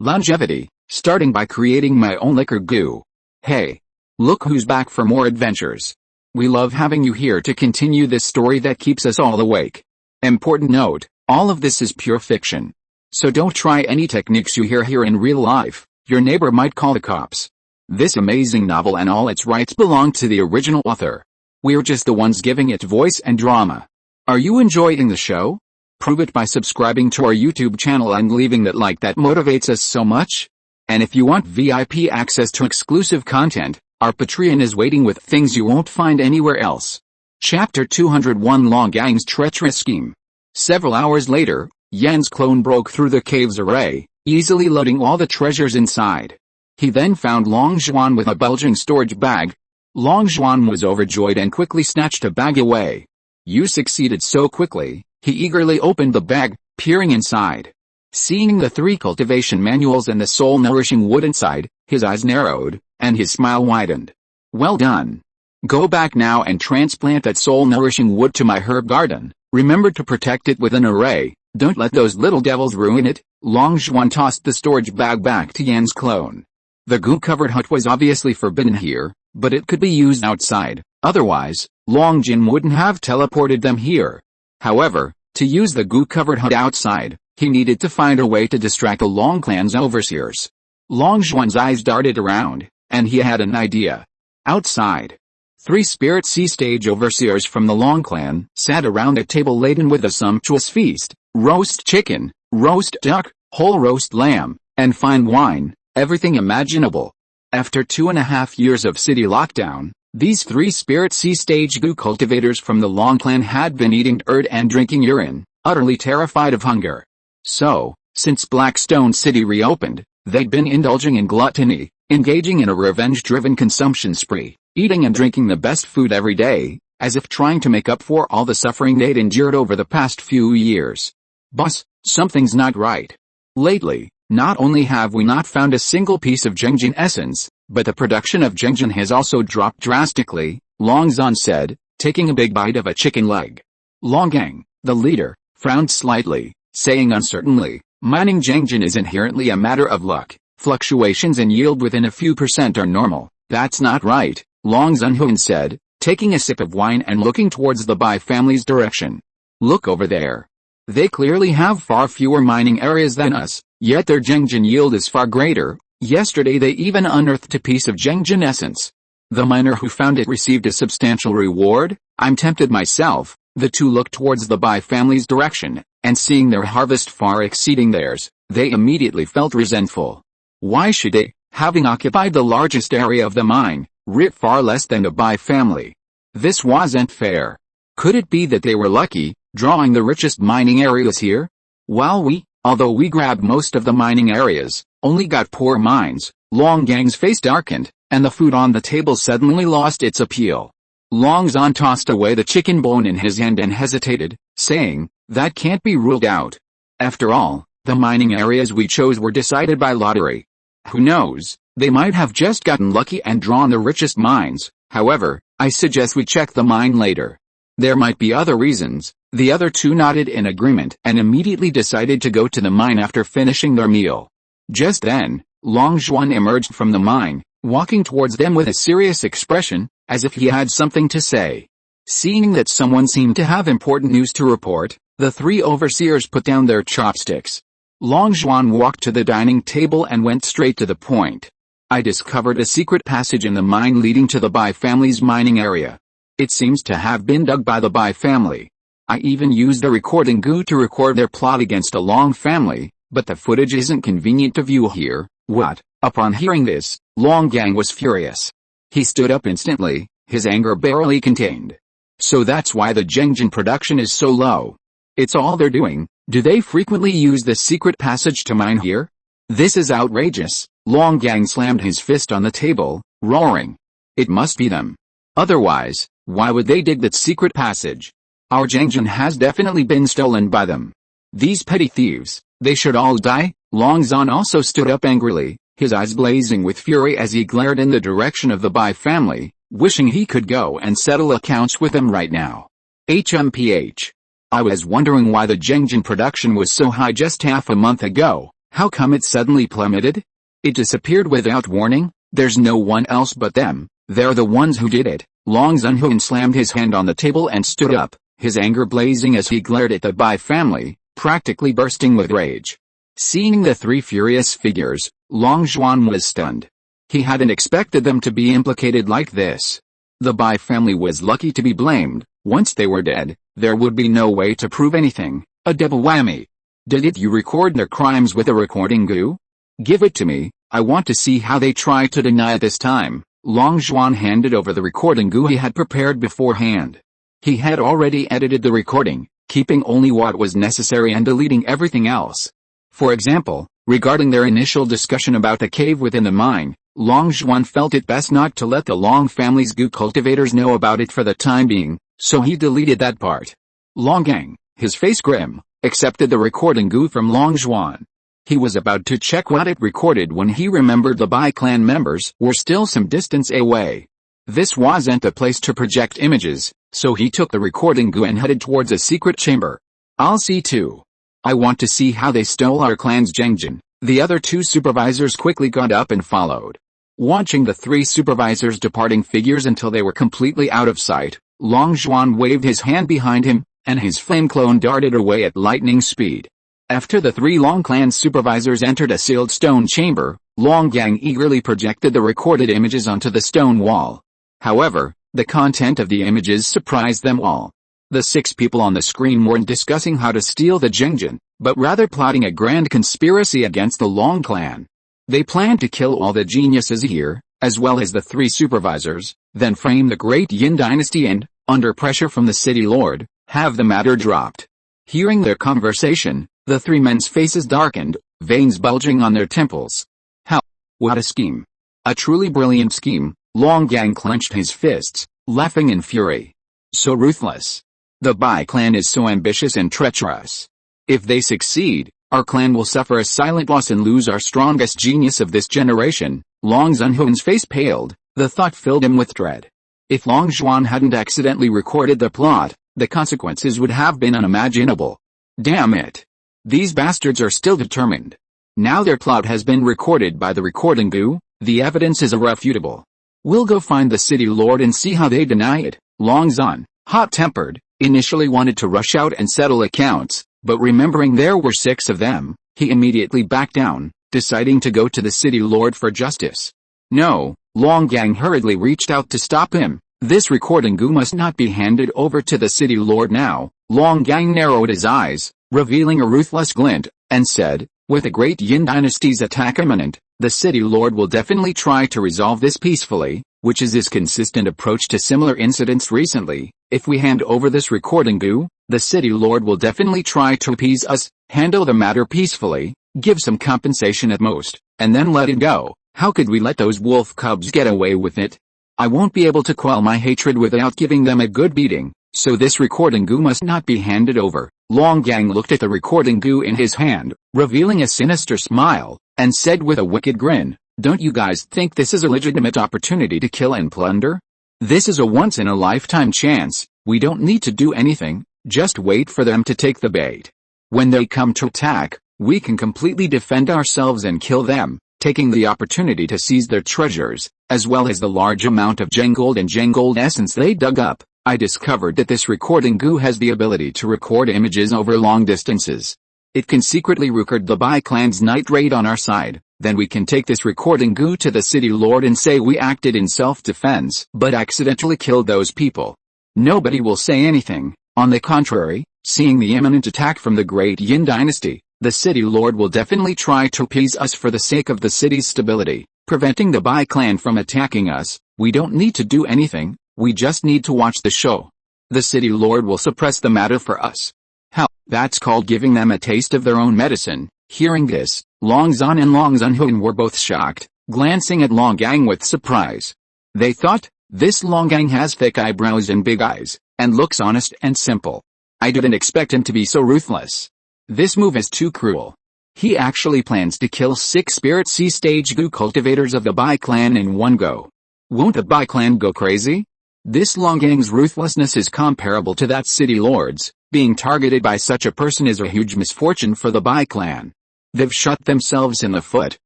Longevity, starting by creating my own liquor goo. Hey! Look who's back for more adventures. We love having you here to continue this story that keeps us all awake. Important note, all of this is pure fiction. So don't try any techniques you hear here in real life, your neighbor might call the cops. This amazing novel and all its rights belong to the original author. We're just the ones giving it voice and drama. Are you enjoying the show? Prove it by subscribing to our YouTube channel and leaving that like that motivates us so much. And if you want VIP access to exclusive content, our Patreon is waiting with things you won't find anywhere else. Chapter 201 Long Gang's Treacherous Scheme. Several hours later, Yan's clone broke through the cave's array, easily loading all the treasures inside. He then found Long Zhuan with a bulging storage bag. Long Zhuan was overjoyed and quickly snatched a bag away. You succeeded so quickly, he eagerly opened the bag, peering inside. Seeing the 3 cultivation manuals and the soul-nourishing wood inside, his eyes narrowed, and his smile widened. Well done. Go back now and transplant that soul-nourishing wood to my herb garden. Remember to protect it with an array. Don't let those little devils ruin it. Long Zhuan tossed the storage bag back to Yan's clone. The goo-covered hut was obviously forbidden here, but it could be used outside. Otherwise, Long Jin wouldn't have teleported them here. However, to use the goo-covered hut outside, he needed to find a way to distract the Long clan's overseers. Long Zhuan's eyes darted around, and he had an idea. Outside, 3 spirit sea stage overseers from the Long clan sat around a table laden with a sumptuous feast: roast chicken, roast duck, whole roast lamb, and fine wine, everything imaginable. After 2.5 years of city lockdown, these 3 spirit sea stage goo cultivators from the Long clan had been eating dirt and drinking urine, utterly terrified of hunger. So, since Blackstone City reopened, they'd been indulging in gluttony, engaging in a revenge-driven consumption spree, eating and drinking the best food every day, as if trying to make up for all the suffering they'd endured over the past few years. Boss, something's not right. Lately, not only have we not found a single piece of Zhengjin essence, but the production of Zhengjin has also dropped drastically, Long Zhan said, taking a big bite of a chicken leg. Long Gang, the leader, frowned slightly, saying uncertainly, mining Zhengjin is inherently a matter of luck. Fluctuations in yield within a few % are normal. That's not right, Long Zhenhuan said, taking a sip of wine and looking towards the Bai family's direction. Look over there. They clearly have far fewer mining areas than us, yet their Zhengjin yield is far greater. Yesterday they even unearthed a piece of Zhengjin essence. The miner who found it received a substantial reward. I'm tempted myself. The 2 looked towards the Bai family's direction, and seeing their harvest far exceeding theirs, they immediately felt resentful. Why should they, having occupied the largest area of the mine, rip far less than the Bai family? This wasn't fair. Could it be that they were lucky, drawing the richest mining areas here? While we, although we grabbed most of the mining areas, only got poor mines. Long Gang's face darkened, and the food on the table suddenly lost its appeal. Long Zhan tossed away the chicken bone in his hand and hesitated, saying, that can't be ruled out. After all, the mining areas we chose were decided by lottery. Who knows, they might have just gotten lucky and drawn the richest mines. However, I suggest we check the mine later. There might be other reasons. The other 2 nodded in agreement and immediately decided to go to the mine after finishing their meal. Just then, Long Zhuan emerged from the mine, walking towards them with a serious expression, as if he had something to say. Seeing that someone seemed to have important news to report, the 3 overseers put down their chopsticks. Long Zhuan walked to the dining table and went straight to the point. I discovered a secret passage in the mine leading to the Bai family's mining area. It seems to have been dug by the Bai family. I even used a recording goo to record their plot against a Long family, but the footage isn't convenient to view here. What? Upon hearing this, Long Gang was furious. He stood up instantly, his anger barely contained. So that's why the Zhengjin production is so low. It's all they're doing. Do they frequently use this secret passage to mine here? This is outrageous. Long Gang slammed his fist on the table, roaring. It must be them. Otherwise, why would they dig that secret passage? Our Zhengjin has definitely been stolen by them. These petty thieves, they should all die. Long Zhan also stood up angrily, his eyes blazing with fury as he glared in the direction of the Bai family, wishing he could go and settle accounts with them right now. HMPH. I was wondering why the Zhengjin production was so high just half a month ago. How come it suddenly plummeted? It disappeared without warning. There's no one else but them. They're the ones who did it. Long Zunhuan slammed his hand on the table and stood up, his anger blazing as he glared at the Bai family, practically bursting with rage. Seeing the three furious figures, Long Zhuan was stunned. He hadn't expected them to be implicated like this. The Bai family was lucky to be blamed. Once they were dead, there would be no way to prove anything. A double whammy. Did you record their crimes with a recording goo? Give it to me. I want to see how they try to deny it this time. Long Zhuan handed over the recording goo he had prepared beforehand. He had already edited the recording, keeping only what was necessary and deleting everything else. For example, regarding their initial discussion about the cave within the mine, Long Zhuan felt it best not to let the Long family's goo cultivators know about it for the time being, so he deleted that part. Long Gang, his face grim, accepted the recording goo from Long Zhuan. He was about to check what it recorded when he remembered the Bai clan members were still some distance away. This wasn't the place to project images, so he took the recording goo and headed towards a secret chamber. I'll see too. I want to see how they stole our clan's Zhengjin. The other two supervisors quickly got up and followed. Watching the three supervisors departing figures until they were completely out of sight, Long Zhuan waved his hand behind him, and his flame clone darted away at lightning speed. After the three Long clan supervisors entered a sealed stone chamber, Long Gang eagerly projected the recorded images onto the stone wall. However, the content of the images surprised them all. The 6 people on the screen weren't discussing how to steal the Zhengjin, but rather plotting a grand conspiracy against the Long clan. They planned to kill all the geniuses here, as well as the 3 supervisors, then frame the Great Yin dynasty and, under pressure from the city lord, have the matter dropped. Hearing their conversation, the 3 men's faces darkened, veins bulging on their temples. How? What a scheme. A truly brilliant scheme. Long Gang clenched his fists, laughing in fury. So ruthless. The Bai clan is so ambitious and treacherous. If they succeed, our clan will suffer a silent loss and lose our strongest genius of this generation. Long Zunhuan's face paled, the thought filled him with dread. If Long Zhuan hadn't accidentally recorded the plot, the consequences would have been unimaginable. Damn it. These bastards are still determined. Now their plot has been recorded by the recording goo, the evidence is irrefutable. We'll go find the city lord and see how they deny it. Long Zun, hot-tempered, initially wanted to rush out and settle accounts, but remembering there were 6 of them, he immediately backed down, deciding to go to the city lord for justice. No, Long Gang hurriedly reached out to stop him. This recording goo must not be handed over to the city lord now. Long Gang narrowed his eyes, revealing a ruthless glint, and said, with the Great Yin dynasty's attack imminent, the city lord will definitely try to resolve this peacefully, which is his consistent approach to similar incidents recently. If we hand over this recording goo, the city lord will definitely try to appease us, handle the matter peacefully, give some compensation at most, and then let it go. How could we let those wolf cubs get away with it? I won't be able to quell my hatred without giving them a good beating, so this recording goo must not be handed over. Long Gang looked at the recording goo in his hand, revealing a sinister smile, and said with a wicked grin, don't you guys think this is a legitimate opportunity to kill and plunder? This is a once-in-a-lifetime chance. We don't need to do anything, just wait for them to take the bait. When they come to attack, we can completely defend ourselves and kill them, taking the opportunity to seize their treasures, as well as the large amount of Zhengold and Zhengold essence they dug up. I discovered that this recording goo has the ability to record images over long distances. It can secretly record the Bai clan's night raid on our side. Then we can take this recording goo to the city lord and say we acted in self-defense, but accidentally killed those people. Nobody will say anything. On the contrary, seeing the imminent attack from the Great Yin dynasty, the city lord will definitely try to appease us for the sake of the city's stability, preventing the Bai clan from attacking us. We don't need to do anything, we just need to watch the show. The city lord will suppress the matter for us. How? That's called giving them a taste of their own medicine. Hearing this, Long Zun and Long Zunhuan were both shocked, glancing at Long Gang with surprise. They thought, this Long Gang has thick eyebrows and big eyes, and looks honest and simple. I didn't expect him to be so ruthless. This move is too cruel. He actually plans to kill 6 Spirit Sea Stage Goo cultivators of the Bai clan in one go. Won't the Bai clan go crazy? This Long Gang's ruthlessness is comparable to that city lord's. Being targeted by such a person is a huge misfortune for the Bai clan. They've shot themselves in the foot.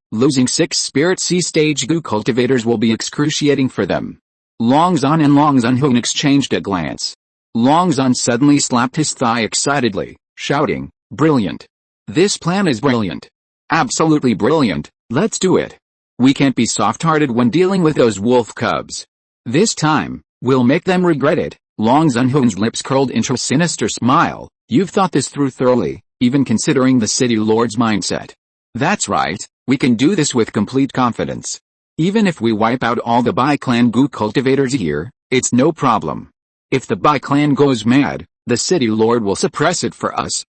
Losing 6 spirit C-stage goo cultivators will be excruciating for them. Longzhan and Longzhan exchanged a glance. Longzhan suddenly slapped his thigh excitedly, shouting, "Brilliant! This plan is brilliant! Absolutely brilliant, let's do it! We can't be soft-hearted when dealing with those wolf cubs. This time, we'll make them regret it." Longzhan's lips curled into a sinister smile. "You've thought this through thoroughly, even considering the city lord's mindset." "That's right, we can do this with complete confidence. Even if we wipe out all the Bai clan goo cultivators here, it's no problem. If the Bai clan goes mad, the city lord will suppress it for us.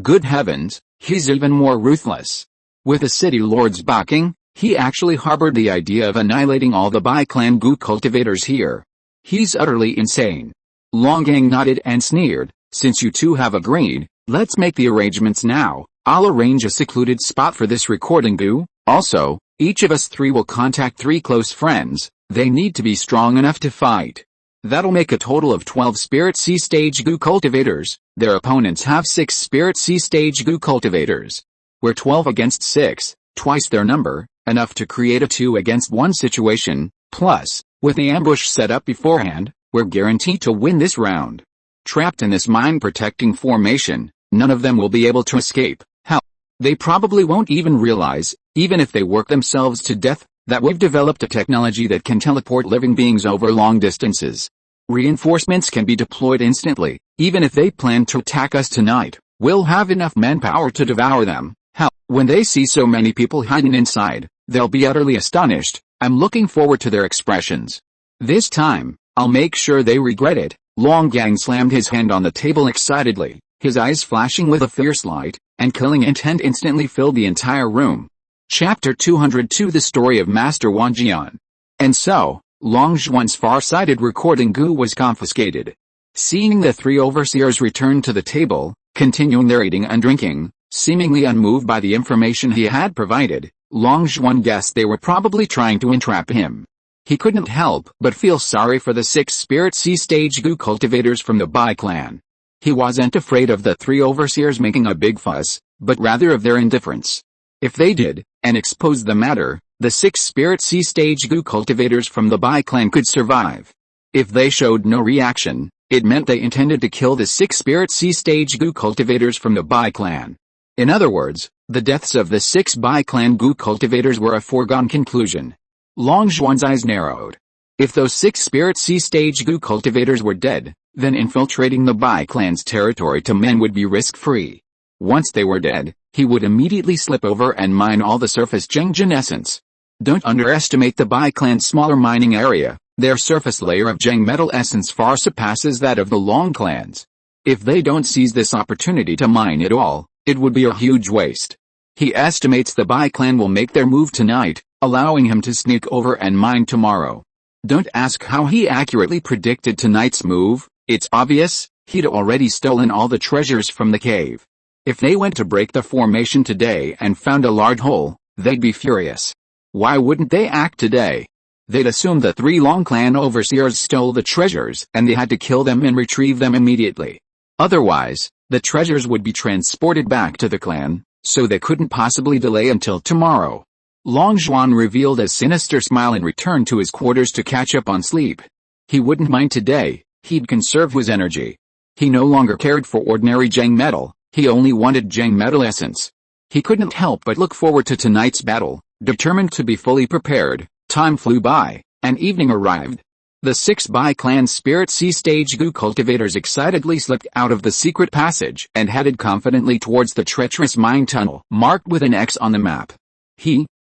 Good heavens, he's even more ruthless. With the city lord's backing, he actually harbored the idea of annihilating all the Bai clan goo cultivators here. He's utterly insane." Longang nodded and sneered, "Since you two have agreed, let's make the arrangements now. I'll arrange a secluded spot for this recording goo. Also, each of us 3 will contact 3 close friends. They need to be strong enough to fight. That'll make a total of 12 Spirit C-stage goo cultivators. Their opponents have 6 Spirit C-stage goo cultivators. We're 12 against 6, twice their number, enough to create a 2 against 1 situation. Plus, with the ambush set up beforehand, we're guaranteed to win this round. Trapped in this mind-protecting formation, none of them will be able to escape. Hell, they probably won't even realize, even if they work themselves to death, that we've developed a technology that can teleport living beings over long distances. Reinforcements can be deployed instantly. Even if they plan to attack us tonight, we'll have enough manpower to devour them. Hell, when they see so many people hiding inside, they'll be utterly astonished. I'm looking forward to their expressions. This time, I'll make sure they regret it." Longgang slammed his hand on the table excitedly, his eyes flashing with a fierce light, and killing intent instantly filled the entire room. Chapter 202 The Story of Master Wanjian. And so, Longzhan's far-sighted recording goo was confiscated. Seeing the 3 overseers return to the table, continuing their eating and drinking, seemingly unmoved by the information he had provided, Longzhan guessed they were probably trying to entrap him. He couldn't help but feel sorry for the 6 Spirit C-stage goo cultivators from the Bai clan. He wasn't afraid of the 3 overseers making a big fuss, but rather of their indifference. If they did, and exposed the matter, the 6 Spirit C-stage goo cultivators from the Bai clan could survive. If they showed no reaction, it meant they intended to kill the 6 Spirit C-stage goo cultivators from the Bai clan. In other words, the deaths of the 6 Bai clan goo cultivators were a foregone conclusion. Longzhan's eyes narrowed. If those 6 Spirit C-stage goo cultivators were dead, then infiltrating the Bai clan's territory to men would be risk-free. Once they were dead, he would immediately slip over and mine all the surface Zhengjin essence. Don't underestimate the Bai clan's smaller mining area. Their surface layer of Zheng metal essence far surpasses that of the Long clans. If they don't seize this opportunity to mine it all, it would be a huge waste. He estimates the Bai clan will make their move tonight, allowing him to sneak over and mine tomorrow. Don't ask how he accurately predicted tonight's move. It's obvious, he'd already stolen all the treasures from the cave. If they went to break the formation today and found a large hole, they'd be furious. Why wouldn't they act today? They'd assume the 3 Long clan overseers stole the treasures and they had to kill them and retrieve them immediately. Otherwise, the treasures would be transported back to the clan, so they couldn't possibly delay until tomorrow. Longzhan revealed a sinister smile and returned to his quarters to catch up on sleep. He wouldn't mind today, he'd conserve his energy. He no longer cared for ordinary Zheng metal, he only wanted Zheng metal essence. He couldn't help but look forward to tonight's battle, determined to be fully prepared. Time flew by, and evening arrived. The 6 Bai clan Spirit C-stage goo cultivators excitedly slipped out of the secret passage and headed confidently towards the treacherous mine tunnel marked with an X on the map.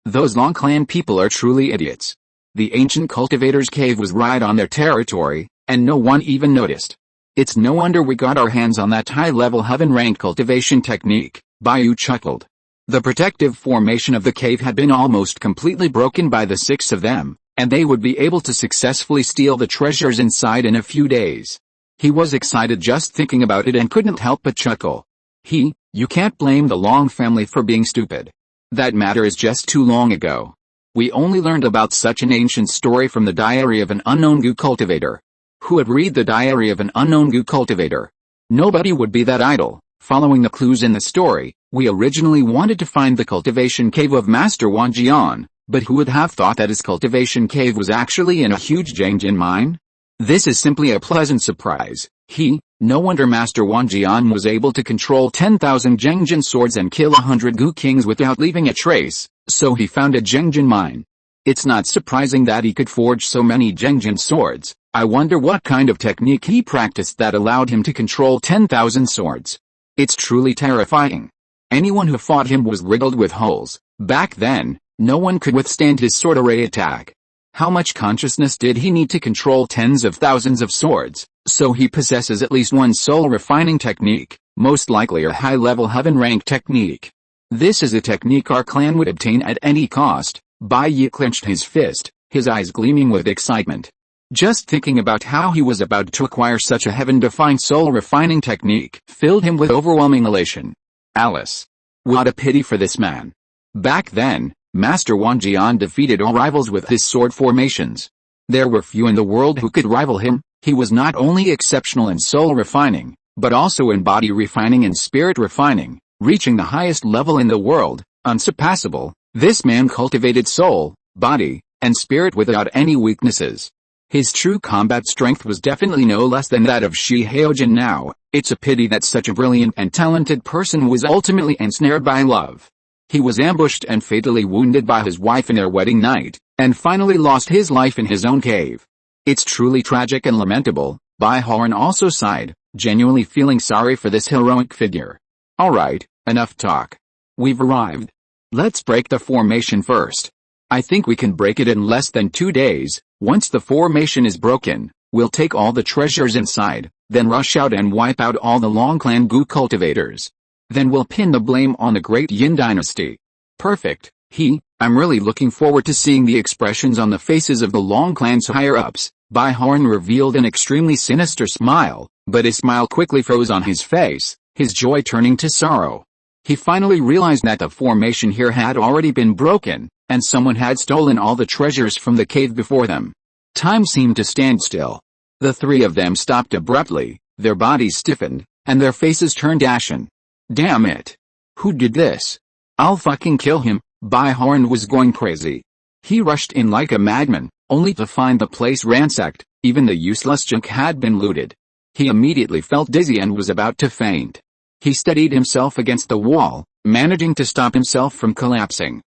Those Long clan people are truly idiots. The ancient cultivators' cave was right on their territory, and no one even noticed. It's no wonder we got our hands on that high-level heaven-ranked cultivation technique, Bayou chuckled. The protective formation of the cave had been almost completely broken by the 6 of them, and they would be able to successfully steal the treasures inside in a few days. He was excited just thinking about it and couldn't help but chuckle. You can't blame the Long family for being stupid. That matter is just too long ago. We only learned about such an ancient story from the diary of an unknown goo cultivator. Who would read the diary of an unknown goo cultivator? Nobody would be that idle. Following the clues in the story, we originally wanted to find the cultivation cave of Master Wanjian, but who would have thought that his cultivation cave was actually in a huge Zhengjin mine? This is simply a pleasant surprise. No wonder Master Wanjian was able to control 10,000 Zhengjin swords and kill 100 Gu Kings without leaving a trace, so he found a Zhengjin mine. It's not surprising that he could forge so many Zhengjin swords. I wonder what kind of technique he practiced that allowed him to control 10,000 swords. It's truly terrifying. Anyone who fought him was riddled with holes. Back then, no one could withstand his sword array attack. How much consciousness did he need to control tens of thousands of swords? So he possesses at least one soul refining technique, most likely a high-level heaven rank technique. This is a technique our clan would obtain at any cost. Bai Yi clenched his fist, his eyes gleaming with excitement. Just thinking about how he was about to acquire such a heaven-defined soul-refining technique filled him with overwhelming elation. Alice. What a pity for this man. Back then, Master Wanjian defeated all rivals with his sword formations. There were few in the world who could rival him. He was not only exceptional in soul-refining, but also in body-refining and spirit-refining, reaching the highest level in the world, unsurpassable. This man cultivated soul, body, and spirit without any weaknesses. His true combat strength was definitely no less than that of Shi Haojin now. It's a pity that such a brilliant and talented person was ultimately ensnared by love. He was ambushed and fatally wounded by his wife in their wedding night, and finally lost his life in his own cave. It's truly tragic and lamentable. Bai Horn also sighed, genuinely feeling sorry for this heroic figure. Alright, enough talk. We've arrived. Let's break the formation first. I think we can break it in less than 2 days. Once the formation is broken, we'll take all the treasures inside, then rush out and wipe out all the Long Clan Gu cultivators. Then we'll pin the blame on the great Yin dynasty. Perfect. I'm really looking forward to seeing the expressions on the faces of the Long Clan's higher-ups. Bai Horn revealed an extremely sinister smile, but his smile quickly froze on his face, his joy turning to sorrow. He finally realized that the formation here had already been broken, and someone had stolen all the treasures from the cave before them. Time seemed to stand still. The three of them stopped abruptly, their bodies stiffened, and their faces turned ashen. Damn it. Who did this? I'll fucking kill him. Bai Horn was going crazy. He rushed in like a madman, only to find the place ransacked. Even the useless junk had been looted. He immediately felt dizzy and was about to faint. He steadied himself against the wall, managing to stop himself from collapsing.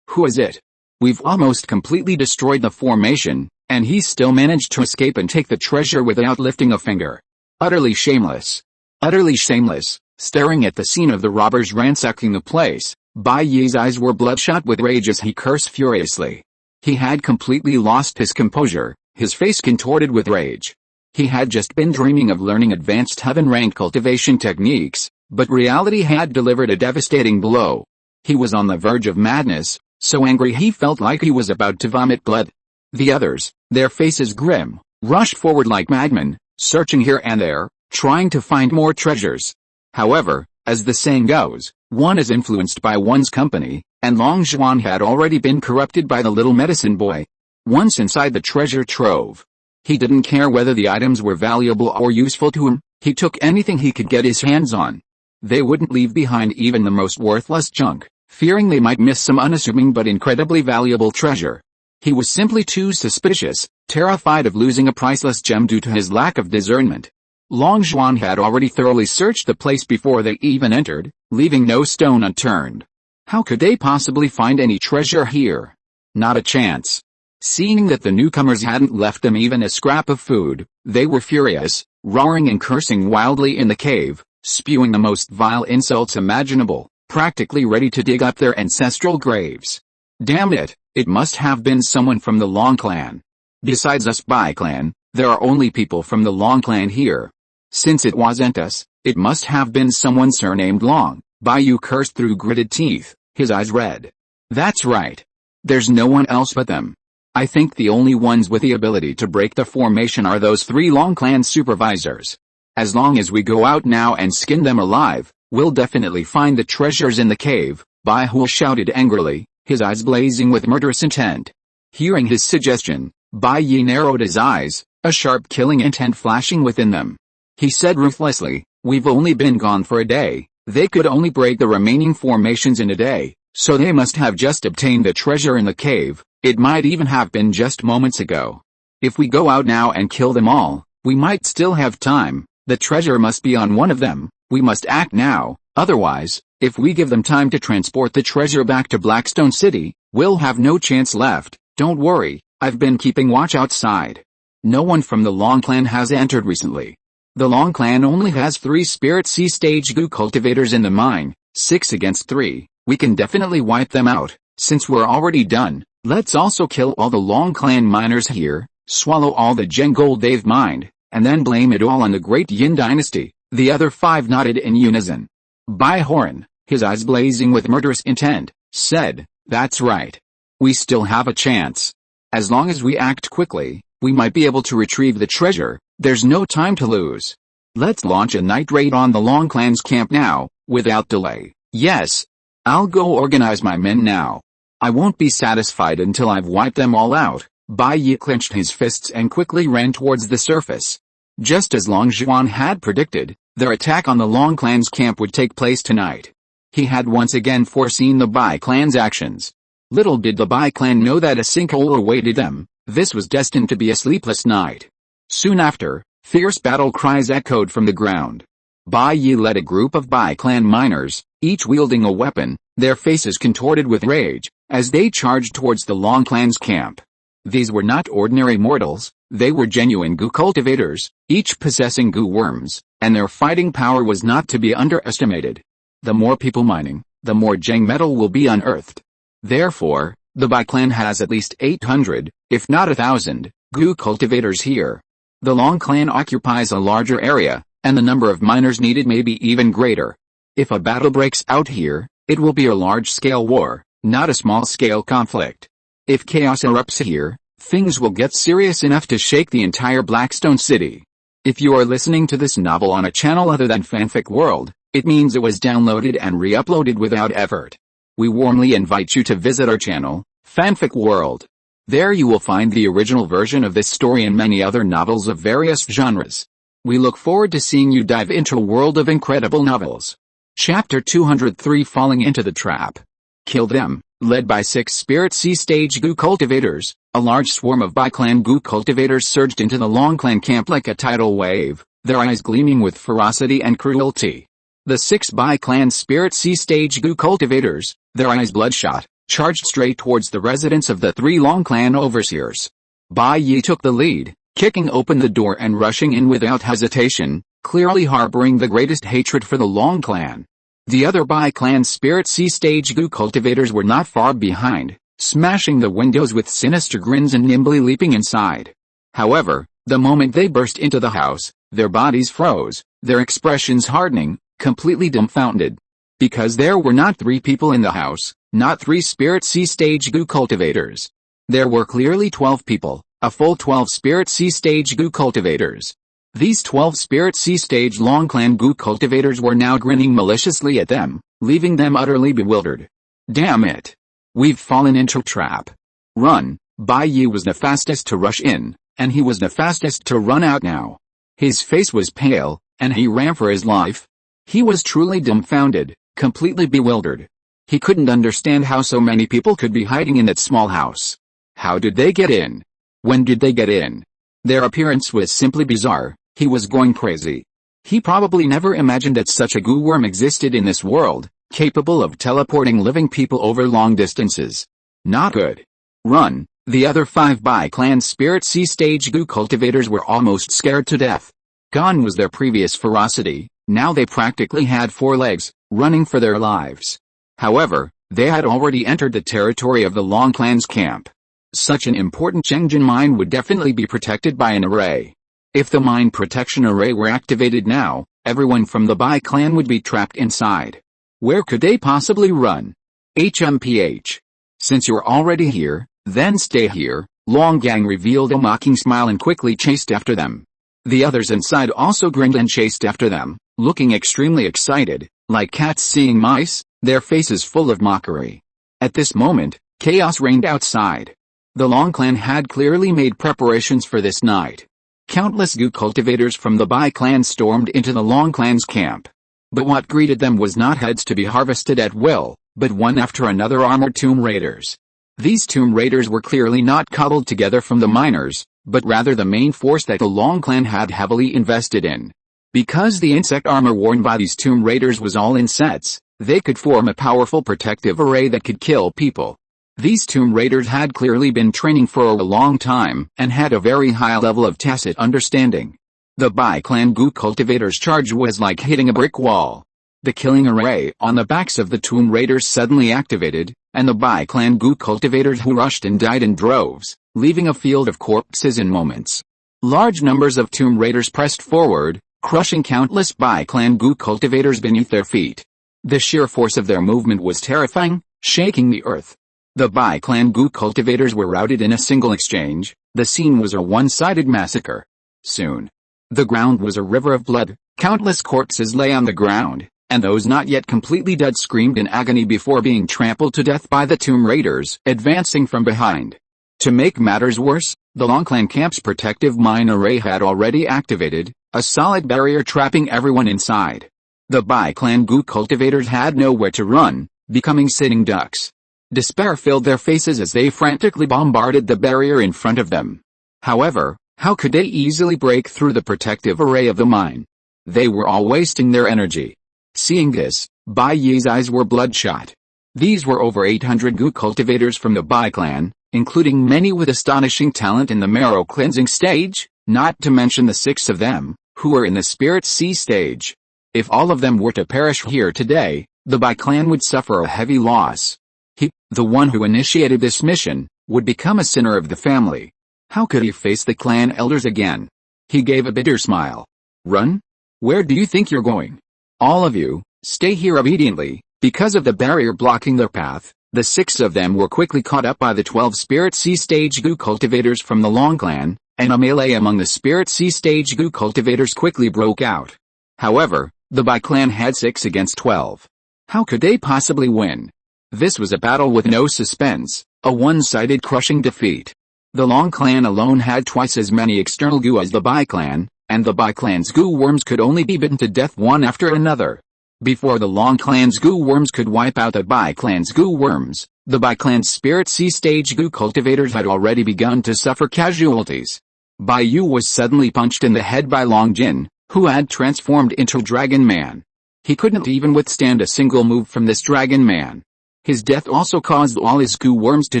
Who is it? We've almost completely destroyed the formation, and he still managed to escape and take the treasure without lifting a finger. Utterly shameless. Utterly shameless. Staring at the scene of the robbers ransacking the place, Bai Yi's eyes were bloodshot with rage as he cursed furiously. He had completely lost his composure, his face contorted with rage. He had just been dreaming of learning advanced heaven-rank cultivation techniques, but reality had delivered a devastating blow. He was on the verge of madness, so angry he felt like he was about to vomit blood. The others, their faces grim, rushed forward like madmen, searching here and there, trying to find more treasures. However, as the saying goes, one is influenced by one's company, and Long Zhuan had already been corrupted by the little medicine boy. Once inside the treasure trove, he didn't care whether the items were valuable or useful to him. He took anything he could get his hands on. They wouldn't leave behind even the most worthless junk, fearing they might miss some unassuming but incredibly valuable treasure. He was simply too suspicious, terrified of losing a priceless gem due to his lack of discernment. Long Zhuan had already thoroughly searched the place before they even entered, leaving no stone unturned. How could they possibly find any treasure here? Not a chance. Seeing that the newcomers hadn't left them even a scrap of food, they were furious, roaring and cursing wildly in the cave, spewing the most vile insults imaginable, practically ready to dig up their ancestral graves. Damn it, it must have been someone from the Long Clan. Besides us Bai Clan, there are only people from the Long Clan here. Since it wasn't us, it must have been someone surnamed Long. Bai Yu cursed through gritted teeth, his eyes red. That's right. There's no one else but them. I think the only ones with the ability to break the formation are those 3 Long Clan supervisors. As long as we go out now and skin them alive, we'll definitely find the treasures in the cave, Bai Hu shouted angrily, his eyes blazing with murderous intent. Hearing his suggestion, Bai Yi narrowed his eyes, a sharp killing intent flashing within them. He said ruthlessly, We've only been gone for a day. They could only break the remaining formations in a day, so they must have just obtained the treasure in the cave. It might even have been just moments ago. If we go out now and kill them all, we might still have time. The treasure must be on one of them. We must act now, otherwise, if we give them time to transport the treasure back to Blackstone City, we'll have no chance left. Don't worry, I've been keeping watch outside. No one from the Long Clan has entered recently. The Long Clan only has 3 Spirit Sea Stage Goo cultivators in the mine, 6 against 3. We can definitely wipe them out. Since we're already done, let's also kill all the Long Clan miners here, swallow all the gem gold they've mined, and then blame it all on the Great Yin Dynasty. The other 5 nodded in unison. Bai Horan, his eyes blazing with murderous intent, said, "That's right. We still have a chance. As long as we act quickly, we might be able to retrieve the treasure. There's no time to lose. Let's launch a night raid on the Long Clan's camp now, without delay." "Yes. I'll go organize my men now. I won't be satisfied until I've wiped them all out." Bai Yi clenched his fists and quickly ran towards the surface. Just as Long Zhuan had predicted, their attack on the Long Clan's camp would take place tonight. He had once again foreseen the Bai clan's actions. Little did the Bai clan know that a sinkhole awaited them. This was destined to be a sleepless night. Soon after, fierce battle cries echoed from the ground. Bai Yi led a group of Bai clan miners, each wielding a weapon, their faces contorted with rage, as they charged towards the Long Clan's camp. These were not ordinary mortals, they were genuine goo cultivators, each possessing goo worms, and their fighting power was not to be underestimated. The more people mining, the more gem metal will be unearthed. Therefore, the Bai clan has at least 800, if not 1,000, goo cultivators here. The Long Clan occupies a larger area, and the number of miners needed may be even greater. If a battle breaks out here, it will be a large-scale war, not a small-scale conflict. If chaos erupts here, things will get serious enough to shake the entire Blackstone City. If you are listening to this novel on a channel other than Fanfic World, it means it was downloaded and re-uploaded without effort. We warmly invite you to visit our channel, Fanfic World. There you will find the original version of this story and many other novels of various genres. We look forward to seeing you dive into a world of incredible novels. Chapter 203 Falling into the Trap. Kill them. Led by 6 Spirit Sea Stage Goo cultivators, a large swarm of Bai clan Goo cultivators surged into the Long Clan camp like a tidal wave, their eyes gleaming with ferocity and cruelty. The 6 Bai clan Spirit Sea Stage Goo cultivators, their eyes bloodshot, charged straight towards the residence of the 3 Long Clan overseers. Bai Yi took the lead, kicking open the door and rushing in without hesitation, clearly harboring the greatest hatred for the Long Clan. The other Bai clan Spirit Sea Stage Goo cultivators were not far behind, smashing the windows with sinister grins and nimbly leaping inside. However, the moment they burst into the house, their bodies froze, their expressions hardening, completely dumbfounded. Because there were not 3 people in the house, not 3 Spirit Sea Stage Goo cultivators. There were clearly 12 people, a full 12 Spirit Sea Stage Goo cultivators. These 12 Spirit Sea Stage Long Clan Goo cultivators were now grinning maliciously at them, leaving them utterly bewildered. Damn it! We've fallen into a trap. Run! Bai Yi was the fastest to rush in, and he was the fastest to run out now. His face was pale, and he ran for his life. He was truly dumbfounded, completely bewildered. He couldn't understand how so many people could be hiding in that small house. How did they get in? When did they get in? Their appearance was simply bizarre. He was going crazy. He probably never imagined that such a goo worm existed in this world, capable of teleporting living people over long distances. Not good. Run! The other 5 Bai clan Spirit Sea Stage Goo cultivators were almost scared to death. Gone was their previous ferocity, now they practically had 4 legs, running for their lives. However, they had already entered the territory of the Long Clan's camp. Such an important Chengjin mine would definitely be protected by an array. If the mine protection array were activated now, everyone from the Bai clan would be trapped inside. Where could they possibly run? HMPH. Since you're already here, then stay here. Long Gang revealed a mocking smile and quickly chased after them. The others inside also grinned and chased after them, looking extremely excited, like cats seeing mice, their faces full of mockery. At this moment, chaos reigned outside. The Long Clan had clearly made preparations for this night. Countless Gu cultivators from the Bai clan stormed into the Long clan's camp. But what greeted them was not heads to be harvested at will, but one after another armored tomb raiders. These tomb raiders were clearly not cobbled together from the miners, but rather the main force that the Long clan had heavily invested in. Because the insect armor worn by these tomb raiders was all in sets, they could form a powerful protective array that could kill people. These tomb raiders had clearly been training for a long time, and had a very high level of tacit understanding. The Bai clan Gu cultivators' charge was like hitting a brick wall. The killing array on the backs of the tomb raiders suddenly activated, and the Bai clan Gu cultivators who rushed and died in droves, leaving a field of corpses in moments. Large numbers of tomb raiders pressed forward, crushing countless Bai clan Gu cultivators beneath their feet. The sheer force of their movement was terrifying, shaking the earth. The Bai clan Gu cultivators were routed in a single exchange. The scene was a one-sided massacre. Soon, the ground was a river of blood, countless corpses lay on the ground, and those not yet completely dead screamed in agony before being trampled to death by the tomb raiders advancing from behind. To make matters worse, the Long clan camp's protective mine array had already activated, a solid barrier trapping everyone inside. The Bai clan Gu cultivators had nowhere to run, becoming sitting ducks. Despair filled their faces as they frantically bombarded the barrier in front of them. However, how could they easily break through the protective array of the mine? They were all wasting their energy. Seeing this, Bai Yi's eyes were bloodshot. These were over 800 Gu cultivators from the Bai clan, including many with astonishing talent in the marrow cleansing stage, not to mention the 6 of them, who were in the spirit sea stage. If all of them were to perish here today, the Bai clan would suffer a heavy loss. He, the one who initiated this mission, would become a sinner of the family. How could he face the clan elders again? He gave a bitter smile. Run? Where do you think you're going? All of you, stay here obediently. Because of the barrier blocking their path, the 6 of them were quickly caught up by the 12 Spirit Sea Stage Gu cultivators from the Long clan, and a melee among the Spirit Sea Stage Gu cultivators quickly broke out. However, the Bai clan had 6 against 12. How could they possibly win? This was a battle with no suspense, a one-sided crushing defeat. The Long clan alone had twice as many external Gu as the Bai clan, and the Bai clan's Gu worms could only be bitten to death one after another. Before the Long clan's Gu worms could wipe out the Bai clan's Gu worms, the Bai clan's Spirit Sea Stage Gu cultivators had already begun to suffer casualties. Bai Yu was suddenly punched in the head by Long Jin, who had transformed into Dragon Man. He couldn't even withstand a single move from this Dragon Man. His death also caused all his Gu worms to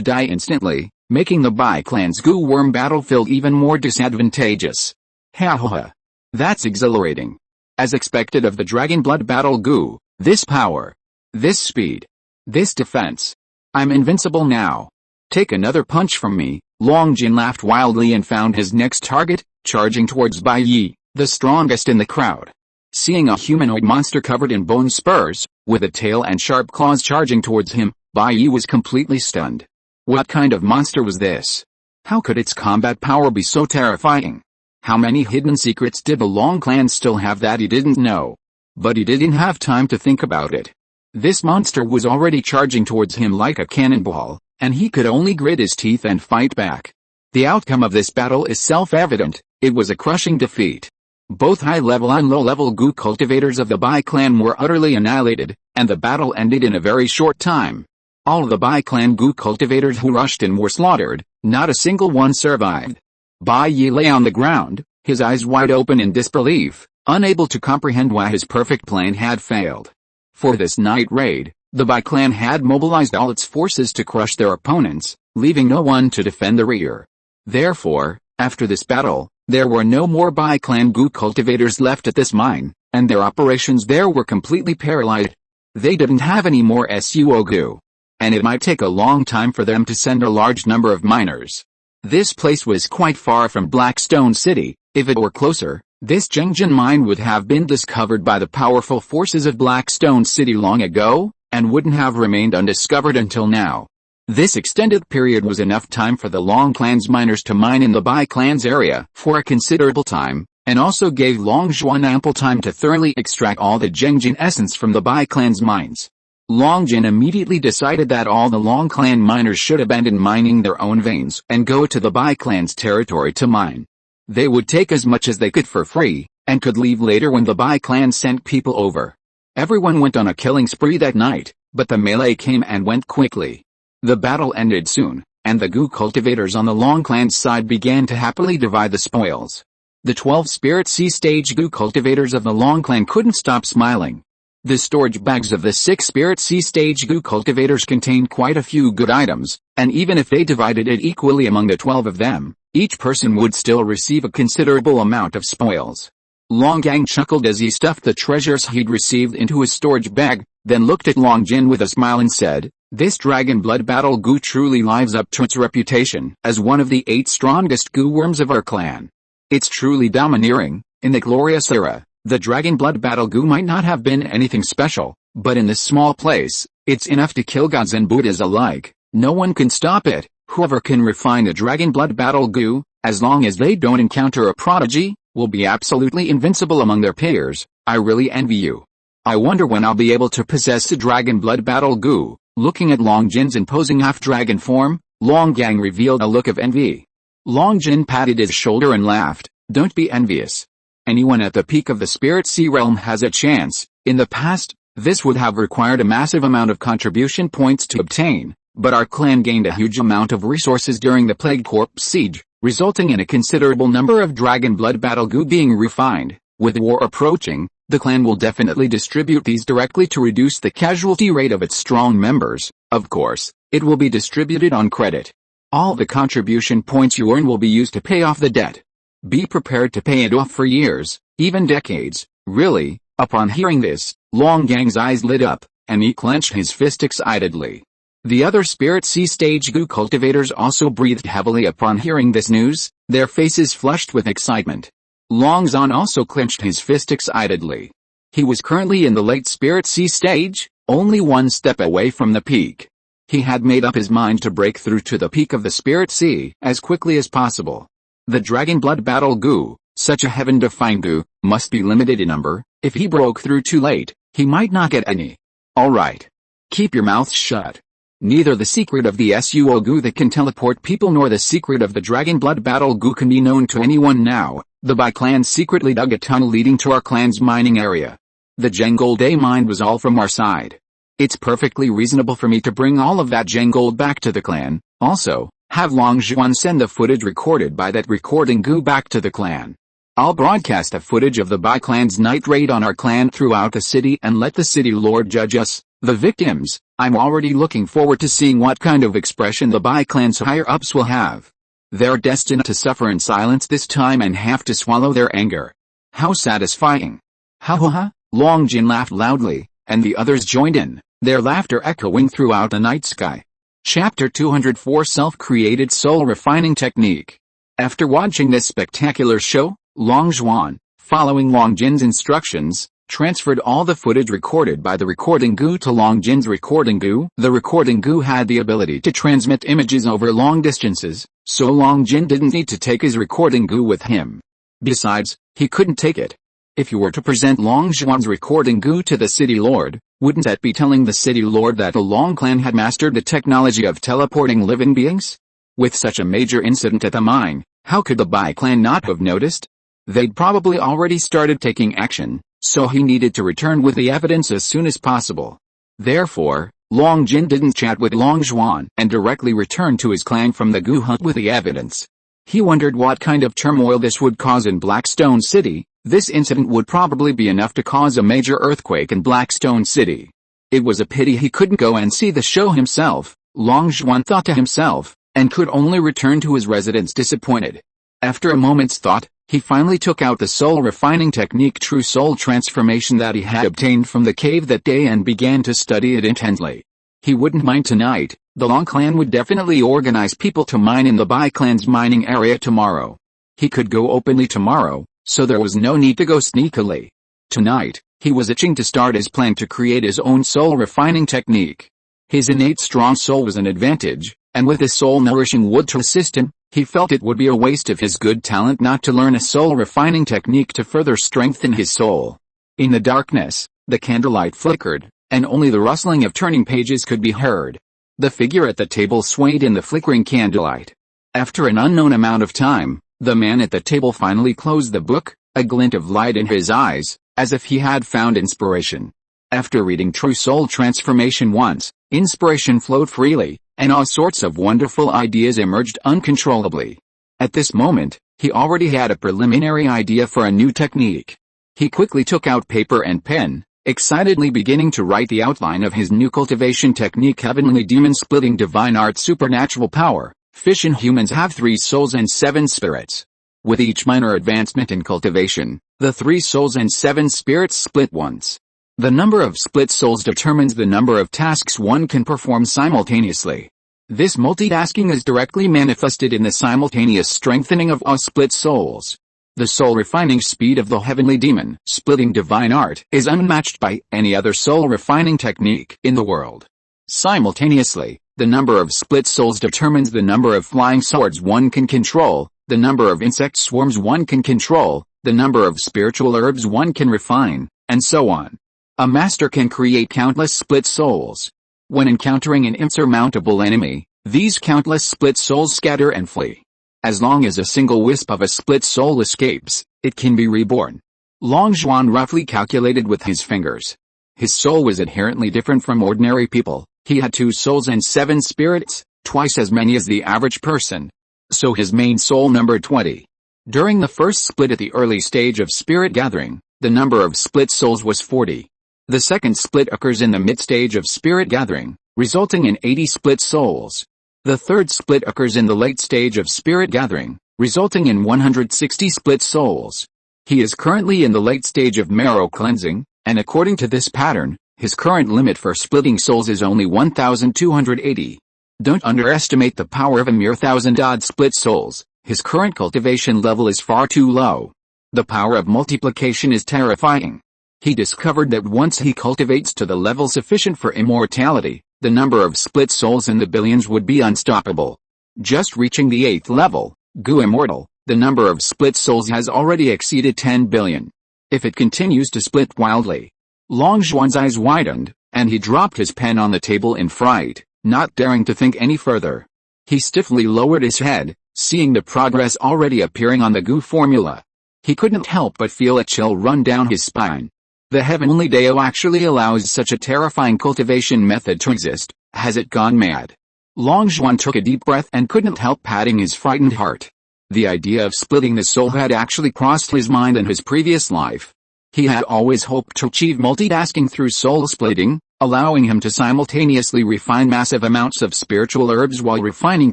die instantly, making the Bai clan's Gu worm battlefield even more disadvantageous. Ha ha ha. That's exhilarating. As expected of the Dragon Blood Battle Gu, this power, this speed, this defense. I'm invincible now. Take another punch from me. Long Jin laughed wildly and found his next target, charging towards Bai Yi, the strongest in the crowd. Seeing a humanoid monster covered in bone spurs, with a tail and sharp claws charging towards him, Bai Yi was completely stunned. What kind of monster was this? How could its combat power be so terrifying? How many hidden secrets did the Long clan still have that he didn't know? But he didn't have time to think about it. This monster was already charging towards him like a cannonball, and he could only grit his teeth and fight back. The outcome of this battle is self-evident. It was a crushing defeat. Both high-level and low-level Gu cultivators of the Bai clan were utterly annihilated, and the battle ended in a very short time. All of the Bai clan Gu cultivators who rushed in were slaughtered, not a single one survived. Bai Yi lay on the ground, his eyes wide open in disbelief, unable to comprehend why his perfect plan had failed. For this night raid, the Bai clan had mobilized all its forces to crush their opponents, leaving no one to defend the rear. Therefore, after this battle, there were no more Bai clan Gu cultivators left at this mine, and their operations there were completely paralyzed. They didn't have any more SUO Gu. And it might take a long time for them to send a large number of miners. This place was quite far from Blackstone City. If it were closer, this Zhengjin mine would have been discovered by the powerful forces of Blackstone City long ago, and wouldn't have remained undiscovered until now. This extended period was enough time for the Long clan's miners to mine in the Bai clan's area for a considerable time, and also gave Long Zhuan ample time to thoroughly extract all the Zhengjin essence from the Bai clan's mines. Long Jin immediately decided that all the Long clan miners should abandon mining their own veins and go to the Bai clan's territory to mine. They would take as much as they could for free, and could leave later when the Bai clan sent people over. Everyone went on a killing spree that night, but the melee came and went quickly. The battle ended soon, and the Gu cultivators on the Long clan's side began to happily divide the spoils. The 12 Spirit Sea Stage Gu cultivators of the Long clan couldn't stop smiling. The storage bags of the 6 Spirit Sea Stage Gu cultivators contained quite a few good items, and even if they divided it equally among the 12 of them, each person would still receive a considerable amount of spoils. Long Gang chuckled as he stuffed the treasures he'd received into his storage bag, then looked at Long Jin with a smile and said, "This Dragon Blood Battle Gu truly lives up to its reputation as one of the 8 strongest Gu worms of our clan. It's truly domineering. In the glorious era, the Dragon Blood Battle Gu might not have been anything special, but in this small place, it's enough to kill gods and Buddhas alike. No one can stop it. Whoever can refine a Dragon Blood Battle Gu, as long as they don't encounter a prodigy, will be absolutely invincible among their peers. I really envy you. I wonder when I'll be able to possess a Dragon Blood Battle Gu." Looking at Long Jin's imposing half-dragon form, Long Gang revealed a look of envy. Long Jin patted his shoulder and laughed. "Don't be envious. Anyone at the peak of the Spirit Sea realm has a chance. In the past, this would have required a massive amount of contribution points to obtain, but our clan gained a huge amount of resources during the Plague Corpse siege, resulting in a considerable number of Dragon Blood Battle Gu being refined. With war approaching, the clan will definitely distribute these directly to reduce the casualty rate of its strong members. Of course, it will be distributed on credit. All the contribution points you earn will be used to pay off the debt. Be prepared to pay it off for years, even decades." Really? Upon hearing this, Long Gang's eyes lit up, and he clenched his fist excitedly. The other Spirit Sea Stage Gu cultivators also breathed heavily upon hearing this news, their faces flushed with excitement. Long Zan also clenched his fist excitedly. He was currently in the late Spirit Sea Stage, only one step away from the peak. He had made up his mind to break through to the peak of the Spirit Sea as quickly as possible. The Dragon Blood Battle Gu, such a heaven-defying Gu, must be limited in number. If he broke through too late, he might not get any. Alright. Keep your mouth shut. Neither the secret of the Suo Gu that can teleport people nor the secret of the Dragon Blood Battle Gu can be known to anyone now. The Bai clan secretly dug a tunnel leading to our clan's mining area. The Jengold A mine was all from our side. It's perfectly reasonable for me to bring all of that Jengold back to the clan. Also, have Long Zhuan send the footage recorded by that recording Gu back to the clan. I'll broadcast the footage of the Bai clan's night raid on our clan throughout the city and let the city lord judge us, the victims. I'm already looking forward to seeing what kind of expression the Bai clan's higher-ups will have. They're destined to suffer in silence this time and have to swallow their anger. How satisfying. Ha ha ha. Long Jin laughed loudly, and the others joined in, their laughter echoing throughout the night sky. Chapter 204 Self-Created Soul Refining Technique. After watching this spectacular show, Long Zhuan, following Long Jin's instructions, transferred all the footage recorded by the recording Gu to Long Jin's recording Gu. The recording Gu had the ability to transmit images over long distances, so Long Jin didn't need to take his recording Gu with him. Besides, he couldn't take it. If you were to present Long Zhuan's recording Gu to the city lord, wouldn't that be telling the city lord that the Long clan had mastered the technology of teleporting living beings? With such a major incident at the mine, how could the Bai clan not have noticed? They'd probably already started taking action, so he needed to return with the evidence as soon as possible. Therefore, Long Jin didn't chat with Long Zhuan and directly returned to his clan from the Gu hut with the evidence. He wondered what kind of turmoil this would cause in Blackstone City. This incident would probably be enough to cause a major earthquake in Blackstone City. It was a pity he couldn't go and see the show himself, Long Zhuan thought to himself, and could only return to his residence disappointed. After a moment's thought, he finally took out the soul refining technique True Soul Transformation that he had obtained from the cave that day and began to study it intently. He wouldn't mind tonight. The Long clan would definitely organize people to mine in the Bai clan's mining area tomorrow. He could go openly tomorrow, so there was no need to go sneakily. Tonight, he was itching to start his plan to create his own soul refining technique. His innate strong soul was an advantage, and with his soul nourishing wood to assist him, he felt it would be a waste of his good talent not to learn a soul refining technique to further strengthen his soul. In the darkness, the candlelight flickered, and only the rustling of turning pages could be heard. The figure at the table swayed in the flickering candlelight. After an unknown amount of time, The man at the table finally closed the book, a glint of light in his eyes, as if he had found inspiration. After reading True Soul Transformation once, inspiration flowed freely, and all sorts of wonderful ideas emerged uncontrollably. At this moment, he already had a preliminary idea for a new technique. He quickly took out paper and pen, excitedly beginning to write the outline of his new cultivation technique. Heavenly demon splitting divine art supernatural power. Fish and humans have 3 souls and 7 spirits. With each minor advancement in cultivation, the 3 souls and 7 spirits split once. The number of split souls determines the number of tasks one can perform simultaneously. This multitasking is directly manifested in the simultaneous strengthening of all split souls. The soul refining speed of the heavenly demon splitting divine art is unmatched by any other soul refining technique in the world. Simultaneously, the number of split souls determines the number of flying swords one can control, the number of insect swarms one can control, the number of spiritual herbs one can refine, and so on. A master can create countless split souls. When encountering an insurmountable enemy, these countless split souls scatter and flee. As long as a single wisp of a split soul escapes, it can be reborn. Long Zhuan roughly calculated with his fingers. His soul was inherently different from ordinary people. He had 2 souls and 7 spirits, twice as many as the average person. So his main soul numbered 20. During the first split at the early stage of spirit gathering, the number of split souls was 40. The second split occurs in the mid-stage of spirit gathering, resulting in 80 split souls. The third split occurs in the late stage of spirit gathering, resulting in 160 split souls. He is currently in the late stage of marrow cleansing, and according to this pattern, his current limit for splitting souls is only 1,280. Don't underestimate the power of a mere 1,000-odd split souls. His current cultivation level is far too low. The power of multiplication is terrifying. He discovered that once he cultivates to the level sufficient for immortality, the number of split souls in the billions would be unstoppable. Just reaching the 8th level, Gu Immortal, the number of split souls has already exceeded 10 billion. If it continues to split wildly. Long Zhuan's eyes widened, and he dropped his pen on the table in fright, not daring to think any further. He stiffly lowered his head, seeing the progress already appearing on the Gu formula. He couldn't help but feel a chill run down his spine. The heavenly Dao actually allows such a terrifying cultivation method to exist. Has it gone mad? Long Zhuan took a deep breath and couldn't help patting his frightened heart. The idea of splitting the soul had actually crossed his mind in his previous life. He had always hoped to achieve multitasking through soul splitting, allowing him to simultaneously refine massive amounts of spiritual herbs while refining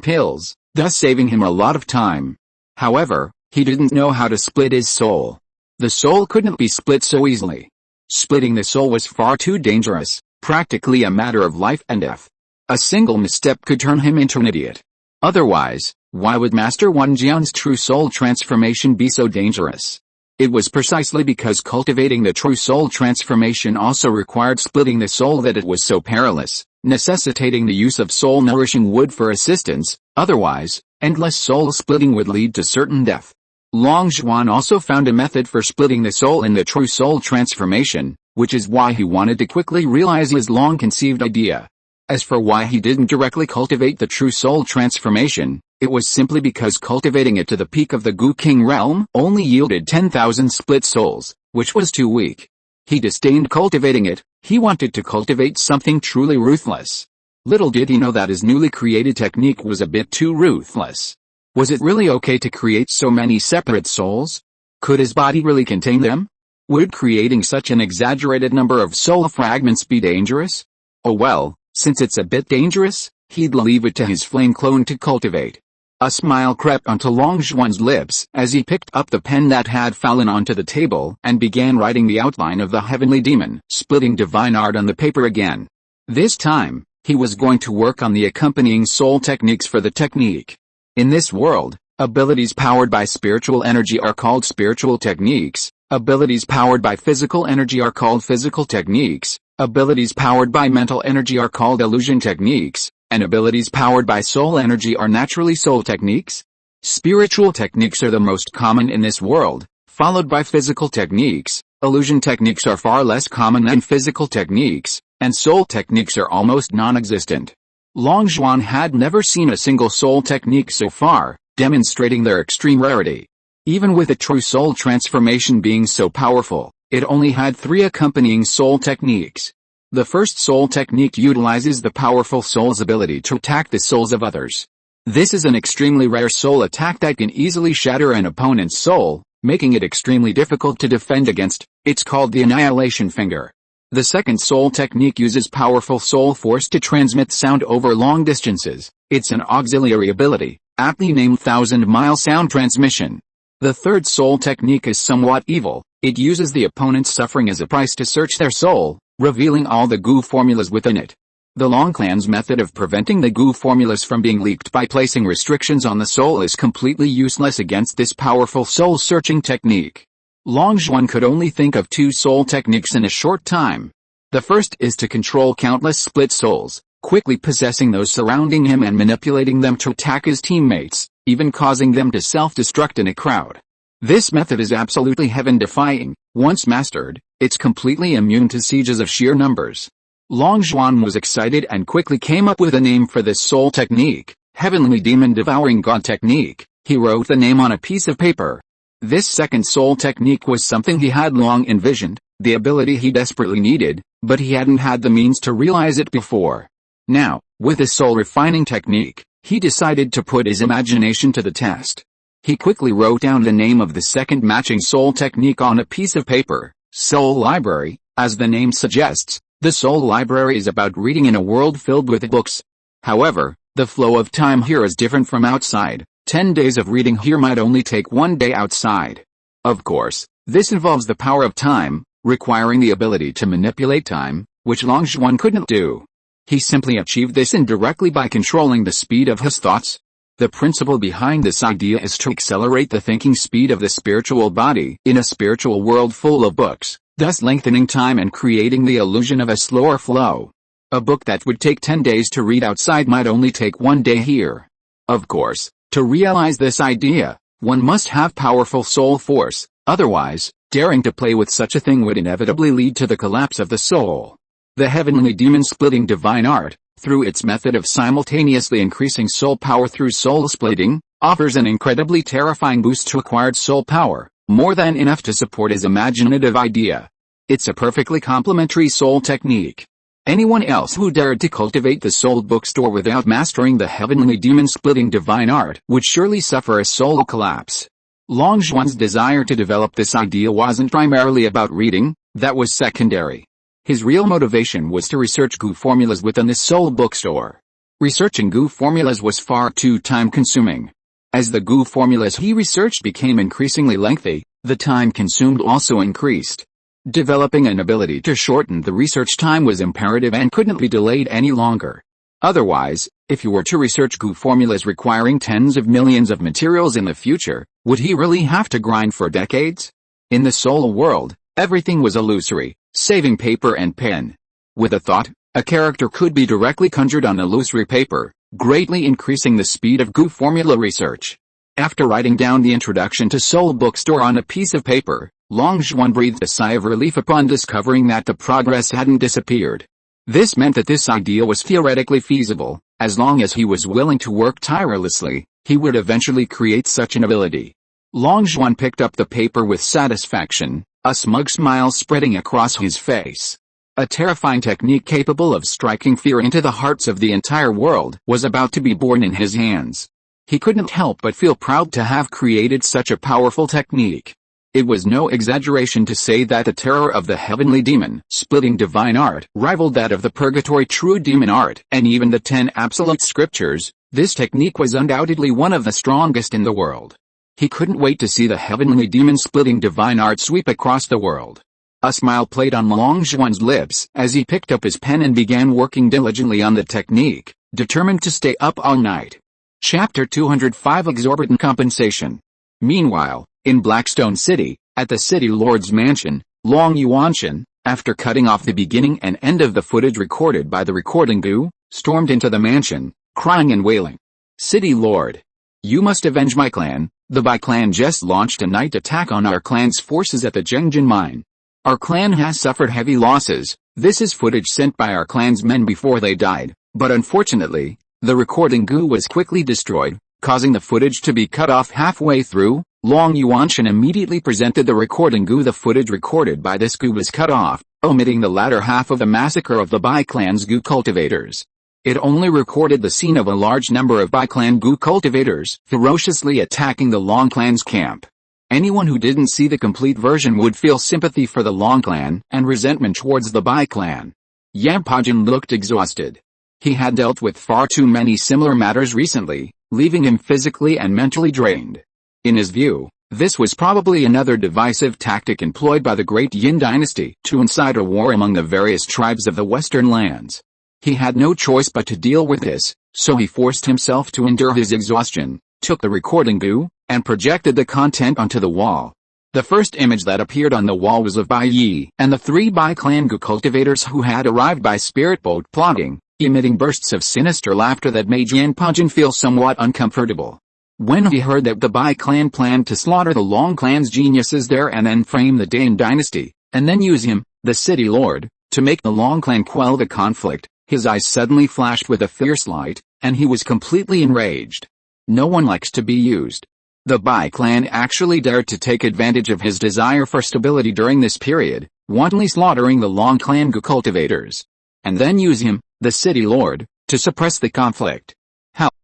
pills, thus saving him a lot of time. However, he didn't know how to split his soul. The soul couldn't be split so easily. Splitting the soul was far too dangerous, practically a matter of life and death. A single misstep could turn him into an idiot. Otherwise, why would Master Wan Jian's true soul transformation be so dangerous? It was precisely because cultivating the true soul transformation also required splitting the soul that it was so perilous, necessitating the use of soul-nourishing wood for assistance. Otherwise, endless soul splitting would lead to certain death. Long Zhuan also found a method for splitting the soul in the true soul transformation, which is why he wanted to quickly realize his long-conceived idea. As for why he didn't directly cultivate the true soul transformation, it was simply because cultivating it to the peak of the Gu King realm only yielded 10,000 split souls, which was too weak. He disdained cultivating it. He wanted to cultivate something truly ruthless. Little did he know that his newly created technique was a bit too ruthless. Was it really okay to create so many separate souls? Could his body really contain them? Would creating such an exaggerated number of soul fragments be dangerous? Oh well, since it's a bit dangerous, he'd leave it to his flame clone to cultivate. A smile crept onto Long Zhuan's lips as he picked up the pen that had fallen onto the table and began writing the outline of the heavenly demon, splitting divine art on the paper again. This time, he was going to work on the accompanying soul techniques for the technique. In this world, abilities powered by spiritual energy are called spiritual techniques, abilities powered by physical energy are called physical techniques, abilities powered by mental energy are called illusion techniques, and abilities powered by soul energy are naturally soul techniques. Spiritual techniques are the most common in this world, followed by physical techniques. Illusion techniques are far less common than physical techniques, and soul techniques are almost non-existent. Long Zhuan had never seen a single soul technique so far, demonstrating their extreme rarity. Even with a true soul transformation being so powerful, it only had 3 accompanying soul techniques. The first soul technique utilizes the powerful soul's ability to attack the souls of others. This is an extremely rare soul attack that can easily shatter an opponent's soul, making it extremely difficult to defend against. It's called the annihilation finger. The second soul technique uses powerful soul force to transmit sound over long distances. It's an auxiliary ability, aptly named 1,000-mile sound transmission. The third soul technique is somewhat evil. It uses the opponent's suffering as a price to search their soul, revealing all the goo formulas within it. The Long Clan's method of preventing the goo formulas from being leaked by placing restrictions on the soul is completely useless against this powerful soul-searching technique. Long Zhuan could only think of 2 soul techniques in a short time. The first is to control countless split souls, quickly possessing those surrounding him and manipulating them to attack his teammates, even causing them to self-destruct in a crowd. This method is absolutely heaven-defying. Once mastered, it's completely immune to sieges of sheer numbers. Long Zhuan was excited and quickly came up with a name for this soul technique, Heavenly Demon Devouring God Technique. He wrote the name on a piece of paper. This second soul technique was something he had long envisioned, the ability he desperately needed, but he hadn't had the means to realize it before. Now, with the soul refining technique, he decided to put his imagination to the test. He quickly wrote down the name of the second matching soul technique on a piece of paper, Soul Library. As the name suggests, the soul library is about reading in a world filled with books. However, the flow of time here is different from outside. 10 days of reading here might only take 1 day outside. Of course, this involves the power of time, requiring the ability to manipulate time, which Long Zhuan couldn't do. He simply achieved this indirectly by controlling the speed of his thoughts. The principle behind this idea is to accelerate the thinking speed of the spiritual body in a spiritual world full of books, thus lengthening time and creating the illusion of a slower flow. A book that would take 10 days to read outside might only take 1 day here. Of course, to realize this idea, one must have powerful soul force, otherwise, daring to play with such a thing would inevitably lead to the collapse of the soul. The Heavenly Demon Splitting Divine Art, through its method of simultaneously increasing soul power through soul splitting, offers an incredibly terrifying boost to acquired soul power, more than enough to support his imaginative idea. It's a perfectly complementary soul technique. Anyone else who dared to cultivate the soul bookstore without mastering the Heavenly Demon Splitting Divine Art would surely suffer a soul collapse. Long Zhuan's desire to develop this idea wasn't primarily about reading, that was secondary. His real motivation was to research goo formulas within the soul bookstore. Researching goo formulas was far too time-consuming. As the goo formulas he researched became increasingly lengthy, the time consumed also increased. Developing an ability to shorten the research time was imperative and couldn't be delayed any longer. Otherwise, if you were to research goo formulas requiring tens of millions of materials in the future, would he really have to grind for decades? In the soul world, everything was illusory, saving paper and pen. With a thought, a character could be directly conjured on illusory paper, greatly increasing the speed of goo formula research. After writing down the introduction to Soul Bookstore on a piece of paper, Long Zhuan breathed a sigh of relief upon discovering that the progress hadn't disappeared. This meant that this idea was theoretically feasible. As long as he was willing to work tirelessly, he would eventually create such an ability. Long Zhuan picked up the paper with satisfaction, a smug smile spreading across his face. A terrifying technique capable of striking fear into the hearts of the entire world was about to be born in his hands. He couldn't help but feel proud to have created such a powerful technique. It was no exaggeration to say that the terror of the Heavenly Demon Splitting Divine Art rivaled that of the Purgatory True Demon Art and even the 10 Absolute Scriptures. This technique was undoubtedly one of the strongest in the world. He couldn't wait to see the Heavenly Demon Splitting Divine Art sweep across the world. A smile played on Long Zhuan's lips as he picked up his pen and began working diligently on the technique, determined to stay up all night. Chapter 205 Exorbitant Compensation. Meanwhile, in Blackstone City, at the City Lord's mansion, Long Yuanshan, after cutting off the beginning and end of the footage recorded by the recording goo, stormed into the mansion, crying and wailing. City Lord, you must avenge my clan. The Bai clan just launched a night attack on our clan's forces at the Zhengjin mine. Our clan has suffered heavy losses. This is footage sent by our clan's men before they died, but unfortunately, the recording goo was quickly destroyed. causing the footage to be cut off halfway through. Long Yuanshan immediately presented the recording Gu. The footage recorded by this Gu was cut off, omitting the latter half of the massacre of the Bai clan's Gu cultivators. It only recorded the scene of a large number of Bai clan Gu cultivators ferociously attacking the Long clan's camp. Anyone who didn't see the complete version would feel sympathy for the Long clan and resentment towards the Bai clan. Yampajin looked exhausted. He had dealt with far too many similar matters recently, leaving him physically and mentally drained. In his view, this was probably another divisive tactic employed by the great Yin dynasty to incite a war among the various tribes of the western lands. He had no choice but to deal with this, so he forced himself to endure his exhaustion, took the recording Gu, and projected the content onto the wall. The first image that appeared on the wall was of Bai Yi and the 3 Bai clan Gu cultivators who had arrived by spirit boat plotting, emitting bursts of sinister laughter that made Yanpajin feel somewhat uncomfortable. When he heard that the Bai clan planned to slaughter the Long clan's geniuses there and then frame the Dane dynasty, and then use him, the city lord, to make the Long clan quell the conflict, his eyes suddenly flashed with a fierce light, and he was completely enraged. No one likes to be used. The Bai clan actually dared to take advantage of his desire for stability during this period, wantonly slaughtering the Long clan Gu cultivators. And then use him, the city lord, to suppress the conflict.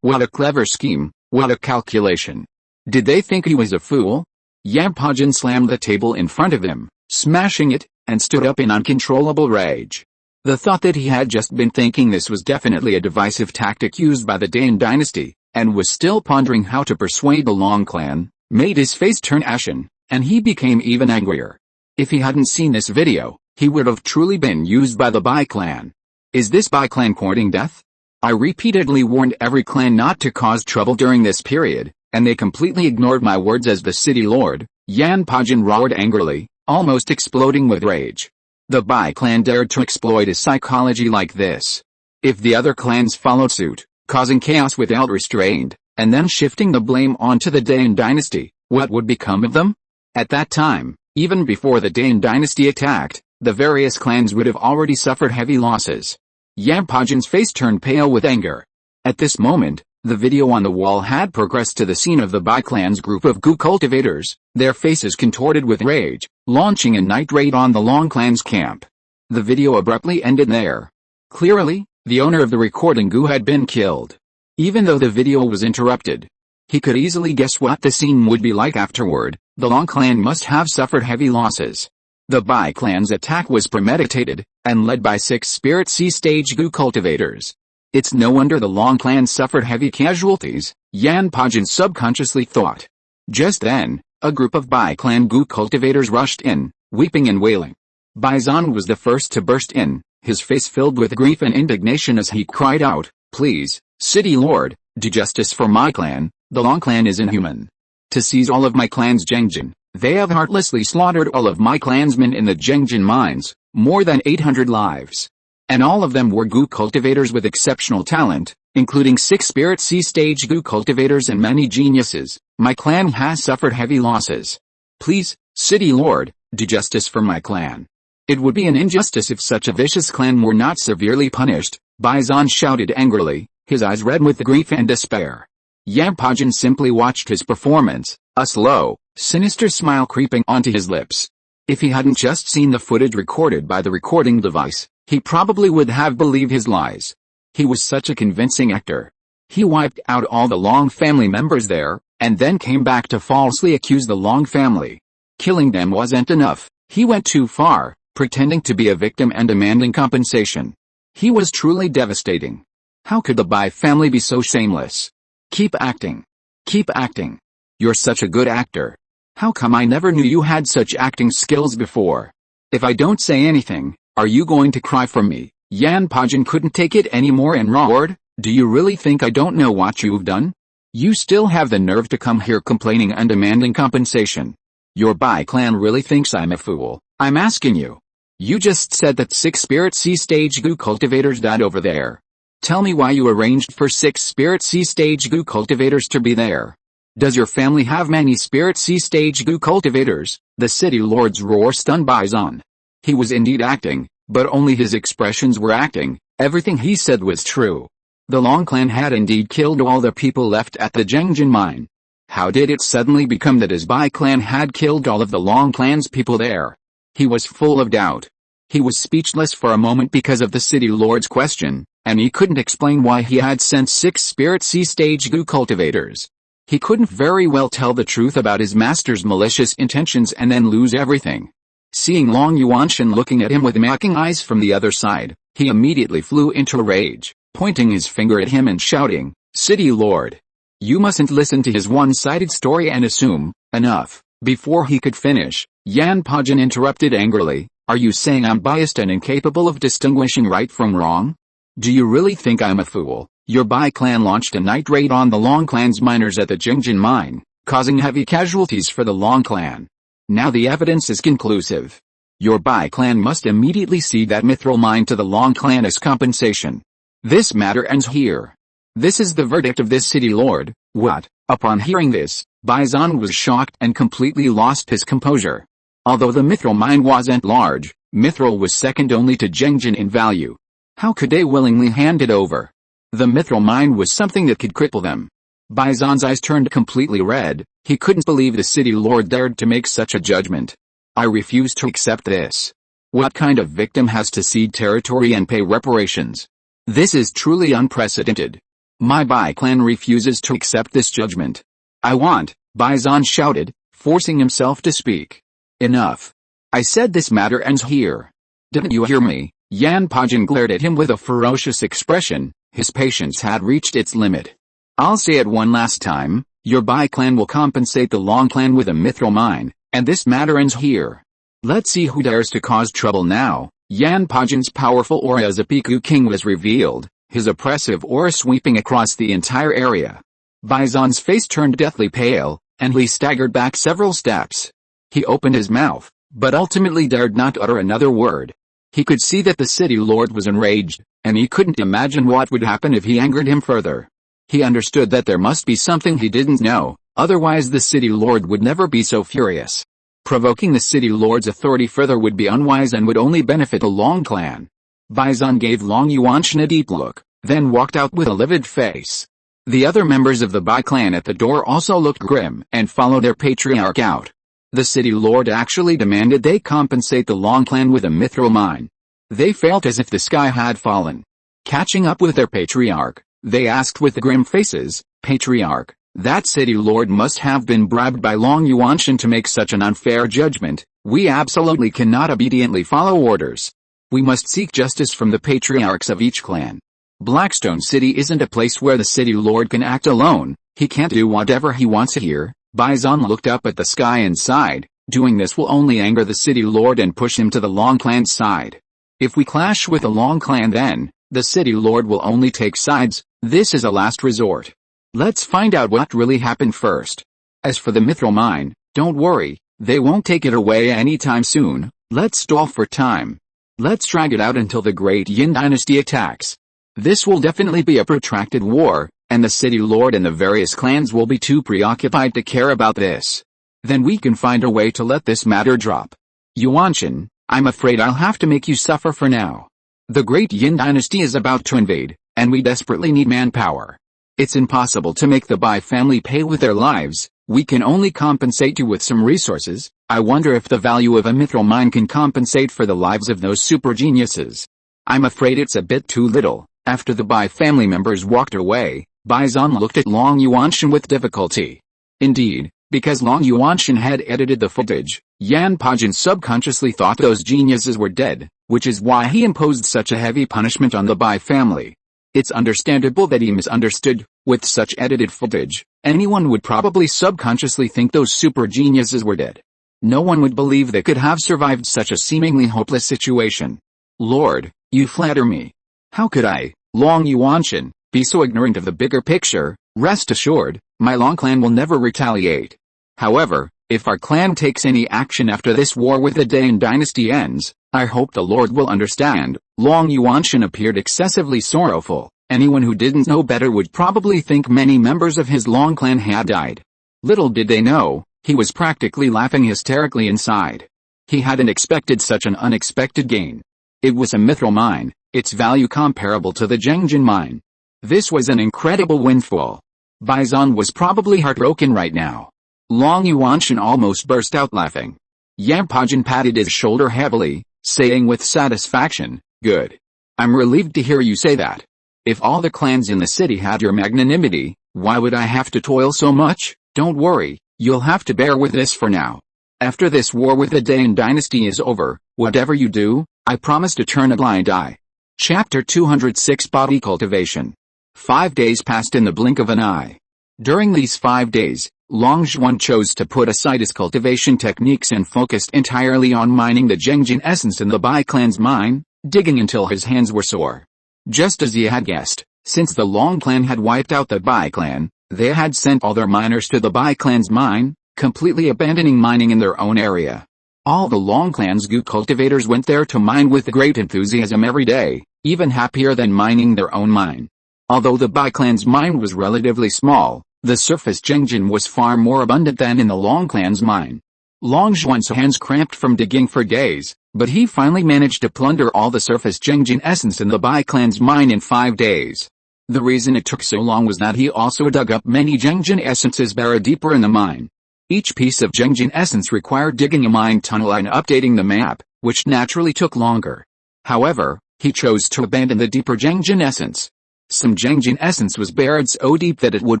What a clever scheme. What a calculation. Did they think he was a fool? Yampajin slammed the table in front of him, smashing it, and stood up in uncontrollable rage. The thought that he had just been thinking this was definitely a divisive tactic used by the Dane dynasty, and was still pondering how to persuade the Long clan, made his face turn ashen, and he became even angrier. If he hadn't seen this video, he would have truly been used by the Bai clan. Is this Bai clan courting death? I repeatedly warned every clan not to cause trouble during this period, and they completely ignored my words as the city lord. Yanpajin roared angrily, almost exploding with rage. The Bai clan dared to exploit his psychology like this. If the other clans followed suit, causing chaos without restraint, and then shifting the blame onto the Dane dynasty, what would become of them? At that time, even before the Dane dynasty attacked, the various clans would have already suffered heavy losses. Yampajin's face turned pale with anger. At this moment, the video on the wall had progressed to the scene of the Bai clan's group of Gu cultivators, their faces contorted with rage, launching a night raid on the Long clan's camp. The video abruptly ended there. Clearly, the owner of the recording Gu had been killed. Even though the video was interrupted, he could easily guess what the scene would be like afterward. The Long clan must have suffered heavy losses. The Bai clan's attack was premeditated, and led by 6 Spirit Sea stage Gu cultivators. It's no wonder the Long clan suffered heavy casualties, Yanpajin subconsciously thought. Just then, a group of Bai clan Gu cultivators rushed in, weeping and wailing. Baizan was the first to burst in, his face filled with grief and indignation as he cried out, "Please, city lord, do justice for my clan. The Long clan is inhuman. To seize all of my clan's Zhengjin, they have heartlessly slaughtered all of my clansmen in the Zhengjin mines, more than 800 lives. And all of them were Gu cultivators with exceptional talent, including 6 Spirit Sea stage Gu cultivators and many geniuses. My clan has suffered heavy losses. Please, city lord, do justice for my clan. It would be an injustice if such a vicious clan were not severely punished," Baizan shouted angrily, his eyes red with grief and despair. Yampajin simply watched his performance, a slow, sinister smile creeping onto his lips. If he hadn't just seen the footage recorded by the recording device, he probably would have believed his lies. He was such a convincing actor. He wiped out all the Long family members there, and then came back to falsely accuse the Long family. Killing them wasn't enough. He went too far, pretending to be a victim and demanding compensation. He was truly devastating. How could the Bai family be so shameless? Keep acting. Keep acting. You're such a good actor. How come I never knew you had such acting skills before? If I don't say anything, are you going to cry for me? Yanpajin couldn't take it anymore and roared, "Do you really think I don't know what you've done? You still have the nerve to come here complaining and demanding compensation. Your Bai clan really thinks I'm a fool. I'm asking you. You just said that 6 Spirit Sea stage Gu cultivators died over there. Tell me why you arranged for 6 Spirit Sea stage Gu cultivators to be there. Does your family have many Spirit Sea stage Gu cultivators?" The city lord's roar stunned Baizan. He was indeed acting, but only his expressions were acting. Everything he said was true. The Long clan had indeed killed all the people left at the Jengjin mine. How did it suddenly become that his Bai clan had killed all of the Long clan's people there? He was full of doubt. He was speechless for a moment because of the city lord's question, and he couldn't explain why he had sent 6 spirit C-stage Gu cultivators. He couldn't very well tell the truth about his master's malicious intentions and then lose everything. Seeing Long Yuanshan looking at him with mocking eyes from the other side, he immediately flew into a rage, pointing his finger at him and shouting, "City Lord! You mustn't listen to his one-sided story and assume." Enough. Before he could finish, Yan Pajin interrupted angrily, "Are you saying I'm biased and incapable of distinguishing right from wrong? Do you really think I'm a fool? Your Bai clan launched a night raid on the Long clan's miners at the Jengjin mine, causing heavy casualties for the Long clan. Now the evidence is conclusive. Your Bai clan must immediately cede that mithril mine to the Long clan as compensation. This matter ends here. This is the verdict of this city lord." What? Upon hearing this, Baizan was shocked and completely lost his composure. Although the mithril mine wasn't large, mithril was second only to Jengjin in value. How could they willingly hand it over? The mithril mine was something that could cripple them. Baizan's eyes turned completely red. He couldn't believe the city lord dared to make such a judgment. "I refuse to accept this. What kind of victim has to cede territory and pay reparations? This is truly unprecedented. My Bai clan refuses to accept this judgment. I want," Baizan shouted, forcing himself to speak. "Enough. I said this matter ends here. Didn't you hear me?" Yan Pajin glared at him with a ferocious expression. His patience had reached its limit. "I'll say it one last time, your Bai clan will compensate the Long clan with a mithril mine, and this matter ends here. Let's see who dares to cause trouble now." Yan Pajin's powerful aura as a Piku king was revealed, his oppressive aura sweeping across the entire area. Baizan's face turned deathly pale, and he staggered back several steps. He opened his mouth, but ultimately dared not utter another word. He could see that the city lord was enraged, and he couldn't imagine what would happen if he angered him further. He understood that there must be something he didn't know, otherwise the city lord would never be so furious. Provoking the city lord's authority further would be unwise and would only benefit the Long clan. Baizan gave Long Yuanshan a deep look, then walked out with a livid face. The other members of the Bai clan at the door also looked grim and followed their patriarch out. The city lord actually demanded they compensate the Long clan with a mithril mine. They felt as if the sky had fallen. Catching up with their patriarch, they asked with grim faces, "Patriarch, that city lord must have been bribed by Long Yuanshan to make such an unfair judgment. We absolutely cannot obediently follow orders. We must seek justice from the patriarchs of each clan. Blackstone City isn't a place where the city lord can act alone. He can't do whatever he wants here." Baizan looked up at the sky and sighed. "Doing this will only anger the city lord and push him to the Long clan's side. If we clash with the Long clan, then the city lord will only take sides. This is a last resort. Let's find out what really happened first. As for the mithril mine, don't worry, they won't take it away anytime soon. Let's stall for time. Let's drag it out until the great Yin dynasty attacks. This will definitely be a protracted war, and the city lord and the various clans will be too preoccupied to care about this. Then we can find a way to let this matter drop. Yuanshan, I'm afraid I'll have to make you suffer for now. The great Yin dynasty is about to invade, and we desperately need manpower. It's impossible to make the Bai family pay with their lives. We can only compensate you with some resources. I wonder if the value of a mithril mine can compensate for the lives of those super geniuses. I'm afraid it's a bit too little." After the Bai family members walked away, Baizan looked at Long Yuanshan with difficulty. Indeed, because Long Yuanshan had edited the footage, Yan Pajin subconsciously thought those geniuses were dead, which is why he imposed such a heavy punishment on the Bai family. It's understandable that he misunderstood. With such edited footage, anyone would probably subconsciously think those super geniuses were dead. No one would believe they could have survived such a seemingly hopeless situation. "Lord, you flatter me. How could I, Long Yuanshan, be so ignorant of the bigger picture? Rest assured, my Long clan will never retaliate. However, if our clan takes any action after this war with the Dayan dynasty ends, I hope the Lord will understand." Long Yuanshan appeared excessively sorrowful. Anyone who didn't know better would probably think many members of his Long clan had died. Little did they know, he was practically laughing hysterically inside. He hadn't expected such an unexpected gain. It was a mithril mine, its value comparable to the Jengjin mine. This was an incredible windfall. Bison was probably heartbroken right now. Long Yuanshan almost burst out laughing. Yampajin patted his shoulder heavily, saying with satisfaction, "Good. I'm relieved to hear you say that. If all the clans in the city had your magnanimity, why would I have to toil so much? Don't worry, you'll have to bear with this for now. After this war with the Dayan dynasty is over, whatever you do, I promise to turn a blind eye." Chapter 206 Body Cultivation. 5 days passed in the blink of an eye. During these 5 days, Long Zhuan chose to put aside his cultivation techniques and focused entirely on mining the Zhengjin essence in the Bai clan's mine, digging until his hands were sore. Just as he had guessed, since the Long clan had wiped out the Bai clan, they had sent all their miners to the Bai clan's mine, completely abandoning mining in their own area. All the Long clan's Gu cultivators went there to mine with great enthusiasm every day, even happier than mining their own mine. Although the Bai clan's mine was relatively small, the surface Zhengjin was far more abundant than in the Long clan's mine. Long Zhuan's hands cramped from digging for days, but he finally managed to plunder all the surface Zhengjin essence in the Bai clan's mine in 5 days. The reason it took so long was that he also dug up many Zhengjin essences buried deeper in the mine. Each piece of Zhengjin essence required digging a mine tunnel and updating the map, which naturally took longer. However, he chose to abandon the deeper Zhengjin essence. Some Zhengjin essence was buried so deep that it would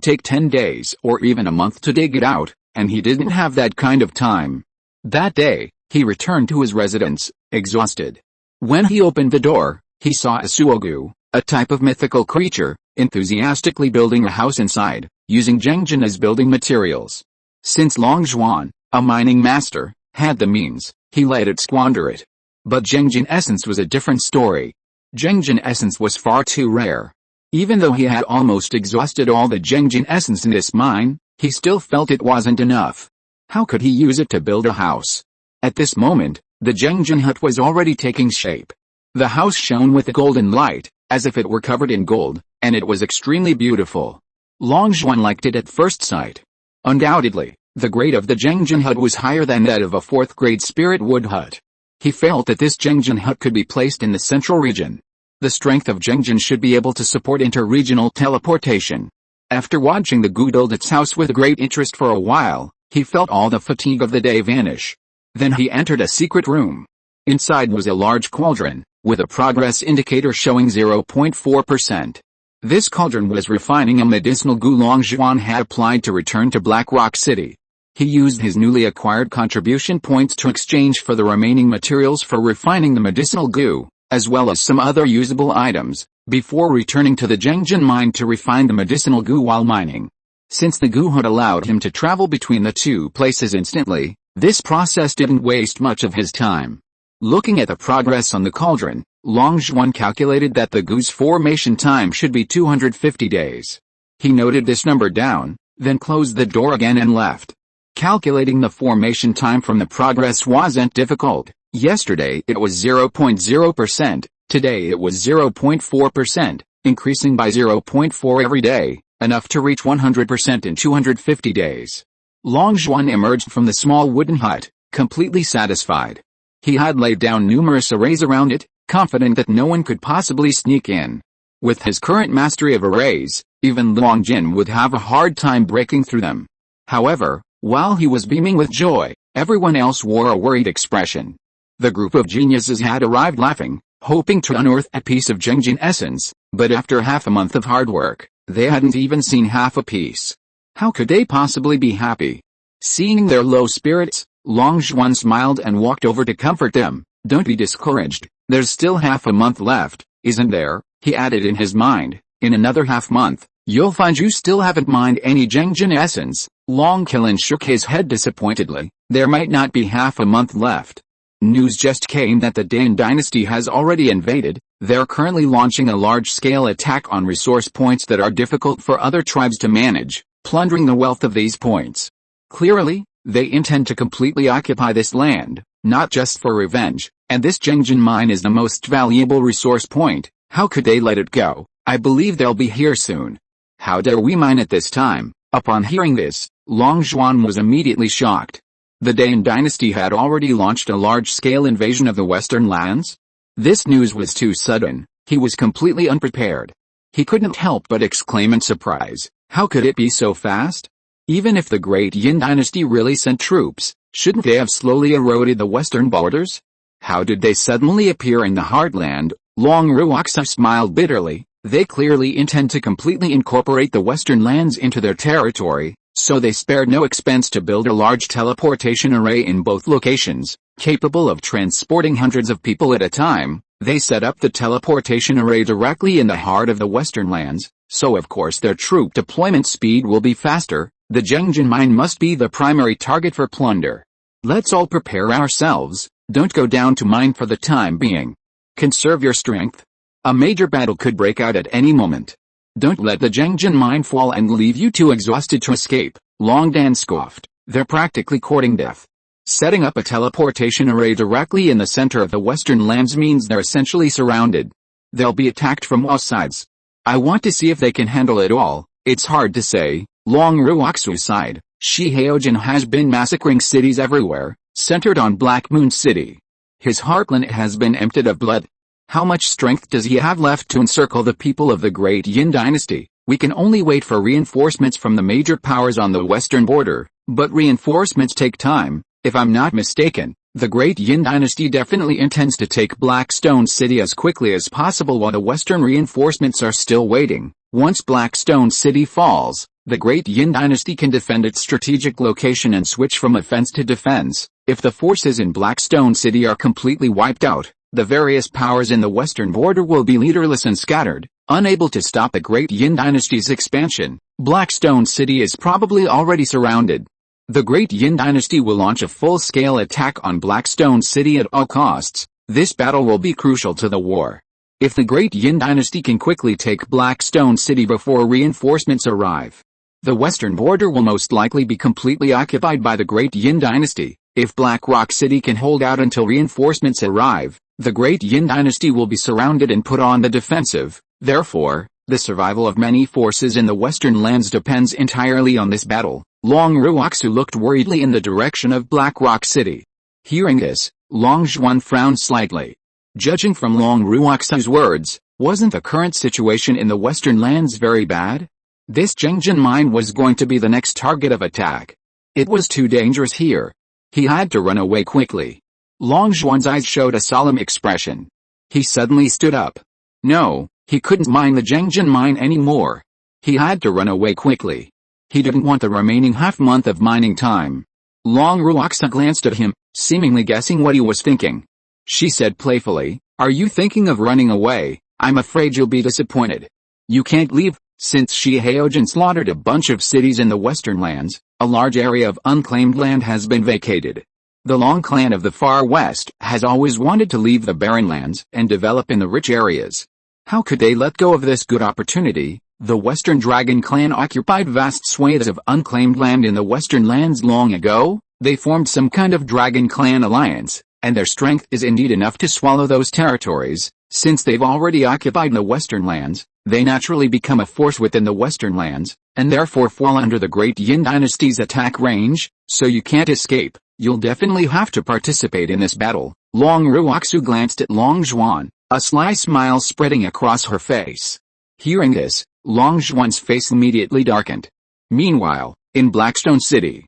take 10 days or even a month to dig it out, and he didn't have that kind of time. That day, he returned to his residence, exhausted. When he opened the door, he saw a Suogu, a type of mythical creature, enthusiastically building a house inside, using Zhengjin as building materials. Since Long Zhuan, a mining master, had the means, he let it squander it. But Zhengjin essence was a different story. Zhengjin essence was far too rare. Even though he had almost exhausted all the Zhengjin essence in this mine, he still felt it wasn't enough. How could he use it to build a house? At this moment, the Zhengjin hut was already taking shape. The house shone with a golden light, as if it were covered in gold, and it was extremely beautiful. Long Zhuan liked it at first sight. Undoubtedly, the grade of the Zhengjin hut was higher than that of a 4th grade spirit wood hut. He felt that this Zhengjin hut could be placed in the central region. The strength of Zhengjin should be able to support inter-regional teleportation. After watching the Gu build its house with great interest for a while, he felt all the fatigue of the day vanish. Then he entered a secret room. Inside was a large cauldron, with a progress indicator showing 0.4%. This cauldron was refining a medicinal Gu Long Zhuan had applied to return to Black Rock City. He used his newly acquired contribution points to exchange for the remaining materials for refining the medicinal Gu, as well as some other usable items, before returning to the Zhengjin mine to refine the medicinal Gu while mining. Since the Gu hut allowed him to travel between the two places instantly, this process didn't waste much of his time. Looking at the progress on the cauldron, Long Zhuan calculated that the Gu's formation time should be 250 days. He noted this number down, then closed the door again and left. Calculating the formation time from the progress wasn't difficult. Yesterday it was 0.0%, today it was 0.4%, increasing by 0.4 every day, enough to reach 100% in 250 days. Long Zhuan emerged from the small wooden hut, completely satisfied. He had laid down numerous arrays around it, confident that no one could possibly sneak in. With his current mastery of arrays, even Long Jin would have a hard time breaking through them. However, while he was beaming with joy, everyone else wore a worried expression. The group of geniuses had arrived laughing, hoping to unearth a piece of Zhengjin essence, but after half a month of hard work, they hadn't even seen half a piece. How could they possibly be happy? Seeing their low spirits, Long Zhuan smiled and walked over to comfort them. "Don't be discouraged, there's still half a month left, isn't there?" he added in his mind. "In another half month, you'll find you still haven't mined any Zhengjin essence." Long Qilin shook his head disappointedly. There might not be half a month left. News just came that the Dan dynasty has already invaded. They're currently launching a large-scale attack on resource points that are difficult for other tribes to manage, plundering the wealth of these points. Clearly, they intend to completely occupy this land, not just for revenge, and this Zhengjin mine is the most valuable resource point. How could they let it go? I believe they'll be here soon. How dare we mine at this time? Upon hearing this, Long Zhuan was immediately shocked. The Dan dynasty had already launched a large-scale invasion of the western lands? This news was too sudden. He was completely unprepared. He couldn't help but exclaim in surprise, how could it be so fast? Even if the great Yin dynasty really sent troops, shouldn't they have slowly eroded the western borders? How did they suddenly appear in the heartland? Long Ruoxu smiled bitterly. They clearly intend to completely incorporate the western lands into their territory, so they spared no expense to build a large teleportation array in both locations, capable of transporting hundreds of people at a time. They set up the teleportation array directly in the heart of the western lands, so of course their troop deployment speed will be faster. The Zhengjin mine must be the primary target for plunder. Let's all prepare ourselves. Don't go down to mine for the time being. Conserve your strength. A major battle could break out at any moment. Don't let the Zhengjin mine fall and leave you too exhausted to escape. Long Dan scoffed. They're practically courting death. Setting up a teleportation array directly in the center of the western lands means they're essentially surrounded. They'll be attacked from all sides. I want to see if they can handle it all. It's hard to say. Long Ruoxu sighed. Shi Heojin has been massacring cities everywhere, centered on Black Moon City. His heartland has been emptied of blood. How much strength does he have left to encircle the people of the great Yin dynasty? We can only wait for reinforcements from the major powers on the western border, but reinforcements take time. If I'm not mistaken, the great Yin dynasty definitely intends to take Blackstone City as quickly as possible while the western reinforcements are still waiting. Once Blackstone City falls, the great Yin dynasty can defend its strategic location and switch from offense to defense. If the forces in Blackstone City are completely wiped out, the various powers in the western border will be leaderless and scattered, unable to stop the great Yin dynasty's expansion. Blackstone City is probably already surrounded. The great Yin dynasty will launch a full-scale attack on Blackstone City at all costs. This battle will be crucial to the war. If the great Yin dynasty can quickly take Blackstone City before reinforcements arrive, the western border will most likely be completely occupied by the great Yin dynasty. If Black Rock City can hold out until reinforcements arrive, the great Yin dynasty will be surrounded and put on the defensive. Therefore, the survival of many forces in the western lands depends entirely on this battle. Long Ruoxu looked worriedly in the direction of Black Rock City. Hearing this, Long Zhuan frowned slightly. Judging from Long Ruoxu's words, wasn't the current situation in the western lands very bad? This Zhengjin mine was going to be the next target of attack. It was too dangerous here. He had to run away quickly. Long Zhuan's eyes showed a solemn expression. He suddenly stood up. No, he couldn't mine the Zhengjin mine anymore. He had to run away quickly. He didn't want the remaining half-month of mining time. Long Ruoxu glanced at him, seemingly guessing what he was thinking. She said playfully, "Are you thinking of running away? I'm afraid you'll be disappointed. You can't leave." Since Shi Heojin slaughtered a bunch of cities in the western lands, a large area of unclaimed land has been vacated. The Long clan of the far west has always wanted to leave the barren lands and develop in the rich areas. How could they let go of this good opportunity? The Western Dragon clan occupied vast swathes of unclaimed land in the western lands long ago. They formed some kind of Dragon clan alliance, and their strength is indeed enough to swallow those territories. Since they've already occupied the western lands, they naturally become a force within the western lands, and therefore fall under the great Yin dynasty's attack range, so you can't escape. You'll definitely have to participate in this battle. Long Ruoxu glanced at Long Zhuan, a sly smile spreading across her face. Hearing this, Long Zhuan's face immediately darkened. Meanwhile, in Blackstone City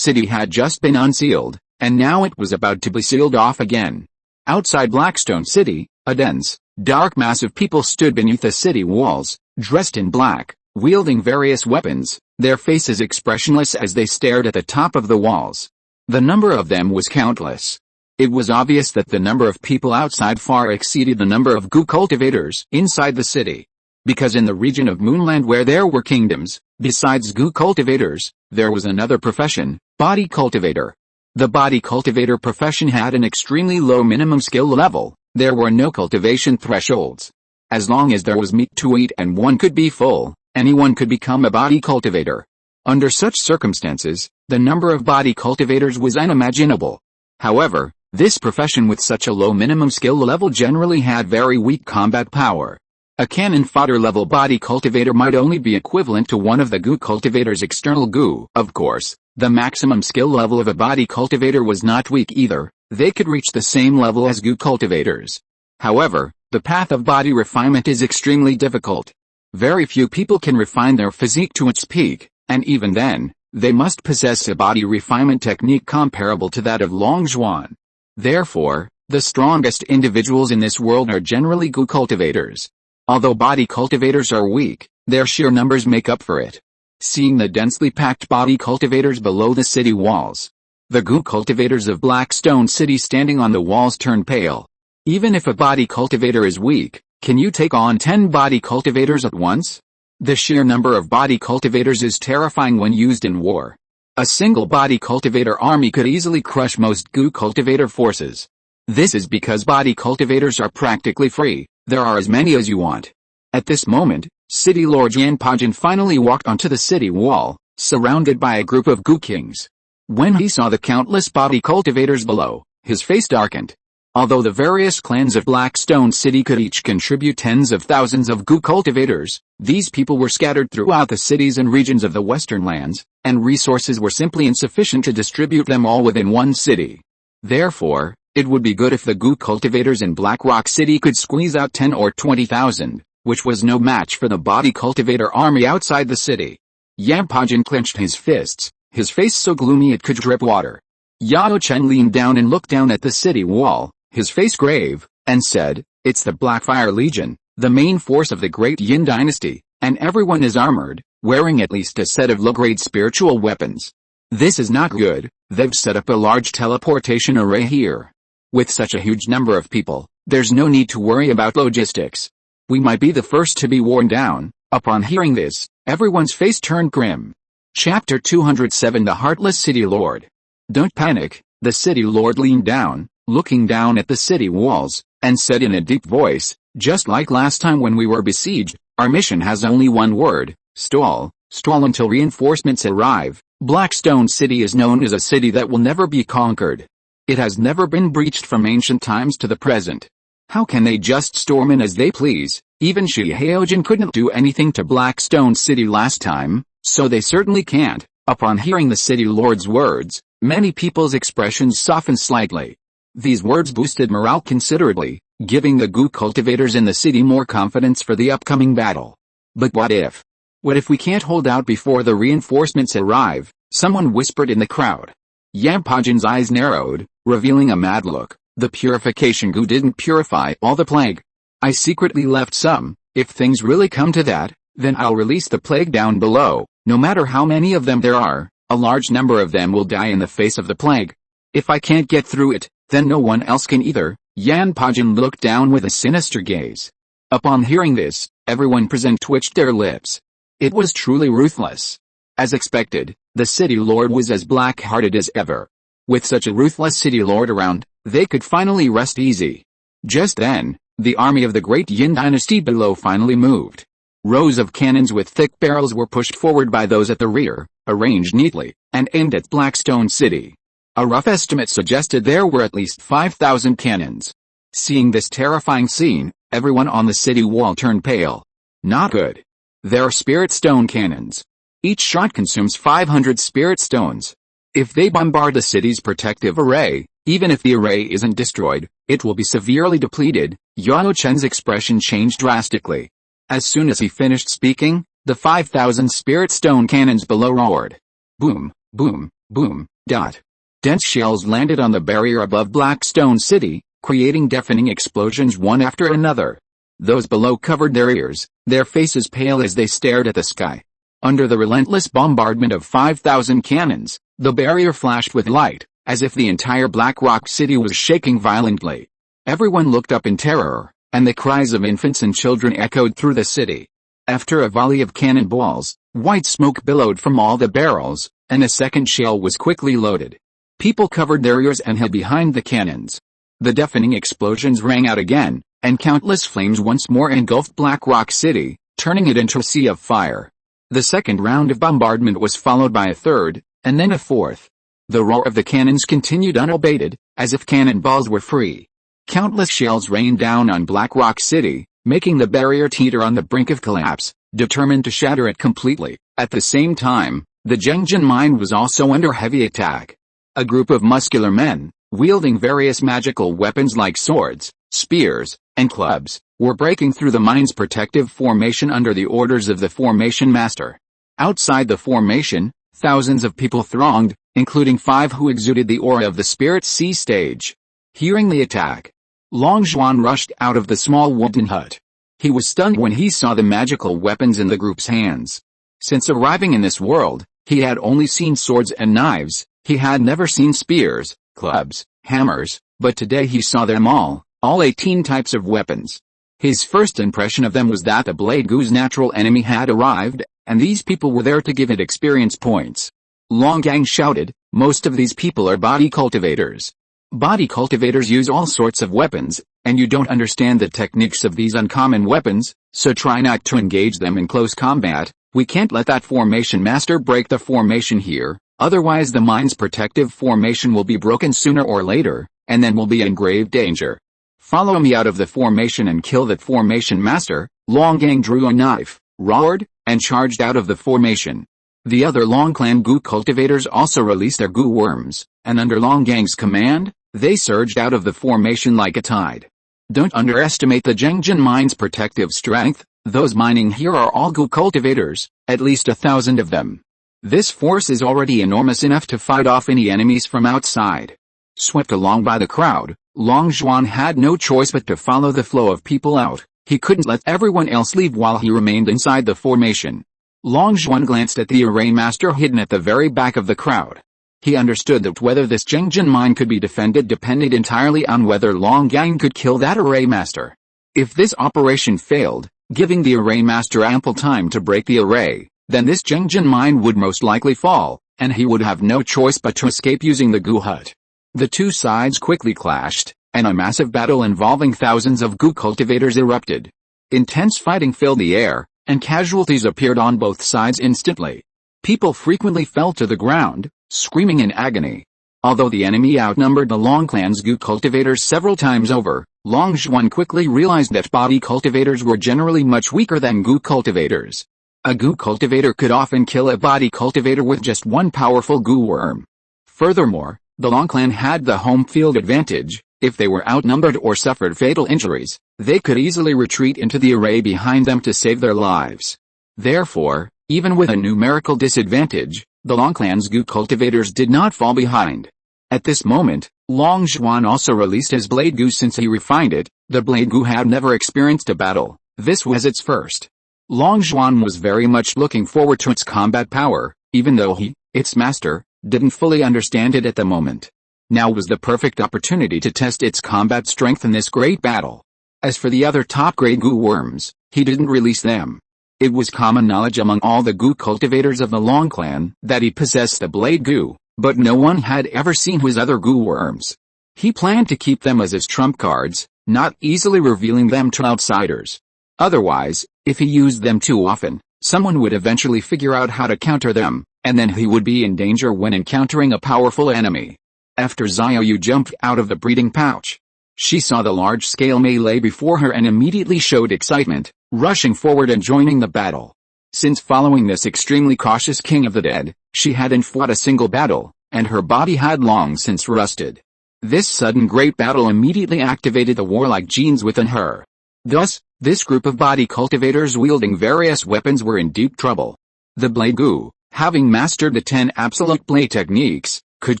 had just been unsealed, and now it was about to be sealed off again. Outside Blackstone City, a dense, dark mass of people stood beneath the city walls, dressed in black, wielding various weapons, their faces expressionless as they stared at the top of the walls. The number of them was countless. It was obvious that the number of people outside far exceeded the number of Gu cultivators inside the city. Because in the region of Moonland where there were kingdoms, besides Gu cultivators, there was another profession, body cultivator. The body cultivator profession had an extremely low minimum skill level. There were no cultivation thresholds. As long as there was meat to eat and one could be full, anyone could become a body cultivator. Under such circumstances, the number of body cultivators was unimaginable. However, this profession with such a low minimum skill level generally had very weak combat power. A cannon fodder level body cultivator might only be equivalent to one of the Gu cultivator's external Gu. Of course, the maximum skill level of a body cultivator was not weak either. They could reach the same level as Gu cultivators. However, The path of body refinement is extremely difficult. Very few people can refine their physique to its peak, and even then, they must possess a body refinement technique comparable to that of Long Zhuan. Therefore, the strongest individuals in this world are generally gu cultivators. Although body cultivators are weak, their sheer numbers make up for it. Seeing the densely packed body cultivators below the city walls, the gu cultivators of Blackstone City standing on the walls turn pale. Even if a body cultivator is weak, can you take on 10 body cultivators at once? The sheer number of body cultivators is terrifying when used in war. A single body cultivator army could easily crush most gu cultivator forces. This is because body cultivators are practically free. There are as many as you want. At this moment, City Lord Yanpajin finally walked onto the city wall, surrounded by a group of gu kings. When he saw the countless body cultivators below, his face darkened. Although the various clans of Blackstone City could each contribute tens of thousands of gu cultivators, these people were scattered throughout the cities and regions of the western lands, and resources were simply insufficient to distribute them all within one city. Therefore, it would be good if the gu cultivators in Black Rock City could squeeze out 10 or 20,000, which was no match for the body cultivator army outside the city. Yanpajin clenched his fists, his face so gloomy it could drip water. Yao Chen leaned down and looked down at the city wall, his face grave, and said, "It's the Blackfire Legion, the main force of the Great Yin Dynasty, and everyone is armored, wearing at least a set of low-grade spiritual weapons. This is not good. They've set up a large teleportation array here. With such a huge number of people, there's no need to worry about logistics. We might be the first to be worn down." Upon hearing this, everyone's face turned grim. Chapter 207 The Heartless City Lord. Don't panic. The City Lord leaned down, looking down at the city walls, and said in a deep voice, "Just like last time when we were besieged, our mission has only one word: stall. Stall until reinforcements arrive. Blackstone City is known as a city that will never be conquered. It has never been breached from ancient times to the present. How can they just storm in as they please? Even Shi Haojin couldn't do anything to Blackstone City last time, so they certainly can't." Upon hearing the City Lord's words, many people's expressions softened slightly. These words boosted morale considerably, giving the gu cultivators in the city more confidence for the upcoming battle. But what if? What if we can't hold out before the reinforcements arrive? Someone whispered in the crowd. Yanpajin's eyes narrowed, revealing a mad look. The purification gu didn't purify all the plague. I secretly left some. If things really come to that, then I'll release the plague down below. No matter how many of them there are, a large number of them will die in the face of the plague. If I can't get through it, then no one else can either. Yanpajin looked down with a sinister gaze. Upon hearing this, everyone present twitched their lips. It was truly ruthless. As expected, the City Lord was as black-hearted as ever. With such a ruthless City Lord around, they could finally rest easy. Just then, the army of the Great Yin Dynasty below finally moved. Rows of cannons with thick barrels were pushed forward by those at the rear, arranged neatly, and aimed at Blackstone City. A rough estimate suggested there were at least 5,000 cannons. Seeing this terrifying scene, everyone on the city wall turned pale. Not good. There are spirit stone cannons. Each shot consumes 500 spirit stones. If they bombard the city's protective array, even if the array isn't destroyed, it will be severely depleted. Yao Chen's expression changed drastically. As soon as he finished speaking, the 5,000 spirit stone cannons below roared. Boom, boom, boom, dot. Dense shells landed on the barrier above Blackstone City, creating deafening explosions one after another. Those below covered their ears, their faces pale as they stared at the sky. Under the relentless bombardment of 5,000 cannons, the barrier flashed with light, as if the entire Black Rock City was shaking violently. Everyone looked up in terror, and the cries of infants and children echoed through the city. After a volley of cannonballs, white smoke billowed from all the barrels, and a second shell was quickly loaded. People covered their ears and hid behind the cannons. The deafening explosions rang out again, and countless flames once more engulfed Black Rock City, turning it into a sea of fire. The second round of bombardment was followed by a third, and then a fourth. The roar of the cannons continued unabated, as if cannonballs were free. Countless shells rained down on Black Rock City, making the barrier teeter on the brink of collapse, determined to shatter it completely. At the same time, the Zhengjin mine was also under heavy attack. A group of muscular men, wielding various magical weapons like swords, spears, and clubs, were breaking through the mine's protective formation under the orders of the formation master. Outside the formation, thousands of people thronged, including 5 who exuded the aura of the Spirit Sea stage. Hearing the attack, Long Zhuan rushed out of the small wooden hut. He was stunned when he saw the magical weapons in the group's hands. Since arriving in this world, he had only seen swords and knives. He had never seen spears, clubs, hammers, but today he saw them all 18 types of weapons. His first impression of them was that the Blade Gu's natural enemy had arrived, and these people were there to give it experience points. Long Gang shouted, "Most of these people are body cultivators. Body cultivators use all sorts of weapons, and you don't understand the techniques of these uncommon weapons, so try not to engage them in close combat. We can't let that formation master break the formation here, otherwise the mine's protective formation will be broken sooner or later, and then we'll be in grave danger. Follow me out of the formation and kill that formation master." Long Gang drew a knife, roared, and charged out of the formation. The other Long Clan Gu cultivators also released their Gu worms, and under Long Gang's command, they surged out of the formation like a tide. Don't underestimate the Zhengjin mine's protective strength. Those mining here are all Gu cultivators, at least 1,000 of them. This force is already enormous enough to fight off any enemies from outside. Swept along by the crowd, Long Zhuan had no choice but to follow the flow of people out. He couldn't let everyone else leave while he remained inside the formation. Long Zhuan glanced at the array master hidden at the very back of the crowd. He understood that whether this Zhengjin mine could be defended depended entirely on whether Long Gang could kill that array master. If this operation failed, giving the array master ample time to break the array, then this Zhengjin mine would most likely fall, and he would have no choice but to escape using the Gu hut. The two sides quickly clashed, and a massive battle involving thousands of Gu cultivators erupted. Intense fighting filled the air, and casualties appeared on both sides instantly. People frequently fell to the ground, screaming in agony. Although the enemy outnumbered the Long Clan's Gu cultivators several times over, Long Zhuan quickly realized that body cultivators were generally much weaker than Gu cultivators. A Gu cultivator could often kill a body cultivator with just one powerful Gu worm. Furthermore, the Long Clan had the home field advantage. If they were outnumbered or suffered fatal injuries, they could easily retreat into the array behind them to save their lives. Therefore, even with a numerical disadvantage, the Long Clan's Gu cultivators did not fall behind. At this moment, Long Zhuan also released his Blade Gu since he refined it. The Blade Gu had never experienced a battle. This was its first. Long Zhuan was very much looking forward to its combat power, even though he, its master, didn't fully understand it at the moment. Now was the perfect opportunity to test its combat strength in this great battle. As for the other top-grade Gu worms, he didn't release them. It was common knowledge among all the Gu cultivators of the Long Clan that he possessed the Blade Gu, but no one had ever seen his other Gu worms. He planned to keep them as his trump cards, not easily revealing them to outsiders. Otherwise, if he used them too often, someone would eventually figure out how to counter them, and then he would be in danger when encountering a powerful enemy. After Xiaoyu jumped out of the breeding pouch, she saw the large-scale melee before her and immediately showed excitement, rushing forward and joining the battle. Since following this extremely cautious King of the Dead, she hadn't fought a single battle, and her body had long since rusted. This sudden great battle immediately activated the warlike genes within her. Thus, this group of body cultivators wielding various weapons were in deep trouble. The Blade Gu, having mastered the 10 absolute blade techniques, could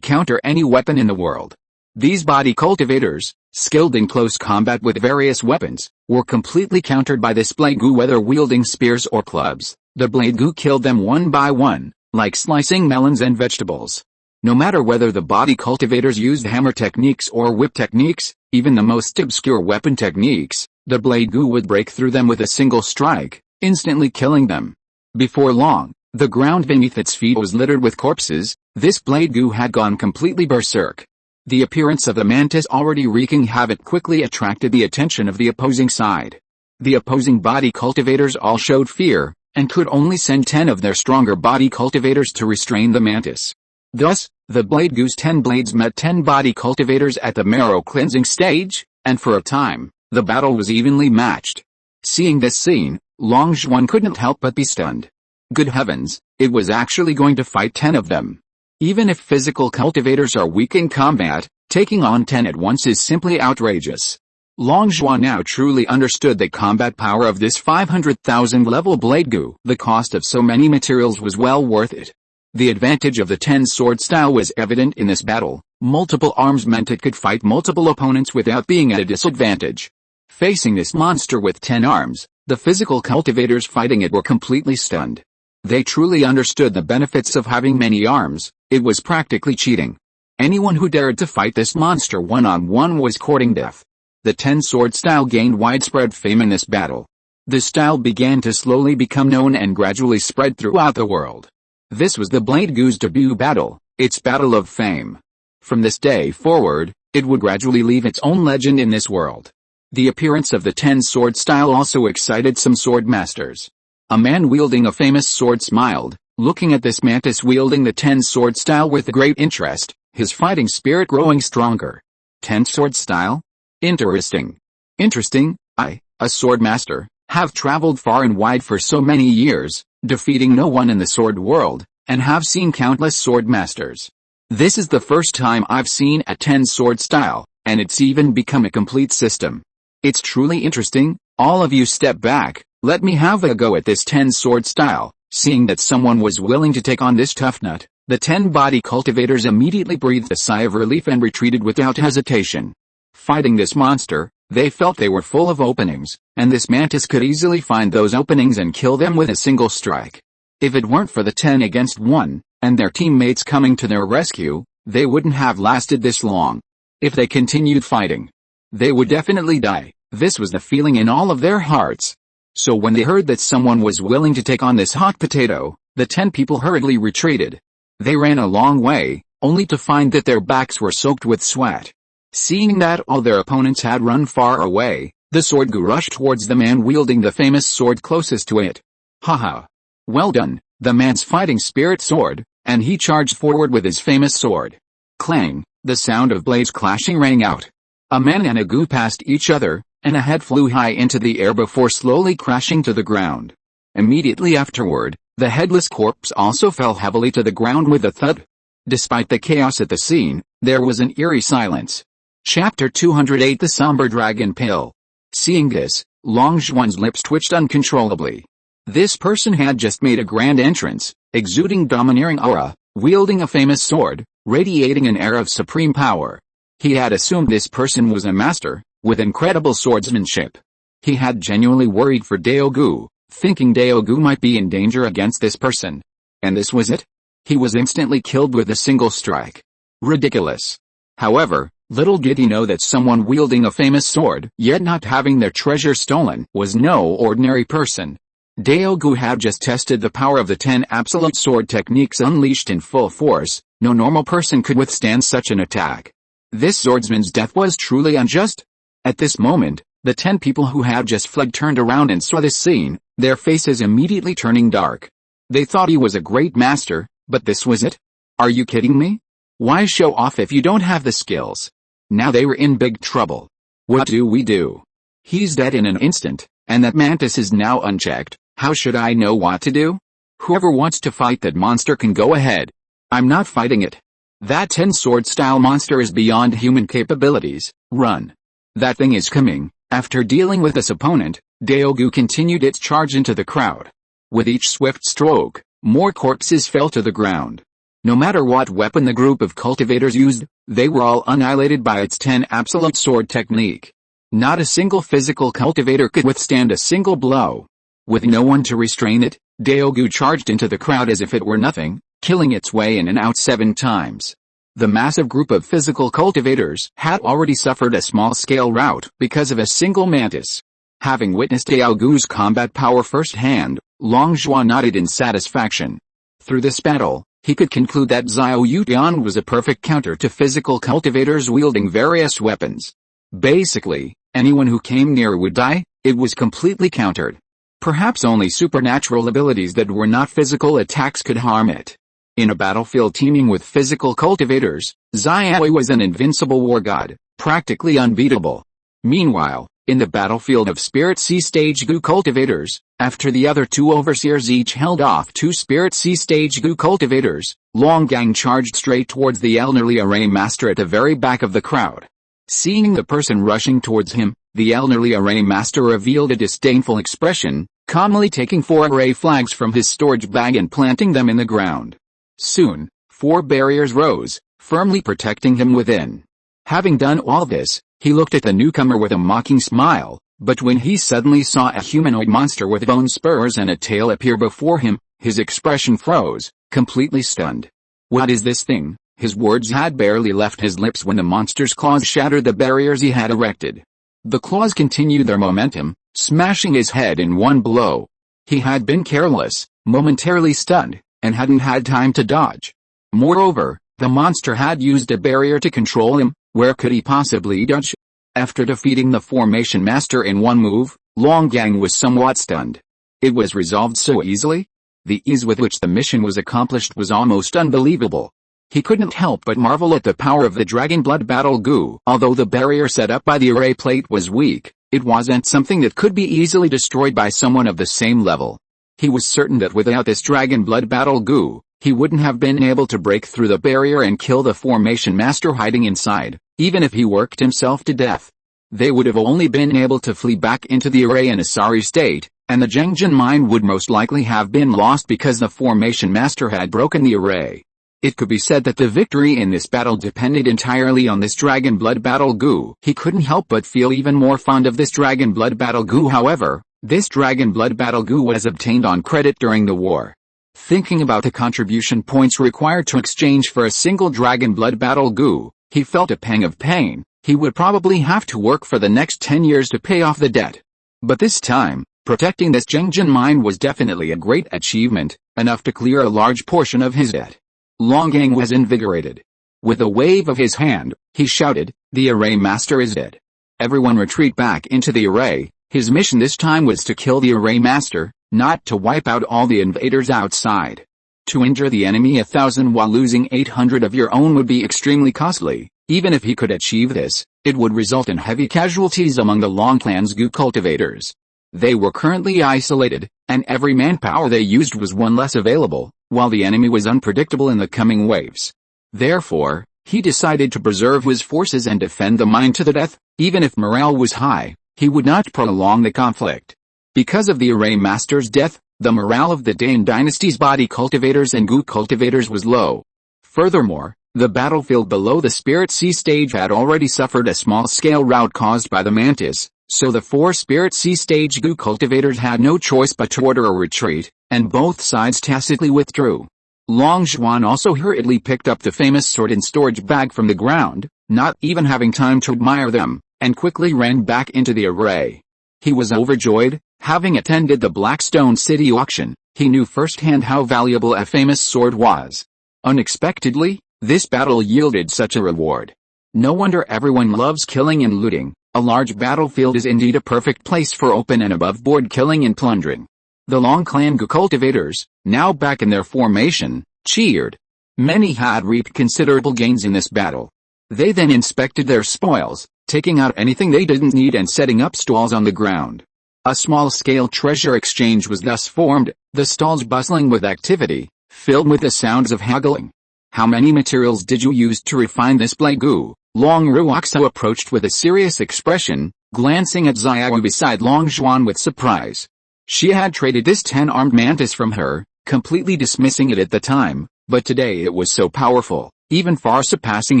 counter any weapon in the world. These body cultivators, skilled in close combat with various weapons, were completely countered by this Blade Gu whether wielding spears or clubs. The Blade Gu killed them one by one, like slicing melons and vegetables. No matter whether the body cultivators used hammer techniques or whip techniques, even the most obscure weapon techniques, the Blade Gu would break through them with a single strike, instantly killing them. Before long, the ground beneath its feet was littered with corpses. This Blade Gu had gone completely berserk. The appearance of the mantis already wreaking havoc quickly attracted the attention of the opposing side. The opposing body cultivators all showed fear, and could only send 10 of their stronger body cultivators to restrain the mantis. Thus, the Blade Gu's 10 blades met 10 body cultivators at the marrow cleansing stage, and for a time, the battle was evenly matched. Seeing this scene, Long Zhuan couldn't help but be stunned. Good heavens, it was actually going to fight 10 of them. Even if physical cultivators are weak in combat, taking on 10 at once is simply outrageous. Longzhuan now truly understood the combat power of this 500,000 level blade Gu. The cost of so many materials was well worth it. The advantage of the 10-sword style was evident in this battle. Multiple arms meant it could fight multiple opponents without being at a disadvantage. Facing this monster with 10 arms, the physical cultivators fighting it were completely stunned. They truly understood the benefits of having many arms. It was practically cheating. Anyone who dared to fight this monster one-on-one was courting death. The 10-sword style gained widespread fame in this battle. This style began to slowly become known and gradually spread throughout the world. This was the Blade Gu's debut battle, its battle of fame. From this day forward, it would gradually leave its own legend in this world. The appearance of the 10-sword style also excited some sword masters. A man wielding a famous sword smiled, looking at this mantis wielding the 10-sword style with great interest, his fighting spirit growing stronger. 10-sword style? Interesting. Interesting. I, a sword master, have traveled far and wide for so many years, defeating no one in the sword world, and have seen countless sword masters. This is the first time I've seen a 10-sword style, and it's even become a complete system. It's truly interesting. All of you step back, let me have a go at this 10-sword style. Seeing that someone was willing to take on this tough nut, the 10-body cultivators immediately breathed a sigh of relief and retreated without hesitation. Fighting this monster, they felt they were full of openings, and this mantis could easily find those openings and kill them with a single strike. If it weren't for the 10 against 1, and their teammates coming to their rescue, they wouldn't have lasted this long. If they continued fighting, they would definitely die. This was the feeling in all of their hearts. So when they heard that someone was willing to take on this hot potato, the 10 people hurriedly retreated. They ran a long way, only to find that their backs were soaked with sweat. Seeing that all their opponents had run far away, the sword Gu rushed towards the man wielding the famous sword closest to it. Haha. Well done, the man's fighting spirit soared, and he charged forward with his famous sword. Clang, the sound of blades clashing rang out. A man and a Gu passed each other, and a head flew high into the air before slowly crashing to the ground. Immediately afterward, the headless corpse also fell heavily to the ground with a thud. Despite the chaos at the scene, there was an eerie silence. Chapter 208 The Somber Dragon Pill. Seeing this, Longzhuan's lips twitched uncontrollably. This person had just made a grand entrance, exuding domineering aura, wielding a famous sword, radiating an air of supreme power. He had assumed this person was a master, with incredible swordsmanship. He had genuinely worried for Dao Gu, thinking Dao Gu might be in danger against this person. And this was it? He was instantly killed with a single strike. Ridiculous. However, little did he know that someone wielding a famous sword, yet not having their treasure stolen, was no ordinary person. Dao Gu had just tested the power of the 10 absolute sword techniques unleashed in full force. No normal person could withstand such an attack. This swordsman's death was truly unjust. At this moment, the 10 people who had just fled turned around and saw this scene, their faces immediately turning dark. They thought he was a great master, but this was it? Are you kidding me? Why show off if you don't have the skills? Now they were in big trouble. What do we do? He's dead in an instant, and that mantis is now unchecked. How should I know what to do? Whoever wants to fight that monster can go ahead. I'm not fighting it. That 10-sword style monster is beyond human capabilities. Run. That thing is coming. After dealing with this opponent, Dao Gu continued its charge into the crowd. With each swift stroke, more corpses fell to the ground. No matter what weapon the group of cultivators used, they were all annihilated by its 10 absolute sword technique. Not a single physical cultivator could withstand a single blow. With no one to restrain it, Dao Gu charged into the crowd as if it were nothing, killing its way in and out 7 times. The massive group of physical cultivators had already suffered a small-scale rout because of a single mantis. Having witnessed Dao Gu's combat power firsthand, Longzhuan nodded in satisfaction. Through this battle, he could conclude that Xiao Yutian was a perfect counter to physical cultivators wielding various weapons. Basically, anyone who came near would die. It was completely countered. Perhaps only supernatural abilities that were not physical attacks could harm it. In a battlefield teeming with physical cultivators, Xiao was an invincible war god, practically unbeatable. Meanwhile, in the battlefield of Spirit Sea Stage Gu cultivators, after the other 2 overseers each held off 2 Spirit Sea Stage Gu cultivators, Longgang charged straight towards the elderly array master at the very back of the crowd. Seeing the person rushing towards him, The elderly array master revealed a disdainful expression, calmly taking 4 array flags from his storage bag and planting them in the ground. Soon, 4 barriers rose, firmly protecting him within. Having done all this, he looked at the newcomer with a mocking smile, but when he suddenly saw a humanoid monster with bone spurs and a tail appear before him, his expression froze, completely stunned. "What is this thing?" His words had barely left his lips when the monster's claws shattered the barriers he had erected. The claws continued their momentum, smashing his head in one blow. He had been careless, momentarily stunned, and hadn't had time to dodge. Moreover, the monster had used a barrier to control him. Where could he possibly dodge? After defeating the formation master in one move, Longang was somewhat stunned. It was resolved so easily? The ease with which the mission was accomplished was almost unbelievable. He couldn't help but marvel at the power of the dragon blood battle goo. Although the barrier set up by the array plate was weak, it wasn't something that could be easily destroyed by someone of the same level. He was certain that without this dragon blood battle goo, he wouldn't have been able to break through the barrier and kill the formation master hiding inside, even if he worked himself to death. They would have only been able to flee back into the array in a sorry state, and the Zhengjin mine would most likely have been lost because the formation master had broken the array. It could be said that the victory in this battle depended entirely on this dragon blood battle goo. He couldn't help but feel even more fond of this dragon blood battle goo. However, this dragon blood battle goo was obtained on credit during the war. Thinking about the contribution points required to exchange for a single dragon blood battle goo, he felt a pang of pain. He would probably have to work for the next 10 years to pay off the debt. But this time, protecting this Zhengjin mine was definitely a great achievement, enough to clear a large portion of his debt. Longang was invigorated. With a wave of his hand, he shouted, "The array master is dead. Everyone retreat back into the array." His mission this time was to kill the array master, not to wipe out all the invaders outside. To injure the enemy 1,000 while losing 800 of your own would be extremely costly. Even if he could achieve this, it would result in heavy casualties among the Long clan's Gu cultivators. They were currently isolated, and every manpower they used was one less available, while the enemy was unpredictable in the coming waves. Therefore, he decided to preserve his forces and defend the mine to the death. Even if morale was high, he would not prolong the conflict. Because of the array master's death, the morale of the Dane dynasty's body cultivators and Gu cultivators was low. Furthermore, the battlefield below the Spirit Sea stage had already suffered a small-scale rout caused by the mantis, so the 4 Spirit Sea stage Gu cultivators had no choice but to order a retreat, and both sides tacitly withdrew. Long Zhuan also hurriedly picked up the famous sword and storage bag from the ground, not even having time to admire them, and quickly ran back into the array. He was overjoyed. Having attended the Blackstone City auction, he knew firsthand how valuable a famous sword was. Unexpectedly, this battle yielded such a reward. No wonder everyone loves killing and looting. A large battlefield is indeed a perfect place for open and above-board killing and plundering. The Long clan Gu cultivators, now back in their formation, cheered. Many had reaped considerable gains in this battle. They then inspected their spoils, taking out anything they didn't need and setting up stalls on the ground. A small-scale treasure exchange was thus formed, the stalls bustling with activity, filled with the sounds of haggling. "How many materials did you use to refine this blade goo?" Long Ruoxo approached with a serious expression, glancing at Xiao beside Long Zhuan with surprise. She had traded this 10-armed mantis from her, completely dismissing it at the time, but today it was so powerful, even far surpassing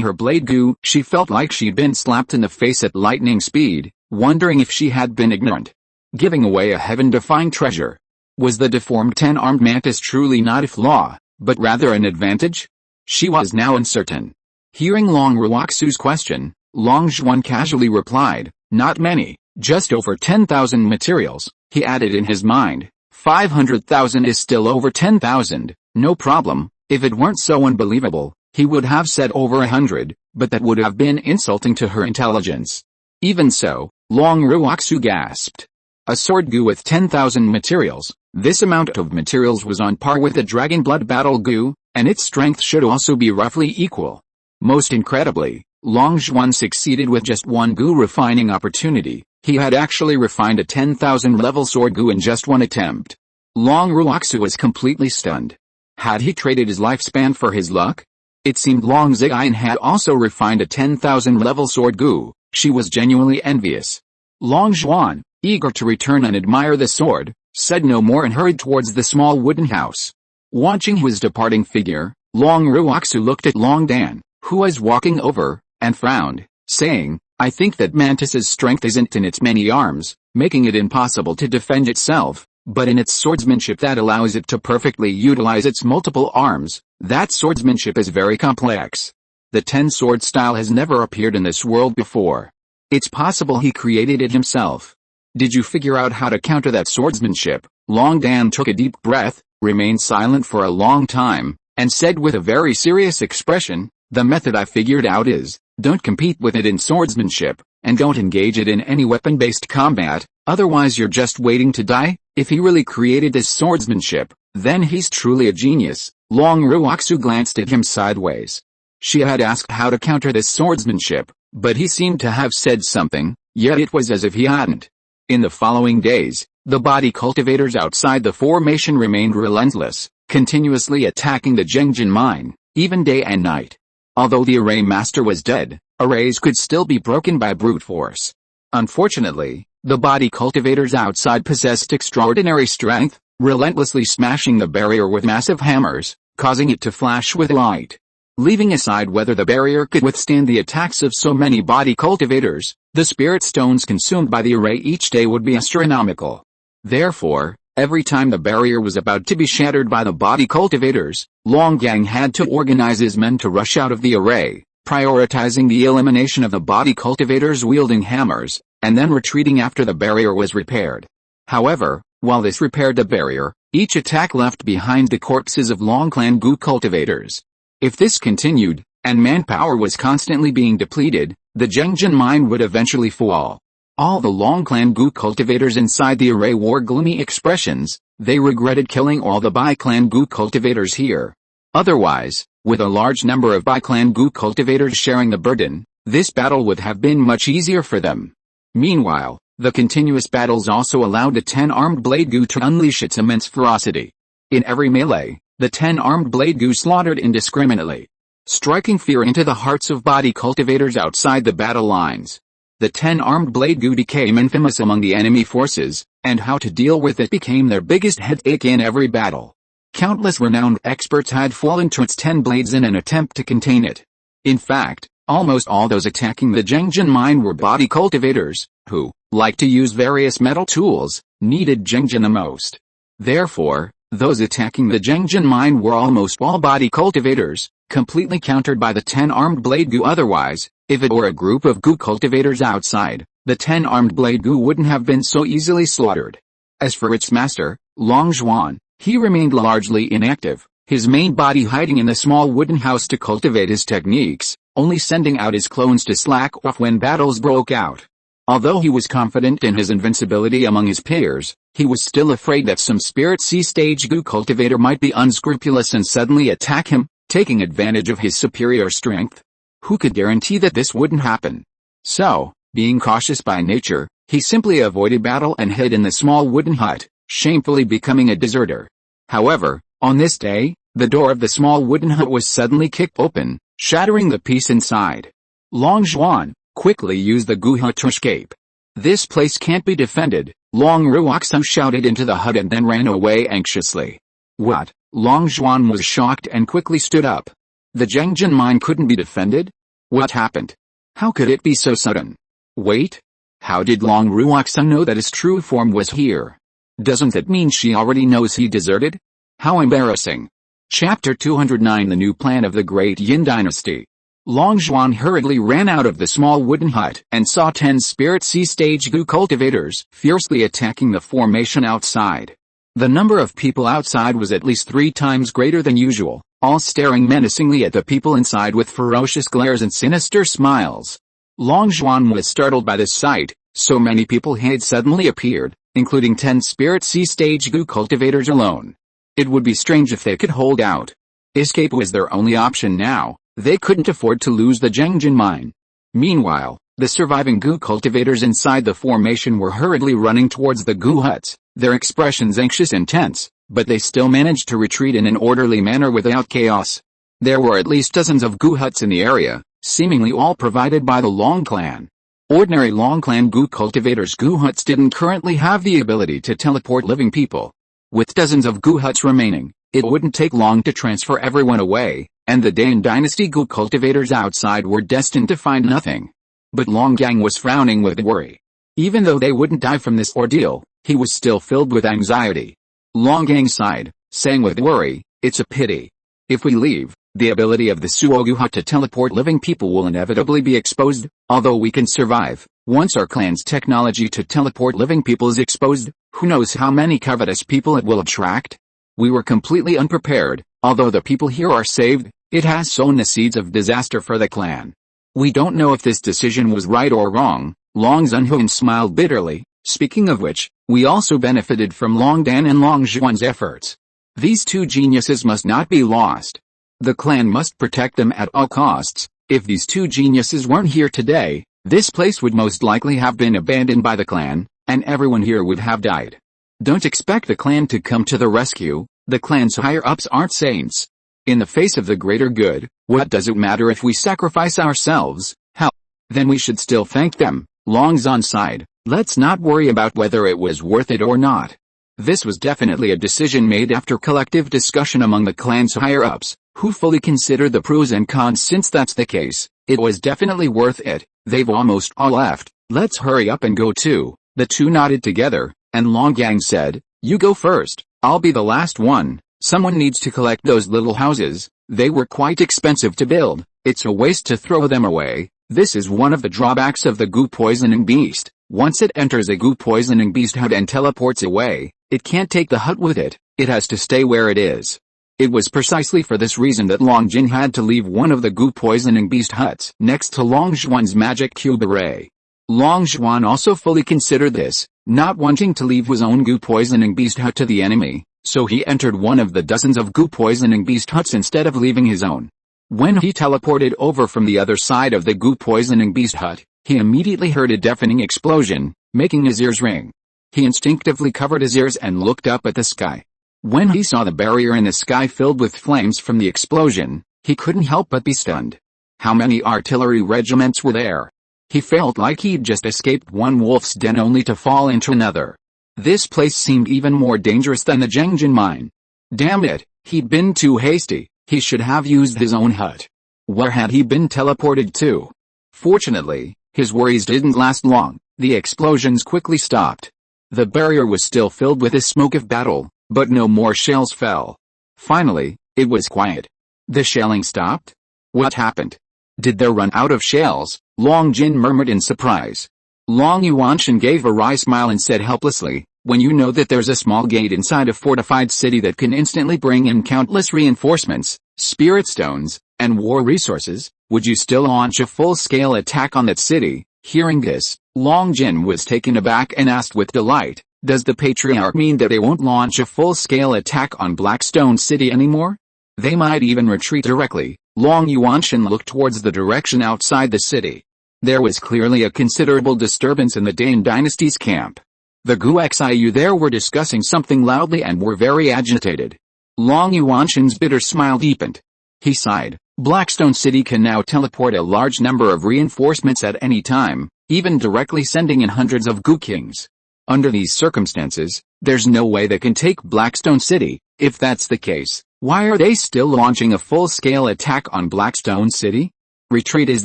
her blade goo. She felt like she'd been slapped in the face at lightning speed, wondering if she had been ignorant. Giving away a heaven-defying treasure. Was the deformed 10-armed mantis truly not a flaw, but rather an advantage? She was now uncertain. Hearing Long Ruoxu's question, Long Zhuan casually replied, "Not many, just over 10,000 materials." He added in his mind, 500,000 is still over 10,000, no problem. If it weren't so unbelievable, he would have said over 100, but that would have been insulting to her intelligence. Even so, Long Ruoxu gasped. A sword goo with 10,000 materials. This amount of materials was on par with the dragon blood battle goo, and its strength should also be roughly equal. Most incredibly, Long Zhuan succeeded with just one goo refining opportunity. He had actually refined a 10,000 level sword goo in just one attempt. Long Ruoxu was completely stunned. Had he traded his lifespan for his luck? It seemed Long Ziyan had also refined a 10,000 level sword goo. She was genuinely envious. Long Zhuan, eager to return and admire the sword, said no more and hurried towards the small wooden house. Watching his departing figure, Long Ruoxu looked at Long Dan, who was walking over, and frowned, saying, I think that mantis's strength isn't in its many arms, making it impossible to defend itself, but in its swordsmanship that allows it to perfectly utilize its multiple arms. That swordsmanship is very complex. The 10-sword style has never appeared in this world before. It's possible he created it himself. Did you figure out how to counter that swordsmanship? Long Dan took a deep breath, remained silent for a long time, and said with a very serious expression, the method I figured out is, don't compete with it in swordsmanship, and don't engage it in any weapon-based combat, otherwise you're just waiting to die. If he really created this swordsmanship, then he's truly a genius. Long Ruoxu glanced at him sideways. She had asked how to counter this swordsmanship, but he seemed to have said something, yet it was as if he hadn't. In the following days, the body cultivators outside the formation remained relentless, continuously attacking the Zhengjin mine, even day and night. Although the array master was dead, arrays could still be broken by brute force. Unfortunately, the body cultivators outside possessed extraordinary strength, relentlessly smashing the barrier with massive hammers, causing it to flash with light. Leaving aside whether the barrier could withstand the attacks of so many body cultivators, the spirit stones consumed by the array each day would be astronomical. Therefore, every time the barrier was about to be shattered by the body cultivators, Long Yang had to organize his men to rush out of the array, prioritizing the elimination of the body cultivators wielding hammers, and then retreating after the barrier was repaired. However, while this repaired the barrier, each attack left behind the corpses of Long Clan Gu cultivators. If this continued, and manpower was constantly being depleted, the Zhengjin mine would eventually fall. All the Long Clan Gu cultivators inside the array wore gloomy expressions. They regretted killing all the Bai Clan Gu cultivators here. Otherwise, with a large number of Bai Clan Gu cultivators sharing the burden, this battle would have been much easier for them. Meanwhile, the continuous battles also allowed the 10-armed Blade Gu to unleash its immense ferocity. In every melee, the 10-armed Blade Gu slaughtered indiscriminately, striking fear into the hearts of body cultivators outside the battle lines. The 10-armed Blade Gu became infamous among the enemy forces, and how to deal with it became their biggest headache in every battle. Countless renowned experts had fallen to its 10 blades in an attempt to contain it. In fact, almost all those attacking the Zhengjin mine were body cultivators, who, like to use various metal tools, needed Zhengjin the most. Therefore, those attacking the Zhengjin mine were almost all body cultivators, completely countered by the 10-armed Blade Gu. Otherwise, if it were a group of Gu cultivators outside, the 10-armed Blade Gu wouldn't have been so easily slaughtered. As for its master, Long Zhuan, he remained largely inactive, his main body hiding in the small wooden house to cultivate his techniques, only sending out his clones to slack off when battles broke out. Although he was confident in his invincibility among his peers, he was still afraid that some Spirit C-stage Gu cultivator might be unscrupulous and suddenly attack him, taking advantage of his superior strength. Who could guarantee that this wouldn't happen? So, being cautious by nature, he simply avoided battle and hid in the small wooden hut, shamefully becoming a deserter. However, on this day, the door of the small wooden hut was suddenly kicked open, shattering the peace inside. Long Zhuan quickly used the Gu hut to escape. This place can't be defended, Long Ruoxu shouted into the hut and then ran away anxiously. What? Long Zhuan was shocked and quickly stood up. The Zhengjin mine couldn't be defended? What happened? How could it be so sudden? Wait. How did Long Ruoxu know that his true form was here? Doesn't that mean she already knows he deserted? How embarrassing. Chapter 209 The New Plan of the Great Yin Dynasty. Long Zhuan hurriedly ran out of the small wooden hut and saw 10 Spirit C-stage Gu cultivators fiercely attacking the formation outside. The number of people outside was at least 3 times greater than usual, all staring menacingly at the people inside with ferocious glares and sinister smiles. Long Zhuan was startled by this sight. So many people had suddenly appeared, including 10 Spirit C-stage Gu cultivators alone. It would be strange if they could hold out. Escape was their only option now. They couldn't afford to lose the Zhengjin mine. Meanwhile, the surviving Gu cultivators inside the formation were hurriedly running towards the Gu huts, their expressions anxious and tense, but they still managed to retreat in an orderly manner without chaos. There were at least dozens of Gu huts in the area, seemingly all provided by the Long clan. Ordinary Long Clan Gu cultivators' Gu huts didn't currently have the ability to teleport living people. With dozens of Gu huts remaining, it wouldn't take long to transfer everyone away, and the Dan Dynasty Gu cultivators outside were destined to find nothing. But Long Gang was frowning with worry. Even though they wouldn't die from this ordeal, he was still filled with anxiety. Long Gang sighed, saying with worry, "It's a pity. If we leave, the ability of the Suogu hut to teleport living people will inevitably be exposed, although we can survive. Once our clan's technology to teleport living people is exposed, who knows how many covetous people it will attract? We were completely unprepared. Although the people here are saved, it has sown the seeds of disaster for the clan. We don't know if this decision was right or wrong." Long Zunhuan smiled bitterly. "Speaking of which, we also benefited from Long Dan and Long Zhuan's efforts. These two geniuses must not be lost. The clan must protect them at all costs. If these two geniuses weren't here today, this place would most likely have been abandoned by the clan, and everyone here would have died. Don't expect the clan to come to the rescue. The clan's higher-ups aren't saints. In the face of the greater good, what does it matter if we sacrifice ourselves? Hell, then we should still thank them." Long Zan sighed. "Let's not worry about whether it was worth it or not. This was definitely a decision made after collective discussion among the clan's higher-ups, who fully consider the pros and cons. Since that's the case, it was definitely worth it. They've almost all left. Let's hurry up and go too." The two nodded together, and Long Gang said, "You go first. I'll be the last one. Someone needs to collect those little houses. They were quite expensive to build. It's a waste to throw them away." This is one of the drawbacks of the Gu poisoning beast. Once it enters a Gu poisoning beast hut and teleports away, it can't take the hut with it. It has to stay where it is. It was precisely for this reason that Long Jin had to leave one of the Gu poisoning beast huts next to Long Zhuan's magic cube array. Long Zhuan also fully considered this, not wanting to leave his own Gu poisoning beast hut to the enemy, so he entered one of the dozens of Gu poisoning beast huts instead of leaving his own. When he teleported over from the other side of the Gu poisoning beast hut, he immediately heard a deafening explosion, making his ears ring. He instinctively covered his ears and looked up at the sky. When he saw the barrier in the sky filled with flames from the explosion, he couldn't help but be stunned. How many artillery regiments were there? He felt like he'd just escaped one wolf's den only to fall into another. This place seemed even more dangerous than the Zhengjin mine. Damn it, he'd been too hasty. He should have used his own hut. Where had he been teleported to? Fortunately, his worries didn't last long. The explosions quickly stopped. The barrier was still filled with the smoke of battle, but no more shells fell. Finally, it was quiet. The shelling stopped? What happened? Did they run out of shells? Long Jin murmured in surprise. Long Yuanshan gave a wry smile and said helplessly, "When you know that there's a small gate inside a fortified city that can instantly bring in countless reinforcements, spirit stones, and war resources, would you still launch a full-scale attack on that city?" Hearing this, Long Jin was taken aback and asked with delight, "Does the Patriarch mean that they won't launch a full-scale attack on Blackstone City anymore? They might even retreat directly." Long Yuanshan looked towards the direction outside the city. There was clearly a considerable disturbance in the Dane dynasty's camp. The Gu Xiu there were discussing something loudly and were very agitated. Long Yuanshan's bitter smile deepened. He sighed. Blackstone City can now teleport a large number of reinforcements at any time, even directly sending in hundreds of Gu Kings. Under these circumstances, there's no way they can take Blackstone City. If that's the case, why are they still launching a full-scale attack on Blackstone City? Retreat is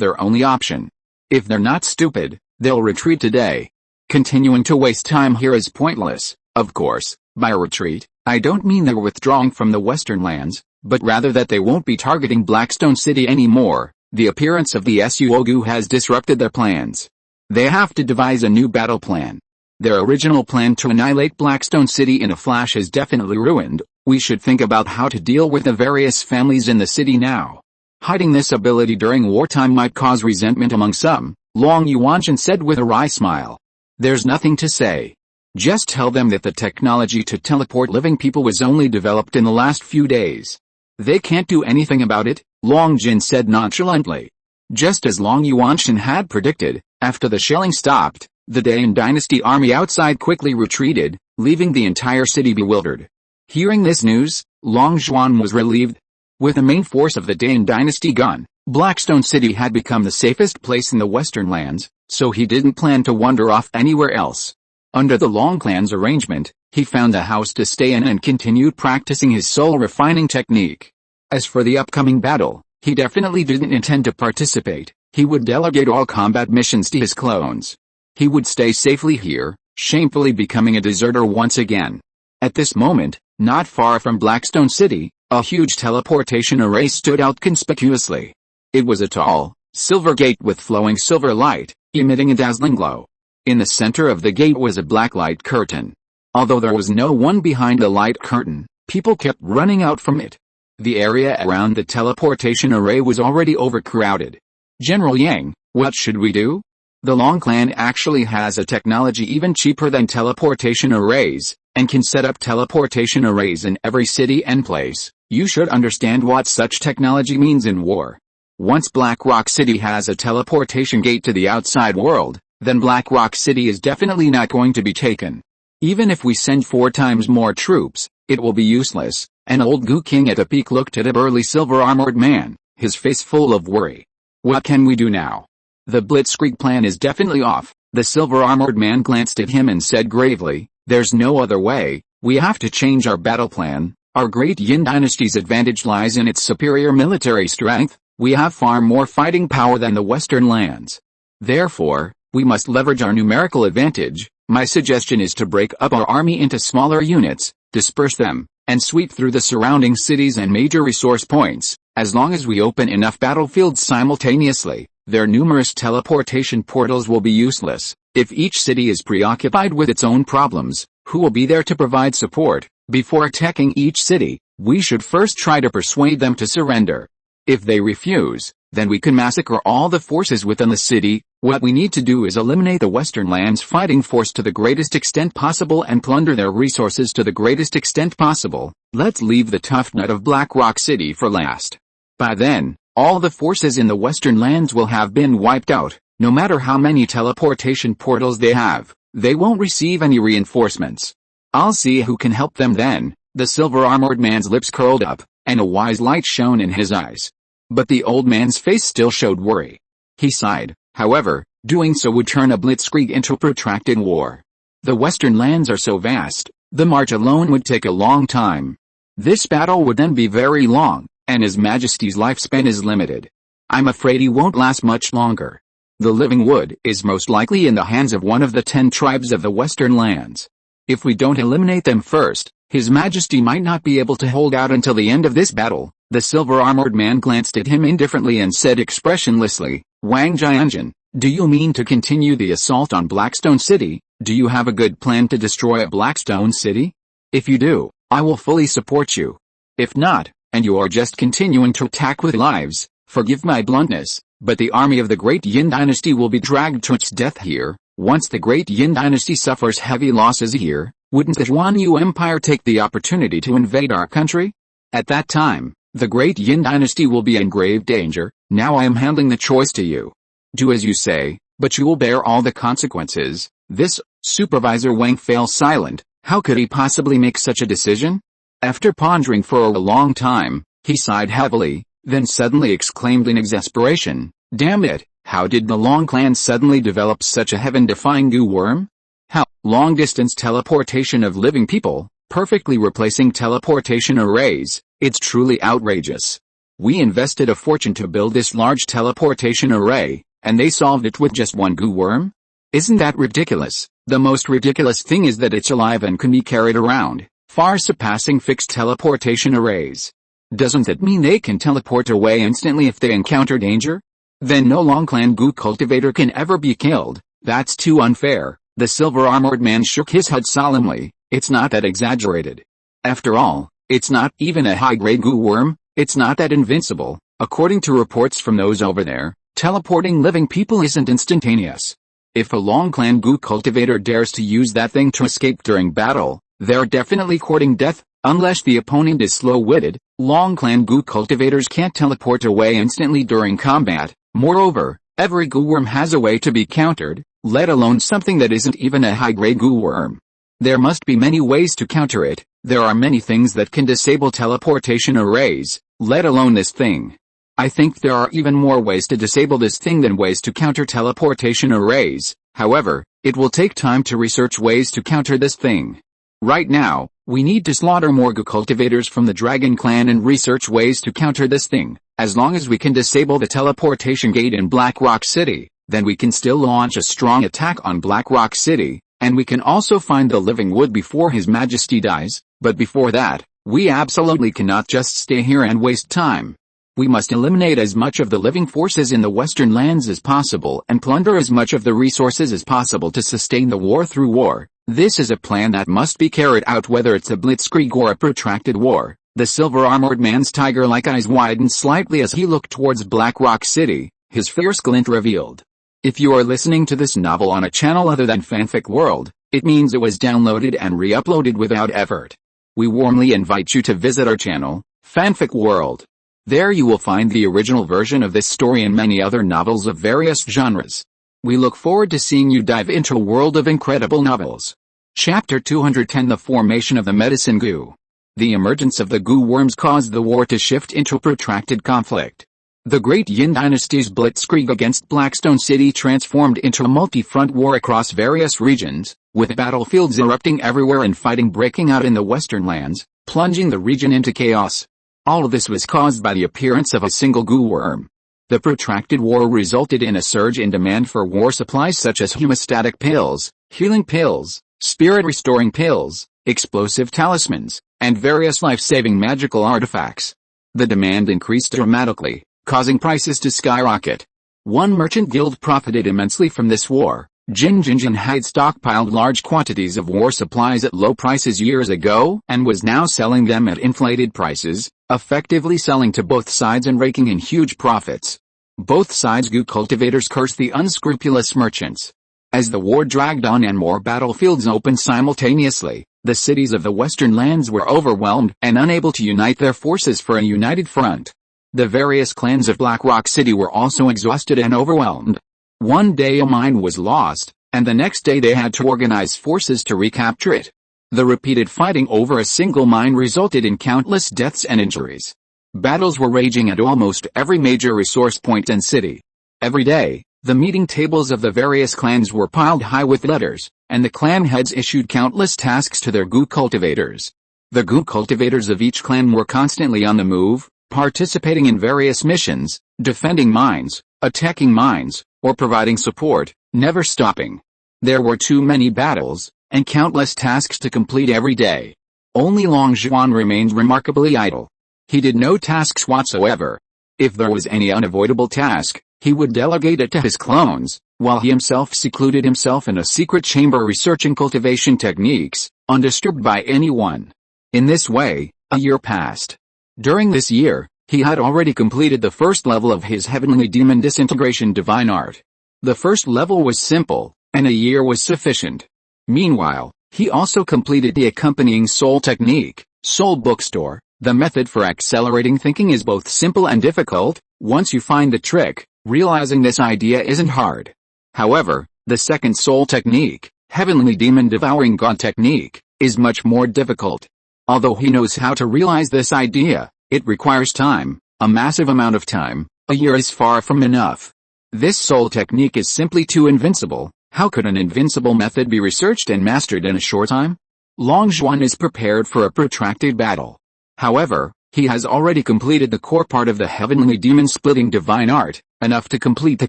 their only option. If they're not stupid, they'll retreat today. Continuing to waste time here is pointless. Of course, by retreat, I don't mean they're withdrawing from the western lands, but rather that they won't be targeting Blackstone City anymore. The appearance of the Suogu has disrupted their plans. They have to devise a new battle plan. Their original plan to annihilate Blackstone City in a flash is definitely ruined. We should think about how to deal with the various families in the city now. Hiding this ability during wartime might cause resentment among some, Long Yuanshan said with a wry smile. There's nothing to say. Just tell them that the technology to teleport living people was only developed in the last few days. They can't do anything about it, Long Jin said nonchalantly. Just as Long Yuanshan had predicted, after the shelling stopped, the Dain dynasty army outside quickly retreated, leaving the entire city bewildered. Hearing this news, Long Zhuan was relieved. With the main force of the Dain dynasty gone, Blackstone City had become the safest place in the western lands. so he didn't plan to wander off anywhere else. Under the Long Clan's arrangement, he found a house to stay in and continued practicing his soul-refining technique. As for the upcoming battle, he definitely didn't intend to participate. He would delegate all combat missions to his clones. He would stay safely here, shamefully becoming a deserter once again. At this moment, not far from Blackstone City, a huge teleportation array stood out conspicuously. It was a tall, silver gate with flowing silver light, emitting a dazzling glow. In the center of the gate was a black light curtain. Although there was no one behind the light curtain, people kept running out from it. The area around the teleportation array was already overcrowded. General Yang, what should we do? The Long Clan actually has a technology even cheaper than teleportation arrays, and can set up teleportation arrays in every city and place. You should understand what such technology means in war. Once Black Rock City has a teleportation gate to the outside world, then Black Rock City is definitely not going to be taken. Even if we send 4 times more troops, it will be useless. An old Goo King at a peak looked at a burly silver-armored man, his face full of worry. What can we do now? The Blitzkrieg plan is definitely off. The silver-armored man glanced at him and said gravely, there's no other way, we have to change our battle plan. Our great Yin dynasty's advantage lies in its superior military strength. We have far more fighting power than the Western lands. Therefore, we must leverage our numerical advantage. My suggestion is to break up our army into smaller units, disperse them, and sweep through the surrounding cities and major resource points. As long as we open enough battlefields simultaneously, their numerous teleportation portals will be useless. If each city is preoccupied with its own problems, who will be there to provide support? Before attacking each city, we should first try to persuade them to surrender. If they refuse, then we can massacre all the forces within the city. What we need to do is eliminate the Western lands' fighting force to the greatest extent possible and plunder their resources to the greatest extent possible. Let's leave the tough nut of Black Rock City for last. By then, all the forces in the Western lands will have been wiped out. No matter how many teleportation portals they have, they won't receive any reinforcements. I'll see who can help them then. The silver-armored man's lips curled up, and a wise light shone in his eyes. But the old man's face still showed worry. He sighed. However, doing so would turn a blitzkrieg into a protracted war. The Western lands are so vast, the march alone would take a long time. This battle would then be very long, and His Majesty's lifespan is limited. I'm afraid he won't last much longer. The living wood is most likely in the hands of one of the 10 tribes of the Western lands. If we don't eliminate them first, His Majesty might not be able to hold out until the end of this battle. The silver-armored man glanced at him indifferently and said expressionlessly, Wang Jianjin, do you mean to continue the assault on Blackstone City? Do you have a good plan to destroy Blackstone City? If you do, I will fully support you. If not, and you are just continuing to attack with lives, forgive my bluntness, but the army of the Great Yin Dynasty will be dragged to its death here. Once the Great Yin Dynasty suffers heavy losses here, wouldn't the Huanyu Empire take the opportunity to invade our country? At that time, the Great Yin Dynasty will be in grave danger. Now I am handing the choice to you. Do as you say, but you will bear all the consequences. This Supervisor Wang fell silent. How could he possibly make such a decision? After pondering for a long time, he sighed heavily, then suddenly exclaimed in exasperation, damn it, how did the Long Clan suddenly develop such a heaven-defying goo worm? How? Long-distance teleportation of living people, perfectly replacing teleportation arrays. It's truly outrageous. We invested a fortune to build this large teleportation array, and they solved it with just one goo worm? Isn't that ridiculous? The most ridiculous thing is that it's alive and can be carried around, far surpassing fixed teleportation arrays. Doesn't that mean they can teleport away instantly if they encounter danger? Then no Long Clan goo cultivator can ever be killed. That's too unfair. The silver-armored man shook his head solemnly. It's not that exaggerated. After all, it's not even a high-grade goo worm. It's not that invincible. According to reports from those over there, teleporting living people isn't instantaneous. If a Long Clan goo cultivator dares to use that thing to escape during battle, they're definitely courting death, unless the opponent is slow-witted. Long Clan goo cultivators can't teleport away instantly during combat. Moreover, every goo worm has a way to be countered, let alone something that isn't even a high-grade goo worm. There must be many ways to counter it. There are many things that can disable teleportation arrays, let alone this thing. I think there are even more ways to disable this thing than ways to counter teleportation arrays. However, it will take time to research ways to counter this thing. Right now, we need to slaughter more cultivators from the Dragon Clan and research ways to counter this thing. As long as we can disable the teleportation gate in Black Rock City, then we can still launch a strong attack on Black Rock City, and we can also find the living wood before His Majesty dies. But before that, we absolutely cannot just stay here and waste time. We must eliminate as much of the living forces in the Western lands as possible and plunder as much of the resources as possible to sustain the war through war. This is a plan that must be carried out whether it's a blitzkrieg or a protracted war. The silver-armored man's tiger-like eyes widened slightly as he looked towards Black Rock City, his fierce glint revealed. If you are listening to this novel on a channel other than Fanfic World, it means it was downloaded and re-uploaded without effort. We warmly invite you to visit our channel, Fanfic World. There you will find the original version of this story and many other novels of various genres. We look forward to seeing you dive into a world of incredible novels. Chapter 210 The Formation of the Medicine Goo. The emergence of the goo worms caused the war to shift into a protracted conflict. The Great Yin Dynasty's blitzkrieg against Blackstone City transformed into a multi-front war across various regions, with battlefields erupting everywhere and fighting breaking out in the western lands, plunging the region into chaos. All of this was caused by the appearance of a single goo worm. The protracted war resulted in a surge in demand for war supplies such as hemostatic pills, healing pills, spirit-restoring pills, explosive talismans, and various life-saving magical artifacts. The demand increased dramatically, causing prices to skyrocket. One merchant guild profited immensely from this war. Jin Jinjin had stockpiled large quantities of war supplies at low prices years ago and was now selling them at inflated prices, effectively selling to both sides and raking in huge profits. Both sides' goo cultivators cursed the unscrupulous merchants. As the war dragged on and more battlefields opened simultaneously, the cities of the western lands were overwhelmed and unable to unite their forces for a united front. The various clans of Black Rock City were also exhausted and overwhelmed. One day a mine was lost, and the next day they had to organize forces to recapture it. The repeated fighting over a single mine resulted in countless deaths and injuries. Battles were raging at almost every major resource point and city. Every day, the meeting tables of the various clans were piled high with letters, and the clan heads issued countless tasks to their goo cultivators. The goo cultivators of each clan were constantly on the move, participating in various missions, defending mines, attacking mines, or providing support, never stopping. There were too many battles, and countless tasks to complete every day. Only Long Zhuan remained remarkably idle. He did no tasks whatsoever. If there was any unavoidable task, he would delegate it to his clones, while he himself secluded himself in a secret chamber researching cultivation techniques, undisturbed by anyone. In this way, a year passed. During this year, he had already completed the first level of his Heavenly Demon Disintegration Divine Art. The first level was simple, and a year was sufficient. Meanwhile, he also completed the accompanying Soul Technique, Soul Bookstore. The method for accelerating thinking is both simple and difficult. Once you find the trick, realizing this idea isn't hard. However, the second Soul Technique, Heavenly Demon Devouring God Technique, is much more difficult. Although he knows how to realize this idea, it requires time, a massive amount of time. A year is far from enough. This soul technique is simply too invincible. How could an invincible method be researched and mastered in a short time? Long Zhuan is prepared for a protracted battle. However, he has already completed the core part of the Heavenly Demon Splitting Divine Art, enough to complete the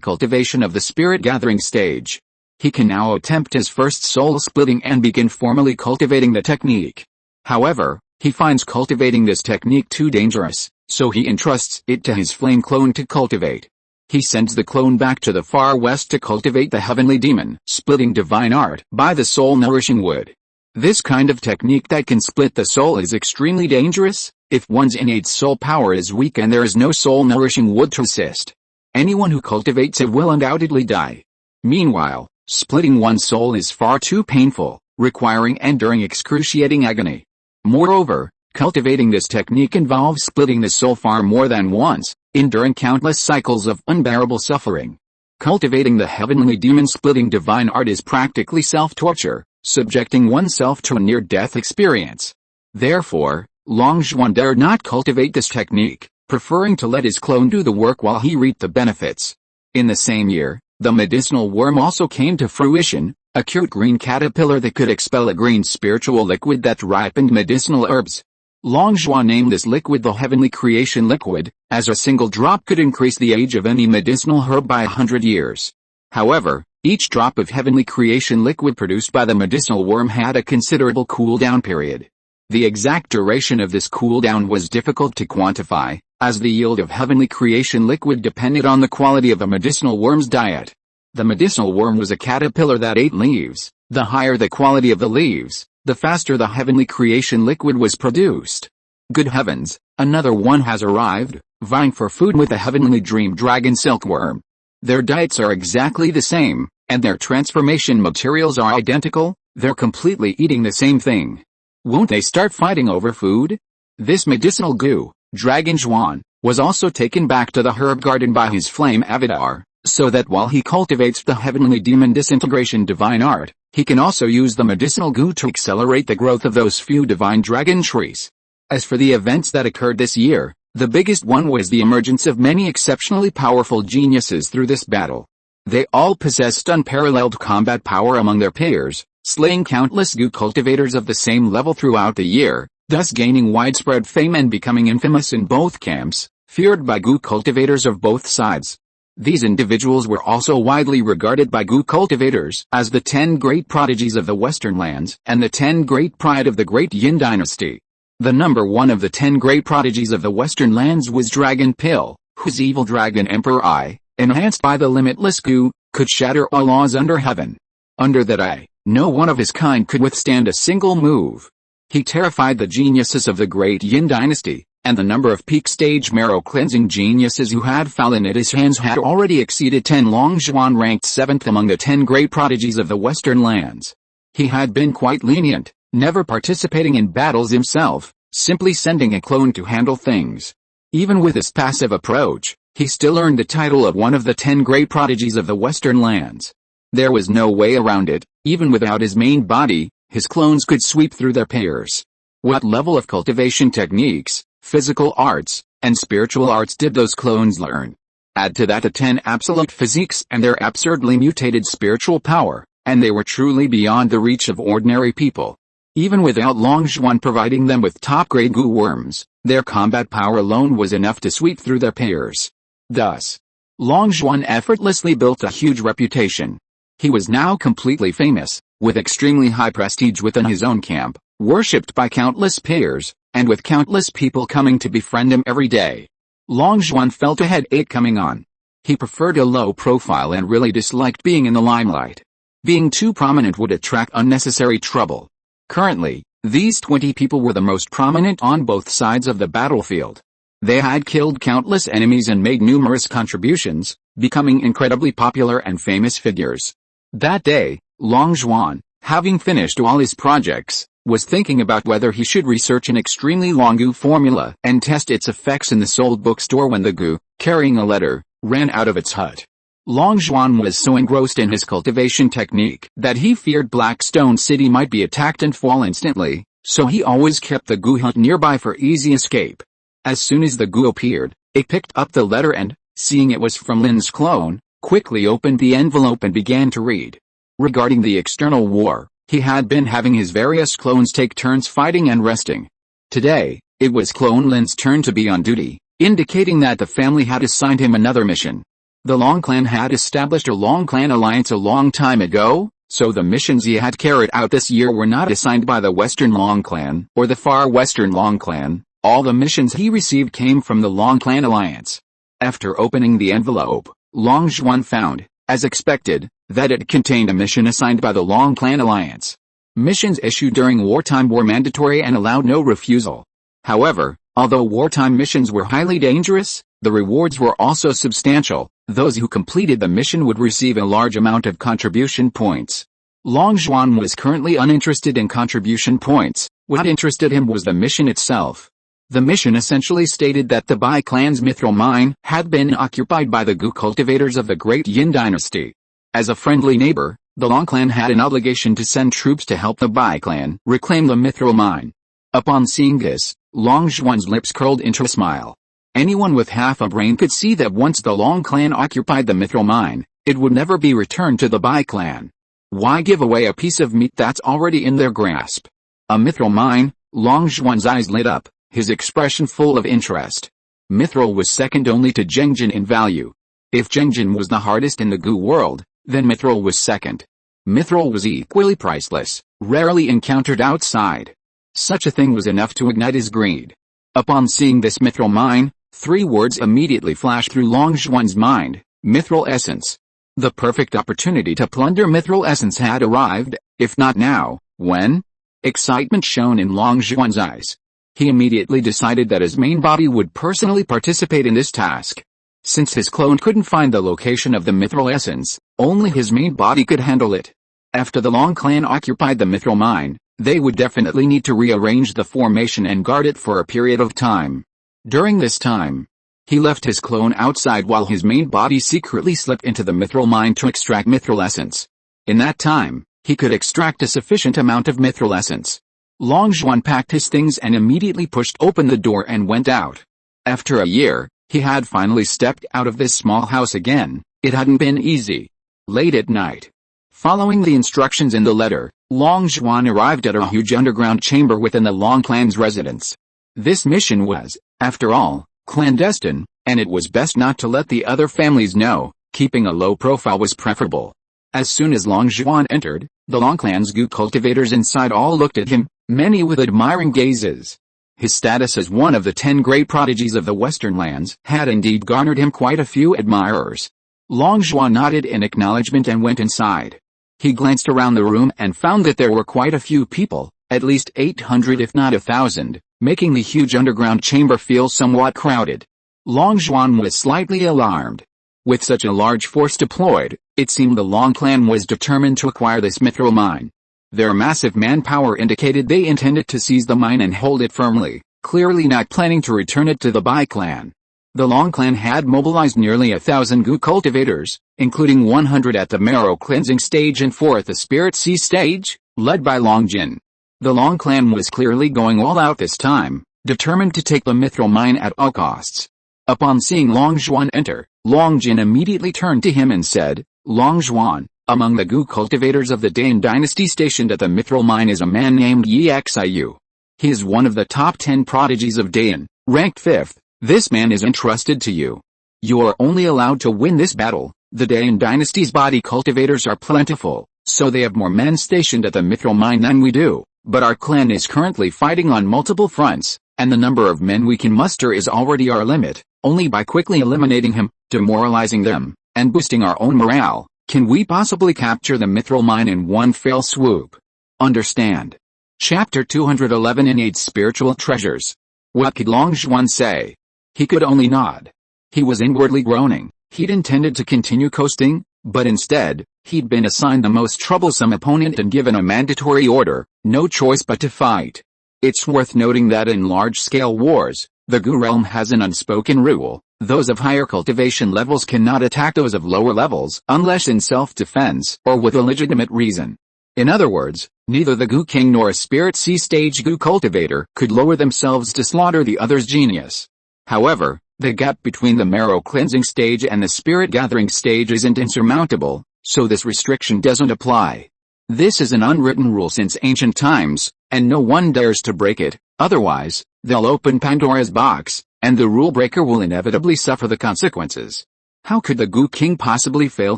cultivation of the Spirit Gathering stage. He can now attempt his first soul splitting and begin formally cultivating the technique. However, he finds cultivating this technique too dangerous, so he entrusts it to his flame clone to cultivate. He sends the clone back to the far west to cultivate the Heavenly Demon Splitting Divine Art by the soul nourishing wood. This kind of technique that can split the soul is extremely dangerous, if one's innate soul power is weak and there is no soul nourishing wood to assist. Anyone who cultivates it will undoubtedly die. Meanwhile, splitting one's soul is far too painful, requiring enduring excruciating agony. Moreover, cultivating this technique involves splitting the soul far more than once, enduring countless cycles of unbearable suffering. Cultivating the Heavenly Demon Splitting Divine Art is practically self-torture, subjecting oneself to a near-death experience. Therefore, Long Zhuan dared not cultivate this technique, preferring to let his clone do the work while he reaped the benefits. In the same year, the medicinal worm also came to fruition, a cute green caterpillar that could expel a green spiritual liquid that ripened medicinal herbs. Longzhuan named this liquid the heavenly creation liquid, as a single drop could increase the age of any medicinal herb by 100 years. However, each drop of heavenly creation liquid produced by the medicinal worm had a considerable cool-down period. The exact duration of this cool-down was difficult to quantify, as the yield of heavenly creation liquid depended on the quality of the medicinal worm's diet. The medicinal worm was a caterpillar that ate leaves. The higher the quality of the leaves, the faster the heavenly creation liquid was produced. Good heavens, another one has arrived, vying for food with the heavenly dream dragon silkworm. Their diets are exactly the same, and their transformation materials are identical. They're completely eating the same thing. Won't they start fighting over food? This medicinal goo, Dragon Zhuan, was also taken back to the herb garden by his flame avatar, so that while he cultivates the heavenly demon disintegration divine art, he can also use the medicinal goo to accelerate the growth of those few divine dragon trees. As for the events that occurred this year, the biggest one was the emergence of many exceptionally powerful geniuses through this battle. They all possessed unparalleled combat power among their peers, slaying countless goo cultivators of the same level throughout the year, thus gaining widespread fame and becoming infamous in both camps, feared by goo cultivators of both sides. These individuals were also widely regarded by goo cultivators as the 10 great prodigies of the Western lands and the 10 great pride of the Great Yin dynasty. The number one of the 10 great prodigies of the Western lands was Dragon Pill, whose evil dragon Emperor Eye, enhanced by the limitless goo, could shatter all laws under heaven. Under that eye, no one of his kind could withstand a single move. He terrified the geniuses of the Great Yin dynasty, and the number of peak-stage marrow-cleansing geniuses who had fallen at his hands had already exceeded 10. Longzhuan ranked 7th among the 10 great prodigies of the Western lands. He had been quite lenient, never participating in battles himself, simply sending a clone to handle things. Even with his passive approach, he still earned the title of one of the 10 great prodigies of the Western lands. There was no way around it. Even without his main body, his clones could sweep through their peers. What level of cultivation techniques, physical arts, and spiritual arts did those clones learn? Add to that the 10 absolute physiques and their absurdly mutated spiritual power, and they were truly beyond the reach of ordinary people. Even without Longzhuan providing them with top-grade goo worms, their combat power alone was enough to sweep through their peers. Thus, Longzhuan effortlessly built a huge reputation. He was now completely famous, with extremely high prestige within his own camp, worshipped by countless peers, and with countless people coming to befriend him every day. Longzhuan felt a headache coming on. He preferred a low profile and really disliked being in the limelight. Being too prominent would attract unnecessary trouble. Currently, these 20 people were the most prominent on both sides of the battlefield. They had killed countless enemies and made numerous contributions, becoming incredibly popular and famous figures. That day, Longzhuan, having finished all his projects, was thinking about whether he should research an extremely long goo formula and test its effects in the sold bookstore when the goo, carrying a letter, ran out of its hut. Longzhuan was so engrossed in his cultivation technique that he feared Blackstone City might be attacked and fall instantly, so he always kept the goo hut nearby for easy escape. As soon as the goo appeared, it picked up the letter and, seeing it was from Lin's clone, quickly opened the envelope and began to read. Regarding the external war, he had been having his various clones take turns fighting and resting. Today, it was clone Lin's turn to be on duty, indicating that the family had assigned him another mission. The Long Clan had established a Long Clan alliance a long time ago, so the missions he had carried out this year were not assigned by the Western Long Clan or the Far Western Long Clan. All the missions he received came from the Long Clan alliance. After opening the envelope, Longzhuan found, as expected, that it contained a mission assigned by the Long Clan alliance. Missions issued during wartime were mandatory and allowed no refusal. However, although wartime missions were highly dangerous, the rewards were also substantial. Those who completed the mission would receive a large amount of contribution points. Longzhuan was currently uninterested in contribution points. What interested him was the mission itself. The mission essentially stated that the Bai clan's mithril mine had been occupied by the goo cultivators of the Great Yin dynasty. As a friendly neighbor, the Long Clan had an obligation to send troops to help the Bai clan reclaim the mithril mine. Upon seeing this, Longzhuan's lips curled into a smile. Anyone with half a brain could see that once the Long clan occupied the mithril mine, it would never be returned to the Bai clan. Why give away a piece of meat that's already in their grasp? A mithril mine? Long Zhuan's eyes lit up, his expression full of interest. Mithril was second only to Zhengjin in value. If Zhengjin was the hardest in the Gu world, then mithril was second. Mithril was equally priceless, rarely encountered outside. Such a thing was enough to ignite his greed. Upon seeing this mithril mine, 3 words immediately flashed through Long Zhuan's mind: mithril essence. The perfect opportunity to plunder mithril essence had arrived, if not now, when? Excitement shone in Long Zhuan's eyes. He immediately decided that his main body would personally participate in this task. Since his clone couldn't find the location of the mithril essence, only his main body could handle it. After the Long clan occupied the mithril mine, they would definitely need to rearrange the formation and guard it for a period of time. During this time, he left his clone outside while his main body secretly slipped into the mithril mine to extract mithril essence. In that time, he could extract a sufficient amount of mithril essence. Long Zhuan packed his things and immediately pushed open the door and went out. After a year, he had finally stepped out of this small house again. It hadn't been easy. Late at night, following the instructions in the letter, Long Zhuan arrived at a huge underground chamber within the Long clan's residence. This mission was, after all, clandestine, and it was best not to let the other families know. Keeping a low profile was preferable. As soon as Long Zhuan entered, the Long clan's Gu cultivators inside all looked at him, many with admiring gazes. His status as one of the 10 great prodigies of the Western lands had indeed garnered him quite a few admirers. Long Zhuan nodded in acknowledgement and went inside. He glanced around the room and found that there were quite a few people, at least 800 if not 1,000, making the huge underground chamber feel somewhat crowded. Long Zhuan was slightly alarmed. With such a large force deployed, it seemed the Long clan was determined to acquire this mithril mine. Their massive manpower indicated they intended to seize the mine and hold it firmly, clearly not planning to return it to the Bai clan. The Long clan had mobilized nearly 1,000 Gu cultivators, including 100 at the marrow cleansing stage and 4 at the spirit sea stage, led by Long Jin. The Long clan was clearly going all out this time, determined to take the mithril mine at all costs. Upon seeing Long Zhuan enter, Long Jin immediately turned to him and said, "Long Zhuan, among the Gu cultivators of the Dain dynasty stationed at the mithril mine is a man named Yi Xiu. He is one of the top 10 prodigies of Dain, ranked 5th. This man is entrusted to you. You are only allowed to win this battle. The Dain dynasty's body cultivators are plentiful, so they have more men stationed at the mithril mine than we do, but our clan is currently fighting on multiple fronts, and the number of men we can muster is already our limit. Only by quickly eliminating him, demoralizing them, and boosting our own morale, can we possibly capture the mithril mine in one fell swoop. Understand?" Chapter 211 Innate Spiritual Treasures. What could Long Zhuan say? He could only nod. He was inwardly groaning. He'd intended to continue coasting, but instead, he'd been assigned the most troublesome opponent and given a mandatory order, no choice but to fight. It's worth noting that in large-scale wars, the Gu realm has an unspoken rule: those of higher cultivation levels cannot attack those of lower levels unless in self-defense or with a legitimate reason. In other words, neither the Gu king nor a spirit sea stage Gu cultivator could lower themselves to slaughter the other's genius. However, the gap between the marrow cleansing stage and the spirit gathering stage isn't insurmountable, so this restriction doesn't apply. This is an unwritten rule since ancient times, and no one dares to break it, otherwise, they'll open Pandora's box, and the rule breaker will inevitably suffer the consequences. How could the Gu king possibly fail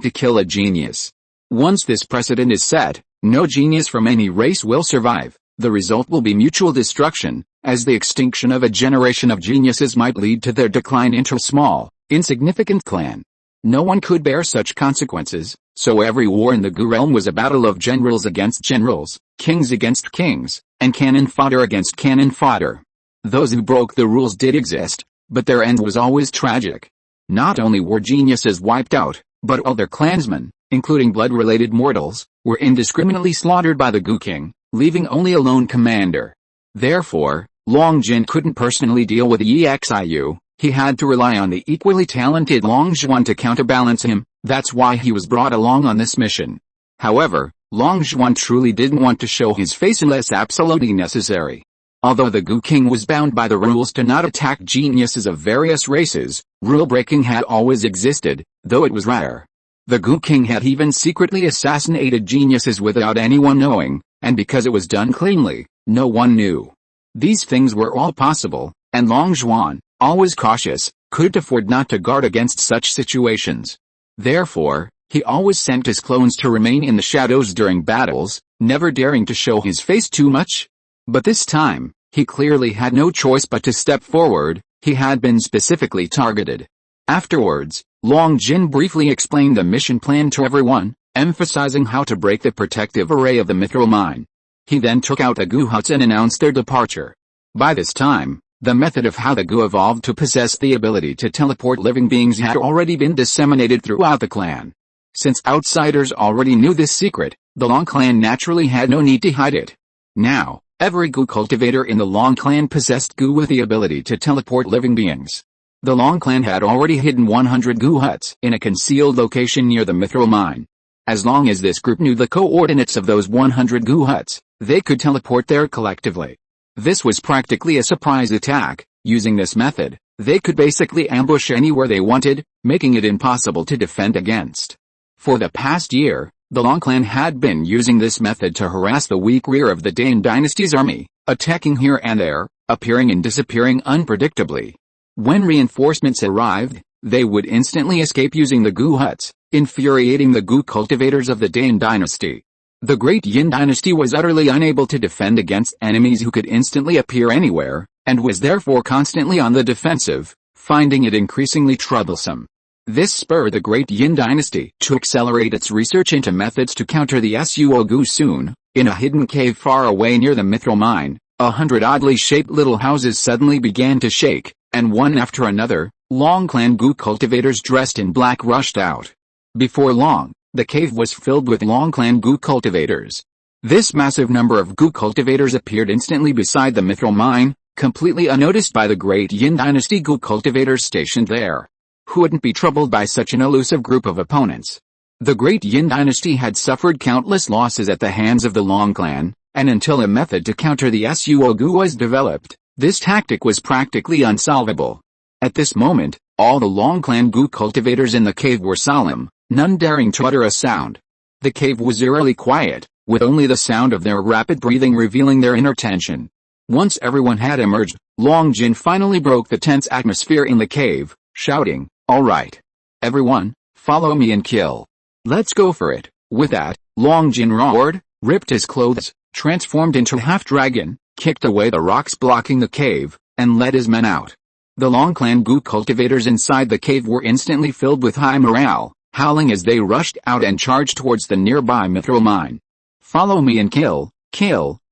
to kill a genius? Once this precedent is set, no genius from any race will survive. The result will be mutual destruction, as the extinction of a generation of geniuses might lead to their decline into a small, insignificant clan. No one could bear such consequences, so every war in the Gu realm was a battle of generals against generals, kings against kings, and cannon fodder against cannon fodder. Those who broke the rules did exist, but their end was always tragic. Not only were geniuses wiped out, but all their clansmen, including blood-related mortals, were indiscriminately slaughtered by the Gu king, leaving only a lone commander. Therefore, Long Jin couldn't personally deal with Yi Xiu. He had to rely on the equally talented Long Zhuan to counterbalance him. That's why he was brought along on this mission. However, Long Zhuan truly didn't want to show his face unless absolutely necessary. Although the Gu King was bound by the rules to not attack geniuses of various races, rule-breaking had always existed, though it was rare. The Gu King had even secretly assassinated geniuses without anyone knowing, and because it was done cleanly, no one knew. These things were all possible, and Long Zhuan, always cautious, couldn't afford not to guard against such situations. Therefore, he always sent his clones to remain in the shadows during battles, never daring to show his face too much. But this time, he clearly had no choice but to step forward. He had been specifically targeted. Afterwards, Long Jin briefly explained the mission plan to everyone, emphasizing how to break the protective array of the mithril mine. He then took out the Gu huts and announced their departure. By this time, the method of how the Gu evolved to possess the ability to teleport living beings had already been disseminated throughout the clan. Since outsiders already knew this secret, the Long clan naturally had no need to hide it. Now, every Gu cultivator in the Long clan possessed Gu with the ability to teleport living beings. The Long clan had already hidden 100 Gu huts in a concealed location near the mithril mine. As long as this group knew the coordinates of those 100 Gu huts, they could teleport there collectively. This was practically a surprise attack. Using this method, they could basically ambush anywhere they wanted, making it impossible to defend against. For the past year, the Long clan had been using this method to harass the weak rear of the Dane dynasty's army, attacking here and there, appearing and disappearing unpredictably. When reinforcements arrived, they would instantly escape using the Gu huts, infuriating the Gu cultivators of the Dane dynasty. The Great Yin dynasty was utterly unable to defend against enemies who could instantly appear anywhere, and was therefore constantly on the defensive, finding it increasingly troublesome. This spurred the Great Yin dynasty to accelerate its research into methods to counter the Suo Gu soon. In a hidden cave far away near the mithril mine, 100 oddly shaped little houses suddenly began to shake, and one after another, Long clan Gu cultivators dressed in black rushed out. Before long, the cave was filled with Long clan Gu cultivators. This massive number of Gu cultivators appeared instantly beside the mithril mine, completely unnoticed by the Great Yin dynasty Gu cultivators stationed there. Who wouldn't be troubled by such an elusive group of opponents? The Great Yin dynasty had suffered countless losses at the hands of the Long clan, and until a method to counter the Suo Gu was developed, this tactic was practically unsolvable. At this moment, all the Long clan Gu cultivators in the cave were solemn, none daring to utter a sound. The cave was eerily quiet, with only the sound of their rapid breathing revealing their inner tension. Once everyone had emerged, Long Jin finally broke the tense atmosphere in the cave, shouting, "All right. Everyone, follow me and kill. Let's go for it." With that, Long Jin roared, ripped his clothes, transformed into a half-dragon, kicked away the rocks blocking the cave, and led his men out. The Long clan Gu cultivators inside the cave were instantly filled with high morale, howling as they rushed out and charged towards the nearby mithril mine. "Follow me and kill,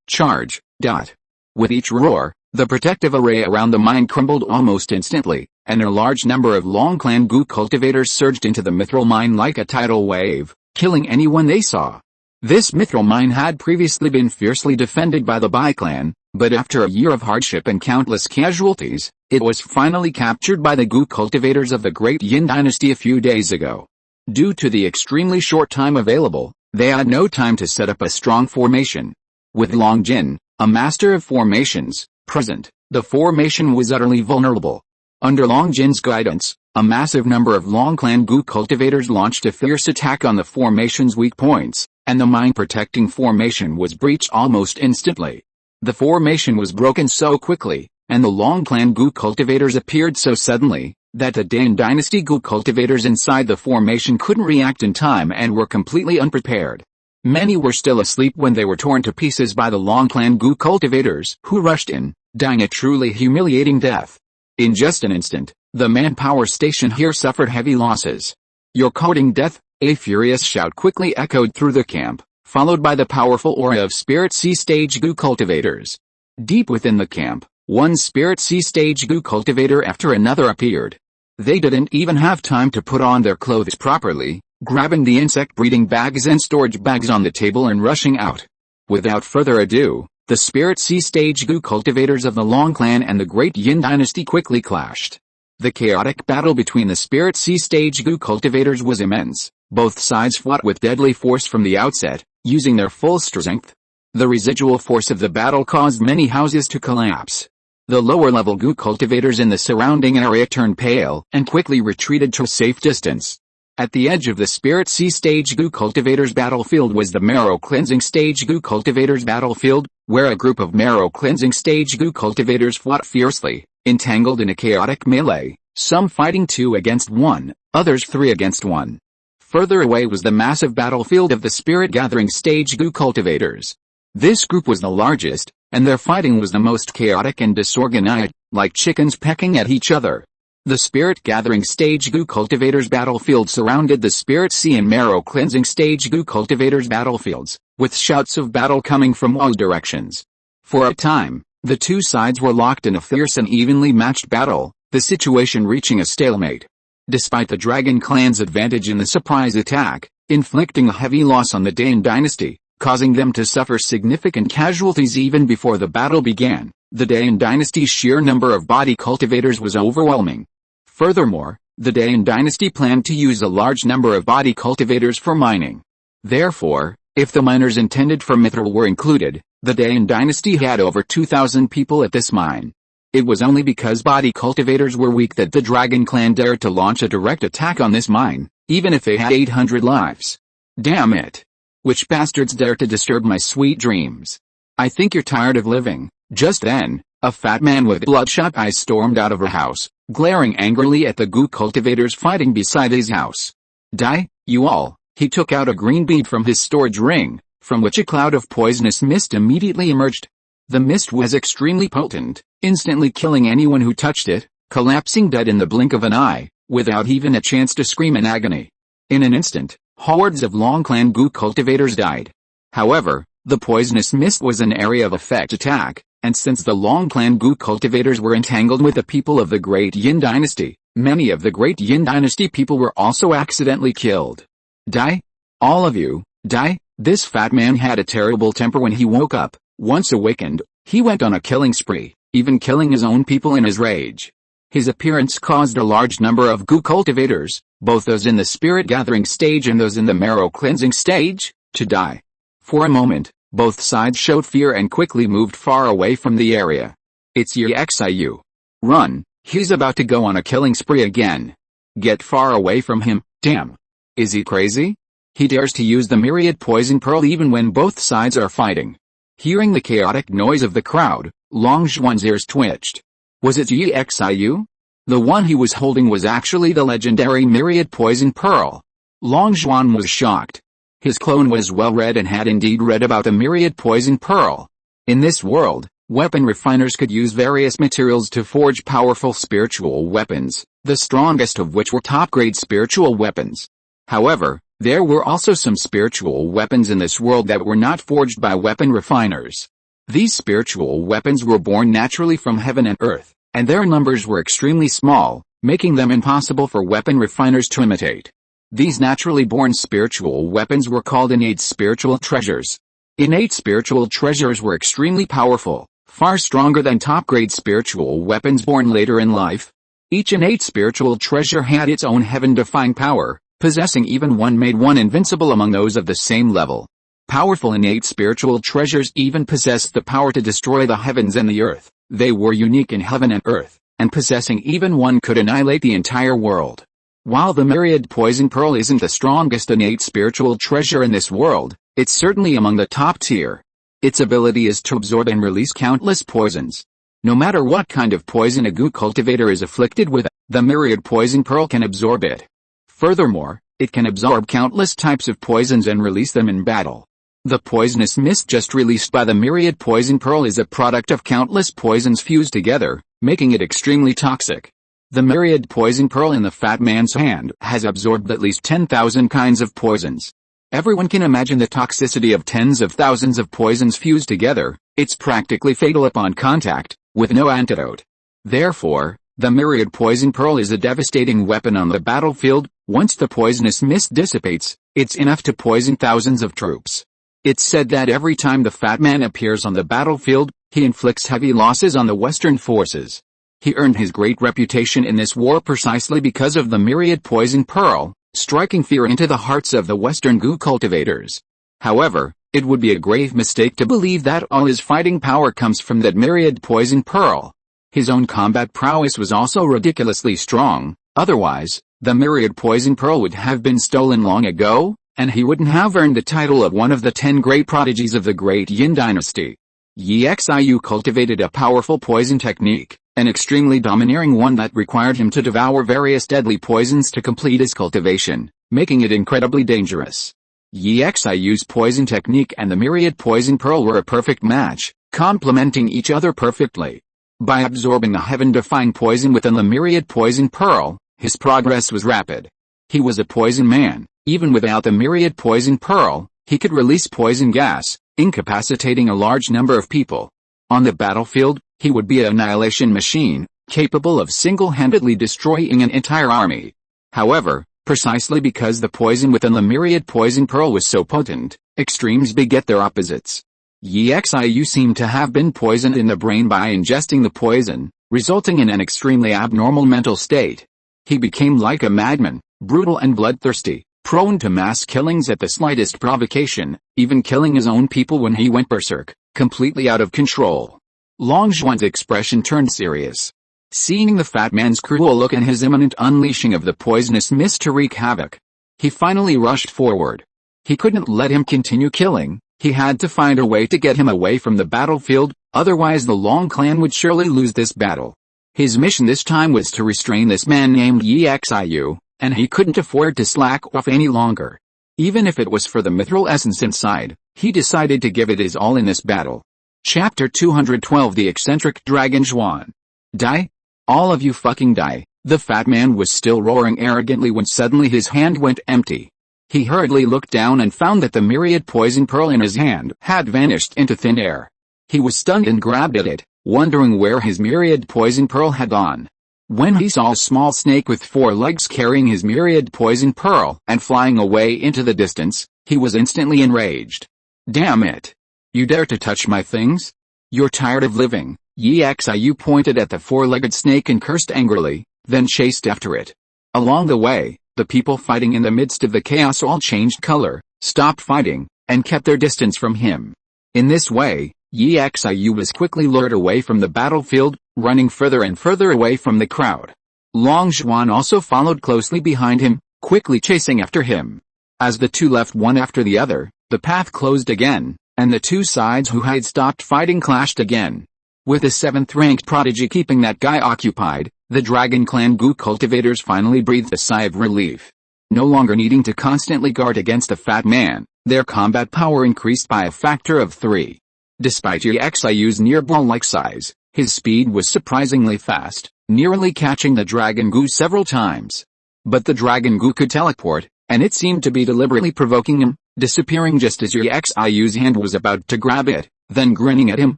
charge, dot." With each roar, the protective array around the mine crumbled almost instantly, and a large number of Long clan Gu cultivators surged into the mithril mine like a tidal wave, killing anyone they saw. This mithril mine had previously been fiercely defended by the Bai clan, but after a year of hardship and countless casualties, it was finally captured by the Gu cultivators of the Great Yin dynasty a few days ago. Due to the extremely short time available, they had no time to set up a strong formation. With Long Jin, a master of formations, present, the formation was utterly vulnerable. Under Long Jin's guidance, a massive number of Long clan Gu cultivators launched a fierce attack on the formation's weak points, and the mine-protecting formation was breached almost instantly. The formation was broken so quickly, and the Long clan Gu cultivators appeared so suddenly, that the Dan dynasty Gu cultivators inside the formation couldn't react in time and were completely unprepared. Many were still asleep when they were torn to pieces by the Long clan Gu cultivators, who rushed in, dying a truly humiliating death. In just an instant, the manpower station here suffered heavy losses. "You're courting death," a furious shout quickly echoed through the camp, followed by the powerful aura of Spirit Sea Stage Gu cultivators. Deep within the camp, one Spirit Sea Stage Gu cultivator after another appeared. They didn't even have time to put on their clothes properly, grabbing the insect-breeding bags and storage bags on the table and rushing out. Without further ado, the Spirit Sea Stage Gu cultivators of the Long clan and the Great Yin dynasty quickly clashed. The chaotic battle between the Spirit Sea Stage Gu cultivators was immense. Both sides fought with deadly force from the outset, using their full strength. The residual force of the battle caused many houses to collapse. The lower-level goo cultivators in the surrounding area turned pale and quickly retreated to a safe distance. At the edge of the Spirit Sea Stage Goo Cultivators battlefield was the Marrow Cleansing Stage Goo Cultivators battlefield, where a group of Marrow Cleansing Stage Goo Cultivators fought fiercely, entangled in a chaotic melee, some fighting 2 against 1, others 3 against 1. Further away was the massive battlefield of the Spirit Gathering Stage Goo Cultivators. This group was the largest, and their fighting was the most chaotic and disorganized, like chickens pecking at each other. The Spirit Gathering Stage Goo Cultivators battlefield surrounded the Spirit Sea and Marrow Cleansing Stage Goo Cultivators battlefields, with shouts of battle coming from all directions. For a time, the two sides were locked in a fierce and evenly matched battle, the situation reaching a stalemate. Despite the Dragon Clan's advantage in the surprise attack, inflicting a heavy loss on the Dain dynasty, causing them to suffer significant casualties even before the battle began, the Dain dynasty's sheer number of body cultivators was overwhelming. Furthermore, the Dain dynasty planned to use a large number of body cultivators for mining. Therefore, if the miners intended for Mithril were included, the Dain dynasty had over 2,000 people at this mine. It was only because body cultivators were weak that the Dragon Clan dared to launch a direct attack on this mine, even if they had 800 lives. Damn it! Which bastards dare to disturb my sweet dreams? I think you're tired of living. Just then, a fat man with bloodshot eyes stormed out of her house, glaring angrily at the goo cultivators fighting beside his house. Die, you all! He took out a green bead from his storage ring, from which a cloud of poisonous mist immediately emerged. The mist was extremely potent, instantly killing anyone who touched it, collapsing dead in the blink of an eye, without even a chance to scream in agony. In an instant, hordes of Long Clan goo cultivators died. However, the poisonous mist was an area of effect attack, and since the Long Clan goo cultivators were entangled with the people of the Great Yin Dynasty, many of the Great Yin Dynasty people were also accidentally killed. Die? All of you, die? This fat man had a terrible temper when he woke up. Once awakened, he went on a killing spree, even killing his own people in his rage. His appearance caused a large number of goo cultivators, both those in the Spirit Gathering stage and those in the Marrow Cleansing stage, to die. For a moment, both sides showed fear and quickly moved far away from the area. It's Yixiu. Run, he's about to go on a killing spree again. Get far away from him, damn. Is he crazy? He dares to use the myriad poison pearl even when both sides are fighting. Hearing the chaotic noise of the crowd, Long Zhuan's ears twitched. Was it Yixiu? The one he was holding was actually the legendary myriad poison pearl. Long Zhuan was shocked. His clone was well read and had indeed read about the myriad poison pearl. In this world, weapon refiners could use various materials to forge powerful spiritual weapons, the strongest of which were top-grade spiritual weapons. However, there were also some spiritual weapons in this world that were not forged by weapon refiners. These spiritual weapons were born naturally from heaven and earth, and their numbers were extremely small, making them impossible for weapon refiners to imitate. These naturally born spiritual weapons were called innate spiritual treasures. Innate spiritual treasures were extremely powerful, far stronger than top-grade spiritual weapons born later in life. Each innate spiritual treasure had its own heaven-defying power, possessing even one made one invincible among those of the same level. Powerful innate spiritual treasures even possessed the power to destroy the heavens and the earth. They were unique in heaven and earth, and possessing even one could annihilate the entire world. While the myriad poison pearl isn't the strongest innate spiritual treasure in this world, it's certainly among the top tier. Its ability is to absorb and release countless poisons. No matter what kind of poison a goo cultivator is afflicted with, the myriad poison pearl can absorb it. Furthermore, it can absorb countless types of poisons and release them in battle. The poisonous mist just released by the myriad poison pearl is a product of countless poisons fused together, making it extremely toxic. The myriad poison pearl in the fat man's hand has absorbed at least 10,000 kinds of poisons. Everyone can imagine the toxicity of tens of thousands of poisons fused together. It's practically fatal upon contact, with no antidote. Therefore, the myriad poison pearl is a devastating weapon on the battlefield. Once the poisonous mist dissipates, it's enough to poison thousands of troops. It's said that every time the fat man appears on the battlefield, he inflicts heavy losses on the Western forces. He earned his great reputation in this war precisely because of the myriad poison pearl, striking fear into the hearts of the Western goo cultivators. However, It would be a grave mistake to believe that all his fighting power comes from that myriad poison pearl. His own combat prowess was also ridiculously strong, otherwise, the myriad poison pearl would have been stolen long ago, and he wouldn't have earned the title of one of the 10 great prodigies of the great Yin dynasty. Yi Xiu cultivated a powerful poison technique, an extremely domineering one that required him to devour various deadly poisons to complete his cultivation, making it incredibly dangerous. Yi Xiu's poison technique and the myriad poison pearl were a perfect match, complementing each other perfectly. By absorbing the heaven-defying poison within the myriad poison pearl, his progress was rapid. He was a poison man. Even without the myriad poison pearl, he could release poison gas, incapacitating a large number of people. On the battlefield, he would be an annihilation machine, capable of single-handedly destroying an entire army. However, precisely because the poison within the myriad poison pearl was so potent, extremes beget their opposites. Yi Xiu seemed to have been poisoned in the brain by ingesting the poison, resulting in an extremely abnormal mental state. He became like a madman, brutal and bloodthirsty, prone to mass killings at the slightest provocation, even killing his own people when he went berserk, completely out of control. Long Zhuan's expression turned serious. Seeing the fat man's cruel look and his imminent unleashing of the poisonous mist to wreak havoc, he finally rushed forward. He couldn't let him continue killing, he had to find a way to get him away from the battlefield, otherwise the Long clan would surely lose this battle. His mission this time was to restrain this man named Yi Xiu, and he couldn't afford to slack off any longer. Even if it was for the mithril essence inside, he decided to give it his all in this battle. Chapter 212 The Eccentric Dragon Zhuan. Die? All of you fucking die. The fat man was still roaring arrogantly when suddenly his hand went empty. He hurriedly looked down and found that the myriad poison pearl in his hand had vanished into thin air. He was stunned and grabbed at it, wondering where his myriad poison pearl had gone. When he saw a small snake with 4 legs carrying his myriad poison pearl and flying away into the distance, he was instantly enraged. Damn it! You dare to touch my things? You're tired of living. Yi Xiu pointed at the 4-legged snake and cursed angrily, then chased after it. Along the way, the people fighting in the midst of the chaos all changed color, stopped fighting, and kept their distance from him. In this way, Yi Xiu was quickly lured away from the battlefield, running further and further away from the crowd. Long Zhuan also followed closely behind him, quickly chasing after him. As the two left one after the other, the path closed again, and the two sides who had stopped fighting clashed again. With the 7th-ranked prodigy keeping that guy occupied, the Dragon Clan Gu cultivators finally breathed a sigh of relief. No longer needing to constantly guard against the fat man, their combat power increased by a factor of 3. Despite Yi Xiu's near ball-like size, his speed was surprisingly fast, nearly catching the Dragon Gu several times. But the Dragon Gu could teleport, and it seemed to be deliberately provoking him, disappearing just as Yi Xiu's hand was about to grab it, then grinning at him,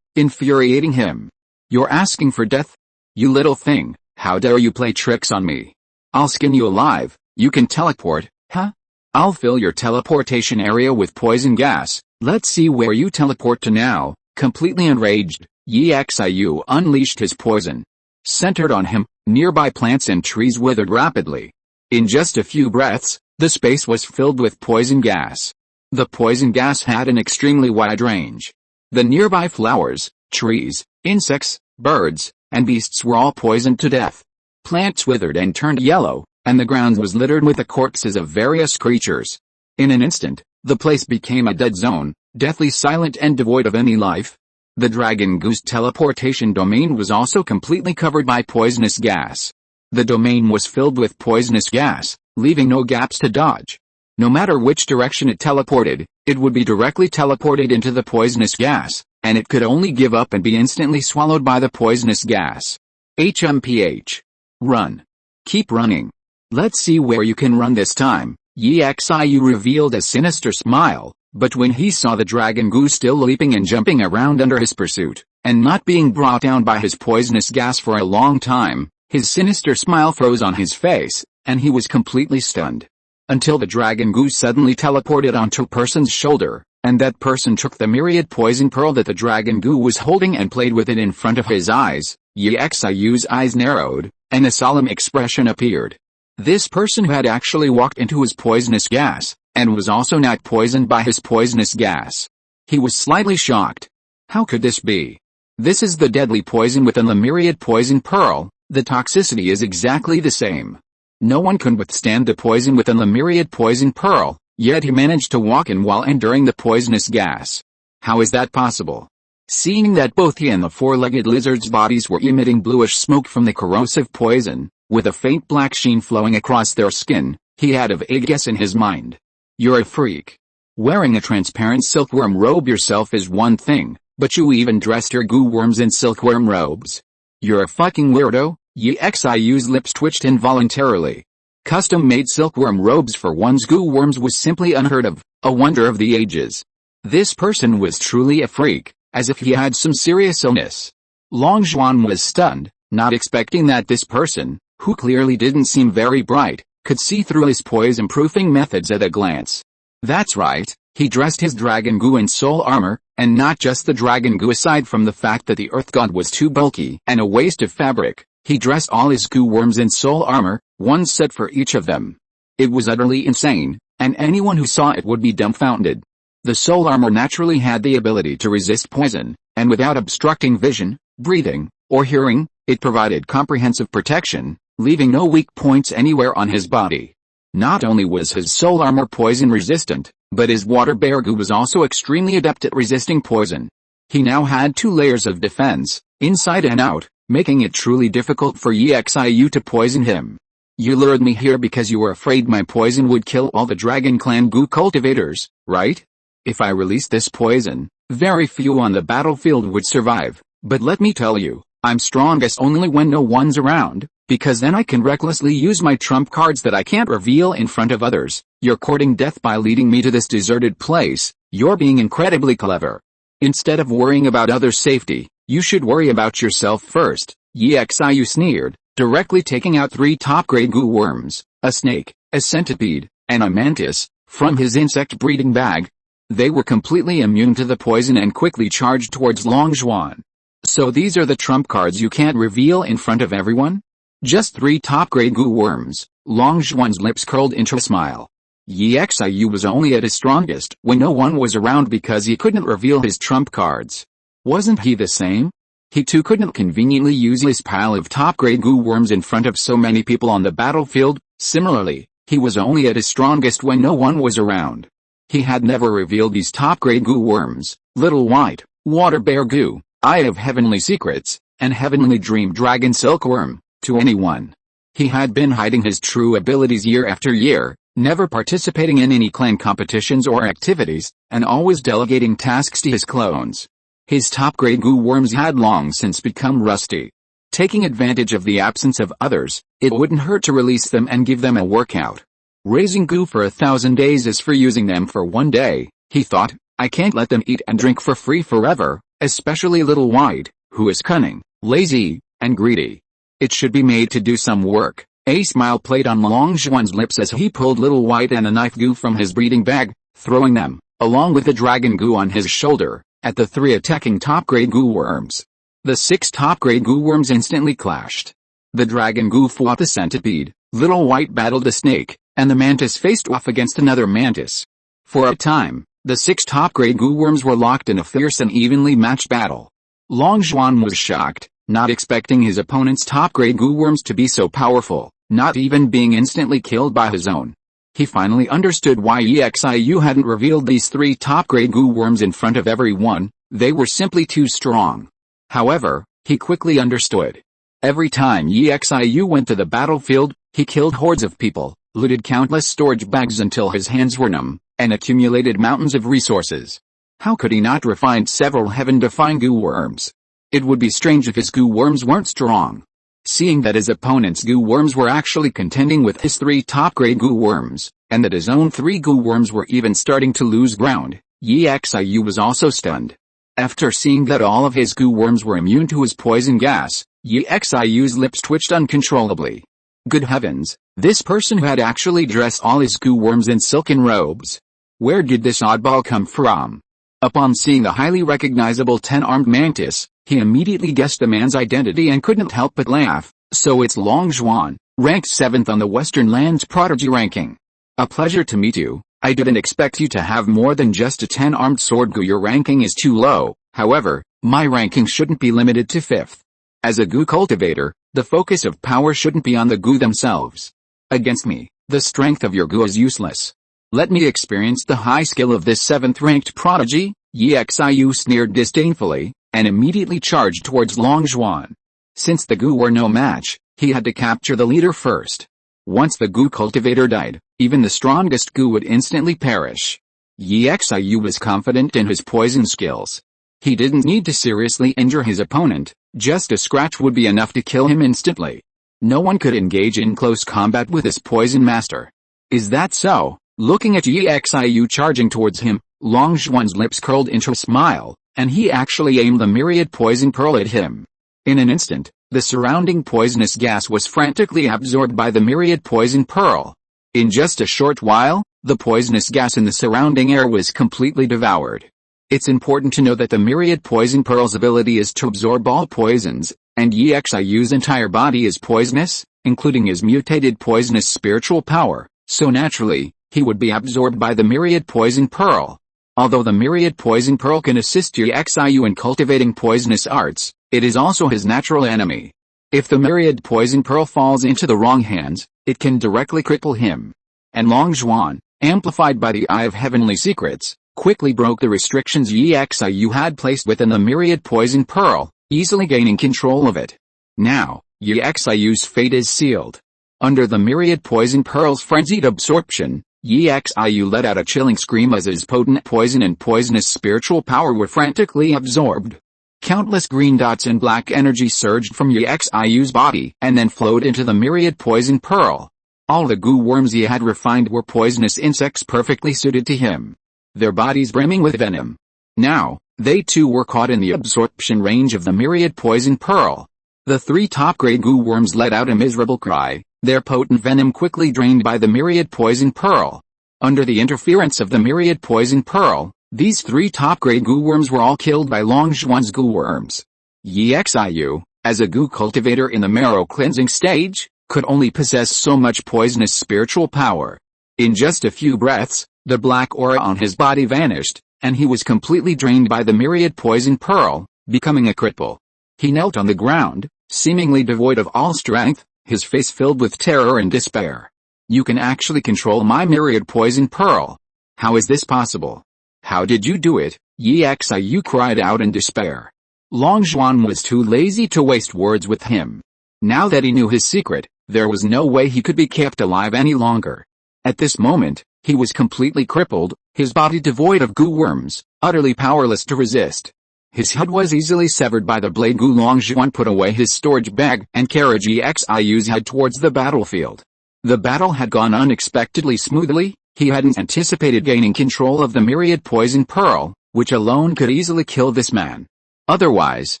infuriating him. You're asking for death? You little thing, how dare you play tricks on me? I'll skin you alive. You can teleport, huh? I'll fill your teleportation area with poison gas. Let's see where you teleport to now. Completely enraged, Yi Xiu unleashed his poison. Centered on him, nearby plants and trees withered rapidly. In just a few breaths, the space was filled with poison gas. The poison gas had an extremely wide range. The nearby flowers, trees, insects, birds, and beasts were all poisoned to death. Plants withered and turned yellow, and the ground was littered with the corpses of various creatures. In an instant, the place became a dead zone, deathly silent and devoid of any life. The Dragon Gu's teleportation domain was also completely covered by poisonous gas. The domain was filled with poisonous gas, leaving no gaps to dodge. No matter which direction it teleported, it would be directly teleported into the poisonous gas, and it could only give up and be instantly swallowed by the poisonous gas. HMPH. Run. Keep running. Let's see where you can run this time. Yi Xiu revealed a sinister smile, but when he saw the Dragon Gu still leaping and jumping around under his pursuit, and not being brought down by his poisonous gas for a long time, his sinister smile froze on his face, and he was completely stunned. Until the Dragon Gu suddenly teleported onto a person's shoulder, and that person took the myriad poison pearl that the Dragon Gu was holding and played with it in front of his eyes. Yi Xiu's eyes narrowed, and a solemn expression appeared. This person had actually walked into his poisonous gas, and was also not poisoned by his poisonous gas. He was slightly shocked. How could this be? This is the deadly poison within the myriad poison pearl. The toxicity is exactly the same. No one can withstand the poison within the myriad poison pearl, yet he managed to walk in while enduring the poisonous gas. How is that possible? Seeing that both he and the four-legged lizard's bodies were emitting bluish smoke from the corrosive poison, with a faint black sheen flowing across their skin, he had a vague guess in his mind. You're a freak. Wearing a transparent silkworm robe yourself is one thing, but you even dressed your goo worms in silkworm robes. You're a fucking weirdo. Xiu's lips twitched involuntarily. Custom-made silkworm robes for one's goo worms was simply unheard of, a wonder of the ages. This person was truly a freak, as if he had some serious illness. Long Zhuan was stunned, not expecting that this person, who clearly didn't seem very bright, could see through his poison-proofing methods at a glance. That's right, he dressed his dragon goo in soul armor, and not just the dragon goo. Aside from the fact that the earth god was too bulky and a waste of fabric, he dressed all his goo worms in soul armor, one set for each of them. It was utterly insane, and anyone who saw it would be dumbfounded. The soul armor naturally had the ability to resist poison, and without obstructing vision, breathing, or hearing, it provided comprehensive protection, leaving no weak points anywhere on his body. Not only was his soul armor poison resistant, but his water bear goo was also extremely adept at resisting poison. He now had 2 layers of defense, inside and out, making it truly difficult for Xiu to poison him. You lured me here because you were afraid my poison would kill all the Dragon Clan goo cultivators, right? If I released this poison, very few on the battlefield would survive, but let me tell you, I'm strongest only when no one's around, because then I can recklessly use my trump cards that I can't reveal in front of others. You're courting death by leading me to this deserted place. You're being incredibly clever. Instead of worrying about others' safety, you should worry about yourself first, Xiu sneered, directly taking out 3 top-grade goo worms, a snake, a centipede, and a mantis, from his insect breeding bag. They were completely immune to the poison and quickly charged towards Long Zhuan. So these are the trump cards you can't reveal in front of everyone? Just 3 top-grade goo worms. Long Zhuan's lips curled into a smile. Xiu was only at his strongest when no one was around because he couldn't reveal his trump cards. Wasn't he the same? He too couldn't conveniently use his pile of top-grade goo worms in front of so many people on the battlefield. Similarly, he was only at his strongest when no one was around. He had never revealed these top-grade goo worms, Little White, Water Bear Goo, Eye of Heavenly Secrets, and Heavenly Dream Dragon Silkworm, to anyone. He had been hiding his true abilities year after year, never participating in any clan competitions or activities, and always delegating tasks to his clones. His top-grade goo worms had long since become rusty. Taking advantage of the absence of others, it wouldn't hurt to release them and give them a workout. Raising goo for 1,000 days is for using them for 1 day, he thought. I can't let them eat and drink for free forever, especially Little White, who is cunning, lazy, and greedy. It should be made to do some work. A smile played on Long Zhuan's lips as he pulled Little White and a knife goo from his breeding bag, throwing them, along with the dragon goo on his shoulder, at the 3 attacking top-grade goo worms. The 6 top-grade goo worms instantly clashed. The dragon goo fought the centipede, Little White battled the snake, and the mantis faced off against another mantis. For a time, the 6 top-grade goo worms were locked in a fierce and evenly matched battle. Long Zhuan was shocked, not expecting his opponent's top-grade goo worms to be so powerful, not even being instantly killed by his own. He finally understood why Xiu hadn't revealed these 3 top-grade goo worms in front of everyone. They were simply too strong. However, he quickly understood. Every time Xiu went to the battlefield, he killed hordes of people, looted countless storage bags until his hands were numb, and accumulated mountains of resources. How could he not refine several heaven-defying goo worms? It would be strange if his goo worms weren't strong. Seeing that his opponent's goo worms were actually contending with his 3 top-grade goo worms, and that his own 3 goo worms were even starting to lose ground, Xiu was also stunned. After seeing that all of his goo worms were immune to his poison gas, Xiu's lips twitched uncontrollably. Good heavens, this person had actually dressed all his goo worms in silken robes. Where did this oddball come from? Upon seeing the highly recognizable 10-armed mantis, he immediately guessed the man's identity and couldn't help but laugh. So it's Long Zhuan, ranked 7th on the Western Lands Prodigy ranking. A pleasure to meet you, I didn't expect you to have more than just a 10-armed sword Gu. Your ranking is too low. However, my ranking shouldn't be limited to 5th. As a Gu cultivator, the focus of power shouldn't be on the Gu themselves. Against me, the strength of your Gu is useless. Let me experience the high skill of this 7th-ranked prodigy. Yi Xiu sneered disdainfully, and immediately charged towards Long Zhuan. Since the Gu were no match, he had to capture the leader first. Once the Gu cultivator died, even the strongest Gu would instantly perish. Yi Xiu was confident in his poison skills. He didn't need to seriously injure his opponent, just a scratch would be enough to kill him instantly. No one could engage in close combat with his poison master. Is that so? Looking at Yi Xiu charging towards him, Long Zhuan's lips curled into a smile, and he actually aimed the myriad poison pearl at him. In an instant, the surrounding poisonous gas was frantically absorbed by the myriad poison pearl. In just a short while, the poisonous gas in the surrounding air was completely devoured. It's important to know that the myriad poison pearl's ability is to absorb all poisons, and Yi Xiu's entire body is poisonous, including his mutated poisonous spiritual power, so naturally, he would be absorbed by the myriad poison pearl. Although the myriad poison pearl can assist Yi Xiu in cultivating poisonous arts, it is also his natural enemy. If the myriad poison pearl falls into the wrong hands, it can directly cripple him. And Long Zhuan, amplified by the Eye of Heavenly Secrets, quickly broke the restrictions Yi Xiu had placed within the myriad poison pearl, easily gaining control of it. Now, Yi Xiu's fate is sealed. Under the myriad poison pearl's frenzied absorption, Yi Xiu let out a chilling scream as his potent poison and poisonous spiritual power were frantically absorbed. Countless green dots and black energy surged from Yi Xiu's body and then flowed into the myriad poison pearl. All the Gu worms he had refined were poisonous insects perfectly suited to him, their bodies brimming with venom. Now, they too were caught in the absorption range of the myriad poison pearl. The 3 top-grade Gu worms let out a miserable cry, their potent venom quickly drained by the myriad poison pearl. Under the interference of the myriad poison pearl, these 3 top-grade Gu worms were all killed by Long Zhuan's Gu worms. Yi Xiu, as a Gu cultivator in the marrow cleansing stage, could only possess so much poisonous spiritual power. In just a few breaths, the black aura on his body vanished, and he was completely drained by the myriad poison pearl, becoming a cripple. He knelt on the ground, seemingly devoid of all strength, his face filled with terror and despair. You can actually control my myriad poison pearl. How is this possible? How did you do it? Yi Xiu cried out in despair. Long Zhuan was too lazy to waste words with him. Now that he knew his secret, there was no way he could be kept alive any longer. At this moment, he was completely crippled, his body devoid of Gu worms, utterly powerless to resist. His head was easily severed by the blade. Gu Long Zhuan put away his storage bag and carried Yi Xiu's head towards the battlefield. The battle had gone unexpectedly smoothly. He hadn't anticipated gaining control of the myriad poison pearl, which alone could easily kill this man. Otherwise,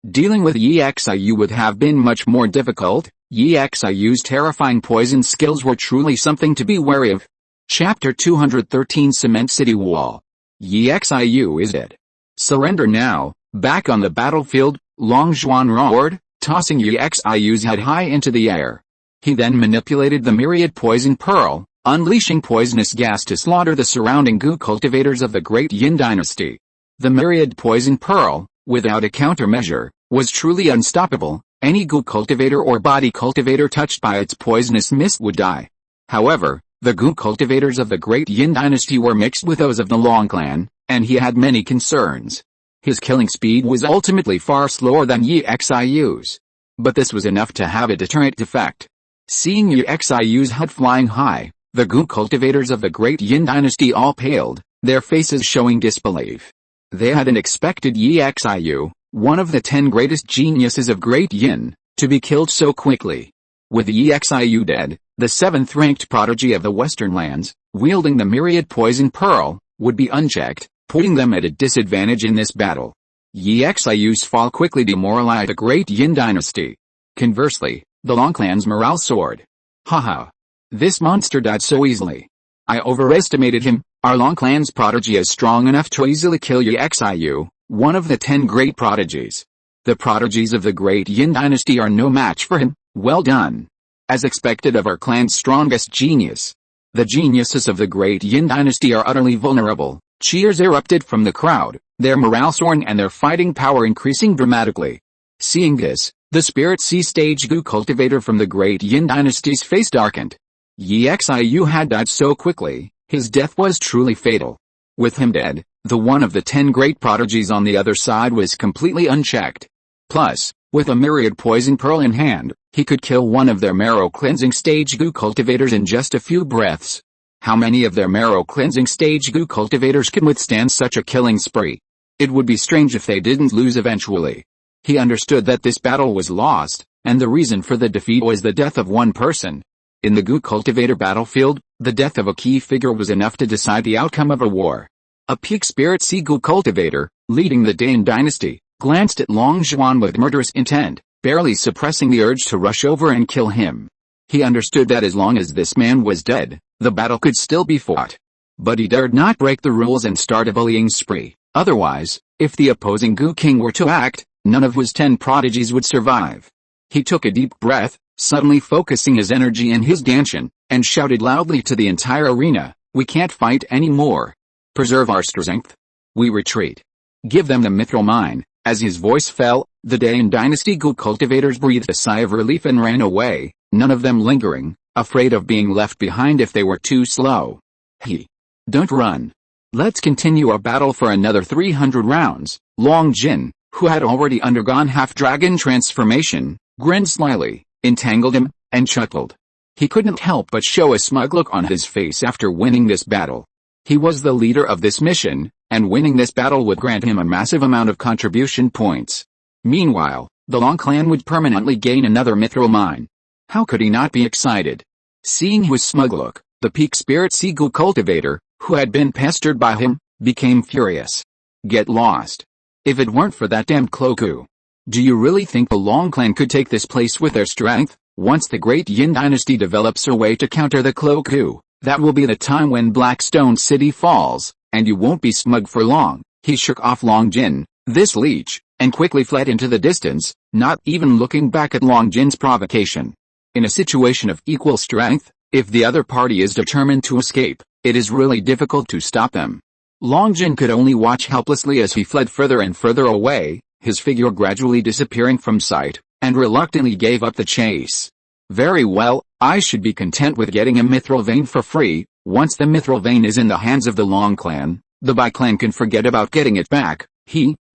dealing with Yi Xiu would have been much more difficult. Yi Xiu's terrifying poison skills were truly something to be wary of. Chapter 213 Cement City Wall. Yi Xiu is dead. Surrender now. Back on the battlefield, Long Zhuan roared, tossing Yi Xiu's head high into the air. He then manipulated the myriad poison pearl, unleashing poisonous gas to slaughter the surrounding Gu cultivators of the Great Yin Dynasty. The myriad poison pearl, without a countermeasure, was truly unstoppable. Any Gu cultivator or body cultivator touched by its poisonous mist would die. However, the Gu cultivators of the Great Yin Dynasty were mixed with those of the Long clan, and he had many concerns. His killing speed was ultimately far slower than Yi Xiu's. But this was enough to have a deterrent effect. Seeing Yi Xiu's head flying high, the Gu cultivators of the Great Yin Dynasty all paled, their faces showing disbelief. They hadn't expected Yi Xiu, one of the 10 greatest geniuses of Great Yin, to be killed so quickly. With Yi Xiu dead, the 7th-ranked prodigy of the Western lands, wielding the myriad poison pearl, would be unchecked, putting them at a disadvantage in this battle. Yi Xiu's fall quickly demoralized the Great Yin Dynasty. Conversely, the Long clan's morale soared. Haha. This monster died so easily. I overestimated him. Our Long clan's prodigy is strong enough to easily kill Yi Xiu, one of the 10 great prodigies. The prodigies of the Great Yin Dynasty are no match for him. Well done. As expected of our clan's strongest genius. The geniuses of the great Yin dynasty are utterly vulnerable. Cheers erupted from the crowd, their morale soaring and their fighting power increasing dramatically. Seeing this, the Spirit Sea stage Gu cultivator from the great Yin dynasty's face darkened. Yi Xiu had died so quickly, his death was truly fatal. With him dead, the one of the 10 great prodigies on the other side was completely unchecked. Plus, with a myriad poison pearl in hand, he could kill one of their marrow-cleansing stage Gu cultivators in just a few breaths. How many of their marrow-cleansing stage Gu cultivators can withstand such a killing spree? It would be strange if they didn't lose eventually. He understood that this battle was lost, and the reason for the defeat was the death of one person. In the Gu cultivator battlefield, the death of a key figure was enough to decide the outcome of a war. A peak Spirit Sea Gu cultivator, leading the Dane dynasty, glanced at Long Zhuan with murderous intent, barely suppressing the urge to rush over and kill him. He understood that as long as this man was dead, the battle could still be fought. But he dared not break the rules and start a bullying spree. Otherwise, if the opposing Gu king were to act, none of his 10 prodigies would survive. He took a deep breath, suddenly focusing his energy in his dantian, and shouted loudly to the entire arena, "We can't fight anymore. Preserve our strength. We retreat. Give them the mithril mine." As his voice fell, the Dane dynasty Gu cultivators breathed a sigh of relief and ran away, none of them lingering, afraid of being left behind if they were too slow. Don't run. Let's continue our battle for another 300 rounds. Long Jin, who had already undergone half-dragon transformation, grinned slyly, entangled him, and chuckled. He couldn't help but show a smug look on his face after winning this battle. He was the leader of this mission, and winning this battle would grant him a massive amount of contribution points. Meanwhile, the Long clan would permanently gain another mithril mine. How could he not be excited? Seeing his smug look, the peak Spirit Sea Gu cultivator, who had been pestered by him, became furious. Get lost. If it weren't for that damned Cloku. Do you really think the Long clan could take this place with their strength? Once the great Yin dynasty develops a way to counter the Cloku, that will be the time when Blackstone City falls, and you won't be smug for long. He shook off Long Jin, this leech, and quickly fled into the distance, not even looking back at Long Jin's provocation. In a situation of equal strength, if the other party is determined to escape, it is really difficult to stop them. Long Jin could only watch helplessly as he fled further and further away, his figure gradually disappearing from sight, and reluctantly gave up the chase. Very well, I should be content with getting a mithril vein for free. Once the mithril vein is in the hands of the Long clan, the Bai clan can forget about getting it back.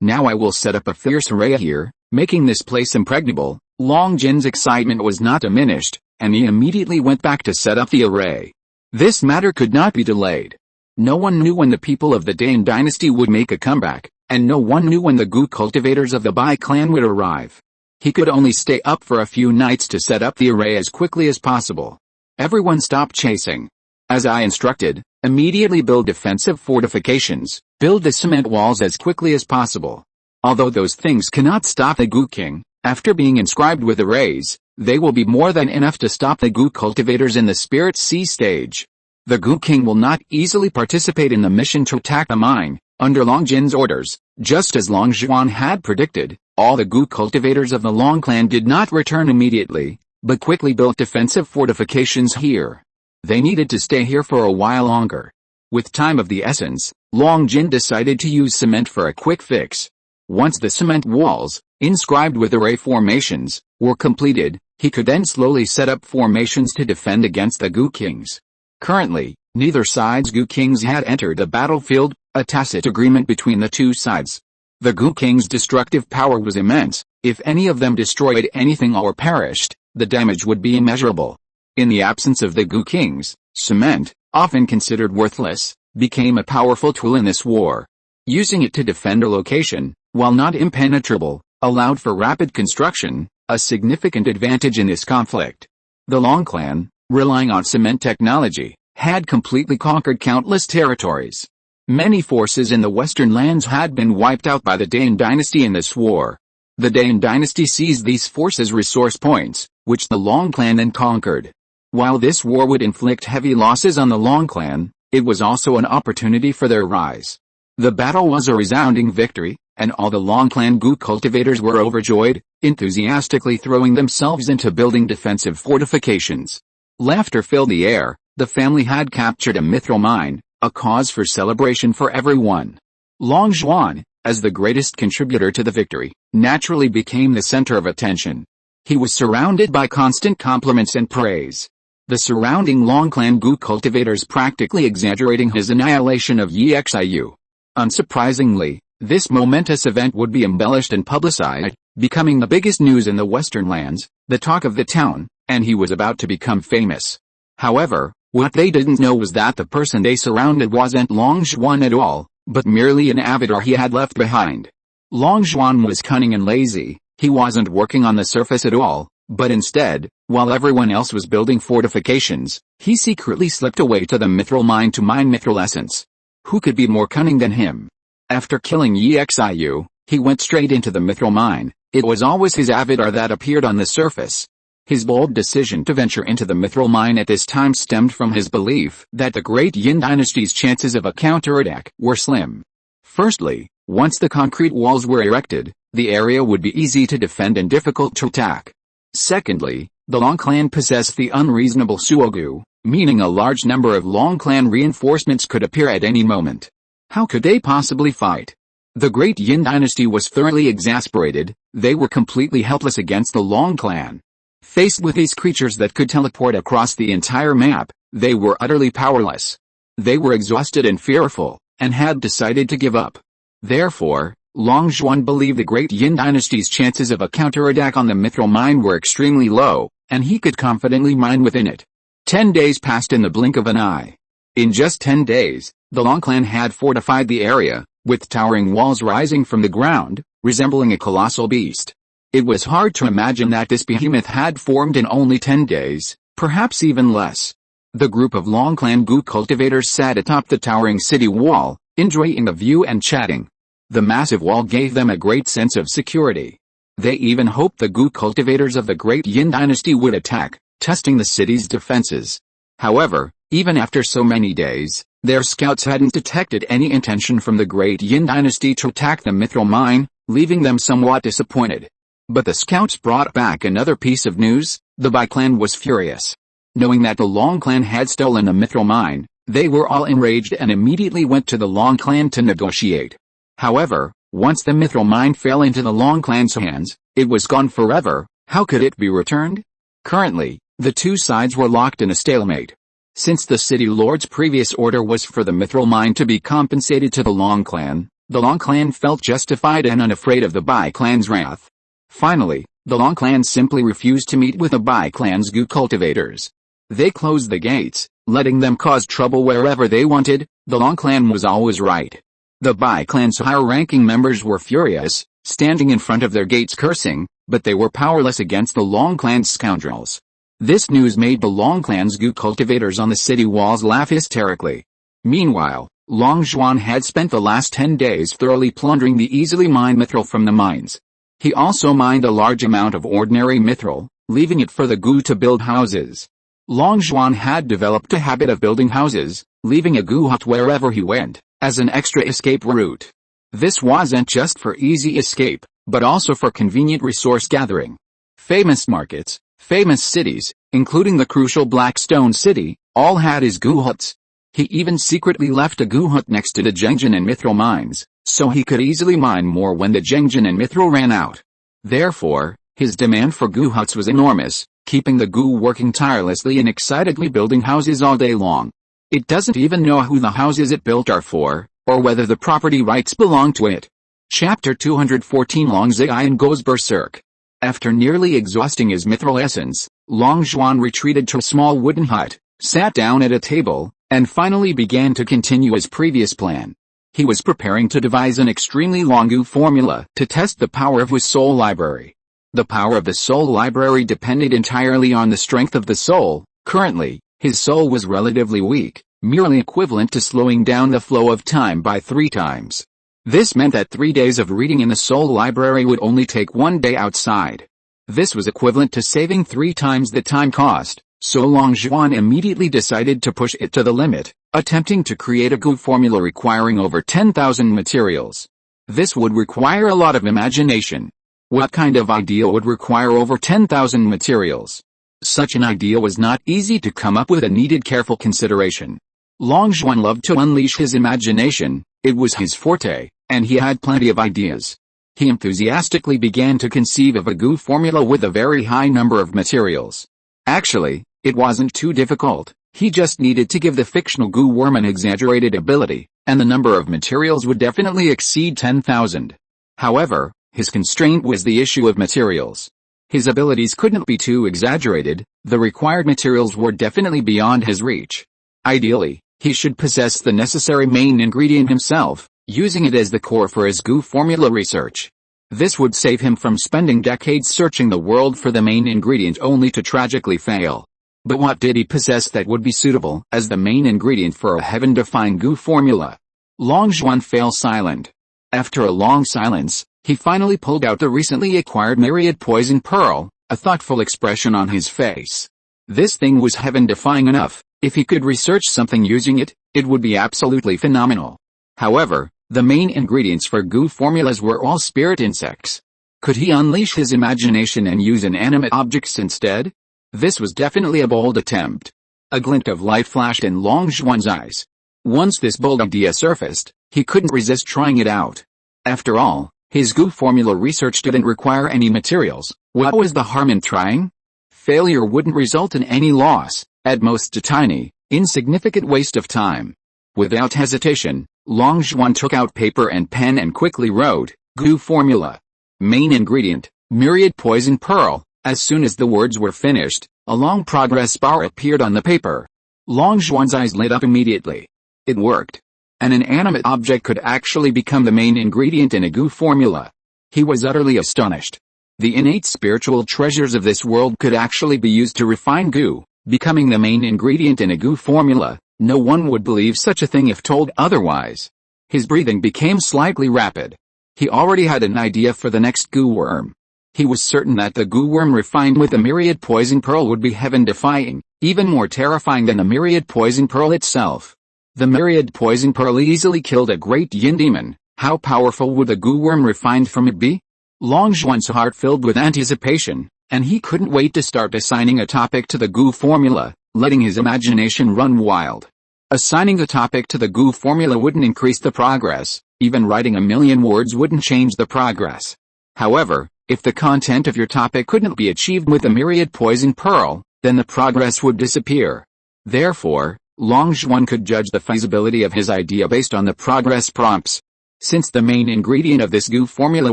Now I will set up a fierce array here, making this place impregnable. Long Jin's excitement was not diminished, and he immediately went back to set up the array. This matter could not be delayed. No one knew when the people of the Dane dynasty would make a comeback, and no one knew when the Gu cultivators of the Bai clan would arrive. He could only stay up for a few nights to set up the array as quickly as possible. Everyone stopped chasing. As I instructed, immediately build defensive fortifications, build the cement walls as quickly as possible. Although those things cannot stop the Gu king, after being inscribed with arrays, they will be more than enough to stop the Gu cultivators in the Spirit Sea stage. The Gu king will not easily participate in the mission to attack the mine. Under Long Jin's orders, just as Long Zhuan had predicted, all the Gu cultivators of the Long clan did not return immediately, but quickly built defensive fortifications here. They needed to stay here for a while longer. With time of the essence, Long Jin decided to use cement for a quick fix. Once the cement walls, inscribed with array formations, were completed, he could then slowly set up formations to defend against the Gu kings. Currently, neither side's Gu kings had entered the battlefield, a tacit agreement between the two sides. The Gu king's destructive power was immense. If any of them destroyed anything or perished, the damage would be immeasurable. In the absence of the Gu kings, cement, often considered worthless, became a powerful tool in this war. Using it to defend a location, while not impenetrable, allowed for rapid construction, a significant advantage in this conflict. The Long clan, relying on cement technology, had completely conquered countless territories. Many forces in the western lands had been wiped out by the Dane dynasty in this war. The Dane dynasty seized these forces' resource points, which the Long clan then conquered. While this war would inflict heavy losses on the Long clan, it was also an opportunity for their rise. The battle was a resounding victory, and all the Long clan Gu cultivators were overjoyed, enthusiastically throwing themselves into building defensive fortifications. Laughter filled the air, The family had captured a mithril mine, a cause for celebration for everyone. Long Zhuan, as the greatest contributor to the victory, naturally became the center of attention. He was surrounded by constant compliments and praise. The surrounding Long clan Gu cultivators practically exaggerating his annihilation of Yixiu. Unsurprisingly, this momentous event would be embellished and publicized, becoming the biggest news in the Western lands, the talk of the town, and he was about to become famous. However, what they didn't know was that the person they surrounded wasn't Long Zhuan at all, but merely an avatar he had left behind. Long Zhuan was cunning and lazy. He wasn't working on the surface at all, but instead, while everyone else was building fortifications, he secretly slipped away to the mithril mine to mine mithril essence. Who could be more cunning than him? After killing Yixiu, he went straight into the mithril mine. It was always his avatar that appeared on the surface. His bold decision to venture into the mithril mine at this time stemmed from his belief that the Great Yin dynasty's chances of a counterattack were slim. Firstly, once the concrete walls were erected, the area would be easy to defend and difficult to attack. Secondly, the Long clan possessed the unreasonable Suogu, meaning a large number of Long clan reinforcements could appear at any moment. How could they possibly fight? The Great Yin dynasty was thoroughly exasperated. They were completely helpless against the Long clan. Faced with these creatures that could teleport across the entire map, they were utterly powerless. They were exhausted and fearful, and had decided to give up. Therefore, Long Zhuan believed the Great Yin dynasty's chances of a counterattack on the mithril mine were extremely low, and he could confidently mine within it. 10 days passed in the blink of an eye. In just 10 days, the Long clan had fortified the area, with towering walls rising from the ground, resembling a colossal beast. It was hard to imagine that this behemoth had formed in only 10 days, perhaps even less. The group of Long clan Gu cultivators sat atop the towering city wall, enjoying the view and chatting. The massive wall gave them a great sense of security. They even hoped the Gu cultivators of the Great Yin dynasty would attack, testing the city's defenses. However, even after so many days, their scouts hadn't detected any intention from the Great Yin dynasty to attack the mithril mine, leaving them somewhat disappointed. But the scouts brought back another piece of news. The Bai clan was furious. Knowing that the Long clan had stolen the mithril mine, they were all enraged and immediately went to the Long clan to negotiate. However, once the mithril mine fell into the Long clan's hands, it was gone forever. How could it be returned? Currently, the two sides were locked in a stalemate. Since the city lord's previous order was for the mithril mine to be compensated to the Long clan felt justified and unafraid of the Bai clan's wrath. Finally, the Long clan simply refused to meet with the Bai clan's Gu cultivators. They closed the gates, letting them cause trouble wherever they wanted. The Long clan was always right. The Bai clan's higher-ranking members were furious, standing in front of their gates cursing, but they were powerless against the Long clan's scoundrels. This news made the Long clan's Gu cultivators on the city walls laugh hysterically. Meanwhile, Long Zhuan had spent the last 10 days thoroughly plundering the easily mined mithril from the mines. He also mined a large amount of ordinary mithril, leaving it for the Gu to build houses. Long Zhuan had developed a habit of building houses, leaving a Gu hut wherever he went, as an extra escape route. This wasn't just for easy escape, but also for convenient resource gathering. Famous markets, famous cities, including the crucial Blackstone city, all had his Gu huts. He even secretly left a Gu hut next to the Zhengjin and mithril mines, so he could easily mine more when the Zhengjin and mithril ran out. Therefore, his demand for Gu huts was enormous, keeping the Gu working tirelessly and excitedly building houses all day long. It doesn't even know who the houses it built are for, or whether the property rights belong to it. Chapter 214 Long Ziyan goes berserk. After nearly exhausting his mithril essence, Long Zhuan retreated to a small wooden hut, sat down at a table, and finally began to continue his previous plan. He was preparing to devise an extremely long Gu formula to test the power of his soul library. The power of the soul library depended entirely on the strength of the soul. Currently, his soul was relatively weak, merely equivalent to slowing down the flow of time by 3 times. This meant that 3 days of reading in the soul library would only take 1 day outside. This was equivalent to saving 3 times the time cost, so Long Zhuan immediately decided to push it to the limit, attempting to create a Gu formula requiring over 10,000 materials. This would require a lot of imagination. What kind of idea would require over 10,000 materials? Such an idea was not easy to come up with and needed careful consideration. Longzhuan loved to unleash his imagination, it was his forte, and he had plenty of ideas. He enthusiastically began to conceive of a goo formula with a very high number of materials. Actually, it wasn't too difficult, he just needed to give the fictional goo worm an exaggerated ability, and the number of materials would definitely exceed 10,000. However, his constraint was the issue of materials. His abilities couldn't be too exaggerated, the required materials were definitely beyond his reach. Ideally, he should possess the necessary main ingredient himself, using it as the core for his goo formula research. This would save him from spending decades searching the world for the main ingredient only to tragically fail. But what did he possess that would be suitable as the main ingredient for a heaven-defying goo formula? Longzhuan fell silent. After a long silence, he finally pulled out the recently acquired myriad poison pearl, a thoughtful expression on his face. This thing was heaven-defying enough. If he could research something using it, it would be absolutely phenomenal. However, the main ingredients for goo formulas were all spirit insects. Could he unleash his imagination and use inanimate objects instead? This was definitely a bold attempt. A glint of light flashed in Longzhuan's eyes. Once this bold idea surfaced, he couldn't resist trying it out. After all, his goo formula research didn't require any materials. What was the harm in trying? Failure wouldn't result in any loss, at most a tiny, insignificant waste of time. Without hesitation, Longzhuan took out paper and pen and quickly wrote, "Goo formula. Main ingredient, myriad poison pearl." As soon as the words were finished, a long progress bar appeared on the paper. Longzhuan's eyes lit up immediately. It worked. An inanimate object could actually become the main ingredient in a goo formula. He was utterly astonished. The innate spiritual treasures of this world could actually be used to refine goo, becoming the main ingredient in a goo formula. No one would believe such a thing if told otherwise. His breathing became slightly rapid. He already had an idea for the next goo worm. He was certain that the goo worm refined with the myriad poison pearl would be heaven-defying, even more terrifying than the myriad poison pearl itself. The myriad poison pearl easily killed a great yin demon. How powerful would the goo worm refined from it be? Longzhuan's heart filled with anticipation, and he couldn't wait to start assigning a topic to the goo formula, letting his imagination run wild. Assigning the topic to the goo formula wouldn't increase the progress, even writing 1,000,000 words wouldn't change the progress. However, if the content of your topic couldn't be achieved with the myriad poison pearl, then the progress would disappear. Therefore, Longzhuan could judge the feasibility of his idea based on the progress prompts. Since the main ingredient of this goo formula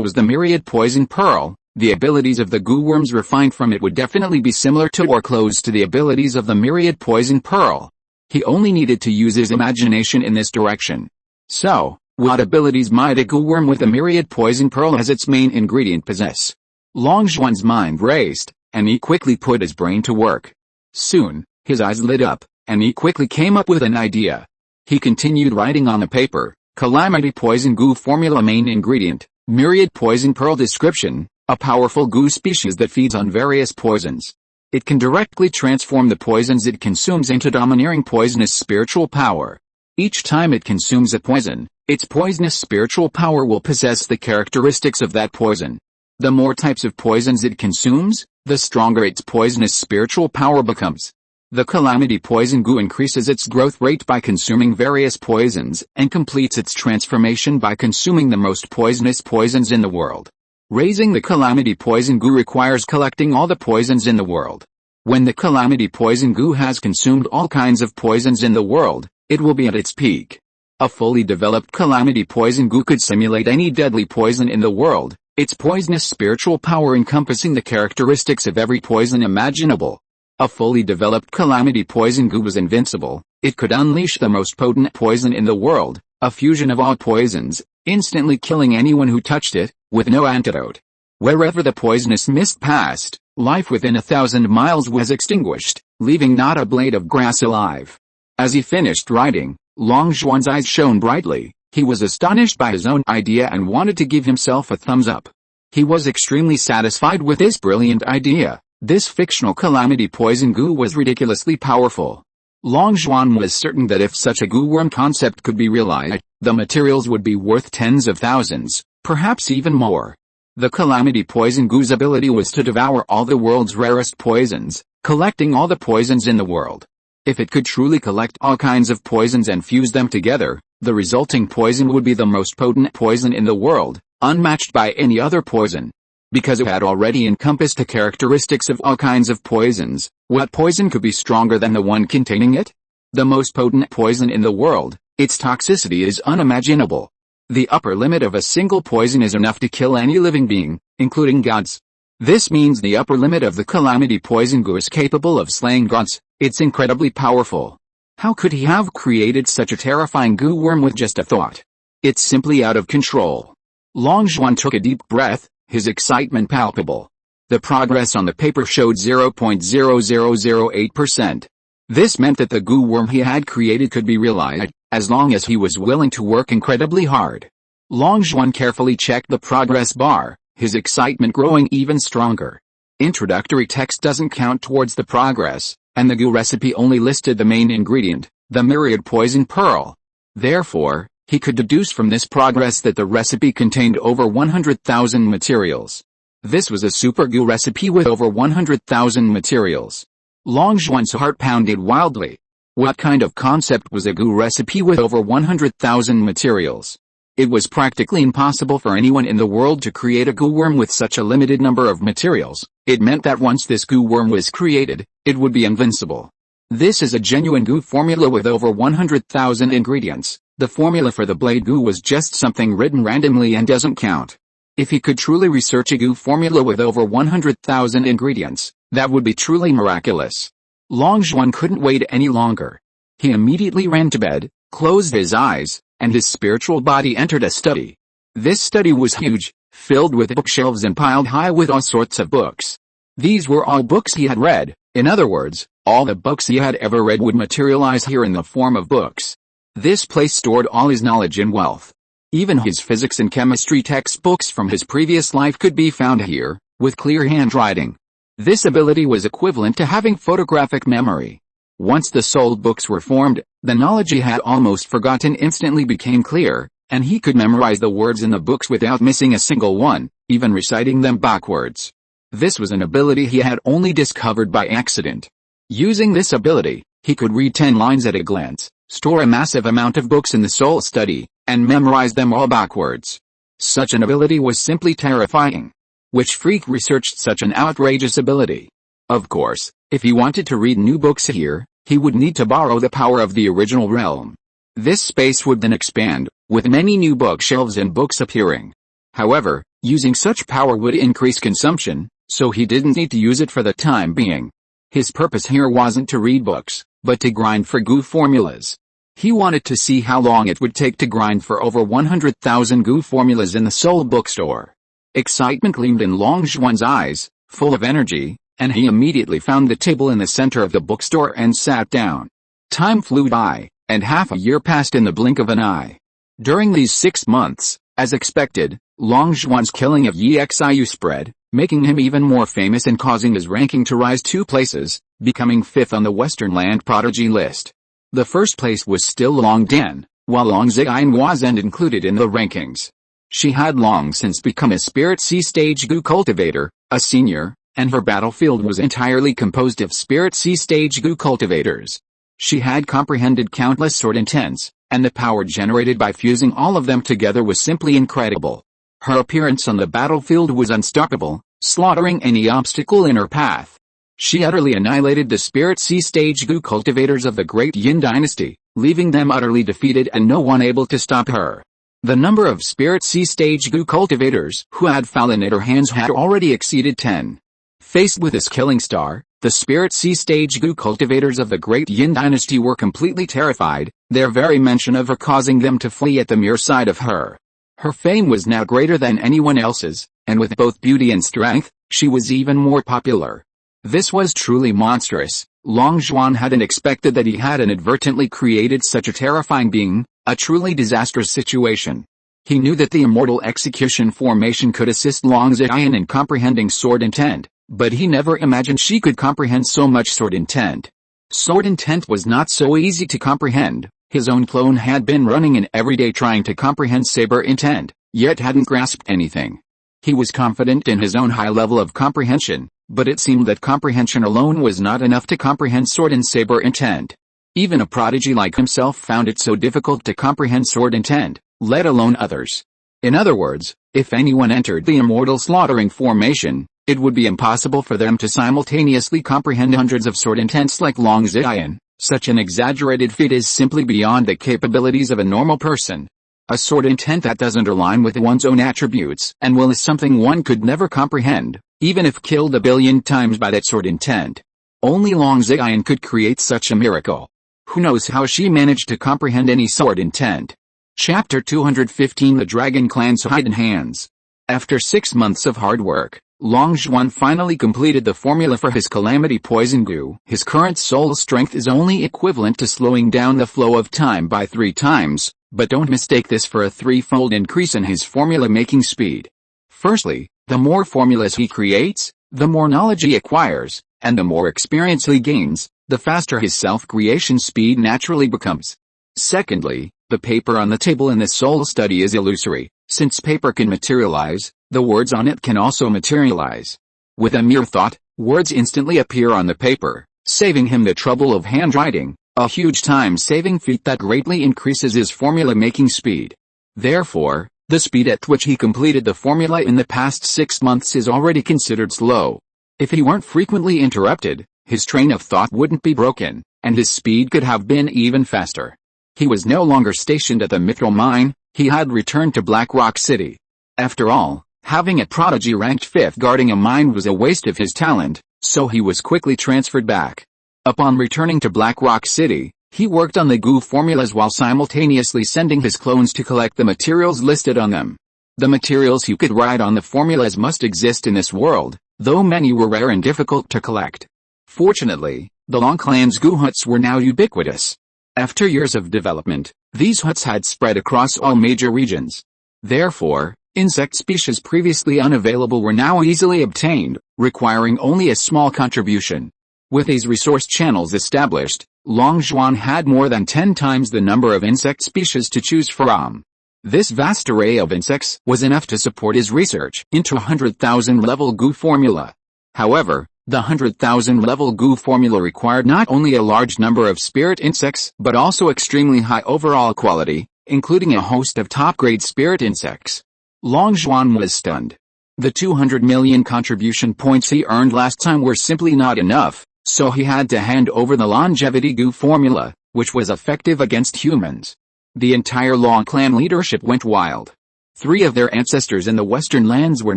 was the myriad poison pearl, the abilities of the goo worms refined from it would definitely be similar to or close to the abilities of the myriad poison pearl. He only needed to use his imagination in this direction. So, what abilities might a goo worm with the myriad poison pearl as its main ingredient possess? Longzhuan's mind raced, and he quickly put his brain to work. Soon, his eyes lit up, and he quickly came up with an idea. He continued writing on the paper, "Calamity poison goo formula main ingredient, myriad poison pearl description, a powerful goo species that feeds on various poisons. It can directly transform the poisons it consumes into domineering poisonous spiritual power. Each time it consumes a poison, its poisonous spiritual power will possess the characteristics of that poison. The more types of poisons it consumes, the stronger its poisonous spiritual power becomes. The calamity poison goo increases its growth rate by consuming various poisons and completes its transformation by consuming the most poisonous poisons in the world. Raising the calamity poison goo requires collecting all the poisons in the world. When the calamity poison goo has consumed all kinds of poisons in the world, it will be at its peak. A fully developed calamity poison goo could simulate any deadly poison in the world, its poisonous spiritual power encompassing the characteristics of every poison imaginable. A fully developed calamity poison goo was invincible. It could unleash the most potent poison in the world, a fusion of all poisons, instantly killing anyone who touched it, with no antidote. Wherever the poisonous mist passed, life within 1,000 miles was extinguished, leaving not a blade of grass alive. As he finished writing, Longzhuan's eyes shone brightly. He was astonished by his own idea and wanted to give himself a thumbs up. He was extremely satisfied with this brilliant idea. This fictional calamity poison goo was ridiculously powerful. Longzhuan was certain that if such a goo worm concept could be realized, the materials would be worth tens of thousands, perhaps even more. The calamity poison goo's ability was to devour all the world's rarest poisons, collecting all the poisons in the world. If it could truly collect all kinds of poisons and fuse them together, the resulting poison would be the most potent poison in the world, unmatched by any other poison. Because it had already encompassed the characteristics of all kinds of poisons, what poison could be stronger than the one containing it? The most potent poison in the world, its toxicity is unimaginable. The upper limit of a single poison is enough to kill any living being, including gods. This means the upper limit of the calamity poison goo is capable of slaying gods. It's incredibly powerful. How could he have created such a terrifying goo worm with just a thought? It's simply out of control. Long Zhuan took a deep breath, his excitement palpable. The progress on the paper showed 0.0008%. This meant that the goo worm he had created could be realized, as long as he was willing to work incredibly hard. Long Zhuan carefully checked the progress bar, his excitement growing even stronger. Introductory text doesn't count towards the progress, and the goo recipe only listed the main ingredient, the myriad poison pearl. Therefore, he could deduce from this progress that the recipe contained over 100,000 materials. This was a super goo recipe with over 100,000 materials. Long Zhuan's heart pounded wildly. What kind of concept was a goo recipe with over 100,000 materials? It was practically impossible for anyone in the world to create a goo worm with such a limited number of materials. It meant that once this goo worm was created, it would be invincible. This is a genuine goo formula with over 100,000 ingredients. The formula for the blade goo was just something written randomly and doesn't count. If he could truly research a goo formula with over 100,000 ingredients, that would be truly miraculous. Long Zhuan couldn't wait any longer. He immediately ran to bed, closed his eyes, and his spiritual body entered a study. This study was huge, filled with bookshelves and piled high with all sorts of books. These were all books he had read. In other words, all the books he had ever read would materialize here in the form of books. This place stored all his knowledge and wealth. Even his physics and chemistry textbooks from his previous life could be found here, with clear handwriting. This ability was equivalent to having photographic memory. Once the soul books were formed, the knowledge he had almost forgotten instantly became clear, and he could memorize the words in the books without missing a single one, even reciting them backwards. This was an ability he had only discovered by accident. Using this ability, he could read 10 lines at a glance, store a massive amount of books in the soul study, and memorize them all backwards. Such an ability was simply terrifying. Which freak researched such an outrageous ability? Of course, if he wanted to read new books here, he would need to borrow the power of the original realm. This space would then expand, with many new bookshelves and books appearing. However, using such power would increase consumption, so he didn't need to use it for the time being. His purpose here wasn't to read books, but to grind for goo formulas. He wanted to see how long it would take to grind for over 100,000 goo formulas in the soul bookstore. Excitement gleamed in Long Zhuan's eyes, full of energy, and he immediately found the table in the center of the bookstore and sat down. Time flew by, and half a year passed in the blink of an eye. During these 6 months, as expected, Long Zhuan's killing of Yi Xiu spread, making him even more famous and causing his ranking to rise 2 places, becoming 5th on the Western Land Prodigy list. The first place was still Long Dan, while Long Ziyan wasn't included in the rankings. She had long since become a Spirit Sea Stage Goo cultivator, a senior, and her battlefield was entirely composed of Spirit Sea Stage Goo cultivators. She had comprehended countless sword intents, and the power generated by fusing all of them together was simply incredible. Her appearance on the battlefield was unstoppable, slaughtering any obstacle in her path. She utterly annihilated the Spirit Sea Stage Goo cultivators of the Great Yin Dynasty, leaving them utterly defeated and no one able to stop her. The number of Spirit Sea Stage Goo cultivators who had fallen at her hands had already exceeded 10. Faced with this killing star, the Spirit Sea Stage Goo cultivators of the Great Yin Dynasty were completely terrified, their very mention of her causing them to flee at the mere sight of her. Her fame was now greater than anyone else's, and with both beauty and strength, she was even more popular. This was truly monstrous. Long Zhuan hadn't expected that he had inadvertently created such a terrifying being, a truly disastrous situation. He knew that the immortal execution formation could assist Long Ziyan in comprehending sword intent, but he never imagined she could comprehend so much sword intent. Sword intent was not so easy to comprehend. His own clone had been running an everyday trying to comprehend saber intent, yet hadn't grasped anything. He was confident in his own high level of comprehension, But it seemed that comprehension alone was not enough to comprehend sword and saber intent. Even a prodigy like himself found it so difficult to comprehend sword intent, let alone others. In other words, if anyone entered the immortal slaughtering formation, it would be impossible for them to simultaneously comprehend hundreds of sword intents like Long Zion. Such an exaggerated feat is simply beyond the capabilities of a normal person. A sword intent that doesn't align with one's own attributes and will is something one could never comprehend, even if killed 1,000,000,000 times by that sword intent. Only Long Zion could create such a miracle. Who knows how she managed to comprehend any sword intent? Chapter 215 The Dragon Clan's Hidden Hands. After 6 months of hard work, Long Zhuan finally completed the formula for his calamity poison goo. His current soul strength is only equivalent to slowing down the flow of time by 3 times, but don't mistake this for a 3-fold increase in his formula-making speed. Firstly, the more formulas he creates, the more knowledge he acquires, and the more experience he gains, the faster his self-creation speed naturally becomes. Secondly, the paper on the table in the soul study is illusory. Since paper can materialize, the words on it can also materialize. With a mere thought, words instantly appear on the paper, saving him the trouble of handwriting, a huge time-saving feat that greatly increases his formula-making speed. Therefore, the speed at which he completed the formula in the past 6 months is already considered slow. If he weren't frequently interrupted, his train of thought wouldn't be broken, and his speed could have been even faster. He was no longer stationed at the Mithril mine, he had returned to Black Rock City. After all, having a prodigy ranked 5th guarding a mine was a waste of his talent, so he was quickly transferred back. Upon returning to Black Rock City, he worked on the goo formulas while simultaneously sending his clones to collect the materials listed on them. The materials he could write on the formulas must exist in this world, though many were rare and difficult to collect. Fortunately, the Long clan's goo huts were now ubiquitous. After years of development, these huts had spread across all major regions. Therefore, insect species previously unavailable were now easily obtained, requiring only a small contribution. With these resource channels established, Long Zhuan had more than 10 times the number of insect species to choose from. This vast array of insects was enough to support his research into a 100,000 level goo formula. However, the 100,000 level goo formula required not only a large number of spirit insects but also extremely high overall quality, including a host of top-grade spirit insects. Long Zhuan was stunned. The 200 million contribution points he earned last time were simply not enough, so he had to hand over the longevity goo formula, which was effective against humans. The entire Long clan leadership went wild. 3 of their ancestors in the western lands were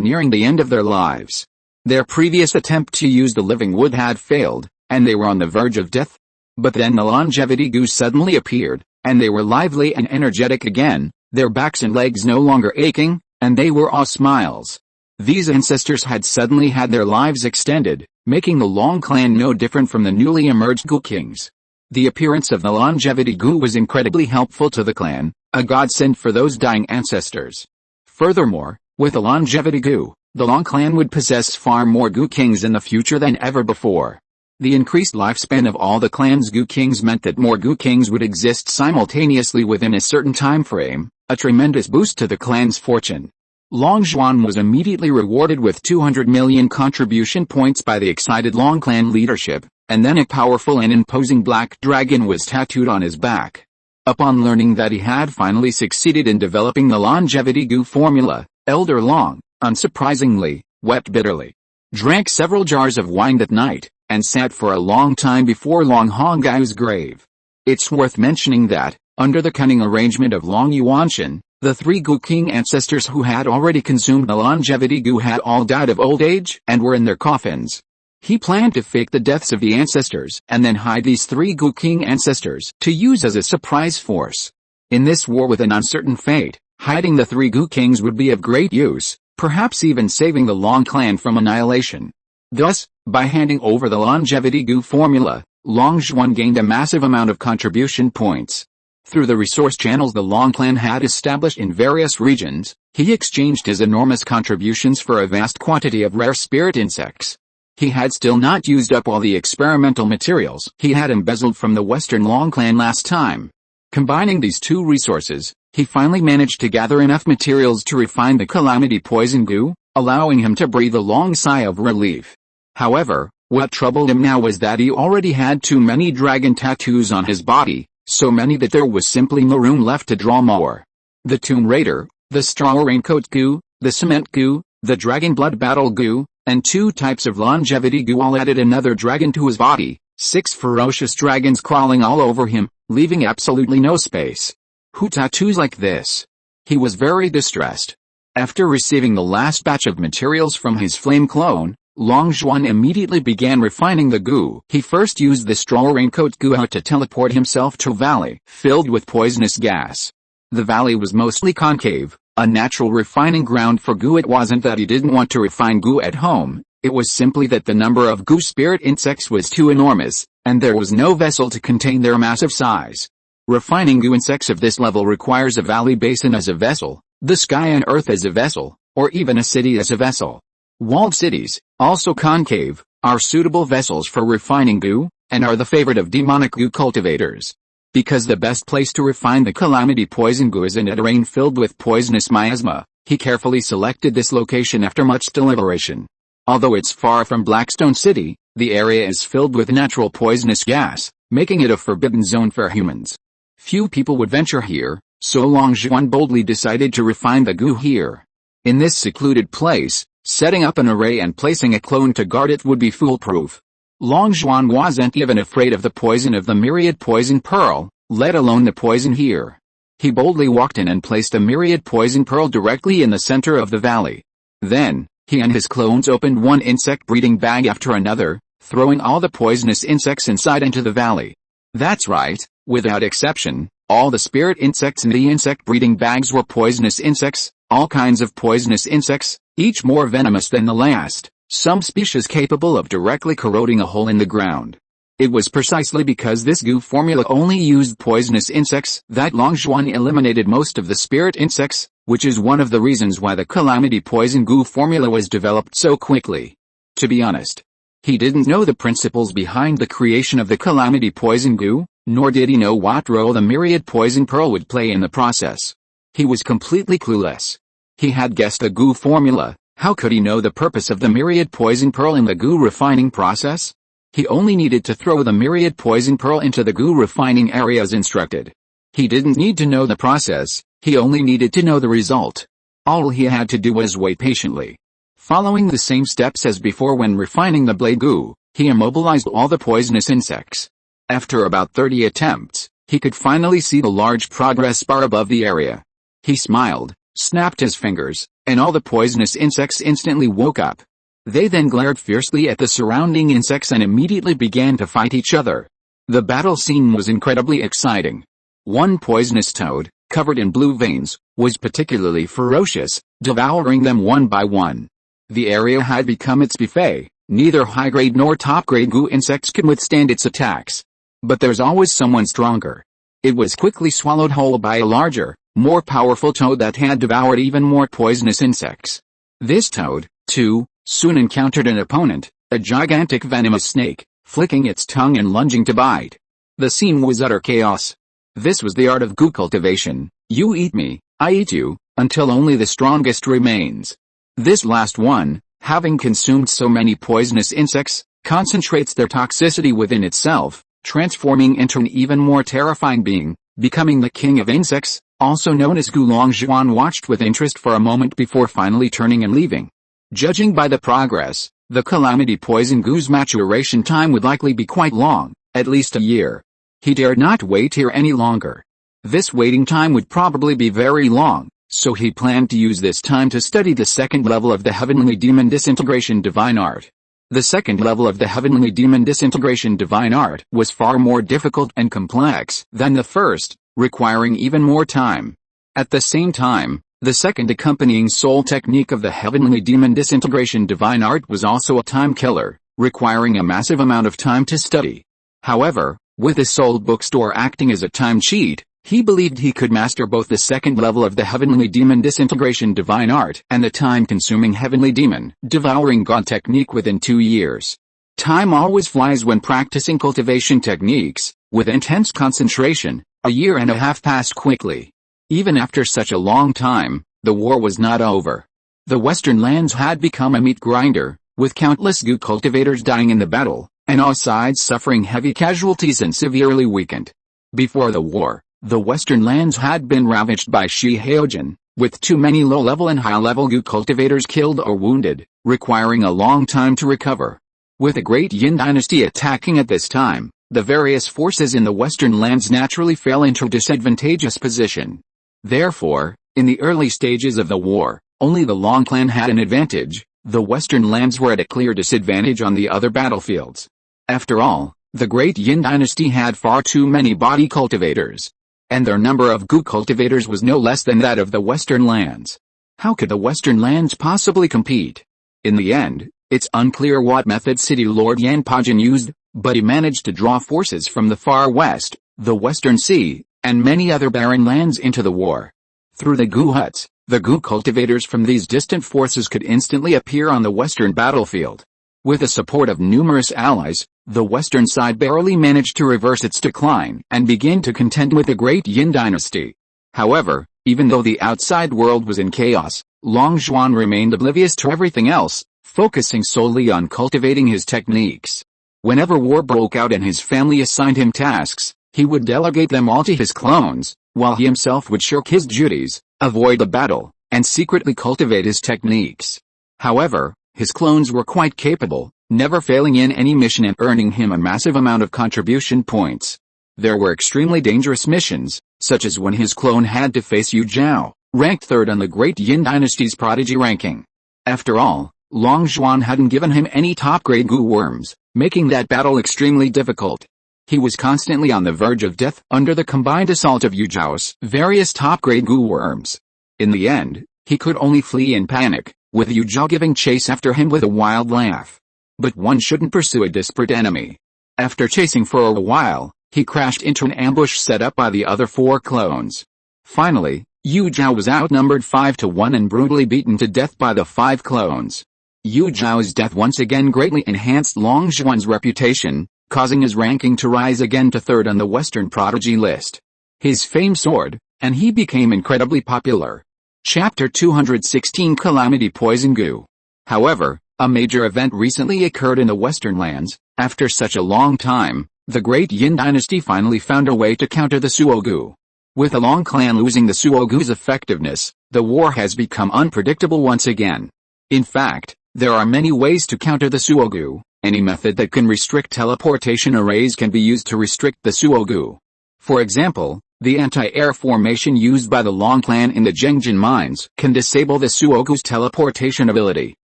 nearing the end of their lives. Their previous attempt to use the living wood had failed, and they were on the verge of death. But then the longevity goo suddenly appeared, and they were lively and energetic again, their backs and legs no longer aching, and they were all smiles. These ancestors had suddenly had their lives extended, making the Long clan no different from the newly emerged goo kings. The appearance of the longevity goo was incredibly helpful to the clan, a godsend for those dying ancestors. Furthermore, with the longevity goo, the Long clan would possess far more goo kings in the future than ever before. The increased lifespan of all the clan's goo kings meant that more goo kings would exist simultaneously within a certain time frame, a tremendous boost to the clan's fortune. Long Zhuan was immediately rewarded with 200 million contribution points by the excited Long clan leadership, and then a powerful and imposing black dragon was tattooed on his back. Upon learning that he had finally succeeded in developing the longevity goo formula, Elder Long, unsurprisingly, wept bitterly, drank several jars of wine that night, and sat for a long time before Long Hongai's grave. It's worth mentioning that, under the cunning arrangement of Long Yuanshan, the 3 goo king ancestors who had already consumed the longevity goo had all died of old age and were in their coffins. He planned to fake the deaths of the ancestors and then hide these 3 goo king ancestors to use as a surprise force. In this war with an uncertain fate, hiding the 3 goo kings would be of great use, perhaps even saving the Long clan from annihilation. Thus, by handing over the longevity goo formula, Long Zhuan gained a massive amount of contribution points. Through the resource channels the Long clan had established in various regions, he exchanged his enormous contributions for a vast quantity of rare spirit insects. He had still not used up all the experimental materials he had embezzled from the Western Long clan last time. Combining these 2 resources, he finally managed to gather enough materials to refine the calamity poison goo, allowing him to breathe a long sigh of relief. However, what troubled him now was that he already had too many dragon tattoos on his body, so many that there was simply no room left to draw more. The Tomb Raider, the Straw Raincoat goo, the Cement goo, the Dragon Blood Battle goo, and 2 types of longevity goo all added another dragon to his body, 6 ferocious dragons crawling all over him, leaving absolutely no space. Who tattoos like this? He was very distressed. After receiving the last batch of materials from his flame clone, Long Zhuan immediately began refining the goo. He first used the Straw Raincoat goo to teleport himself to a valley filled with poisonous gas. The valley was mostly concave, a natural refining ground for goo. It wasn't that he didn't want to refine goo at home, it was simply that the number of goo spirit insects was too enormous, and there was no vessel to contain their massive size. Refining goo insects of this level requires a valley basin as a vessel, the sky and earth as a vessel, or even a city as a vessel. Walled cities, also concave, are suitable vessels for refining goo, and are the favorite of demonic goo cultivators. Because the best place to refine the calamity poison goo is in a terrain filled with poisonous miasma, he carefully selected this location after much deliberation. Although it's far from Blackstone City, the area is filled with natural poisonous gas, making it a forbidden zone for humans. Few people would venture here, so Long Zhuan boldly decided to refine the goo here. In this secluded place, setting up an array and placing a clone to guard it would be foolproof. Long Zhuan wasn't even afraid of the poison of the myriad poison pearl, let alone the poison here. He boldly walked in and placed a myriad poison pearl directly in the center of the valley. Then, he and his clones opened one insect breeding bag after another, throwing all the poisonous insects inside into the valley. That's right, without exception, all the spirit insects in the insect breeding bags were poisonous insects, all kinds of poisonous insects, each more venomous than the last, some species capable of directly corroding a hole in the ground. It was precisely because this goo formula only used poisonous insects that Long Zhuan eliminated most of the spirit insects, which is one of the reasons why the calamity poison goo formula was developed so quickly. To be honest, he didn't know the principles behind the creation of the calamity poison goo, nor did he know what role the myriad poison pearl would play in the process. He was completely clueless. He had guessed the goo formula. How could he know the purpose of the myriad poison pearl in the goo refining process? He only needed to throw the myriad poison pearl into the goo refining area as instructed. He didn't need to know the process, he only needed to know the result. All he had to do was wait patiently. Following the same steps as before when refining the blade goo, he immobilized all the poisonous insects. After about 30 attempts, he could finally see the large progress bar above the area. He smiled, snapped his fingers, and all the poisonous insects instantly woke up. They then glared fiercely at the surrounding insects and immediately began to fight each other. The battle scene was incredibly exciting. One poisonous toad, covered in blue veins, was particularly ferocious, devouring them one by one. The area had become its buffet, neither high-grade nor top-grade goo insects could withstand its attacks. But there's always someone stronger. It was quickly swallowed whole by a larger, more powerful toad that had devoured even more poisonous insects. This toad, too, soon encountered an opponent, a gigantic venomous snake, flicking its tongue and lunging to bite. The scene was utter chaos. This was the art of goo cultivation. You eat me, I eat you, until only the strongest remains. This last one, having consumed so many poisonous insects, concentrates their toxicity within itself, transforming into an even more terrifying being, becoming the king of insects, also known as Goo. Long Zhuan watched with interest for a moment before finally turning and leaving. Judging by the progress, the calamity poison goo's maturation time would likely be quite long, at least a year. He dared not wait here any longer. This waiting time would probably be very long, so he planned to use this time to study the second level of the Heavenly Demon Disintegration Divine Art. The second level of the Heavenly Demon Disintegration Divine Art was far more difficult and complex than the first, requiring even more time. At the same time, the second accompanying soul technique of the Heavenly Demon Disintegration Divine Art was also a time killer, requiring a massive amount of time to study. However, with the soul bookstore acting as a time cheat, he believed he could master both the second level of the Heavenly Demon Disintegration Divine Art and the time-consuming Heavenly Demon Devouring God technique within 2 years. Time always flies when practicing cultivation techniques. With intense concentration, a year and a half passed quickly. Even after such a long time, the war was not over. The Western lands had become a meat grinder, with countless Gu cultivators dying in the battle, and all sides suffering heavy casualties and severely weakened. Before the war, the western lands had been ravaged by Shi Heojin, with too many low-level and high-level Gu cultivators killed or wounded, requiring a long time to recover. With the Great Yin dynasty attacking at this time, the various forces in the western lands naturally fell into a disadvantageous position. Therefore, in the early stages of the war, only the Long clan had an advantage. The western lands were at a clear disadvantage on the other battlefields. After all, the Great Yin dynasty had far too many body cultivators, and their number of Gu cultivators was no less than that of the western lands. How could the western lands possibly compete? In the end, it's unclear what method city lord Yan Pajin used, but he managed to draw forces from the far west, the Western Sea, and many other barren lands into the war. Through the Gu huts, the Gu cultivators from these distant forces could instantly appear on the western battlefield. With the support of numerous allies, the western side barely managed to reverse its decline and begin to contend with the Great Yin dynasty. However, even though the outside world was in chaos, Long Zhuan remained oblivious to everything else, focusing solely on cultivating his techniques. Whenever war broke out and his family assigned him tasks, he would delegate them all to his clones, while he himself would shirk his duties, avoid the battle, and secretly cultivate his techniques. However, his clones were quite capable, never failing in any mission and earning him a massive amount of contribution points. There were extremely dangerous missions, such as when his clone had to face Yu Zhao, ranked third on the Great Yin dynasty's prodigy ranking. After all, Long Zhuan hadn't given him any top-grade Gu worms, making that battle extremely difficult. He was constantly on the verge of death under the combined assault of Yu Zhao's various top-grade Gu worms. In the end, he could only flee in panic, with Yu Zhao giving chase after him with a wild laugh. But one shouldn't pursue a desperate enemy. After chasing for a while, he crashed into an ambush set up by the other 4 clones. Finally, Yu Zhao was outnumbered 5-1 and brutally beaten to death by the 5 clones. Yu Zhao's death once again greatly enhanced Long Zhuan's reputation, causing his ranking to rise again to third on the Western prodigy list. His fame soared, and he became incredibly popular. Chapter 216 Calamity Poison Gu. However, a major event recently occurred in the Western lands. After such a long time, the Great Yin dynasty finally found a way to counter the Suogu. With the Long clan losing the Suogu's effectiveness, the war has become unpredictable once again. In fact, there are many ways to counter the Suogu. Any method that can restrict teleportation arrays can be used to restrict the Suogu. For example, the anti-air formation used by the Long clan in the Zhengjin mines can disable the Suogu's teleportation ability.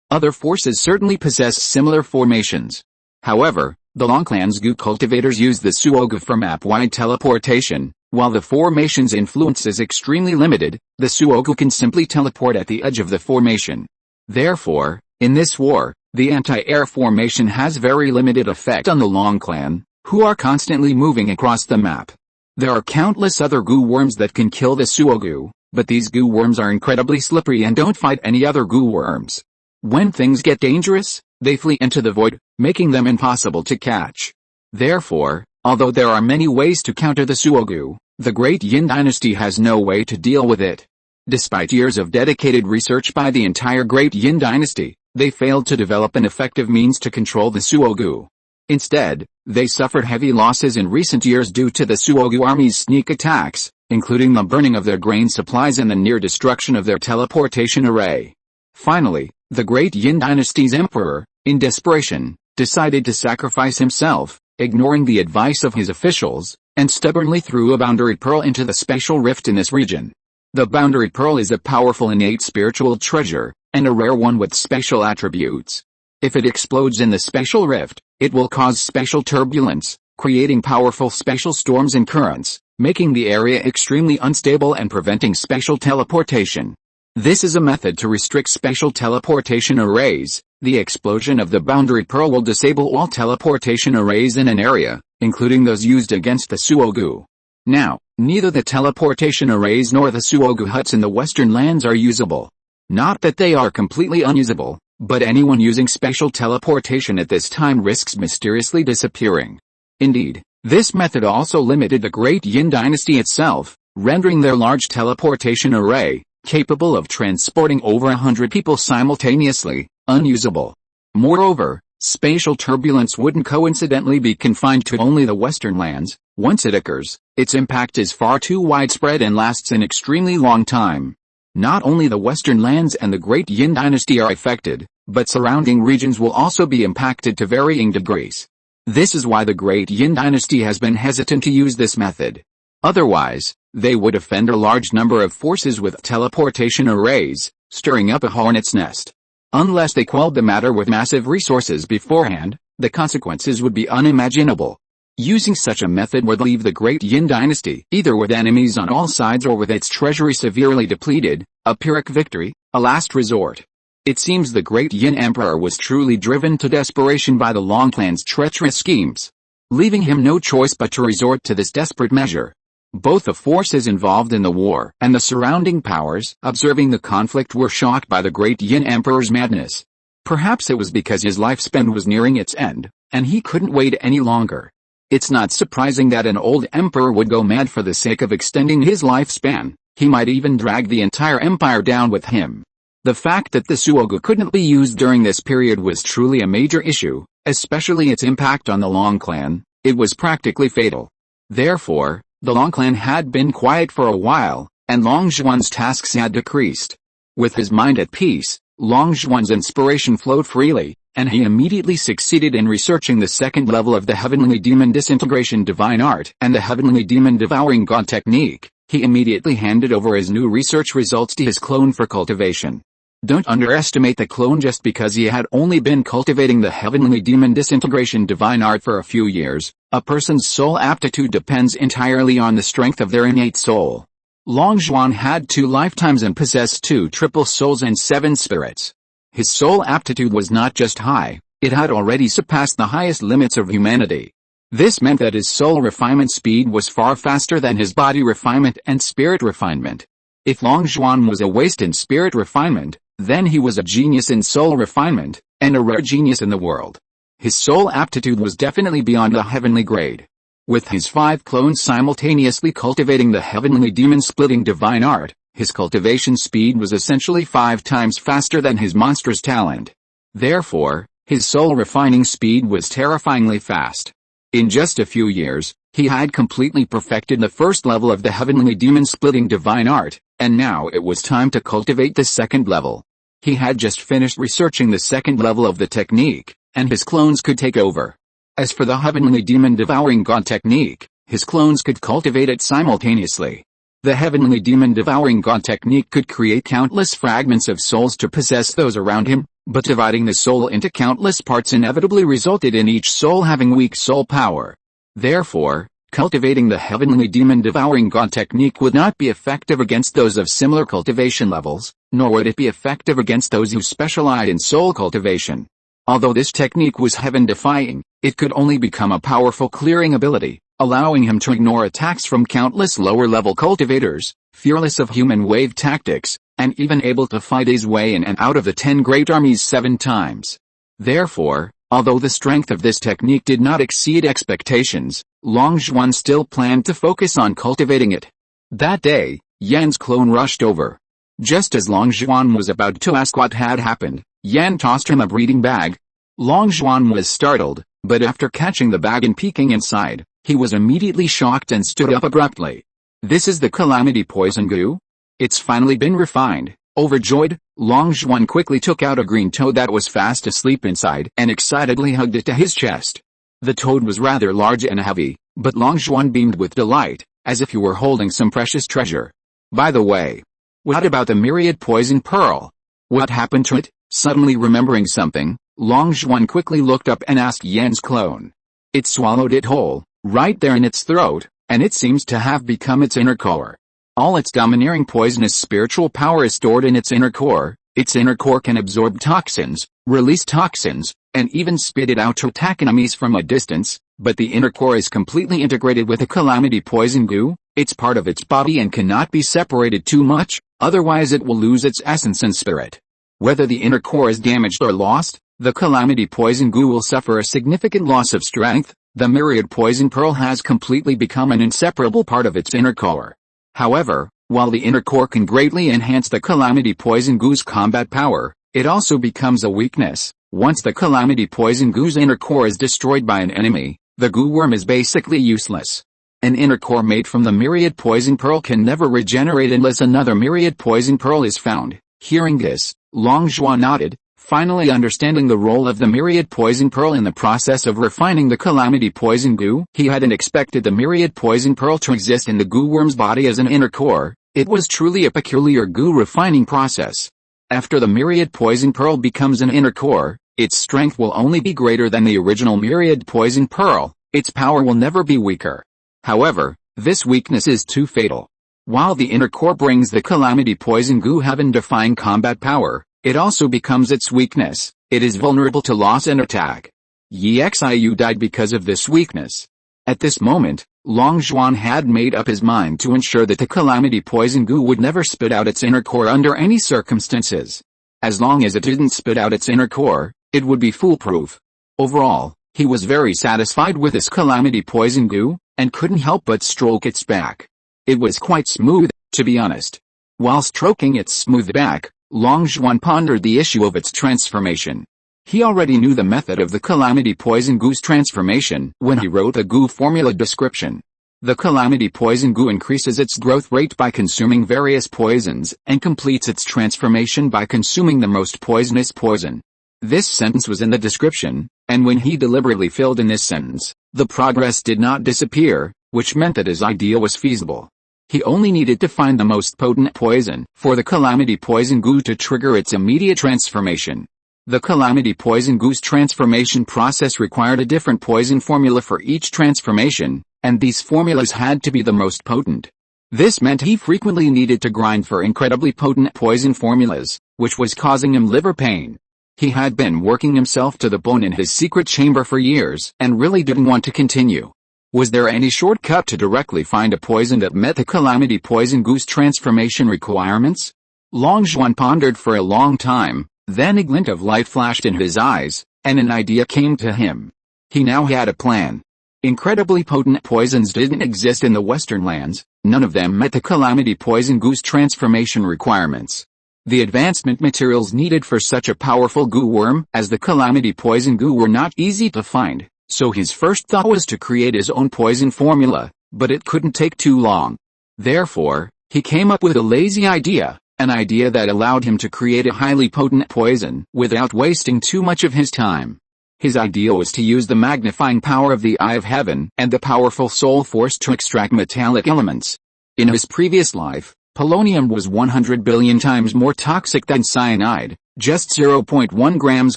Other forces certainly possess similar formations. However, the Long clan's Gu cultivators use the Suogu for map-wide teleportation. While the formation's influence is extremely limited, the Suogu can simply teleport at the edge of the formation. Therefore, in this war, the anti-air formation has very limited effect on the Long clan, who are constantly moving across the map. There are countless other Gu worms that can kill the Suogu, but these Gu worms are incredibly slippery and don't fight any other Gu worms. When things get dangerous, they flee into the void, making them impossible to catch. Therefore, although there are many ways to counter the Suogu, the Great Yin dynasty has no way to deal with it. Despite years of dedicated research by the entire Great Yin dynasty, they failed to develop an effective means to control the Suogu. Instead, they suffered heavy losses in recent years due to the Suogu army's sneak attacks, including the burning of their grain supplies and the near destruction of their teleportation array. Finally, the Great Yin dynasty's emperor, in desperation, decided to sacrifice himself, ignoring the advice of his officials, and stubbornly threw a boundary pearl into the spatial rift in this region. The boundary pearl is a powerful innate spiritual treasure, and a rare one with special attributes. If it explodes in the spatial rift, it will cause spatial turbulence, creating powerful spatial storms and currents, making the area extremely unstable and preventing spatial teleportation. This is a method to restrict spatial teleportation arrays. The explosion of the boundary pearl will disable all teleportation arrays in an area, including those used against the Suogu. Now, neither the teleportation arrays nor the Suogu huts in the Western lands are usable. Not that they are completely unusable, but anyone using spatial teleportation at this time risks mysteriously disappearing. Indeed, this method also limited the Great Yin dynasty itself, rendering their large teleportation array, capable of transporting over 100 people simultaneously, unusable. Moreover, spatial turbulence wouldn't coincidentally be confined to only the western lands. Once it occurs, its impact is far too widespread and lasts an extremely long time. Not only the western lands and the Great Yin dynasty are affected, but surrounding regions will also be impacted to varying degrees. This is why the Great Yin dynasty has been hesitant to use this method. Otherwise, they would offend a large number of forces with teleportation arrays, stirring up a hornet's nest. Unless they quelled the matter with massive resources beforehand, the consequences would be unimaginable. Using such a method would leave the Great Yin dynasty either with enemies on all sides or with its treasury severely depleted, a Pyrrhic victory, a last resort. It seems the Great Yin Emperor was truly driven to desperation by the Long Clan's treacherous schemes, leaving him no choice but to resort to this desperate measure. Both the forces involved in the war and the surrounding powers observing the conflict were shocked by the Great Yin Emperor's madness. Perhaps it was because his lifespan was nearing its end, and he couldn't wait any longer. It's not surprising that an old emperor would go mad for the sake of extending his lifespan. He might even drag the entire empire down with him. The fact that the Suogu couldn't be used during this period was truly a major issue, especially its impact on the Long Clan. It was practically fatal. Therefore, the Long Clan had been quiet for a while, and Long Zhuan's tasks had decreased. With his mind at peace, Long Zhuan's inspiration flowed freely, and he immediately succeeded in researching the second level of the Heavenly Demon Disintegration Divine Art and the Heavenly Demon Devouring God Technique. He immediately handed over his new research results to his clone for cultivation. Don't underestimate the clone just because he had only been cultivating the Heavenly Demon Disintegration Divine Art for a few years. A person's soul aptitude depends entirely on the strength of their innate soul. Long Zhuan had 2 lifetimes and possessed 2 triple souls and 7 spirits. His soul aptitude was not just high, it had already surpassed the highest limits of humanity. This meant that his soul refinement speed was far faster than his body refinement and spirit refinement. If Long Zhuan was a waste in spirit refinement, then he was a genius in soul refinement, and a rare genius in the world. His soul aptitude was definitely beyond the heavenly grade. With his 5 clones simultaneously cultivating the Heavenly Demon Splitting Divine Art, his cultivation speed was essentially 5 times faster than his monstrous talent. Therefore, his soul refining speed was terrifyingly fast. In just a few years, he had completely perfected the first level of the Heavenly Demon Splitting Divine Art, and now it was time to cultivate the second level. He had just finished researching the second level of the technique, and his clones could take over. As for the Heavenly Demon Devouring God Technique, his clones could cultivate it simultaneously. The Heavenly Demon Devouring God Technique could create countless fragments of souls to possess those around him, but dividing the soul into countless parts inevitably resulted in each soul having weak soul power. Therefore, cultivating the Heavenly Demon Devouring God Technique would not be effective against those of similar cultivation levels, nor would it be effective against those who specialize in soul cultivation. Although this technique was heaven-defying, it could only become a powerful clearing ability, allowing him to ignore attacks from countless lower-level cultivators, fearless of human wave tactics, and even able to fight his way in and out of the 10 great armies 7 times. Therefore, although the strength of this technique did not exceed expectations, Long Zhuan still planned to focus on cultivating it. That day, Yan's clone rushed over. Just as Long Zhuan was about to ask what had happened, Yan tossed him a breeding bag. Long Zhuan was startled, but after catching the bag and peeking inside, he was immediately shocked and stood up abruptly. This is the Calamity Poison Goo? It's finally been refined. Overjoyed, Long Zhuan quickly took out a green toad that was fast asleep inside and excitedly hugged it to his chest. The toad was rather large and heavy, but Long Zhuan beamed with delight, as if he were holding some precious treasure. By the way, what about the myriad poison pearl? What happened to it? Suddenly remembering something, Long Zhuan quickly looked up and asked Yan's clone. It swallowed it whole, right there in its throat, and it seems to have become its inner core. All its domineering poisonous spiritual power is stored in its inner core. Its inner core can absorb toxins, release toxins, and even spit it out to attack enemies from a distance, but the inner core is completely integrated with the Calamity Poison Goo. It's part of its body and cannot be separated too much, otherwise it will lose its essence and spirit. Whether the inner core is damaged or lost, the Calamity Poison Goo will suffer a significant loss of strength. The myriad poison pearl has completely become an inseparable part of its inner core. However, while the inner core can greatly enhance the Calamity Poison Goo's combat power, it also becomes a weakness. Once the calamity poison goo's inner core is destroyed by an enemy, the goo worm is basically useless. An inner core made from the myriad poison pearl can never regenerate unless another myriad poison pearl is found. Hearing this, Longzhuan nodded, finally understanding the role of the myriad poison pearl in the process of refining the calamity poison goo. He hadn't expected the myriad poison pearl to exist in the goo worm's body as an inner core. It was truly a peculiar goo refining process. After the myriad poison pearl becomes an inner core, its strength will only be greater than the original myriad poison pearl. Its power will never be weaker. However, this weakness is too fatal. While the inner core brings the calamity poison goo heaven-defying combat power, it also becomes its weakness. It is vulnerable to loss and attack. Yi Xiu died because of this weakness. At this moment, Longzhuan had made up his mind to ensure that the calamity poison goo would never spit out its inner core under any circumstances. As long as it didn't spit out its inner core, it would be foolproof. Overall, he was very satisfied with this calamity poison goo, and couldn't help but stroke its back. It was quite smooth, to be honest. While stroking its smooth back, Longzhuan pondered the issue of its transformation. He already knew the method of the calamity poison goo's transformation when he wrote the goo formula description. The calamity poison goo increases its growth rate by consuming various poisons, and completes its transformation by consuming the most poisonous poison. This sentence was in the description, and when he deliberately filled in this sentence, the progress did not disappear, which meant that his idea was feasible. He only needed to find the most potent poison for the calamity poison goo to trigger its immediate transformation. The calamity poison goo's transformation process required a different poison formula for each transformation, and these formulas had to be the most potent. This meant he frequently needed to grind for incredibly potent poison formulas, which was causing him liver pain. He had been working himself to the bone in his secret chamber for years and really didn't want to continue. Was there any shortcut to directly find a poison that met the calamity poison goo's transformation requirements? Longzhuan pondered for a long time, then a glint of light flashed in his eyes, and an idea came to him. He now had a plan. Incredibly potent poisons didn't exist in the Western lands, none of them met the calamity poison goo's transformation requirements. The advancement materials needed for such a powerful goo worm as the calamity poison goo were not easy to find, so his first thought was to create his own poison formula, but it couldn't take too long. Therefore, he came up with a lazy idea, an idea that allowed him to create a highly potent poison without wasting too much of his time. His idea was to use the magnifying power of the Eye of Heaven and the powerful soul force to extract metallic elements. In his previous life, polonium was 100 billion times more toxic than cyanide. Just 0.1 grams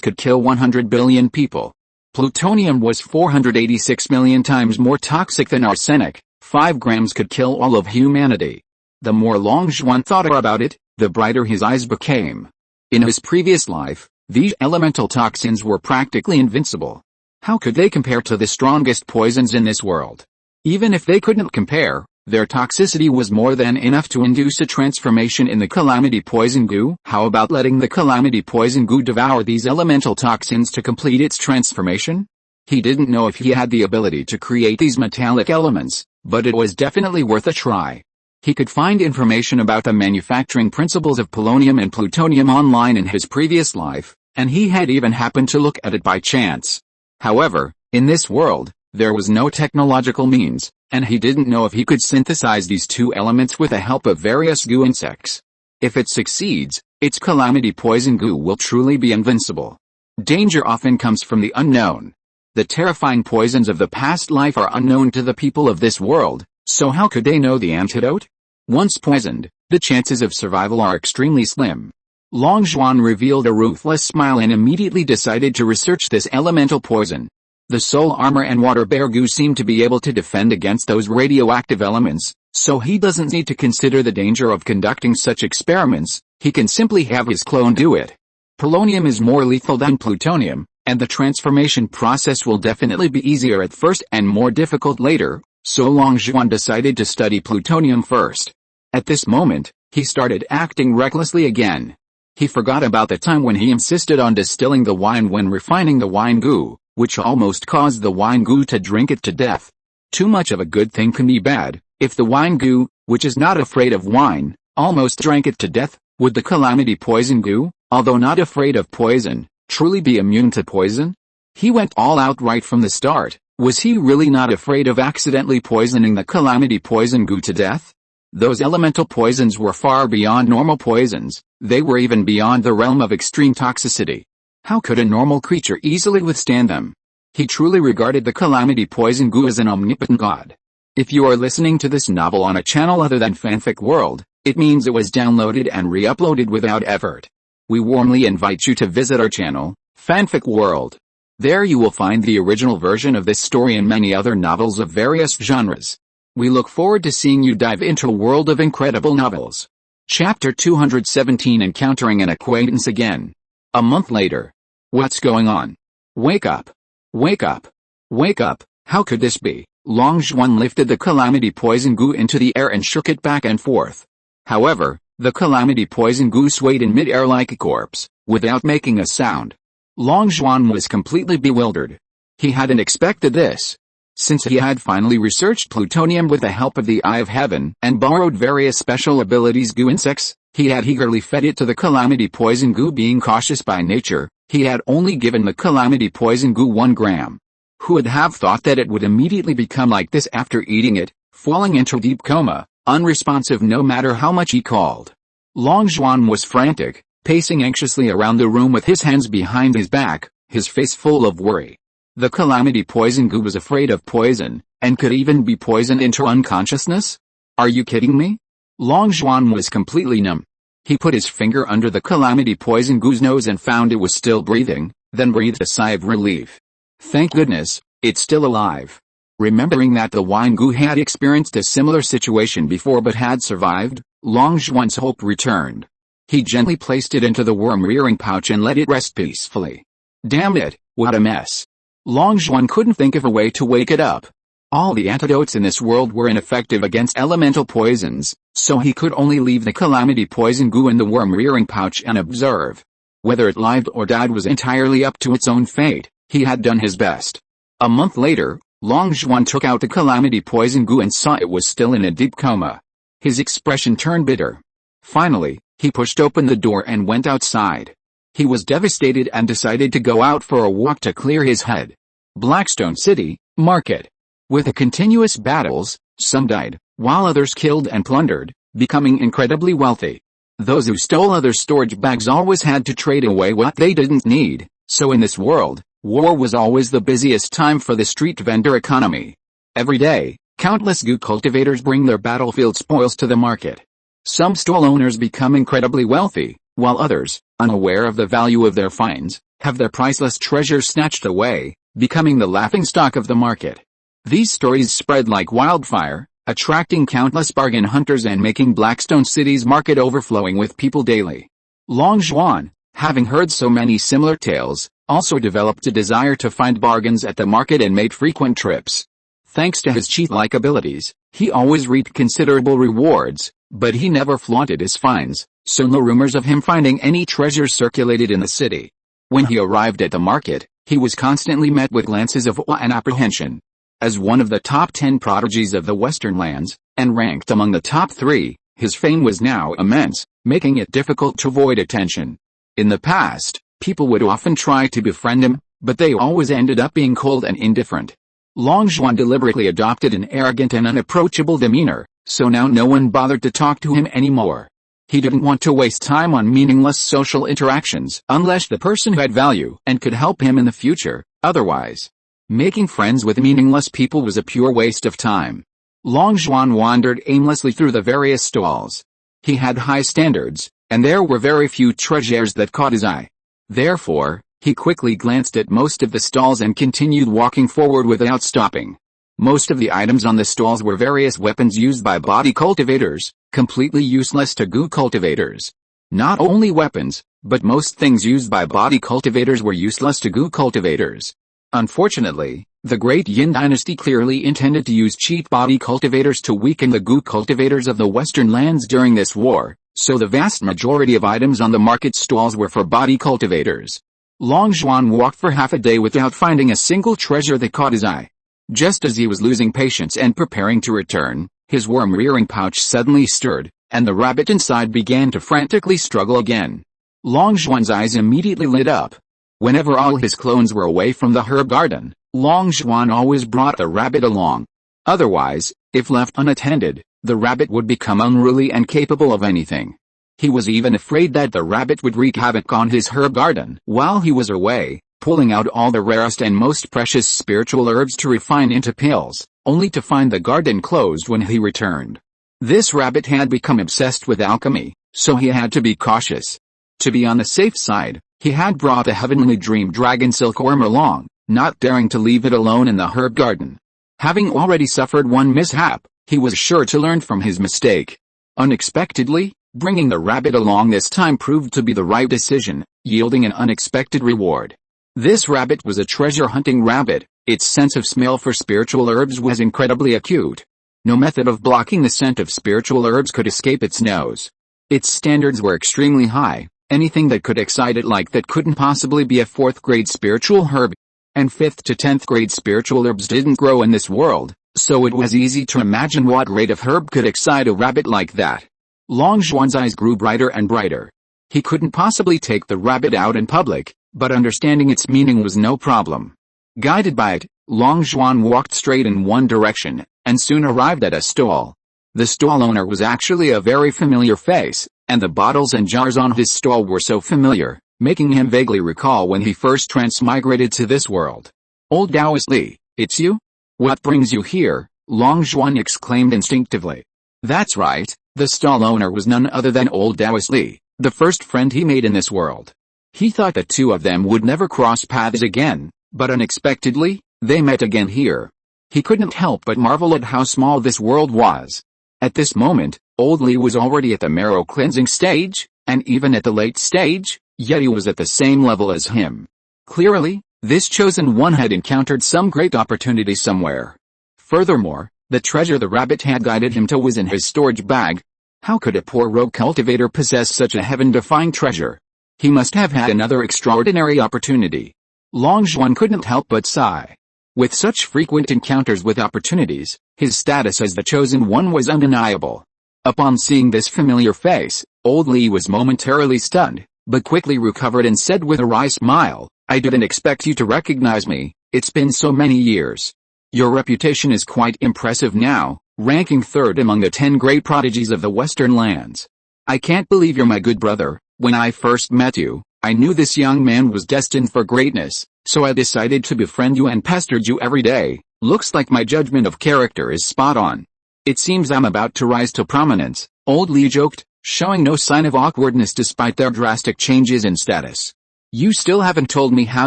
could kill 100 billion people. Plutonium was 486 million times more toxic than arsenic. 5 grams could kill all of humanity. The more Longzhuan thought about it, the brighter his eyes became. In his previous life, these elemental toxins were practically invincible. How could they compare to the strongest poisons in this world? Even if they couldn't compare, their toxicity was more than enough to induce a transformation in the calamity poison goo. How about letting the calamity poison goo devour these elemental toxins to complete its transformation? He didn't know if he had the ability to create these metallic elements, but it was definitely worth a try. He could find information about the manufacturing principles of polonium and plutonium online in his previous life, and he had even happened to look at it by chance. However, in this world, there was no technological means, and he didn't know if he could synthesize these two elements with the help of various goo insects. If it succeeds, its calamity poison goo will truly be invincible. Danger often comes from the unknown. The terrifying poisons of the past life are unknown to the people of this world, so how could they know the antidote? Once poisoned, the chances of survival are extremely slim. Longzhuan revealed a ruthless smile and immediately decided to research this elemental poison. The soul armor and water bear goo seem to be able to defend against those radioactive elements, so he doesn't need to consider the danger of conducting such experiments. He can simply have his clone do it. Polonium is more lethal than plutonium, and the transformation process will definitely be easier at first and more difficult later, so Longzhuan decided to study plutonium first. At this moment, he started acting recklessly again. He forgot about the time when he insisted on distilling the wine when refining the wine goo, which almost caused the wine goo to drink it to death. Too much of a good thing can be bad. If the wine goo, which is not afraid of wine, almost drank it to death, would the calamity poison goo, although not afraid of poison, truly be immune to poison? He went all out right from the start. Was he really not afraid of accidentally poisoning the calamity poison goo to death? Those elemental poisons were far beyond normal poisons. They were even beyond the realm of extreme toxicity. How could a normal creature easily withstand them? He truly regarded the calamity poison goo as an omnipotent god. If you are listening to this novel on a channel other than Fanfic World, it means it was downloaded and re-uploaded without effort. We warmly invite you to visit our channel, Fanfic World. There you will find the original version of this story and many other novels of various genres. We look forward to seeing you dive into a world of incredible novels. Chapter 217, Encountering an Acquaintance Again. A month later. What's going on? Wake up. Wake up. Wake up. How could this be? Long Zhuan lifted the calamity poison goo into the air and shook it back and forth. However, the calamity poison goo swayed in mid-air like a corpse, without making a sound. Long Zhuan was completely bewildered. He hadn't expected this. Since he had finally researched plutonium with the help of the Eye of Heaven and borrowed various special abilities goo insects, he had eagerly fed it to the calamity poison goo. Being cautious by nature, he had only given the calamity poison goo 1 gram. Who would have thought that it would immediately become like this after eating it, falling into deep coma, unresponsive no matter how much he called. Long Zhuan was frantic, pacing anxiously around the room with his hands behind his back, his face full of worry. The calamity poison goo was afraid of poison, and could even be poisoned into unconsciousness? Are you kidding me? Long Zhuan was completely numb. He put his finger under the calamity poison goo's nose and found it was still breathing, then breathed a sigh of relief. Thank goodness, it's still alive. Remembering that the wine goo had experienced a similar situation before but had survived, Long Zhuan's hope returned. He gently placed it into the worm-rearing pouch and let it rest peacefully. Damn it, what a mess. Long Zhuan couldn't think of a way to wake it up. All the antidotes in this world were ineffective against elemental poisons, so he could only leave the calamity poison goo in the worm-rearing pouch and observe. Whether it lived or died was entirely up to its own fate. He had done his best. A month later, Long Zhuan took out the calamity poison goo and saw it was still in a deep coma. His expression turned bitter. Finally, he pushed open the door and went outside. He was devastated and decided to go out for a walk to clear his head. Blackstone City, Market. With the continuous battles, some died, while others killed and plundered, becoming incredibly wealthy. Those who stole other storage bags always had to trade away what they didn't need, so in this world, war was always the busiest time for the street vendor economy. Every day, countless goo cultivators bring their battlefield spoils to the market. Some stall owners become incredibly wealthy, while others, unaware of the value of their finds, have their priceless treasures snatched away, becoming the laughingstock of the market. These stories spread like wildfire, attracting countless bargain hunters and making Blackstone City's market overflowing with people daily. Long Zhuan, having heard so many similar tales, also developed a desire to find bargains at the market and made frequent trips. Thanks to his cheat-like abilities, he always reaped considerable rewards, but he never flaunted his finds, so no rumors of him finding any treasures circulated in the city. When he arrived at the market, he was constantly met with glances of awe and apprehension. As one of the top 10 prodigies of the Western lands, and ranked among the top 3, his fame was now immense, making it difficult to avoid attention. In the past, people would often try to befriend him, but they always ended up being cold and indifferent. Long Zhuan deliberately adopted an arrogant and unapproachable demeanor, so now no one bothered to talk to him anymore. He didn't want to waste time on meaningless social interactions unless the person had value and could help him in the future. Otherwise, making friends with meaningless people was a pure waste of time. Long Zhuan wandered aimlessly through the various stalls. He had high standards, and there were very few treasures that caught his eye. Therefore, he quickly glanced at most of the stalls and continued walking forward without stopping. Most of the items on the stalls were various weapons used by body cultivators, completely useless to goo cultivators. Not only weapons, but most things used by body cultivators were useless to goo cultivators. Unfortunately, the Great Yin Dynasty clearly intended to use cheap body cultivators to weaken the goo cultivators of the Western lands during this war, so the vast majority of items on the market stalls were for body cultivators. Long Zhuan walked for half a day without finding a single treasure that caught his eye. Just as he was losing patience and preparing to return, his worm-rearing pouch suddenly stirred, and the rabbit inside began to frantically struggle again. Long Zhuan's eyes immediately lit up. Whenever all his clones were away from the herb garden, Long Xuan always brought the rabbit along. Otherwise, if left unattended, the rabbit would become unruly and capable of anything. He was even afraid that the rabbit would wreak havoc on his herb garden while he was away, pulling out all the rarest and most precious spiritual herbs to refine into pills, only to find the garden closed when he returned. This rabbit had become obsessed with alchemy, so he had to be cautious. To be on the safe side, he had brought the heavenly dream dragon silkworm along, not daring to leave it alone in the herb garden. Having already suffered one mishap, he was sure to learn from his mistake. Unexpectedly, bringing the rabbit along this time proved to be the right decision, yielding an unexpected reward. This rabbit was a treasure-hunting rabbit. Its sense of smell for spiritual herbs was incredibly acute. No method of blocking the scent of spiritual herbs could escape its nose. Its standards were extremely high. Anything that could excite it like that couldn't possibly be a 4th grade spiritual herb. And 5th to 10th grade spiritual herbs didn't grow in this world, so it was easy to imagine what grade of herb could excite a rabbit like that. Long Xuan's eyes grew brighter and brighter. He couldn't possibly take the rabbit out in public, but understanding its meaning was no problem. Guided by it, Long Xuan walked straight in one direction, and soon arrived at a stall. The stall owner was actually a very familiar face, and the bottles and jars on his stall were so familiar, making him vaguely recall when he first transmigrated to this world. "Old Taoist Li, it's you? What brings you here?" Long Xuan exclaimed instinctively. That's right, the stall owner was none other than old Taoist Li, the first friend he made in this world. He thought the two of them would never cross paths again, but unexpectedly, they met again here. He couldn't help but marvel at how small this world was. At this moment, old Li was already at the marrow cleansing stage, and even at the late stage, yet he was at the same level as him. Clearly, this chosen one had encountered some great opportunity somewhere. Furthermore, the treasure the rabbit had guided him to was in his storage bag. How could a poor rogue cultivator possess such a heaven-defying treasure? He must have had another extraordinary opportunity. Long Xuan couldn't help but sigh. With such frequent encounters with opportunities, his status as the chosen one was undeniable. Upon seeing this familiar face, old Li was momentarily stunned, but quickly recovered and said with a wry smile, "I didn't expect you to recognize me, it's been so many years. Your reputation is quite impressive now, ranking 3rd among the 10 great prodigies of the Western lands. I can't believe you're my good brother. When I first met you, I knew this young man was destined for greatness, so I decided to befriend you and pestered you every day. Looks like my judgment of character is spot on. It seems I'm about to rise to prominence," old Li joked, showing no sign of awkwardness despite their drastic changes in status. "You still haven't told me how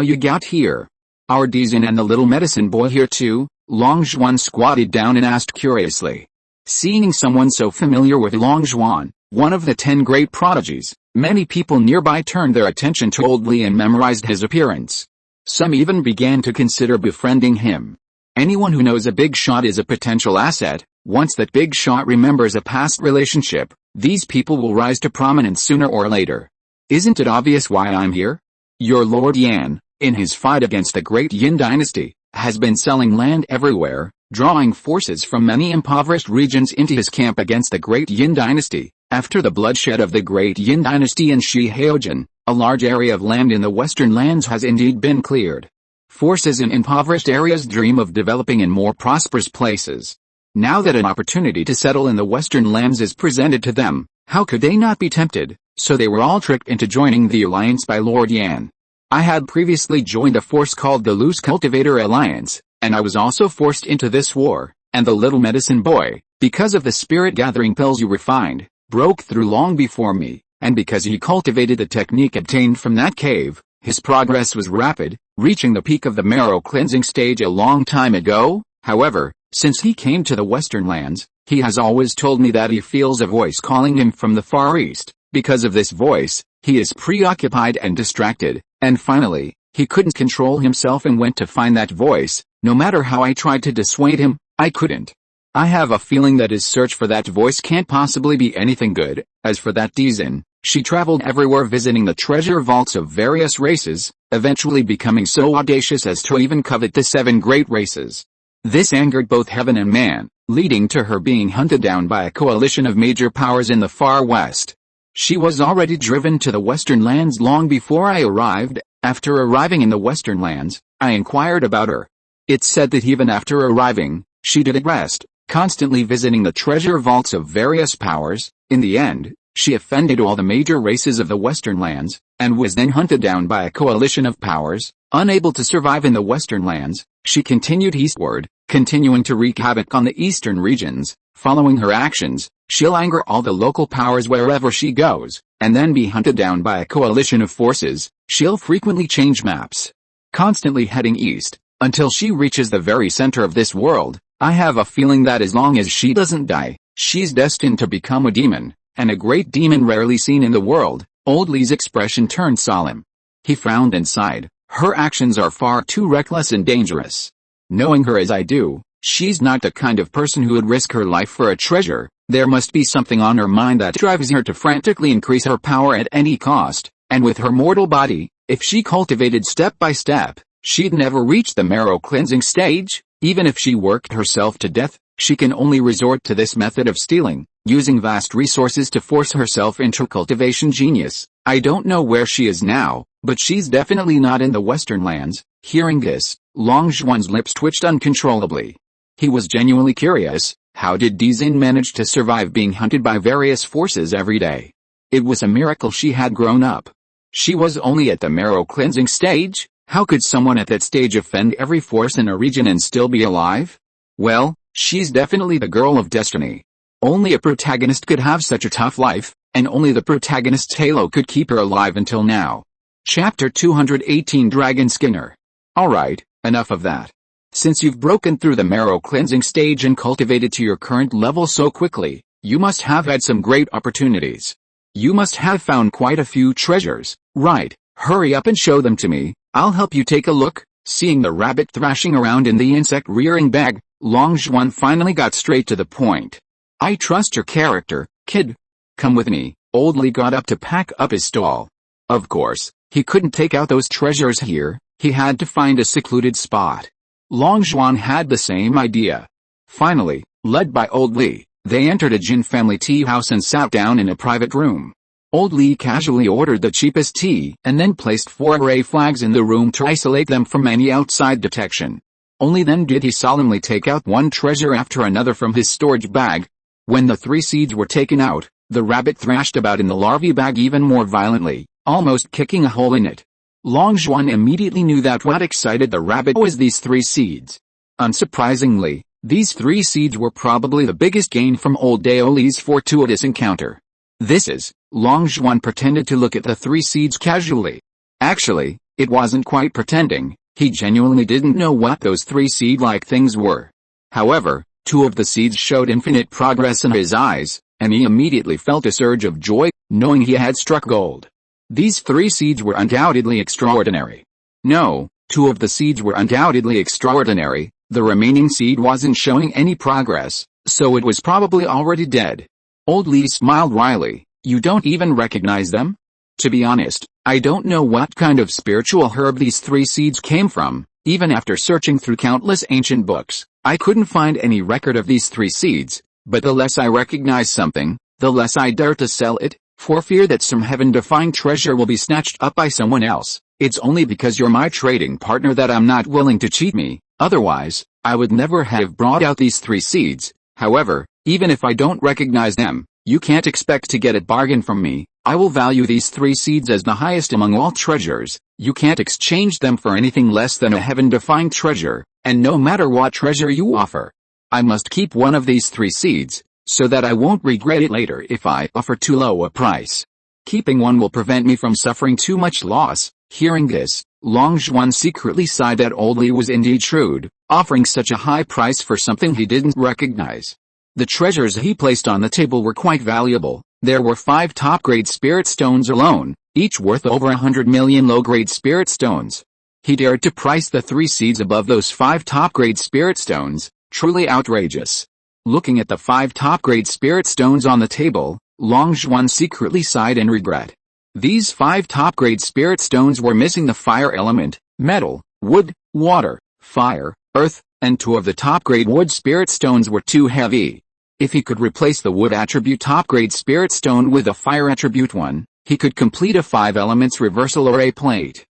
you got here. Are Dizin and the little medicine boy here too?" Long Xuan squatted down and asked curiously. Seeing someone so familiar with Long Xuan, one of the 10 great prodigies, many people nearby turned their attention to old Li and memorized his appearance. Some even began to consider befriending him. Anyone who knows a big shot is a potential asset. Once that big shot remembers a past relationship, these people will rise to prominence sooner or later. Isn't it obvious why I'm here? Your Lord Yan, in his fight against the great Yin dynasty, has been selling land everywhere, drawing forces from many impoverished regions into his camp against the great Yin dynasty. After the bloodshed of the great Yin dynasty in Shi Heojin, a large area of land in the western lands has indeed been cleared. Forces in impoverished areas dream of developing in more prosperous places. Now that an opportunity to settle in the western lands is presented to them, how could they not be tempted? So they were all tricked into joining the alliance by Lord Yan. I had previously joined a force called the Loose Cultivator Alliance, and I was also forced into this war, and the little medicine boy, because of the spirit gathering pills you refined, broke through long before me, and because he cultivated the technique obtained from that cave, his progress was rapid, reaching the peak of the marrow cleansing stage a long time ago. However, since he came to the western lands, he has always told me that he feels a voice calling him from the far east. Because of this voice, he is preoccupied and distracted, and finally, he couldn't control himself and went to find that voice. No matter how I tried to dissuade him, I couldn't. I have a feeling that his search for that voice can't possibly be anything good. As for that Dizin, she traveled everywhere visiting the treasure vaults of various races, eventually becoming so audacious as to even covet the 7 great races. This angered both heaven and man, leading to her being hunted down by a coalition of major powers in the far west. She was already driven to the western lands long before I arrived, After arriving in the Western lands, I inquired about her. It's said that even after arriving, she didn't rest, constantly visiting the treasure vaults of various powers. In the end, she offended all the major races of the Western lands, and was then hunted down by a coalition of powers. Unable to survive in the Western lands, she continued eastward, continuing to wreak havoc on the eastern regions. Following her actions, she'll anger all the local powers wherever she goes, and then be hunted down by a coalition of forces. She'll frequently change maps, constantly heading east, until she reaches the very center of this world. I have a feeling that as long as she doesn't die, she's destined to become a demon, and a great demon rarely seen in the world. Old Lee's expression turned solemn. He frowned and sighed. Her actions are far too reckless and dangerous. Knowing her as I do, she's not the kind of person who would risk her life for a treasure. There must be something on her mind that drives her to frantically increase her power at any cost, and with her mortal body, if she cultivated step by step, she'd never reach the marrow cleansing stage. Even if she worked herself to death, she can only resort to this method of stealing, using vast resources to force herself into cultivation genius. I don't know where she is now, but she's definitely not in the Western lands. Hearing this, Long Zhuan's lips twitched uncontrollably. He was genuinely curious. How did Dizin manage to survive being hunted by various forces every day? It was a miracle she had grown up. She was only at the marrow cleansing stage. How could someone at that stage offend every force in a region and still be alive? Well, she's definitely the girl of destiny. Only a protagonist could have such a tough life, and only the protagonist's halo could keep her alive until now. Chapter 218 Dragon Skinner. Alright, enough of that. Since you've broken through the marrow cleansing stage and cultivated to your current level so quickly, you must have had some great opportunities. You must have found quite a few treasures, right? Hurry up and show them to me. I'll help you take a look. Seeing the rabbit thrashing around in the insect-rearing bag, Long Zhuan finally got straight to the point. I trust your character, kid. Come with me. Old Li got up to pack up his stall. Of course, he couldn't take out those treasures here. He had to find a secluded spot. Long Zhuan had the same idea. Finally, led by Old Li, they entered a Jin family tea house and sat down in a private room. Old Li casually ordered the cheapest tea and then placed 4 array flags in the room to isolate them from any outside detection. Only then did he solemnly take out one treasure after another from his storage bag. When the 3 seeds were taken out, the rabbit thrashed about in the larvae bag even more violently, almost kicking a hole in it. Long Zhuan immediately knew that what excited the rabbit was these 3 seeds. Unsurprisingly, these 3 seeds were probably the biggest gain from old Dao Li's fortuitous encounter. This is, Long Zhuan pretended to look at the 3 seeds casually. Actually, it wasn't quite pretending, he genuinely didn't know what those 3 seed-like things were. However, 2 of the seeds showed infinite progress in his eyes, and he immediately felt a surge of joy, knowing he had struck gold. These 3 seeds were undoubtedly extraordinary. No, 2 of the seeds were undoubtedly extraordinary, the remaining seed wasn't showing any progress, so it was probably already dead. Old Li smiled wryly. You don't even recognize them? To be honest, I don't know what kind of spiritual herb these 3 seeds came from. Even after searching through countless ancient books, I couldn't find any record of these 3 seeds, but the less I recognize something, the less I dare to sell it, for fear that some heaven-defying treasure will be snatched up by someone else. It's only because you're my trading partner that I'm not willing to cheat me, otherwise, I would never have brought out these 3 seeds. However, even if I don't recognize them, you can't expect to get a bargain from me. I will value these 3 seeds as the highest among all treasures. You can't exchange them for anything less than a heaven-defying treasure, and no matter what treasure you offer, I must keep one of these 3 seeds, so that I won't regret it later if I offer too low a price. Keeping one will prevent me from suffering too much loss. Hearing this, Long Zhuan secretly sighed that Old Li was indeed shrewd, offering such a high price for something he didn't recognize. The treasures he placed on the table were quite valuable. There were 5 top-grade spirit stones alone, each worth over 100 million low-grade spirit stones. He dared to price the 3 seeds above those 5 top-grade spirit stones, truly outrageous. Looking at the 5 top-grade spirit stones on the table, Long Zhuan secretly sighed in regret. These 5 top-grade spirit stones were missing the fire element, metal, wood, water, fire, earth, and 2 of the top-grade wood spirit stones were too heavy. If he could replace the wood attribute top-grade spirit stone with a fire attribute one, he could complete a 5 elements reversal array plate.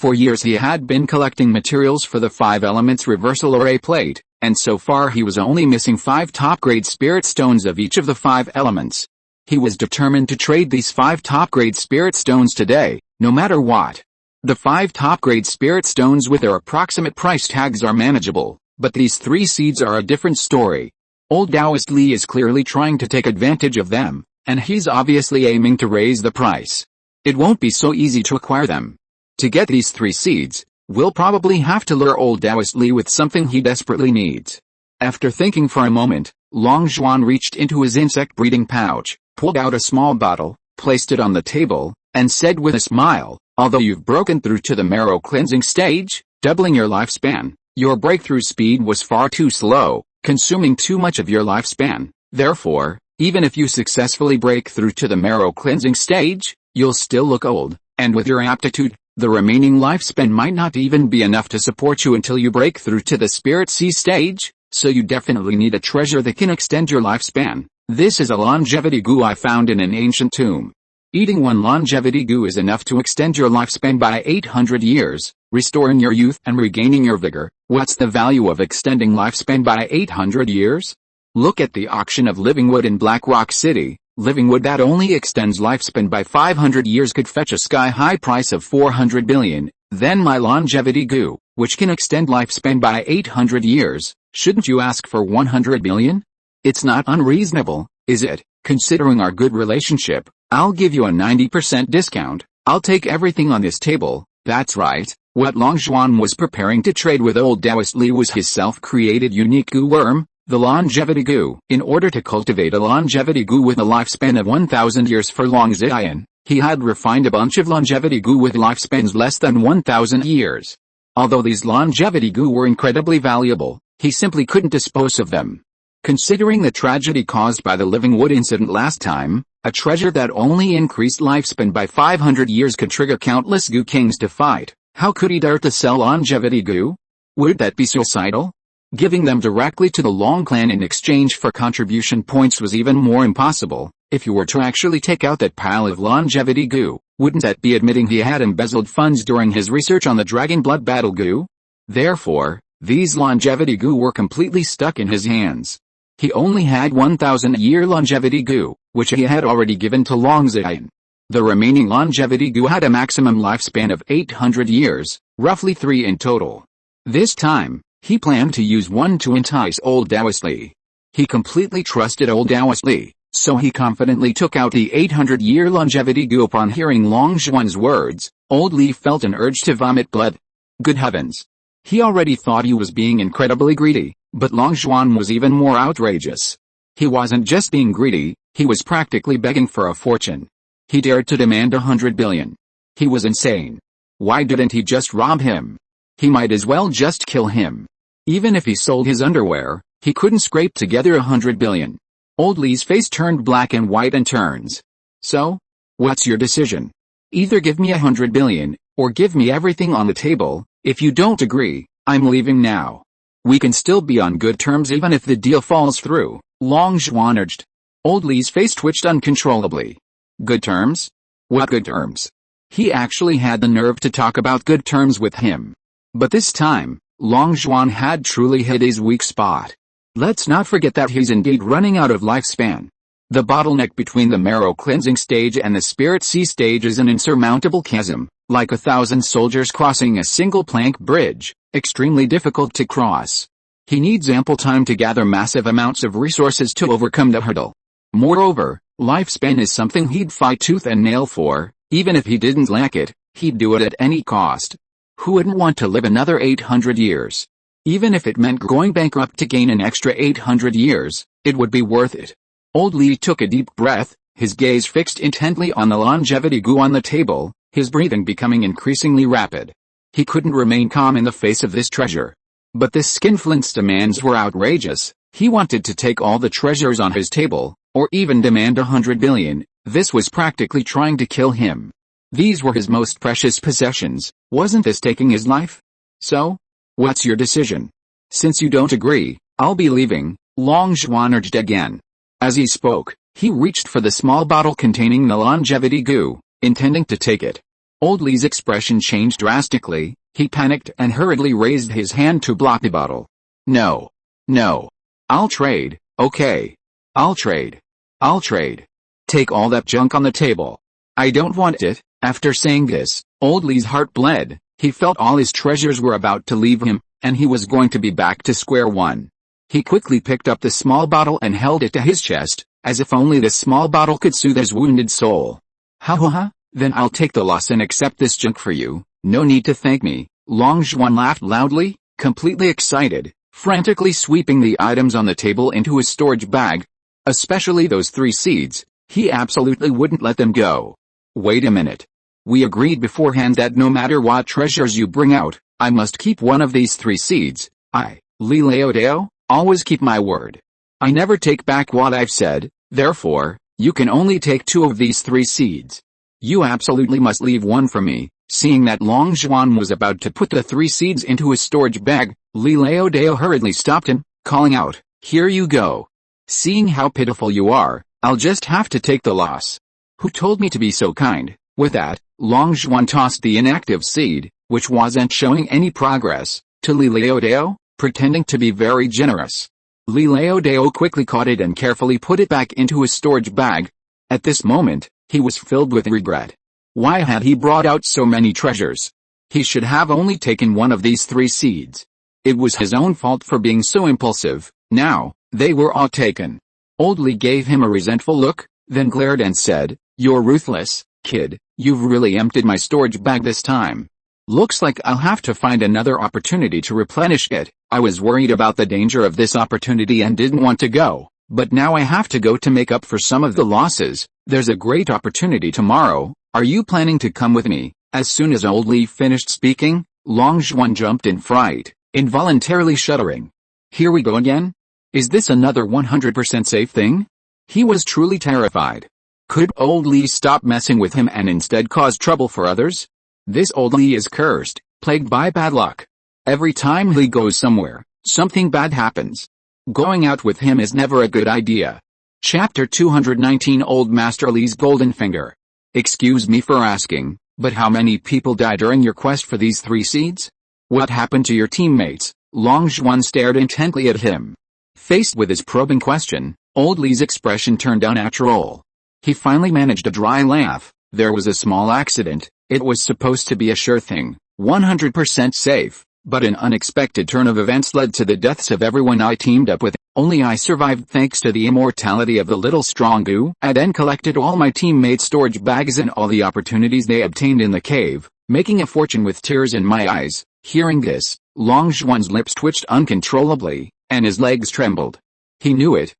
For years he had been collecting materials for the 5 elements reversal array plate, and so far he was only missing 5 top-grade spirit stones of each of the 5 elements. He was determined to trade these 5 top-grade spirit stones today, no matter what. The 5 top-grade spirit stones with their approximate price tags are manageable, but these 3 seeds are a different story. Old Taoist Li is clearly trying to take advantage of them, and he's obviously aiming to raise the price. It won't be so easy to acquire them. To get these 3 seeds, we'll probably have to lure old Taoist Li with something he desperately needs. After thinking for a moment, Long Zhuan reached into his insect breeding pouch, pulled out a small bottle, placed it on the table, and said with a smile, although you've broken through to the marrow cleansing stage, doubling your lifespan, your breakthrough speed was far too slow, consuming too much of your lifespan. Therefore, even if you successfully break through to the marrow cleansing stage, you'll still look old, and with your aptitude, the remaining lifespan might not even be enough to support you until you break through to the Spirit Sea stage, so you definitely need a treasure that can extend your lifespan. This is a longevity goo I found in an ancient tomb. Eating 1 longevity goo is enough to extend your lifespan by 800 years, restoring your youth and regaining your vigor. What's the value of extending lifespan by 800 years? Look at the auction of living wood in Black Rock City. Living wood that only extends lifespan by 500 years could fetch a sky-high price of 400 billion. Then my longevity goo, which can extend lifespan by 800 years, shouldn't you ask for 100 billion? It's not unreasonable, is it? Considering our good relationship, I'll give you a 90% discount. I'll take everything on this table. That's right. What Long Zhuan was preparing to trade with old Taoist Li was his self-created unique goo worm, the longevity goo. In order to cultivate a longevity goo with a lifespan of 1,000 years for Long Ziyan, he had refined a bunch of longevity goo with lifespans less than 1,000 years. Although these longevity goo were incredibly valuable, he simply couldn't dispose of them. Considering the tragedy caused by the living wood incident last time, a treasure that only increased lifespan by 500 years could trigger countless goo kings to fight. How could he dare to sell longevity goo? Would that be suicidal? Giving them directly to the Long clan in exchange for contribution points was even more impossible. If you were to actually take out that pile of longevity goo, wouldn't that be admitting he had embezzled funds during his research on the Dragon Blood Battle goo? Therefore, these longevity goo were completely stuck in his hands. He only had 1,000-year longevity goo, which he had already given to Long Ziyan. The remaining longevity goo had a maximum lifespan of 800 years, roughly 3 in total. This time, he planned to use 1 to entice old Taoist Li. He completely trusted old Taoist Li, so he confidently took out the 800-year longevity goo. Upon hearing Long Zhuan's words, old Li felt an urge to vomit blood. Good heavens! He already thought he was being incredibly greedy, but Long Zhuan was even more outrageous. He wasn't just being greedy, he was practically begging for a fortune. He dared to demand 100 billion. He was insane. Why didn't he just rob him? He might as well just kill him. Even if he sold his underwear, he couldn't scrape together 100 billion. Old Li's face turned black and white and turns. So? What's your decision? Either give me 100 billion, or give me everything on the table. If you don't agree, I'm leaving now. We can still be on good terms even if the deal falls through, Long Zhuan urged. Old Li's face twitched uncontrollably. Good terms? What good terms? He actually had the nerve to talk about good terms with him. But this time, Long Zhuan had truly hit his weak spot. Let's not forget that he's indeed running out of lifespan. The bottleneck between the marrow cleansing stage and the Spirit Sea stage is an insurmountable chasm, like 1,000 soldiers crossing a single plank bridge, extremely difficult to cross. He needs ample time to gather massive amounts of resources to overcome the hurdle. Moreover, lifespan is something he'd fight tooth and nail for. Even if he didn't lack it, he'd do it at any cost. Who wouldn't want to live another 800 years? Even if it meant going bankrupt to gain an extra 800 years, it would be worth it. Old Li took a deep breath, his gaze fixed intently on the longevity goo on the table, his breathing becoming increasingly rapid. He couldn't remain calm in the face of this treasure. But this skinflint's demands were outrageous. He wanted to take all the treasures on his table, or even demand 100 billion. This was practically trying to kill him. These were his most precious possessions. Wasn't this taking his life? So? What's your decision? Since you don't agree, I'll be leaving, Long Zhuan urged again. As he spoke, he reached for the small bottle containing the longevity goo, intending to take it. Old Lee's expression changed drastically. He panicked and hurriedly raised his hand to block the bottle. No. No. I'll trade, okay. I'll trade. I'll trade. Take all that junk on the table. I don't want it. After saying this, Old Lee's heart bled. He felt all his treasures were about to leave him, and he was going to be back to square one. He quickly picked up the small bottle and held it to his chest, as if only this small bottle could soothe his wounded soul. Ha, then I'll take the loss and accept this junk for you. No need to thank me. Long Zhuan laughed loudly, completely excited, frantically sweeping the items on the table into his storage bag. Especially those 3 seeds, he absolutely wouldn't let them go. Wait a minute. We agreed beforehand that no matter what treasures you bring out, I must keep one of these 3 seeds. I, Li Leodeo, always keep my word. I never take back what I've said, therefore, you can only take 2 of these 3 seeds. You absolutely must leave one for me. Seeing that Long Zhuan was about to put the 3 seeds into his storage bag, Li Leodeo hurriedly stopped him, calling out, here you go. Seeing how pitiful you are, I'll just have to take the loss. Who told me to be so kind? With that, Long Zhuan tossed the inactive seed, which wasn't showing any progress, to Li Leodeo, pretending to be very generous. Li Leodeo quickly caught it and carefully put it back into his storage bag. At this moment, he was filled with regret. Why had he brought out so many treasures? He should have only taken one of these 3 seeds. It was his own fault for being so impulsive. Now, they were all taken. Old Li gave him a resentful look, then glared and said, you're ruthless, kid. You've really emptied my storage bag this time. Looks like I'll have to find another opportunity to replenish it. I was worried about the danger of this opportunity and didn't want to go, but now I have to go to make up for some of the losses. There's a great opportunity tomorrow. Are you planning to come with me? As soon as Old Li finished speaking, Long Zhuan jumped in fright, involuntarily shuddering. Here we go again? Is this another 100% safe thing? He was truly terrified. Could Old Li stop messing with him and instead cause trouble for others? This Old Li is cursed, plagued by bad luck. Every time Li goes somewhere, something bad happens. Going out with him is never a good idea. Chapter 219 Old Master Li's Golden Finger. Excuse me for asking, but how many people died during your quest for these 3 seeds? What happened to your teammates? Long Zhuan stared intently at him. Faced with his probing question, Old Li's expression turned unnatural. He finally managed a dry laugh. There was a small accident. It was supposed to be a sure thing, 100% safe, but an unexpected turn of events led to the deaths of everyone I teamed up with. Only I survived thanks to the immortality of the little strong goo. I then collected all my teammates' storage bags and all the opportunities they obtained in the cave, making a fortune with tears in my eyes. Hearing this, Long Zhuan's lips twitched uncontrollably, and his legs trembled. He knew it.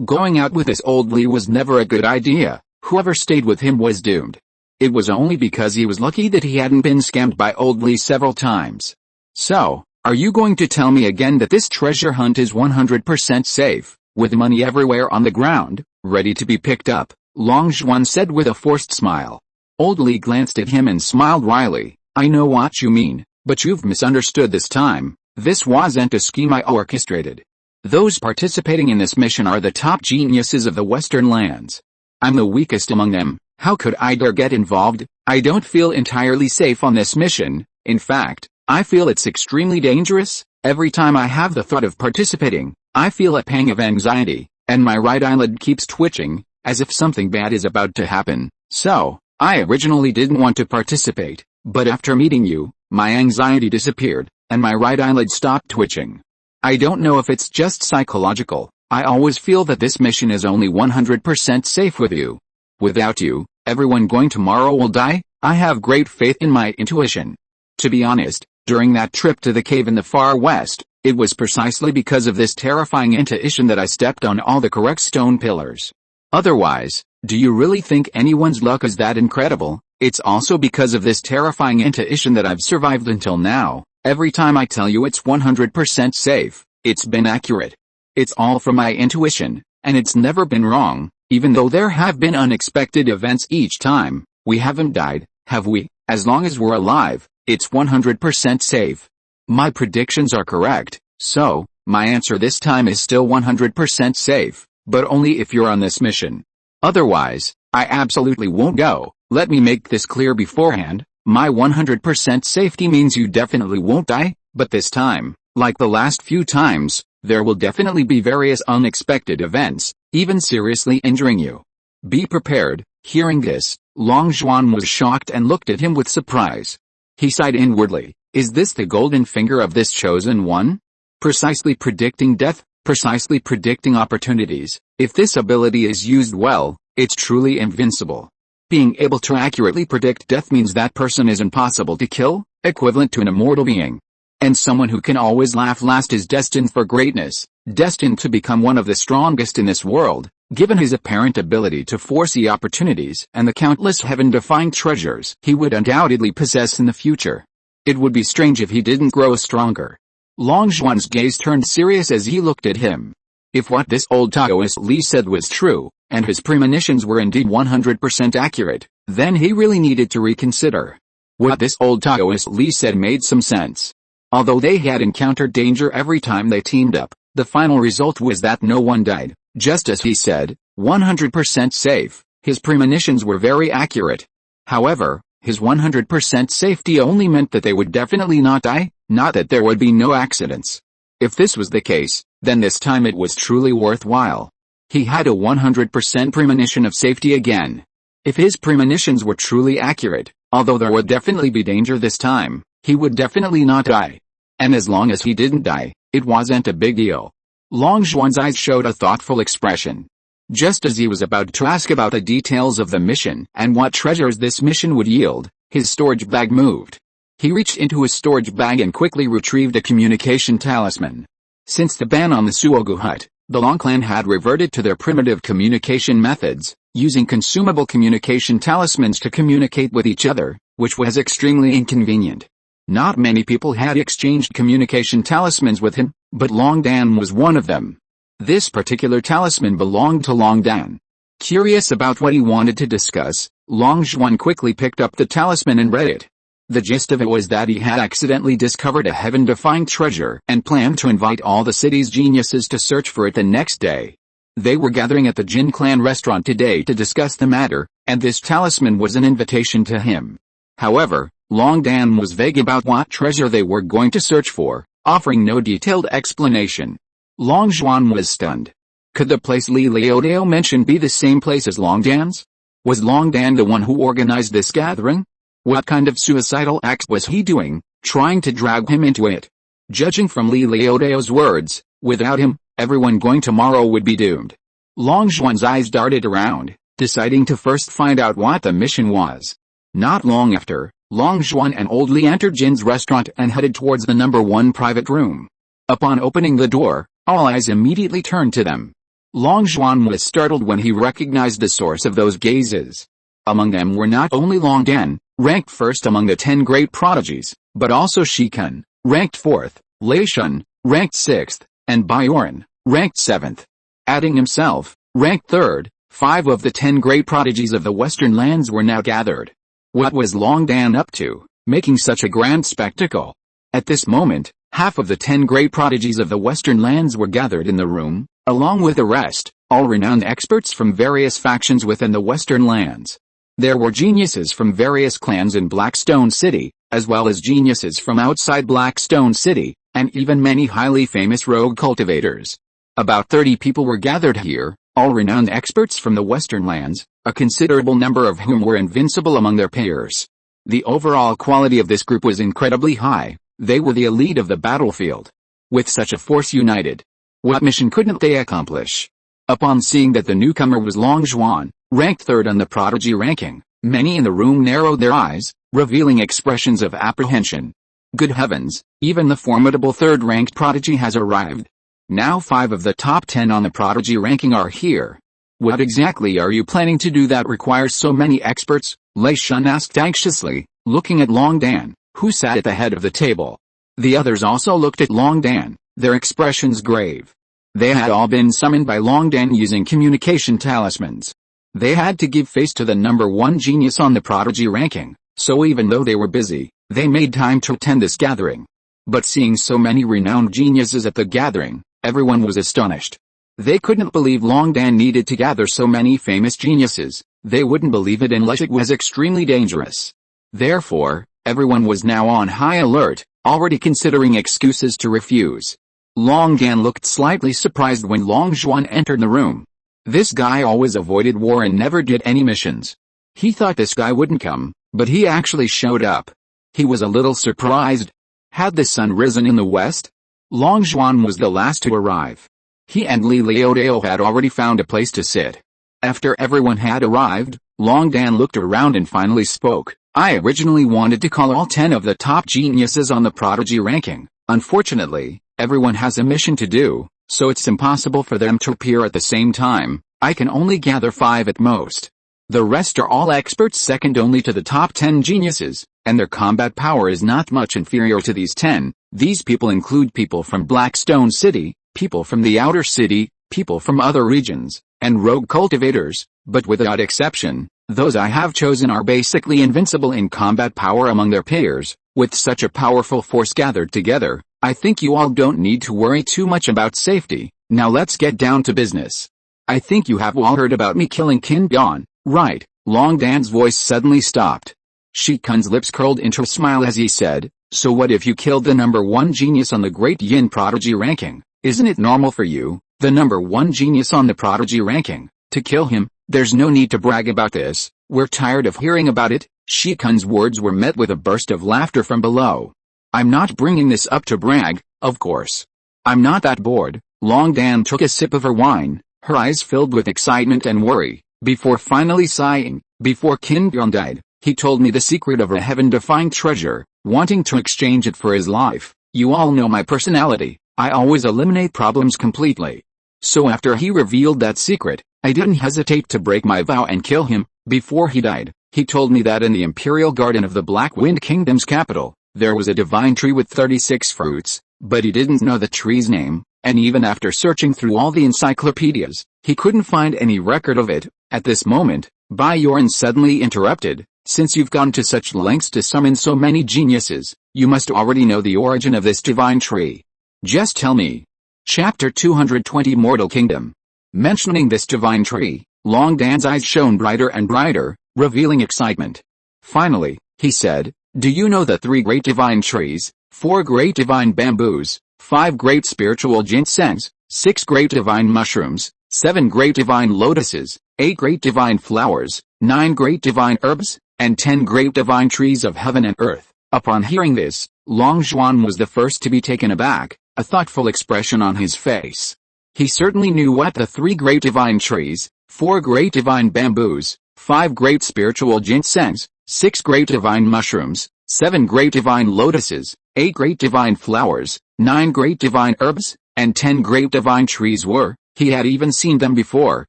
Going out with this Old Li was never a good idea. Whoever stayed with him was doomed. It was only because he was lucky that he hadn't been scammed by Old Li several times. So, are you going to tell me again that this treasure hunt is 100% safe, with money everywhere on the ground, ready to be picked up? Long Zhuan said with a forced smile. Old Li glanced at him and smiled wryly. I know what you mean, but you've misunderstood this time. This wasn't a scheme I orchestrated. Those participating in this mission are the top geniuses of the Western lands. I'm the weakest among them. How could I dare get involved? I don't feel entirely safe on this mission. In fact, I feel it's extremely dangerous. Every time I have the thought of participating, I feel a pang of anxiety, and my right eyelid keeps twitching, as if something bad is about to happen. So, I originally didn't want to participate, but after meeting you, my anxiety disappeared, and my right eyelid stopped twitching. I don't know if it's just psychological. I always feel that this mission is only 100% safe with you. Without you, everyone going tomorrow will die. I have great faith in my intuition. To be honest, during that trip to the cave in the far west, it was precisely because of this terrifying intuition that I stepped on all the correct stone pillars. Otherwise, do you really think anyone's luck is that incredible? It's also because of this terrifying intuition that I've survived until now. Every time I tell you it's 100% safe, it's been accurate. It's all from my intuition, and it's never been wrong, even though there have been unexpected events each time. We haven't died, have we? As long as we're alive, it's 100% safe. My predictions are correct, so, my answer this time is still 100% safe, but only if you're on this mission. Otherwise, I absolutely won't go. Let me make this clear beforehand, my 100% safety means you definitely won't die, but this time, like the last few times, there will definitely be various unexpected events, even seriously injuring you. Be prepared." Hearing this, Long Zhuan was shocked and looked at him with surprise. He sighed inwardly. Is this the golden finger of this chosen one? Precisely predicting death, precisely predicting opportunities. If this ability is used well, it's truly invincible. Being able to accurately predict death means that person is impossible to kill, equivalent to an immortal being. And someone who can always laugh last is destined for greatness, destined to become one of the strongest in this world, given his apparent ability to foresee opportunities and the countless heaven-defying treasures he would undoubtedly possess in the future. It would be strange if he didn't grow stronger. Long Zhuan's gaze turned serious as he looked at him. If what this old Taoist Li said was true, and his premonitions were indeed 100% accurate, then he really needed to reconsider. What this old Taoist Li said made some sense. Although they had encountered danger every time they teamed up, the final result was that no one died, just as he said, 100% safe. His premonitions were very accurate. However, his 100% safety only meant that they would definitely not die, not that there would be no accidents. If this was the case, then this time it was truly worthwhile. He had a 100% premonition of safety again. If his premonitions were truly accurate, although there would definitely be danger this time, he would definitely not die. And as long as he didn't die, it wasn't a big deal. Long Zhuan's eyes showed a thoughtful expression. Just as he was about to ask about the details of the mission and what treasures this mission would yield, his storage bag moved. He reached into his storage bag and quickly retrieved a communication talisman. Since the ban on the Suogu hut, the Long clan had reverted to their primitive communication methods, using consumable communication talismans to communicate with each other, which was extremely inconvenient. Not many people had exchanged communication talismans with him, but Long Dan was one of them. This particular talisman belonged to Long Dan. Curious about what he wanted to discuss, Long Zhuan quickly picked up the talisman and read it. The gist of it was that he had accidentally discovered a heaven-defying treasure and planned to invite all the city's geniuses to search for it the next day. They were gathering at the Jin clan restaurant today to discuss the matter, and this talisman was an invitation to him. However, Long Dan was vague about what treasure they were going to search for, offering no detailed explanation. Long Zhuan was stunned. Could the place Li Liodao mentioned be the same place as Long Dan's? Was Long Dan the one who organized this gathering? What kind of suicidal act was he doing, trying to drag him into it? Judging from Li Liudao's words, without him, everyone going tomorrow would be doomed. Long Zhuan's eyes darted around, deciding to first find out what the mission was. Not long after, Long Zhuan and Old Li entered Jin's restaurant and headed towards the number 1 private room. Upon opening the door, all eyes immediately turned to them. Long Zhuan was startled when he recognized the source of those gazes. Among them were not only Long Dan, ranked first among the 10 great prodigies, but also Shikun, ranked 4th, Lei Shun, ranked 6th, and Bioran, ranked 7th. Adding himself, ranked 3rd, 5 of the 10 great prodigies of the Western lands were now gathered. What was Long Dan up to, making such a grand spectacle? At this moment, half of the 10 great prodigies of the Western lands were gathered in the room, along with the rest, all renowned experts from various factions within the Western lands. There were geniuses from various clans in Blackstone City, as well as geniuses from outside Blackstone City, and even many highly famous rogue cultivators. About 30 people were gathered here, all renowned experts from the Western lands, a considerable number of whom were invincible among their peers. The overall quality of this group was incredibly high. They were the elite of the battlefield. With such a force united, what mission couldn't they accomplish? Upon seeing that the newcomer was Long Zhuan, ranked 3rd on the prodigy ranking, many in the room narrowed their eyes, revealing expressions of apprehension. Good heavens, even the formidable 3rd-ranked prodigy has arrived. Now 5 of the top 10 on the prodigy ranking are here. What exactly are you planning to do that requires so many experts? Lei Shun asked anxiously, looking at Long Dan, who sat at the head of the table. The others also looked at Long Dan, their expressions grave. They had all been summoned by Long Dan using communication talismans. They had to give face to the number 1 genius on the prodigy ranking, so even though they were busy, they made time to attend this gathering. But seeing so many renowned geniuses at the gathering, everyone was astonished. They couldn't believe Long Dan needed to gather so many famous geniuses. They wouldn't believe it unless it was extremely dangerous. Therefore, everyone was now on high alert, already considering excuses to refuse. Long Dan looked slightly surprised when Long Zhuan entered the room. This guy always avoided war and never did any missions. He thought this guy wouldn't come, but he actually showed up. He was a little surprised. Had the sun risen in the west? Long Zhuan was the last to arrive. He and Li Liudao had already found a place to sit. After everyone had arrived, Long Dan looked around and finally spoke. I originally wanted to call all 10 of the top geniuses on the prodigy ranking. Unfortunately, everyone has a mission to do, so it's impossible for them to appear at the same time. I can only gather 5 at most. The rest are all experts second only to the top 10 geniuses, and their combat power is not much inferior to these 10. These people include people from Blackstone City, people from the outer city, people from other regions, and rogue cultivators, but without exception, those I have chosen are basically invincible in combat power among their peers. With such a powerful force gathered together, I think you all don't need to worry too much about safety. Now let's get down to business. I think you have all heard about me killing Qin Bian, right? Long Dan's voice suddenly stopped. Shi Kun's lips curled into a smile as he said, so what if you killed the number 1 genius on the Great Yin Prodigy ranking? Isn't it normal for you, the number 1 genius on the Prodigy ranking, to kill him? There's no need to brag about this. We're tired of hearing about it. Shi Kun's words were met with a burst of laughter from below. I'm not bringing this up to brag, of course. I'm not that bored. Long Dan took a sip of her wine, her eyes filled with excitement and worry, before finally sighing. Before Qin Bian died, he told me the secret of a heaven-defying treasure, wanting to exchange it for his life. You all know my personality. I always eliminate problems completely. So after he revealed that secret, I didn't hesitate to break my vow and kill him. Before he died, he told me that in the Imperial Garden of the Black Wind Kingdom's capital, there was a divine tree with 36 fruits, but he didn't know the tree's name, and even after searching through all the encyclopedias, he couldn't find any record of it. At this moment, Baiorn suddenly interrupted, since you've gone to such lengths to summon so many geniuses, you must already know the origin of this divine tree. Just tell me. Chapter 220 Mortal Kingdom. Mentioning this divine tree, Long Dan's eyes shone brighter and brighter, revealing excitement. Finally, he said, do you know the 3 great divine trees, 4 great divine bamboos, 5 great spiritual ginsengs, 6 great divine mushrooms, 7 great divine lotuses, 8 great divine flowers, 9 great divine herbs, and 10 great divine trees of heaven and earth? Upon hearing this, Long Zhuan was the first to be taken aback, a thoughtful expression on his face. He certainly knew what the 3 great divine trees, 4 great divine bamboos, 5 great spiritual ginsengs, 6 great divine mushrooms, 7 great divine lotuses, 8 great divine flowers, 9 great divine herbs, and 10 great divine trees were. He had even seen them before,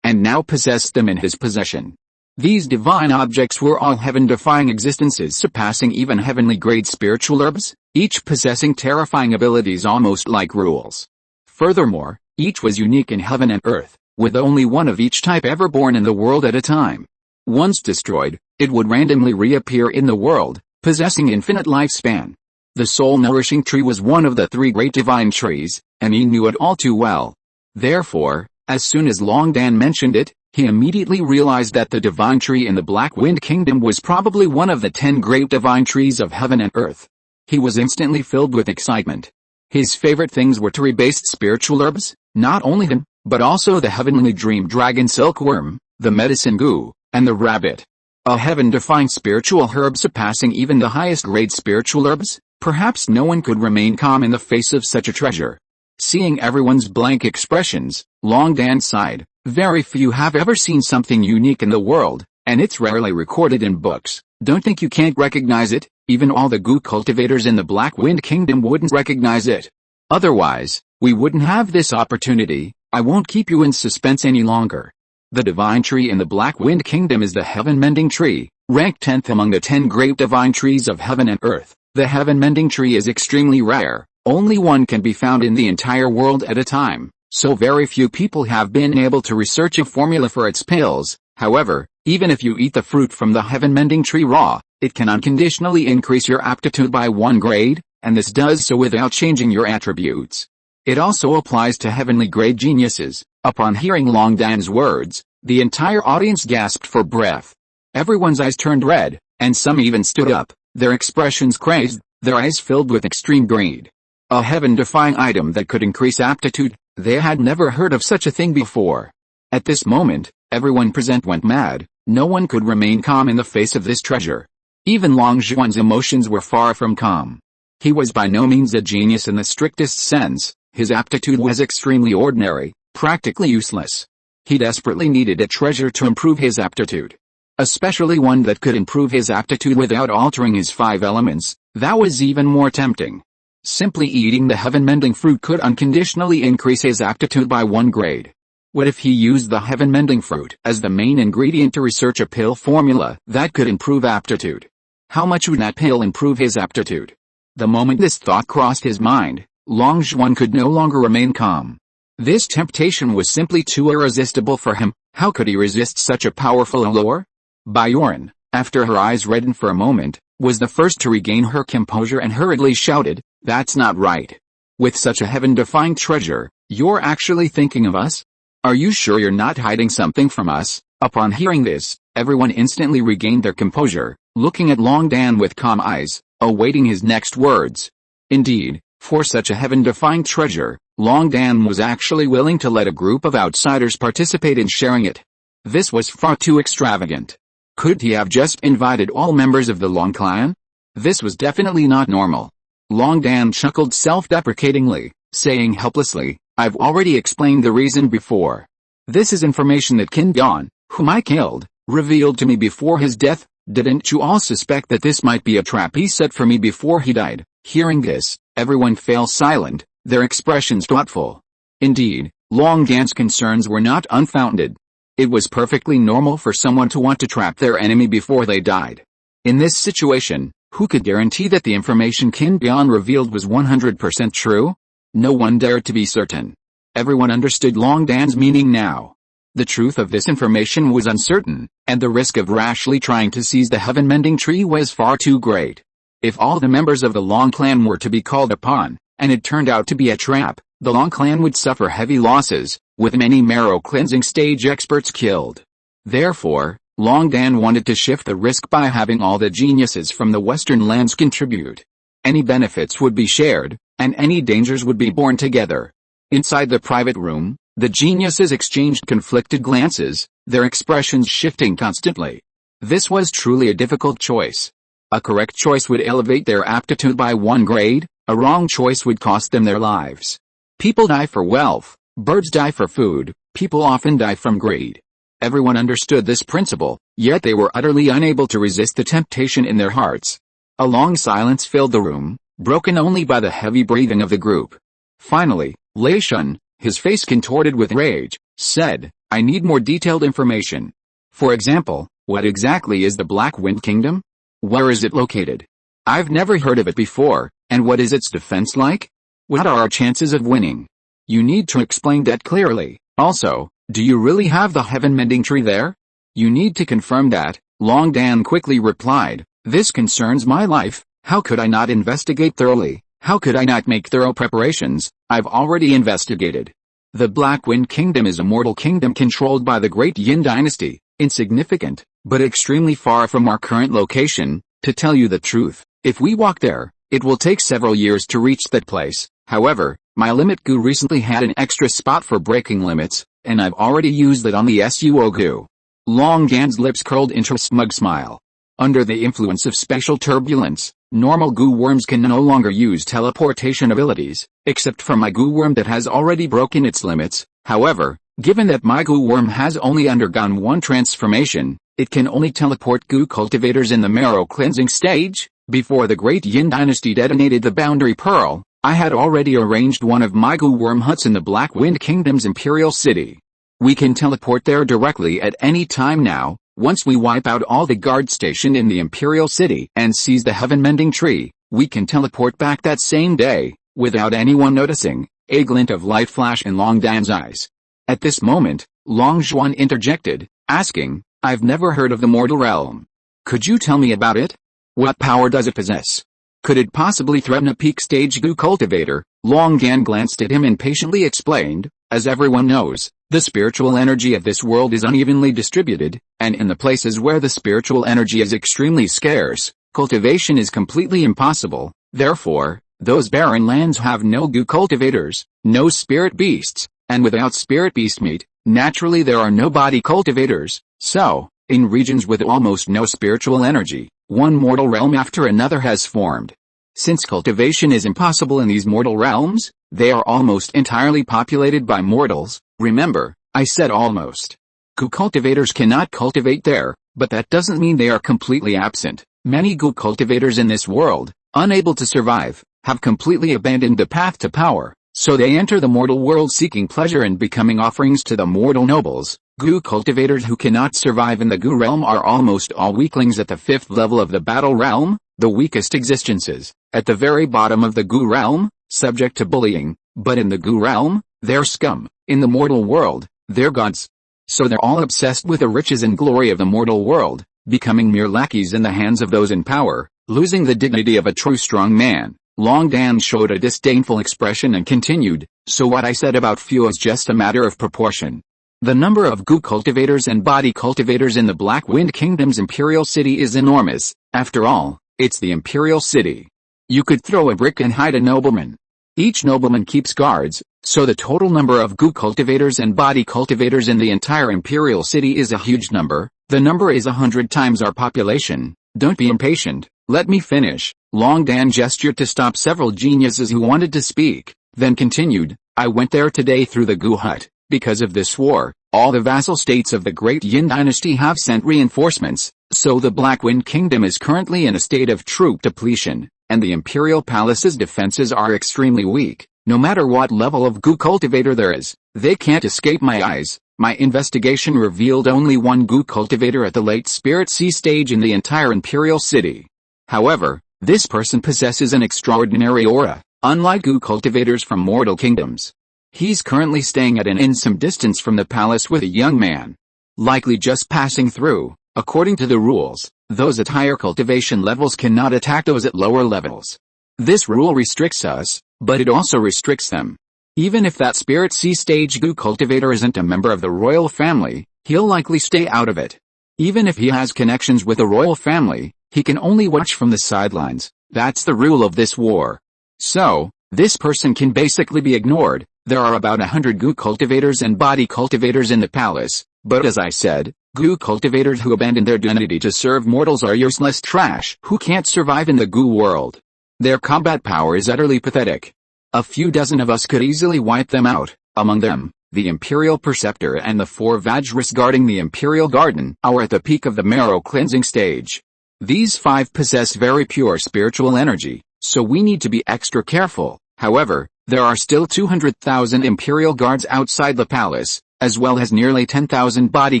and now possessed them in his possession. These divine objects were all heaven-defying existences surpassing even heavenly-grade spiritual herbs, each possessing terrifying abilities almost like rules. Furthermore, each was unique in heaven and earth, with only one of each type ever born in the world at a time. Once destroyed, it would randomly reappear in the world, possessing infinite lifespan. The soul-nourishing tree was one of the 3 great divine trees, and he knew it all too well. Therefore, as soon as Long Dan mentioned it, he immediately realized that the divine tree in the Black Wind Kingdom was probably one of the 10 great divine trees of heaven and earth. He was instantly filled with excitement. His favorite things were tree-based spiritual herbs, not only them, but also the heavenly dream dragon silkworm, the medicine goo, and the rabbit. A heaven-defying spiritual herb surpassing even the highest grade spiritual herbs? Perhaps no one could remain calm in the face of such a treasure. Seeing everyone's blank expressions, Long Dan sighed. Very few have ever seen something unique in the world, and it's rarely recorded in books. Don't think you can't recognize it? Even all the goo cultivators in the Black Wind Kingdom wouldn't recognize it. Otherwise, we wouldn't have this opportunity. I won't keep you in suspense any longer. The divine tree in the Black Wind Kingdom is the heaven-mending tree, ranked 10th among the 10 great divine trees of heaven and earth. The heaven-mending tree is extremely rare. Only one can be found in the entire world at a time, so very few people have been able to research a formula for its pills. However, even if you eat the fruit from the heaven-mending tree raw, it can unconditionally increase your aptitude by 1 grade, and this does so without changing your attributes. It also applies to heavenly grade geniuses, Upon hearing Long Dan's words, the entire audience gasped for breath. Everyone's eyes turned red, and some even stood up, their expressions crazed, their eyes filled with extreme greed. A heaven-defying item that could increase aptitude, they had never heard of such a thing before. At this moment, everyone present went mad. No one could remain calm in the face of this treasure. Even Long Zhuan's emotions were far from calm. He was by no means a genius in the strictest sense. His aptitude was extremely ordinary, practically useless. He desperately needed a treasure to improve his aptitude. Especially one that could improve his aptitude without altering his 5 elements. That was even more tempting. Simply eating the heaven-mending fruit could unconditionally increase his aptitude by 1 grade. What if he used the heaven-mending fruit as the main ingredient to research a pill formula that could improve aptitude? How much would that pill improve his aptitude? The moment this thought crossed his mind, Long Zhuan could no longer remain calm. This temptation was simply too irresistible for him. How could he resist such a powerful allure? Bioran, after her eyes reddened for a moment, was the first to regain her composure and hurriedly shouted, "That's not right. With such a heaven-defying treasure, you're actually thinking of us? Are you sure you're not hiding something from us?" Upon hearing this, everyone instantly regained their composure, looking at Long Dan with calm eyes, awaiting his next words. Indeed, for such a heaven-defying treasure, Long Dan was actually willing to let a group of outsiders participate in sharing it. This was far too extravagant. Could he have just invited all members of the Long clan? This was definitely not normal. Long Dan chuckled self-deprecatingly, saying helplessly, "I've already explained the reason before. This is information that Qin Bian, whom I killed, revealed to me before his death. Didn't you all suspect that this might be a trap he set for me before he died?" Hearing this, everyone fell silent, their expressions thoughtful. Indeed, Long Dan's concerns were not unfounded. It was perfectly normal for someone to want to trap their enemy before they died. In this situation, who could guarantee that the information Qin Bian revealed was 100% true? No one dared to be certain. Everyone understood Long Dan's meaning now. The truth of this information was uncertain, and the risk of rashly trying to seize the heaven-mending tree was far too great. If all the members of the Long clan were to be called upon, and it turned out to be a trap, the Long clan would suffer heavy losses, with many marrow-cleansing stage experts killed. Therefore, Long Dan wanted to shift the risk by having all the geniuses from the western lands contribute. Any benefits would be shared, and any dangers would be borne together. Inside the private room, the geniuses exchanged conflicted glances, their expressions shifting constantly. This was truly a difficult choice. A correct choice would elevate their aptitude by 1 grade, a wrong choice would cost them their lives. People die for wealth, birds die for food, people often die from greed. Everyone understood this principle, yet they were utterly unable to resist the temptation in their hearts. A long silence filled the room, broken only by the heavy breathing of the group. Finally, Lei Shun, his face contorted with rage, said, "I need more detailed information. For example, what exactly is the Black Wind Kingdom? Where is it located? I've never heard of it before, and what is its defense like? What are our chances of winning? You need to explain that clearly. Also, do you really have the heaven-mending tree there? You need to confirm that." Long Dan quickly replied, "This concerns my life. How could I not investigate thoroughly? How could I not make thorough preparations? I've already investigated. The Black Wind Kingdom is a mortal kingdom controlled by the Great Yin Dynasty, insignificant, but extremely far from our current location. To tell you the truth, if we walk there, it will take several years to reach that place. However, my limit goo recently had an extra spot for breaking limits, and I've already used it on the SUO goo." Long Dan's lips curled into a smug smile. Under the influence of special turbulence, normal goo worms can no longer use teleportation abilities, except for my goo worm that has already broken its limits. However, given that my goo worm has only undergone 1 transformation, it can only teleport goo cultivators in the marrow cleansing stage. Before the Great Yin Dynasty detonated the Boundary Pearl, I had already arranged one of my goo worm huts in the Black Wind Kingdom's Imperial City. We can teleport there directly at any time now. Once we wipe out all the guards stationed in the Imperial City and seize the heaven-mending tree, we can teleport back that same day, without anyone noticing. A glint of light flashed in Long Dan's eyes. At this moment, Long Zhuan interjected, asking, "I've never heard of the mortal realm. Could you tell me about it? What power does it possess? Could it possibly threaten a peak stage goo cultivator?" Long Dan glanced at him and patiently explained, "As everyone knows, The spiritual energy of this world is unevenly distributed, and in the places where the spiritual energy is extremely scarce, cultivation is completely impossible. Therefore, those barren lands have no goo cultivators, no spirit beasts, and without spirit beast meat, naturally there are no body cultivators. So, in regions with almost no spiritual energy, one mortal realm after another has formed. Since cultivation is impossible in these mortal realms, they are almost entirely populated by mortals. Remember, I said almost. Goo cultivators cannot cultivate there, but that doesn't mean they are completely absent. Many goo cultivators in this world, unable to survive, have completely abandoned the path to power, so they enter the mortal world seeking pleasure and becoming offerings to the mortal nobles. Goo cultivators who cannot survive in the goo realm are almost all weaklings at the 5th level of the battle realm, the weakest existences, at the very bottom of the goo realm, subject to bullying, but in the goo realm, they're scum. In the mortal world, they're gods. So they're all obsessed with the riches and glory of the mortal world, becoming mere lackeys in the hands of those in power, losing the dignity of a true strong man. Long Dan showed a disdainful expression and continued, so what I said about few is just a matter of proportion. The number of goo cultivators and body cultivators in the Black Wind Kingdom's imperial city is enormous. After all, it's the imperial city. You could throw a brick and hide a nobleman. Each nobleman keeps guards, so the total number of goo cultivators and body cultivators in the entire imperial city is a huge number. The number is 100 times our population. Don't be impatient, let me finish. Long Dan gestured to stop several geniuses who wanted to speak, then continued, I went there today through the Goo Hut. Because of this war, all the vassal states of the Great Yin dynasty have sent reinforcements, so the Black Wind Kingdom is currently in a state of troop depletion, and the Imperial Palace's defenses are extremely weak. No matter what level of goo cultivator there is, they can't escape my eyes. My investigation revealed only one goo cultivator at the late Spirit Sea stage in the entire Imperial City. However, this person possesses an extraordinary aura, unlike goo cultivators from mortal kingdoms. He's currently staying at an inn some distance from the palace with a young man. Likely just passing through. According to the rules, those at higher cultivation levels cannot attack those at lower levels. This rule restricts us, but it also restricts them. Even if that Spirit Sea stage goo cultivator isn't a member of the royal family, he'll likely stay out of it. Even if he has connections with the royal family, he can only watch from the sidelines. That's the rule of this war. So, this person can basically be ignored. There are about 100 goo cultivators and body cultivators in the palace, but as I said, goo cultivators who abandon their dignity to serve mortals are useless trash who can't survive in the goo world. Their combat power is utterly pathetic. A few dozen of us could easily wipe them out. Among them, the Imperial Preceptor and the 4 Vajras guarding the Imperial Garden are at the peak of the marrow cleansing stage. These 5 possess very pure spiritual energy, so we need to be extra careful. However, there are still 200,000 Imperial Guards outside the palace, as well as nearly 10,000 body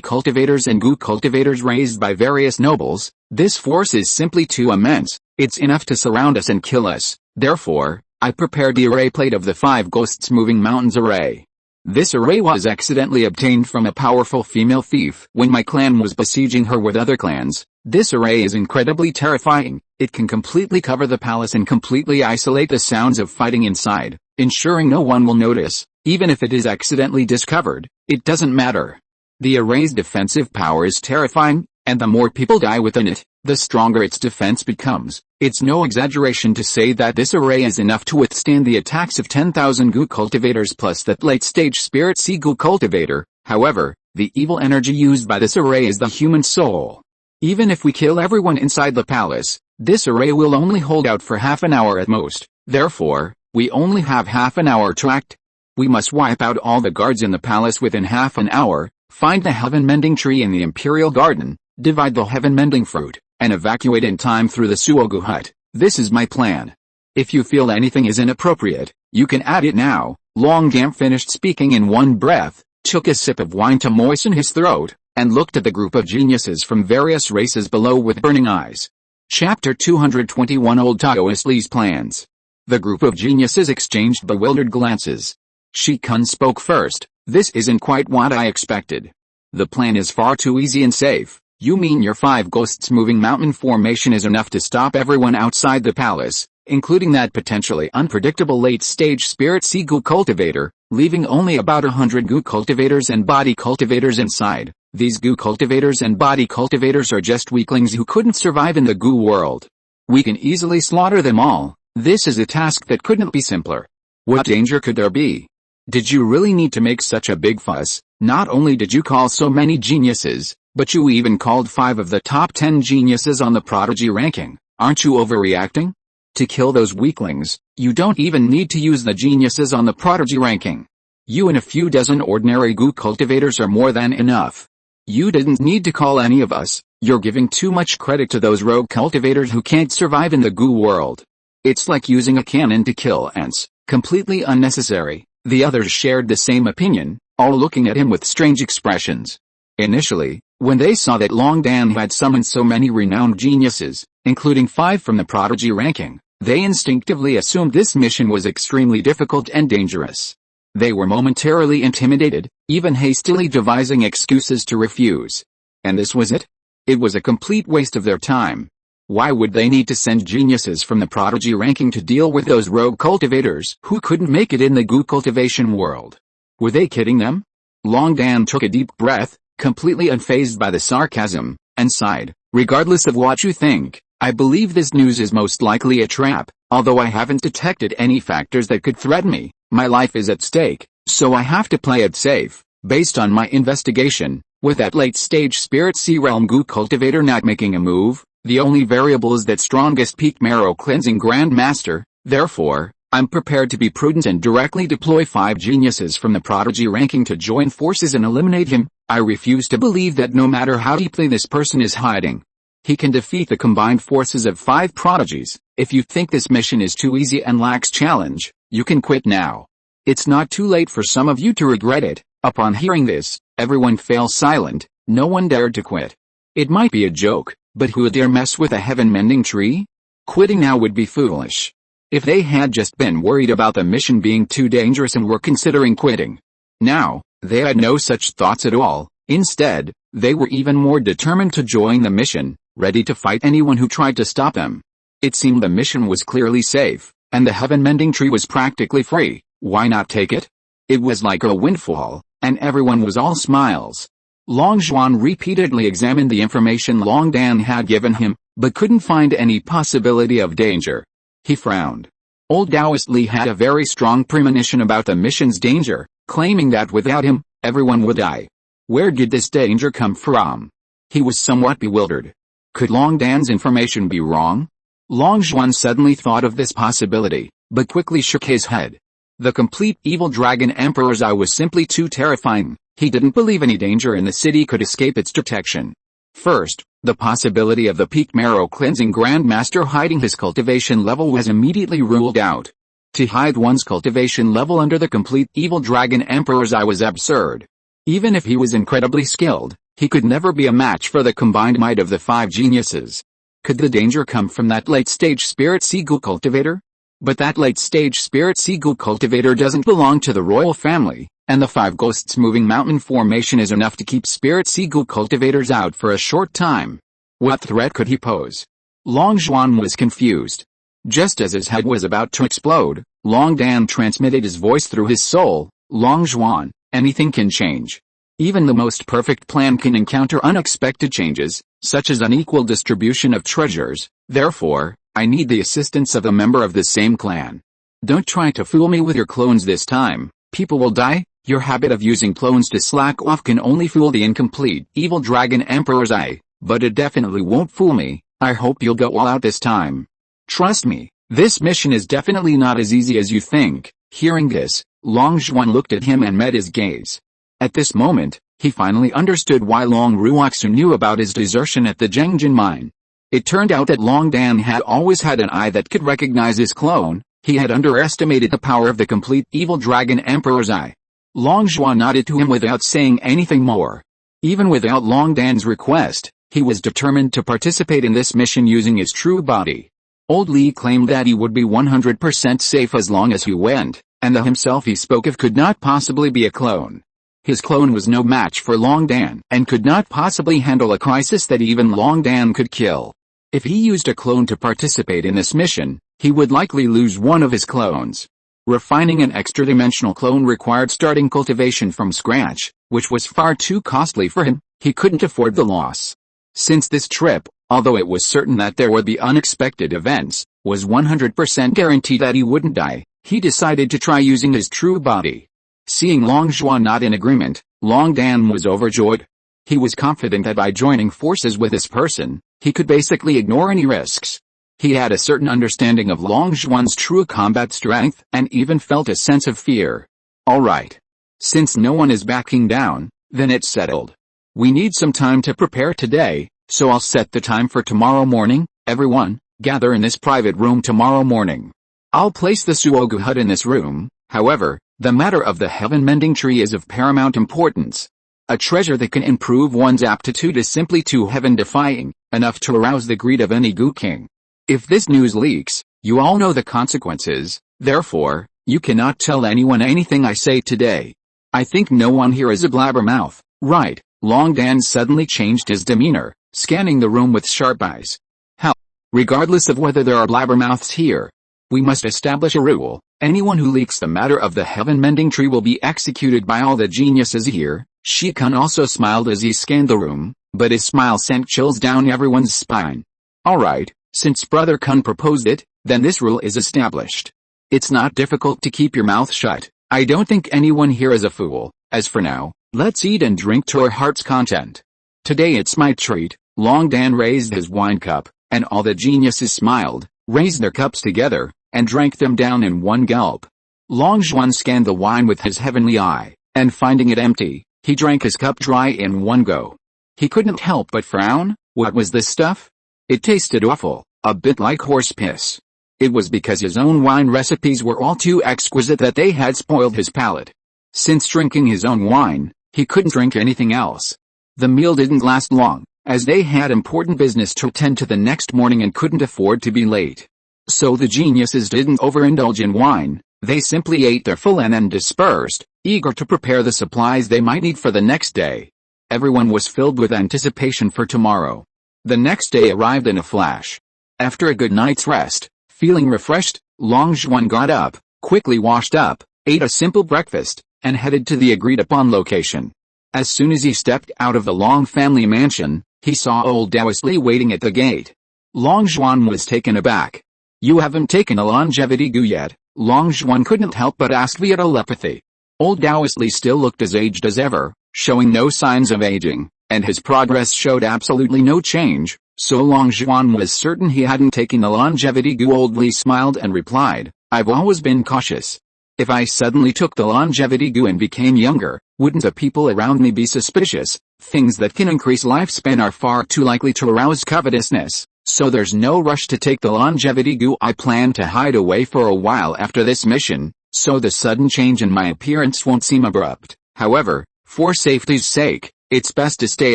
cultivators and goo cultivators raised by various nobles. This force is simply too immense. It's enough to surround us and kill us. Therefore, I prepared the array plate of the 5 Ghosts Moving Mountains array. This array was accidentally obtained from a powerful female thief when my clan was besieging her with other clans. This array is incredibly terrifying. It can completely cover the palace and completely isolate the sounds of fighting inside, ensuring no one will notice. Even if it is accidentally discovered, it doesn't matter. The array's defensive power is terrifying, and the more people die within it, the stronger its defense becomes. It's no exaggeration to say that this array is enough to withstand the attacks of 10,000 goo cultivators plus that late-stage Spirit Sea goo cultivator. However, the evil energy used by this array is the human soul. Even if we kill everyone inside the palace, this array will only hold out for half an hour at most. Therefore, we only have half an hour to act. We must wipe out all the guards in the palace within half an hour, find the heaven-mending tree in the Imperial Garden, divide the heaven-mending fruit, and evacuate in time through the Suogu hut. This is my plan. If you feel anything is inappropriate, you can add it now. Long Gamp finished speaking in one breath, took a sip of wine to moisten his throat, and looked at the group of geniuses from various races below with burning eyes. Chapter 221 Old Taoist Li's Plans. The group of geniuses exchanged bewildered glances. Shi Kun spoke first. This isn't quite what I expected. The plan is far too easy and safe. You mean your 5 ghosts moving mountain formation is enough to stop everyone outside the palace, including that potentially unpredictable late-stage spirit sea goo cultivator, leaving only about 100 goo cultivators and body cultivators inside. These goo cultivators and body cultivators are just weaklings who couldn't survive in the goo world. We can easily slaughter them all. This is a task that couldn't be simpler. What danger could there be? Did you really need to make such a big fuss? Not only did you call so many geniuses, but you even called 5 of the top 10 geniuses on the prodigy ranking. Aren't you overreacting? To kill those weaklings, you don't even need to use the geniuses on the prodigy ranking. You and a few dozen ordinary goo cultivators are more than enough. You didn't need to call any of us. You're giving too much credit to those rogue cultivators who can't survive in the goo world. It's like using a cannon to kill ants. Completely unnecessary. The others shared the same opinion, all looking at him with strange expressions. Initially, when they saw that Long Dan had summoned so many renowned geniuses, including 5 from the prodigy ranking, they instinctively assumed this mission was extremely difficult and dangerous. They were momentarily intimidated, even hastily devising excuses to refuse. And this was it? It was a complete waste of their time. Why would they need to send geniuses from the prodigy ranking to deal with those rogue cultivators who couldn't make it in the goo cultivation world? Were they kidding them? Long Dan took a deep breath, completely unfazed by the sarcasm, and sighed. Regardless of what you think, I believe this news is most likely a trap. Although I haven't detected any factors that could threaten me, my life is at stake, so I have to play it safe. Based on my investigation, with that late-stage spirit sea realm goo cultivator not making a move, the only variable is that strongest peak marrow cleansing grandmaster. Therefore, I'm prepared to be prudent and directly deploy 5 geniuses from the prodigy ranking to join forces and eliminate him. I refuse to believe that no matter how deeply this person is hiding, he can defeat the combined forces of 5 prodigies. If you think this mission is too easy and lacks challenge, you can quit now. It's not too late for some of you to regret it. Upon hearing this, everyone fell silent. No one dared to quit. It might be a joke, but who dare mess with a heaven-mending tree? Quitting now would be foolish. If they had just been worried about the mission being too dangerous and were considering quitting. Now, they had no such thoughts at all. Instead, they were even more determined to join the mission, ready to fight anyone who tried to stop them. It seemed the mission was clearly safe, and the heaven-mending tree was practically free. Why not take it? It was like a windfall, and everyone was all smiles. Long Zhuan repeatedly examined the information Long Dan had given him, but couldn't find any possibility of danger. He frowned. Old Taoist Li had a very strong premonition about the mission's danger, claiming that without him, everyone would die. Where did this danger come from? He was somewhat bewildered. Could Long Dan's information be wrong? Long Zhuan suddenly thought of this possibility, but quickly shook his head. The complete evil dragon emperor's eye was simply too terrifying. He didn't believe any danger in the city could escape its detection. First, the possibility of the peak marrow cleansing grandmaster hiding his cultivation level was immediately ruled out. To hide one's cultivation level under the complete evil dragon emperor's eye was absurd. Even if he was incredibly skilled, he could never be a match for the combined might of the 5 geniuses. Could the danger come from that late-stage spirit sea goo cultivator? But that late-stage spirit sea goo cultivator doesn't belong to the royal family, and the 5 ghosts moving mountain formation is enough to keep spirit sea goo cultivators out for a short time. What threat could he pose? Long Zhuan was confused. Just as his head was about to explode, Long Dan transmitted his voice through his soul. Long Zhuan, anything can change. Even the most perfect plan can encounter unexpected changes, such as unequal distribution of treasures. Therefore, I need the assistance of a member of the same clan. Don't try to fool me with your clones this time. People will die. Your habit of using clones to slack off can only fool the incomplete evil dragon emperor's eye, but it definitely won't fool me. I hope you'll go all out this time. Trust me, this mission is definitely not as easy as you think. Hearing this, Long Zhuan looked at him and met his gaze. At this moment, he finally understood why Long Ruoxu knew about his desertion at the Zhengjin mine. It turned out that Long Dan had always had an eye that could recognize his clone. He had underestimated the power of the complete evil dragon emperor's eye. Long Zhuan nodded to him without saying anything more. Even without Long Dan's request, he was determined to participate in this mission using his true body. Old Li claimed that he would be 100% safe as long as he went, and the himself he spoke of could not possibly be a clone. His clone was no match for Long Dan and could not possibly handle a crisis that even Long Dan could kill. If he used a clone to participate in this mission, he would likely lose one of his clones. Refining an extra-dimensional clone required starting cultivation from scratch, which was far too costly for him. He couldn't afford the loss. Since this trip, although it was certain that there would be unexpected events, was 100% guaranteed that he wouldn't die, he decided to try using his true body. Seeing Long Zhuan not in agreement, Long Dan was overjoyed. He was confident that by joining forces with this person, he could basically ignore any risks. He had a certain understanding of Long Zhuan's true combat strength and even felt a sense of fear. Alright. Since no one is backing down, then it's settled. We need some time to prepare today, so I'll set the time for tomorrow morning. Everyone, gather in this private room tomorrow morning. I'll place the Suogu hut in this room. However, the matter of the heaven-mending tree is of paramount importance. A treasure that can improve one's aptitude is simply too heaven-defying, enough to arouse the greed of any Gu King. If this news leaks, you all know the consequences, therefore, you cannot tell anyone anything I say today. I think no one here is a blabbermouth, right? Long Dan suddenly changed his demeanor, scanning the room with sharp eyes. Hell, regardless of whether there are blabbermouths here, we must establish a rule. Anyone who leaks the matter of the heaven-mending tree will be executed by all the geniuses here. Shi Kun also smiled as he scanned the room, but his smile sent chills down everyone's spine. Alright, since Brother Kun proposed it, then this rule is established. It's not difficult to keep your mouth shut. I don't think anyone here is a fool. As for now, let's eat and drink to our heart's content. Today it's my treat. Long Dan raised his wine cup, and all the geniuses smiled, raised their cups together, and drank them down in one gulp. Long Zhuan scanned the wine with his heavenly eye, and finding it empty, he drank his cup dry in one go. He couldn't help but frown. What was this stuff? It tasted awful, a bit like horse piss. It was because his own wine recipes were all too exquisite that they had spoiled his palate. Since drinking his own wine, he couldn't drink anything else. The meal didn't last long, as they had important business to attend to the next morning and couldn't afford to be late. So the geniuses didn't overindulge in wine, they simply ate their fill and then dispersed, eager to prepare the supplies they might need for the next day. Everyone was filled with anticipation for tomorrow. The next day arrived in a flash. After a good night's rest, feeling refreshed, Long Zhuan got up, quickly washed up, ate a simple breakfast, and headed to the agreed-upon location. As soon as he stepped out of the Long family mansion, he saw old Taoist Li waiting at the gate. Long Zhuan was taken aback. You haven't taken a longevity gu yet? Long Zhuan couldn't help but ask via telepathy. Old Taoist Li still looked as aged as ever, showing no signs of aging, and his progress showed absolutely no change, so Long Zhuan was certain he hadn't taken the longevity gu. Old Li smiled and replied, I've always been cautious. If I suddenly took the longevity gu and became younger, wouldn't the people around me be suspicious? Things that can increase lifespan are far too likely to arouse covetousness. So there's no rush to take the longevity gu. I plan to hide away for a while after this mission, so the sudden change in my appearance won't seem abrupt. However, for safety's sake, it's best to stay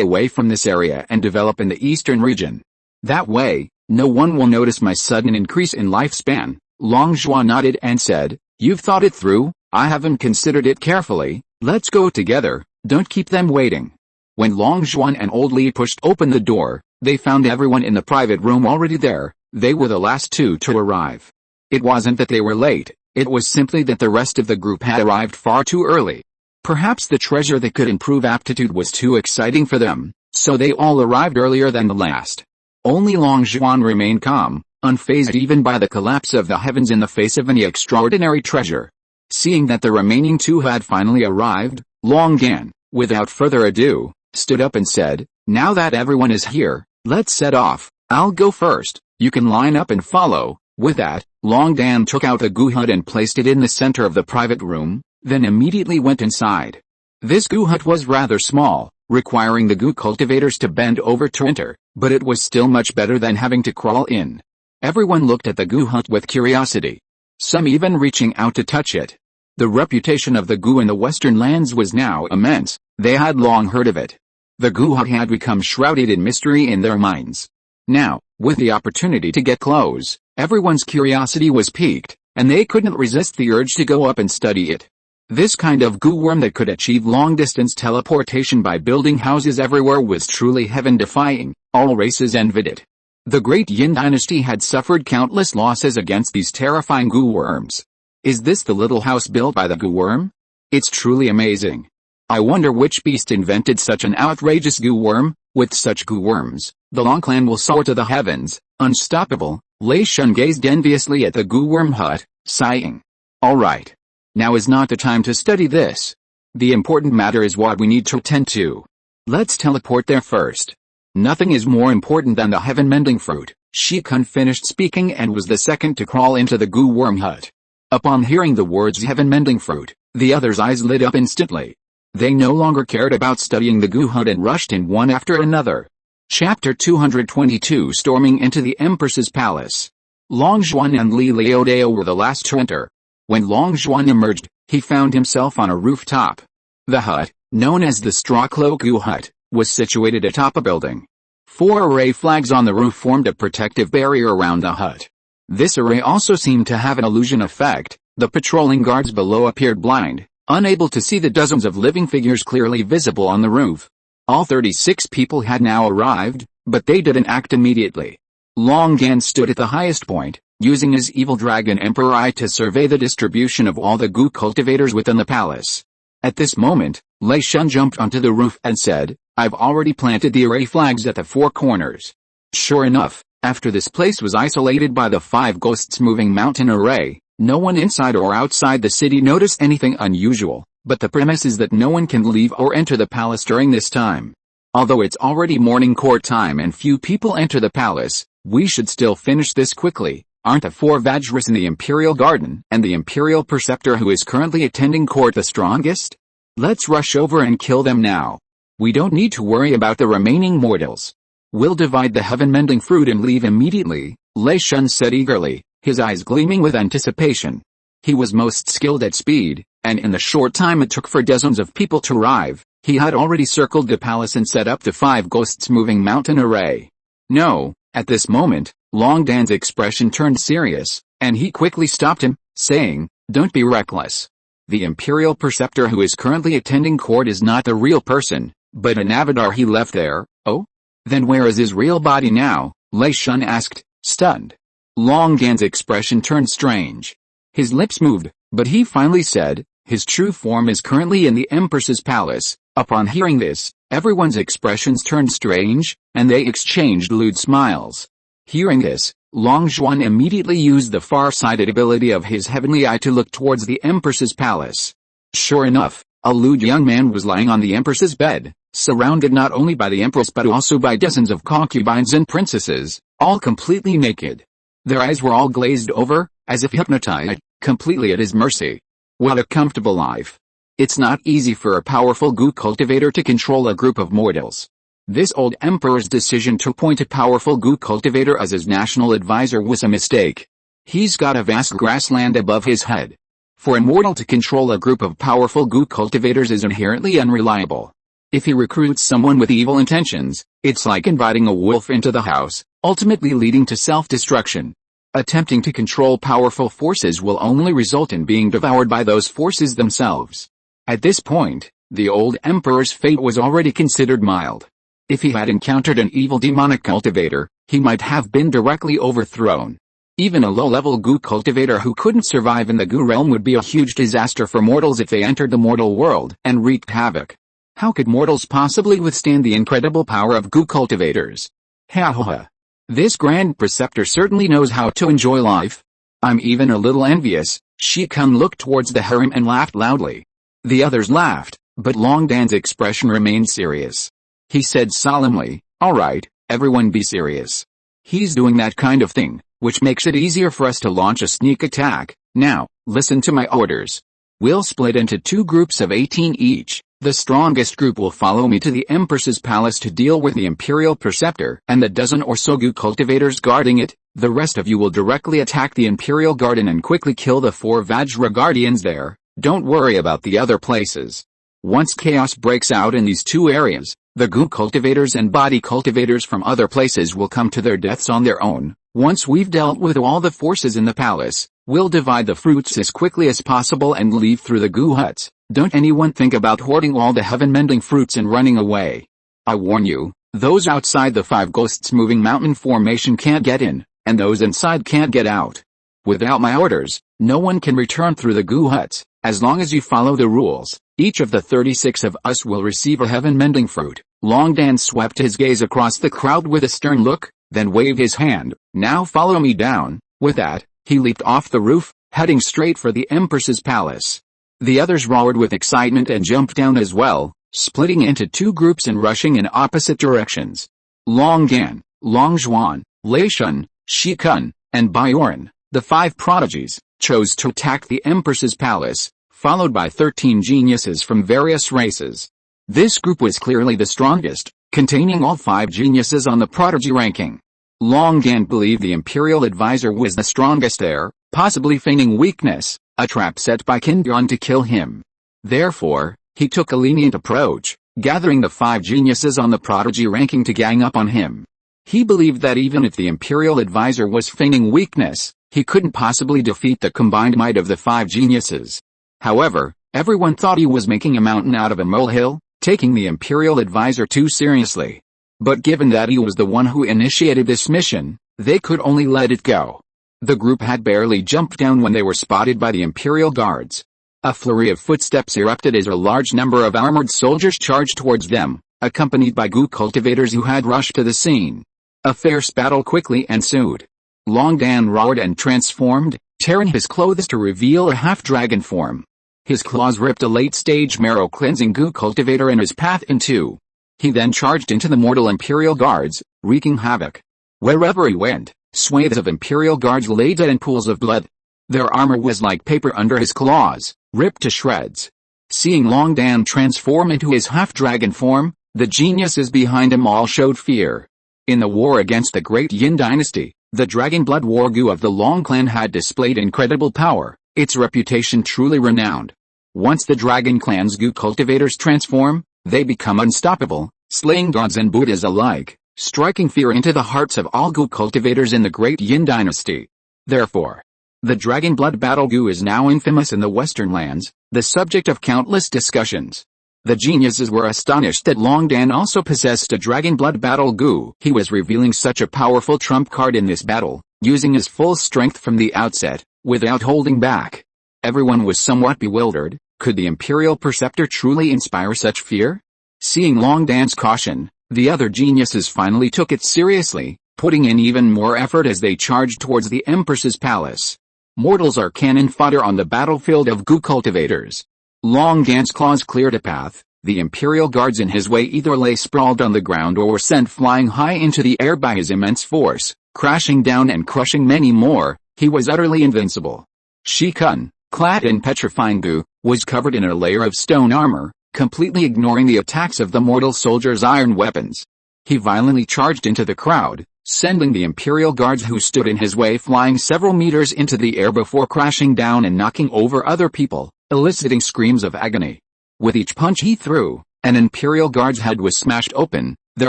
away from this area and develop in the eastern region. That way, no one will notice my sudden increase in lifespan. Long Zhuan nodded and said, You've thought it through. I haven't considered it carefully. Let's go together, don't keep them waiting. When Long Zhuan and Old Li pushed open the door, they found everyone in the private room already there. They were the last two to arrive. It wasn't that they were late, it was simply that the rest of the group had arrived far too early. Perhaps the treasure that could improve aptitude was too exciting for them, so they all arrived earlier than the last. Only Long Zhuan remained calm, unfazed even by the collapse of the heavens in the face of any extraordinary treasure. Seeing that the remaining two had finally arrived, Long Dan, without further ado, stood up and said, Now that everyone is here, let's set off. I'll go first, you can line up and follow. With that, Long Dan took out the gu hut and placed it in the center of the private room, then immediately went inside. This gu hut was rather small, requiring the gu cultivators to bend over to enter, but it was still much better than having to crawl in. Everyone looked at the gu hut with curiosity, some even reaching out to touch it. The reputation of the gu in the western lands was now immense, they had long heard of it. The gu hut had become shrouded in mystery in their minds. Now, with the opportunity to get close, everyone's curiosity was piqued, and they couldn't resist the urge to go up and study it. This kind of goo worm that could achieve long-distance teleportation by building houses everywhere was truly heaven-defying. All races envied it. The great Yin dynasty had suffered countless losses against these terrifying goo worms. Is this the little house built by the goo worm? It's truly amazing. I wonder which beast invented such an outrageous goo worm. With such goo worms, the Long clan will soar to the heavens, unstoppable. Lei Shun gazed enviously at the goo worm hut, sighing. Alright. Now is not the time to study this. The important matter is what we need to attend to. Let's teleport there first. Nothing is more important than the heaven-mending fruit. Shi Kun finished speaking and was the second to crawl into the goo worm hut. Upon hearing the words heaven-mending fruit, the others' eyes lit up instantly. They no longer cared about studying the goo hut and rushed in one after another. Chapter 222 Storming into the Empress's Palace. Long Xuan and Li Liudeo were the last to enter. When Long Xuan emerged, he found himself on a rooftop. The hut, known as the Straw Cloak Goo Hut, was situated atop a building. 4 array flags on the roof formed a protective barrier around the hut. This array also seemed to have an illusion effect. The patrolling guards below appeared blind, unable to see the dozens of living figures clearly visible on the roof. All 36 people had now arrived, but they didn't act immediately. Long Gan stood at the highest point, using his evil dragon emperor eye to survey the distribution of all the goo cultivators within the palace. At this moment, Lei Shun jumped onto the roof and said, I've already planted the array flags at the 4 corners. Sure enough, after this place was isolated by the 5 ghosts moving mountain array, no one inside or outside the city noticed anything unusual, but the premise is that no one can leave or enter the palace during this time. Although it's already morning court time and few people enter the palace, we should still finish this quickly. Aren't the 4 Vajras in the Imperial Garden and the Imperial Preceptor who is currently attending court the strongest? Let's rush over and kill them now. We don't need to worry about the remaining mortals. We'll divide the heaven-mending fruit and leave immediately, Lei Shun said eagerly, his eyes gleaming with anticipation. He was most skilled at speed, and in the short time it took for dozens of people to arrive, he had already circled the palace and set up the 5 ghosts moving mountain array. No, at this moment, Long Dan's expression turned serious, and he quickly stopped him, saying, Don't be reckless. The Imperial Preceptor who is currently attending court is not the real person, but an avatar he left there. Oh? Then where is his real body now? Lei Shun asked, stunned. Long Dan's expression turned strange. His lips moved, but he finally said, his true form is currently in the Empress's palace. Upon hearing this, everyone's expressions turned strange, and they exchanged lewd smiles. Hearing this, Long Xuan immediately used the far-sighted ability of his heavenly eye to look towards the Empress's palace. Sure enough, a lewd young man was lying on the Empress's bed, surrounded not only by the Empress but also by dozens of concubines and princesses, all completely naked. Their eyes were all glazed over, as if hypnotized, completely at his mercy. What a comfortable life. It's not easy for a powerful goo cultivator to control a group of mortals. This old emperor's decision to appoint a powerful goo cultivator as his national advisor was a mistake. He's got a vast grassland above his head. For a mortal to control a group of powerful goo cultivators is inherently unreliable. If he recruits someone with evil intentions, it's like inviting a wolf into the house, ultimately leading to self-destruction. Attempting to control powerful forces will only result in being devoured by those forces themselves. At this point, the old emperor's fate was already considered mild. If he had encountered an evil demonic cultivator, he might have been directly overthrown. Even a low-level goo cultivator who couldn't survive in the goo realm would be a huge disaster for mortals if they entered the mortal world and wreaked havoc. How could mortals possibly withstand the incredible power of goo cultivators? Ha ha ha. This grand preceptor certainly knows how to enjoy life. I'm even a little envious. Shi Kun looked towards the harem and laughed loudly. The others laughed, but Long Dan's expression remained serious. He said solemnly, alright, everyone be serious. He's doing that kind of thing, which makes it easier for us to launch a sneak attack. Now, listen to my orders. We'll split into 2 groups of 18 each. The strongest group will follow me to the Empress's palace to deal with the Imperial Preceptor and the dozen or so goo cultivators guarding it. The rest of you will directly attack the Imperial Garden and quickly kill the 4 Vajra guardians there. Don't worry about the other places. Once chaos breaks out in these 2 areas, the goo cultivators and body cultivators from other places will come to their deaths on their own. Once we've dealt with all the forces in the palace, We'll divide the fruits as quickly as possible and leave through the goo huts. Don't anyone think about hoarding all the heaven-mending fruits and running away. I warn you, those outside the 5 ghosts moving mountain formation can't get in, and those inside can't get out. Without my orders, no one can return through the goo huts. As long as you follow the rules, each of the 36 of us will receive a heaven-mending fruit. Long Dan swept his gaze across the crowd with a stern look, then waved his hand. Now follow me down. With that, he leaped off the roof, heading straight for the Empress's palace. The others roared with excitement and jumped down as well, splitting into 2 groups and rushing in opposite directions. Long Dan, Long Zhuan, Lei Shun, Shi Kun, and Bioran, the 5 prodigies, chose to attack the Empress's palace, followed by 13 geniuses from various races. This group was clearly the strongest, containing all 5 geniuses on the prodigy ranking. Long Dan believed the imperial advisor was the strongest there, possibly feigning weakness, a trap set by Qin to kill him. Therefore, he took a lenient approach, gathering the 5 geniuses on the prodigy ranking to gang up on him. He believed that even if the imperial advisor was feigning weakness, he couldn't possibly defeat the combined might of the 5 geniuses. However, everyone thought he was making a mountain out of a molehill, taking the imperial advisor too seriously. But given that he was the one who initiated this mission, they could only let it go. The group had barely jumped down when they were spotted by the imperial guards. A flurry of footsteps erupted as a large number of armored soldiers charged towards them, accompanied by goo cultivators who had rushed to the scene. A fierce battle quickly ensued. Long Dan roared and transformed, tearing his clothes to reveal a half-dragon form. His claws ripped a late-stage marrow-cleansing goo cultivator in his path in 2. He then charged into the mortal imperial guards, wreaking havoc. Wherever he went, swathes of imperial guards lay dead in pools of blood. Their armor was like paper under his claws, ripped to shreds. Seeing Long Dan transform into his half-dragon form, the geniuses behind him all showed fear. In the war against the great Yin dynasty, the Dragon Blood War Goo of the Long clan had displayed incredible power, its reputation truly renowned. Once the Dragon clan's Goo cultivators transform, they become unstoppable, slaying gods and Buddhas alike, striking fear into the hearts of all Goo cultivators in the great Yin dynasty. Therefore, the Dragon Blood Battle Goo is now infamous in the Western lands, the subject of countless discussions. The geniuses were astonished that Long Dan also possessed a Dragon Blood Battle Goo. He was revealing such a powerful trump card in this battle, using his full strength from the outset, without holding back. Everyone was somewhat bewildered. Could the Imperial Preceptor truly inspire such fear? Seeing Long Dan's caution, the other geniuses finally took it seriously, putting in even more effort as they charged towards the Empress's palace. Mortals are cannon fodder on the battlefield of Goo cultivators. Long Dan's claws cleared a path. The Imperial guards in his way either lay sprawled on the ground or were sent flying high into the air by his immense force, crashing down and crushing many more. He was utterly invincible. Shi Kun, clad in petrifying goo, was covered in a layer of stone armor, completely ignoring the attacks of the mortal soldiers' iron weapons. He violently charged into the crowd, sending the Imperial guards who stood in his way flying several meters into the air before crashing down and knocking over other people, eliciting screams of agony. With each punch he threw, an Imperial guard's head was smashed open, their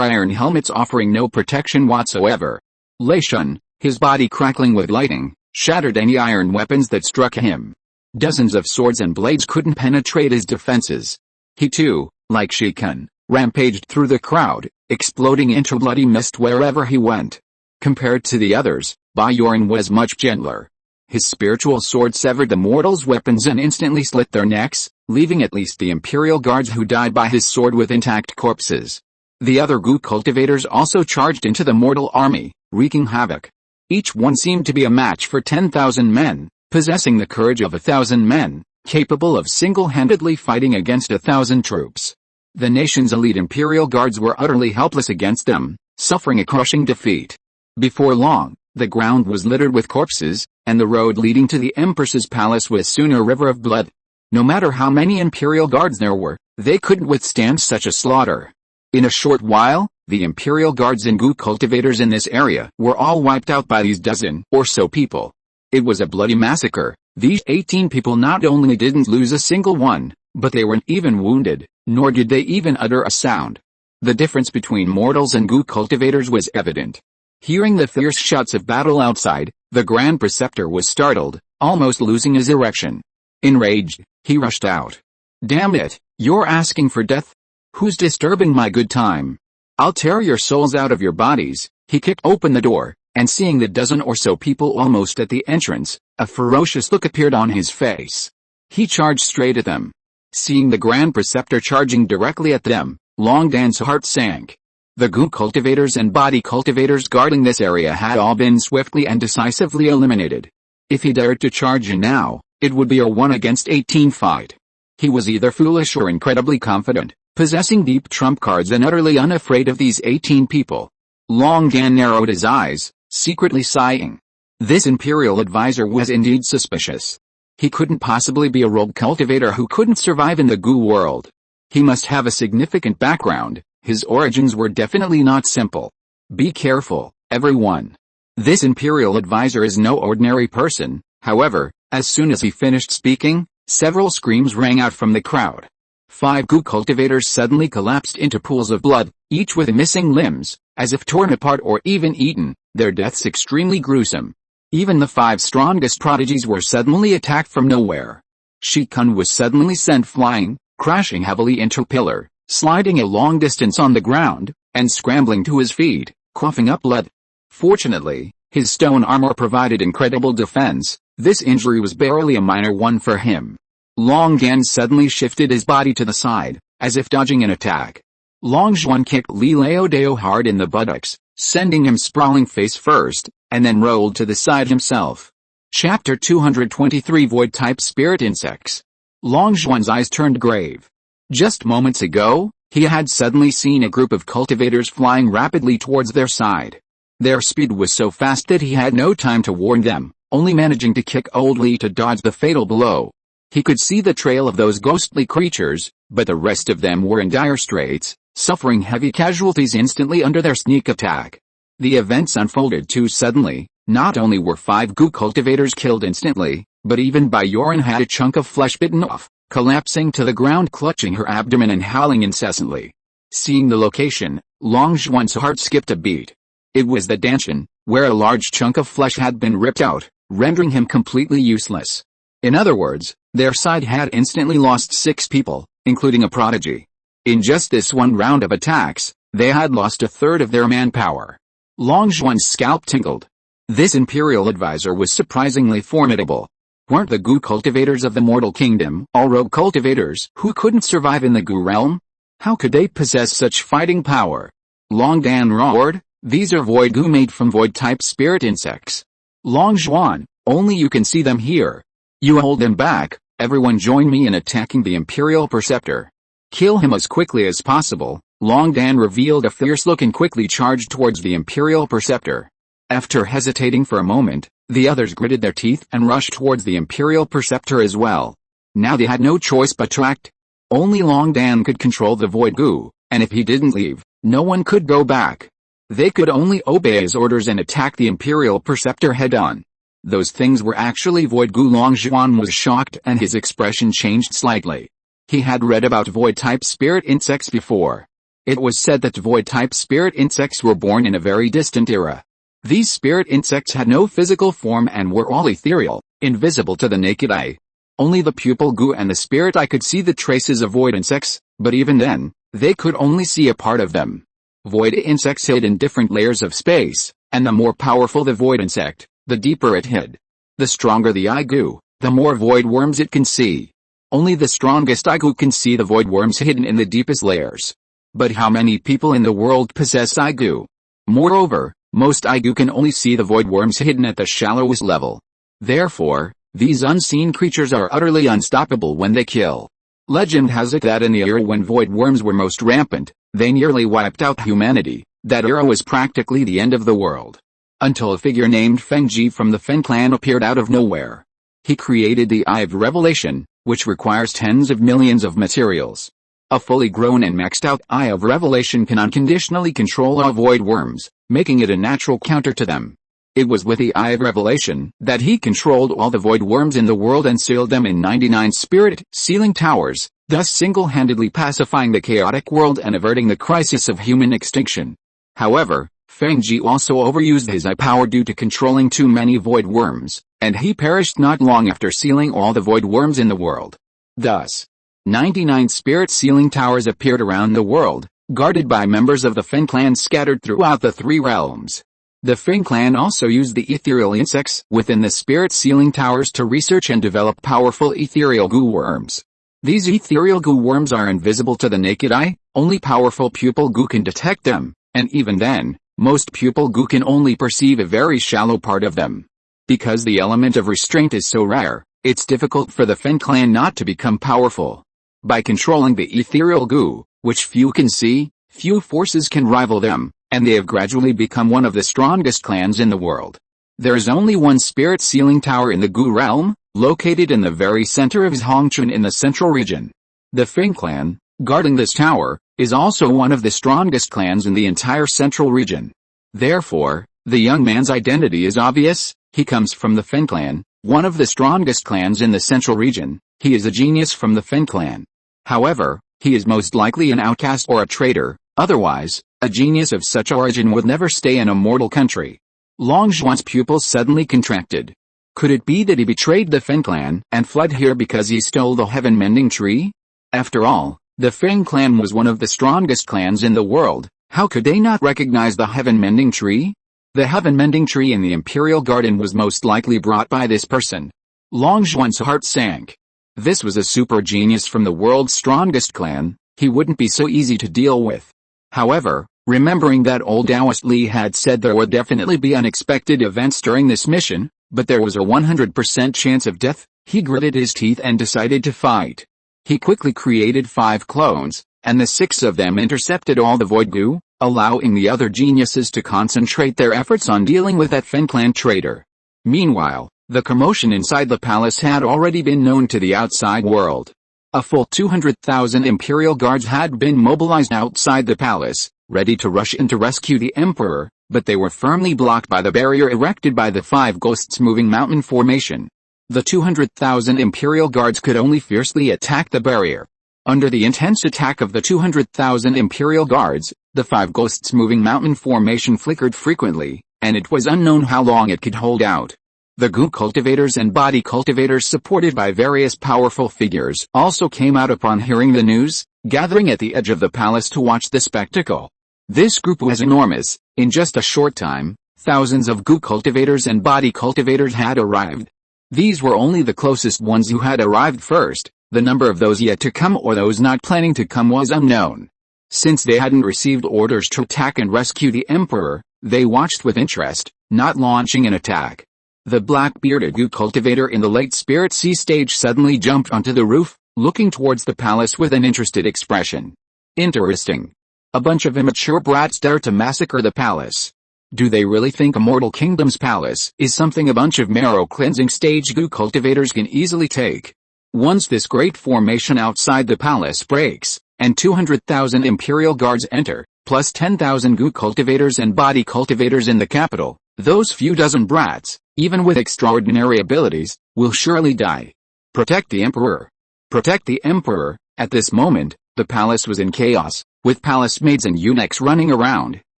iron helmets offering no protection whatsoever. Lei Shun, his body crackling with lightning, shattered any iron weapons that struck him. Dozens of swords and blades couldn't penetrate his defenses. He too, like Shi Kun, rampaged through the crowd, exploding into bloody mist wherever he went. Compared to the others, Bioran was much gentler. His spiritual sword severed the mortals' weapons and instantly slit their necks, leaving at least the Imperial guards who died by his sword with intact corpses. The other Goo cultivators also charged into the mortal army, wreaking havoc. Each one seemed to be a match for 10,000 men, possessing the courage of 1,000 men, capable of single-handedly fighting against 1,000 troops. The nation's elite Imperial guards were utterly helpless against them, suffering a crushing defeat. Before long, the ground was littered with corpses, and the road leading to the Empress's palace was soon a river of blood. No matter how many Imperial guards there were, they couldn't withstand such a slaughter. In a short while, the Imperial guards and Goo cultivators in this area were all wiped out by these dozen or so people. It was a bloody massacre. These 18 people not only didn't lose a single one, but they weren't even wounded, nor did they even utter a sound. The difference between mortals and Goo cultivators was evident. Hearing the fierce shouts of battle outside, the Grand Preceptor was startled, almost losing his erection. Enraged, he rushed out. "Damn it, you're asking for death? Who's disturbing my good time? I'll tear your souls out of your bodies." He kicked open the door, and seeing the dozen or so people almost at the entrance, a ferocious look appeared on his face. He charged straight at them. Seeing the Grand Preceptor charging directly at them, Long Dan's heart sank. The goo cultivators and body cultivators guarding this area had all been swiftly and decisively eliminated. If he dared to charge in now, it would be a 1-against-18 fight. He was either foolish or incredibly confident, possessing deep trump cards and utterly unafraid of these 18 people. Long Dan narrowed his eyes, secretly sighing. This Imperial advisor was indeed suspicious. He couldn't possibly be a rogue cultivator who couldn't survive in the goo world. He must have a significant background. His origins were definitely not simple. Be careful, everyone. This Imperial advisor is no ordinary person. However, as soon as he finished speaking, several screams rang out from the crowd. 5 goo cultivators suddenly collapsed into pools of blood, each with missing limbs, as if torn apart or even eaten, their deaths extremely gruesome. Even the 5 strongest prodigies were suddenly attacked from nowhere. Shikun was suddenly sent flying, crashing heavily into a pillar, sliding a long distance on the ground, and scrambling to his feet, coughing up blood. Fortunately, his stone armor provided incredible defense. This injury was barely a minor one for him. Long Dan suddenly shifted his body to the side, as if dodging an attack. Long Zhuan kicked Li Laodao hard in the buttocks, sending him sprawling face first, and then rolled to the side himself. Chapter 223 Void-type Spirit Insects. Long Zhuan's eyes turned grave. Just moments ago, he had suddenly seen a group of cultivators flying rapidly towards their side. Their speed was so fast that he had no time to warn them, only managing to kick old Li to dodge the fatal blow. He could see the trail of those ghostly creatures, but the rest of them were in dire straits, suffering heavy casualties instantly under their sneak attack. The events unfolded too suddenly. Not only were 5 goo cultivators killed instantly, but even Bayoran had a chunk of flesh bitten off, collapsing to the ground, clutching her abdomen and howling incessantly. Seeing the location, Long Zhuan's heart skipped a beat. It was the Danshan, where a large chunk of flesh had been ripped out, rendering him completely useless. In other words, their side had instantly lost 6 people, including a prodigy. In just this one round of attacks, they had lost a third of their manpower. Long Zhuan's scalp tingled. This Imperial advisor was surprisingly formidable. Weren't the goo cultivators of the mortal kingdom all rogue cultivators who couldn't survive in the goo realm? How could they possess such fighting power? Long Dan roared, "These are void goo made from void-type spirit insects. Long Zhuan, only you can see them here. You hold them back, everyone join me in attacking the Imperial Preceptor. Kill him as quickly as possible." Long Dan revealed a fierce look and quickly charged towards the Imperial Preceptor. After hesitating for a moment, the others gritted their teeth and rushed towards the Imperial Preceptor as well. Now they had no choice but to act. Only Long Dan could control the void goo, and if he didn't leave, no one could go back. They could only obey his orders and attack the Imperial Preceptor head-on. Those things were actually void goo. Long Zhuan was shocked and his expression changed slightly. He had read about void-type spirit insects before. It was said that void-type spirit insects were born in a very distant era. These spirit insects had no physical form and were all ethereal, invisible to the naked eye. Only the pupil goo and the spirit eye could see the traces of void insects, but even then, they could only see a part of them. Void insects hid in different layers of space, and the more powerful the void insect, the deeper it hid. The stronger the eye goo, the more void worms it can see. Only the strongest eye goo can see the void worms hidden in the deepest layers. But how many people in the world possess eye goo? Moreover, most eye goo can only see the void worms hidden at the shallowest level. Therefore, these unseen creatures are utterly unstoppable when they kill. Legend has it that in the era when void worms were most rampant, they nearly wiped out humanity. That era was practically the end of the world. Until a figure named Feng Ji from the Fen clan appeared out of nowhere. He created the Eye of Revelation, which requires tens of millions of materials. A fully grown and maxed out Eye of Revelation can unconditionally control all void worms, making it a natural counter to them. It was with the Eye of Revelation that he controlled all the void worms in the world and sealed them in 99 spirit sealing towers, thus single-handedly pacifying the chaotic world and averting the crisis of human extinction. However, Feng Ji also overused his eye power due to controlling too many void worms, and he perished not long after sealing all the void worms in the world. Thus, 99 spirit sealing towers appeared around the world, guarded by members of the Fen clan scattered throughout the 3 realms. The Fen clan also used the ethereal insects within the spirit sealing towers to research and develop powerful ethereal goo worms. These ethereal goo worms are invisible to the naked eye, only powerful pupil goo can detect them, and even then, most pupil goo can only perceive a very shallow part of them. Because the element of restraint is so rare, it's difficult for the Fen clan not to become powerful. By controlling the ethereal goo, which few can see, few forces can rival them, and they have gradually become one of the strongest clans in the world. There is only one spirit sealing tower in the Gu realm, located in the very center of Zhongchun in the central region. The Fen clan, guarding this tower, is also one of the strongest clans in the entire central region. Therefore, the young man's identity is obvious. He comes from the Fen clan, one of the strongest clans in the central region. He is a genius from the Fen clan. However, he is most likely an outcast or a traitor. Otherwise, a genius of such origin would never stay in a mortal country. Long Zhuan's pupils suddenly contracted. Could it be that he betrayed the Fen clan and fled here because he stole the heaven-mending tree? After all, the Fen clan was one of the strongest clans in the world. How could they not recognize the heaven-mending tree? The heaven-mending tree in the Imperial Garden was most likely brought by this person. Long Zhuan's heart sank. This was a super genius from the world's strongest clan. He wouldn't be so easy to deal with. However, remembering that old Taoist Li had said there would definitely be unexpected events during this mission, but there was a 100% chance of death, he gritted his teeth and decided to fight. He quickly created 5 clones, and the 6 of them intercepted all the void goo, allowing the other geniuses to concentrate their efforts on dealing with that Fen clan traitor. Meanwhile, the commotion inside the palace had already been known to the outside world. A full 200,000 imperial guards had been mobilized outside the palace, ready to rush in to rescue the emperor, but they were firmly blocked by the barrier erected by the 5 ghosts moving mountain formation. The 200,000 imperial guards could only fiercely attack the barrier. Under the intense attack of the 200,000 imperial guards, the 5 ghosts moving mountain formation flickered frequently, and it was unknown how long it could hold out. The goo cultivators and body cultivators supported by various powerful figures also came out upon hearing the news, gathering at the edge of the palace to watch the spectacle. This group was enormous. In just a short time, thousands of goo cultivators and body cultivators had arrived. These were only the closest ones who had arrived first. The number of those yet to come or those not planning to come was unknown. Since they hadn't received orders to attack and rescue the emperor, they watched with interest, not launching an attack. The black-bearded goo cultivator in the late Spirit Sea stage suddenly jumped onto the roof, looking towards the palace with an interested expression. Interesting. A bunch of immature brats dare to massacre the palace. Do they really think Immortal Kingdom's palace is something a bunch of marrow-cleansing stage goo cultivators can easily take? Once this great formation outside the palace breaks, and 200,000 imperial guards enter, plus 10,000 goo cultivators and body cultivators in the capital, those few dozen brats, even with extraordinary abilities, will surely die. Protect the emperor. Protect the emperor. At this moment, the palace was in chaos, with palace maids and eunuchs running around,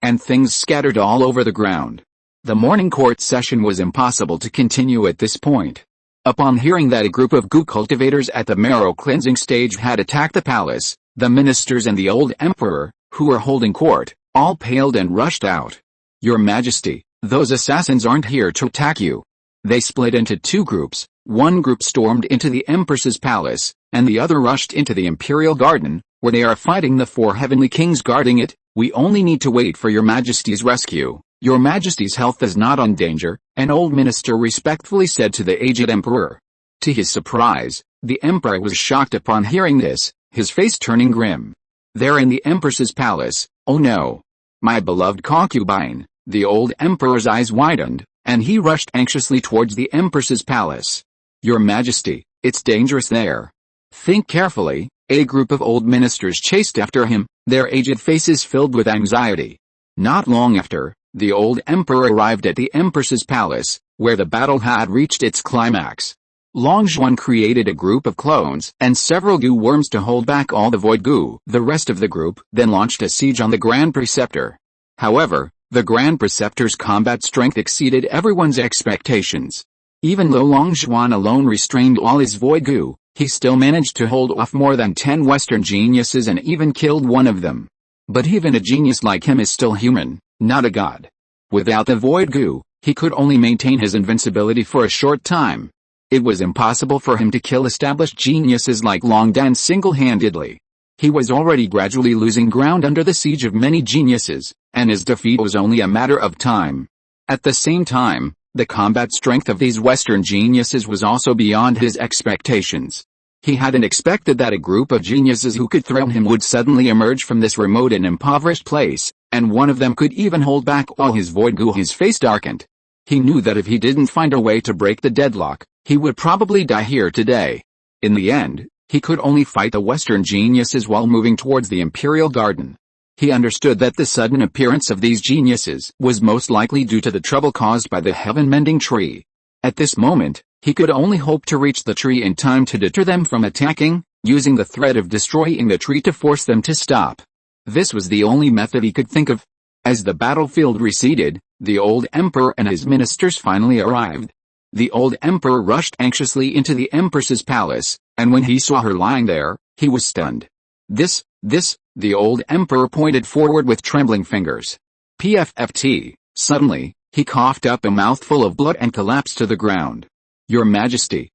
and things scattered all over the ground. The morning court session was impossible to continue at this point. Upon hearing that a group of goo cultivators at the marrow cleansing stage had attacked the palace, the ministers and the old emperor, who were holding court, all paled and rushed out. Your Majesty, those assassins aren't here to attack you. They split into 2 groups. One group stormed into the Empress's palace, and the other rushed into the Imperial Garden, where they are fighting the 4 heavenly kings guarding it. We only need to wait for your Majesty's rescue. Your Majesty's health is not in danger, an old minister respectfully said to the aged emperor. To his surprise, the emperor was shocked upon hearing this, his face turning grim. There in the Empress's palace, oh no! My beloved concubine! The old emperor's eyes widened, and he rushed anxiously towards the Empress's palace. Your Majesty, it's dangerous there. Think carefully. A group of old ministers chased after him, their aged faces filled with anxiety. Not long after, the old emperor arrived at the Empress's palace, where the battle had reached its climax. Long Zhuan created a group of clones and several goo worms to hold back all the void goo. The rest of the group then launched a siege on the Grand Preceptor. However, the Grand Preceptor's combat strength exceeded everyone's expectations. Even though Long Zhuan alone restrained all his void goo, he still managed to hold off more than 10 Western geniuses and even killed one of them. But even a genius like him is still human, not a god. Without the void goo, he could only maintain his invincibility for a short time. It was impossible for him to kill established geniuses like Long Dan single-handedly. He was already gradually losing ground under the siege of many geniuses, and his defeat was only a matter of time. At the same time, the combat strength of these Western geniuses was also beyond his expectations. He hadn't expected that a group of geniuses who could threaten him would suddenly emerge from this remote and impoverished place, and one of them could even hold back all his void goo. His face darkened. He knew that if he didn't find a way to break the deadlock, he would probably die here today. In the end, he could only fight the Western geniuses while moving towards the Imperial Garden. He understood that the sudden appearance of these geniuses was most likely due to the trouble caused by the heaven-mending tree. At this moment, he could only hope to reach the tree in time to deter them from attacking, using the threat of destroying the tree to force them to stop. This was the only method he could think of. As the battlefield receded, the old emperor and his ministers finally arrived. The old emperor rushed anxiously into the empress's palace, and when he saw her lying there, he was stunned. The old emperor pointed forward with trembling fingers. PFFT, suddenly, he coughed up a mouthful of blood and collapsed to the ground. Your Majesty,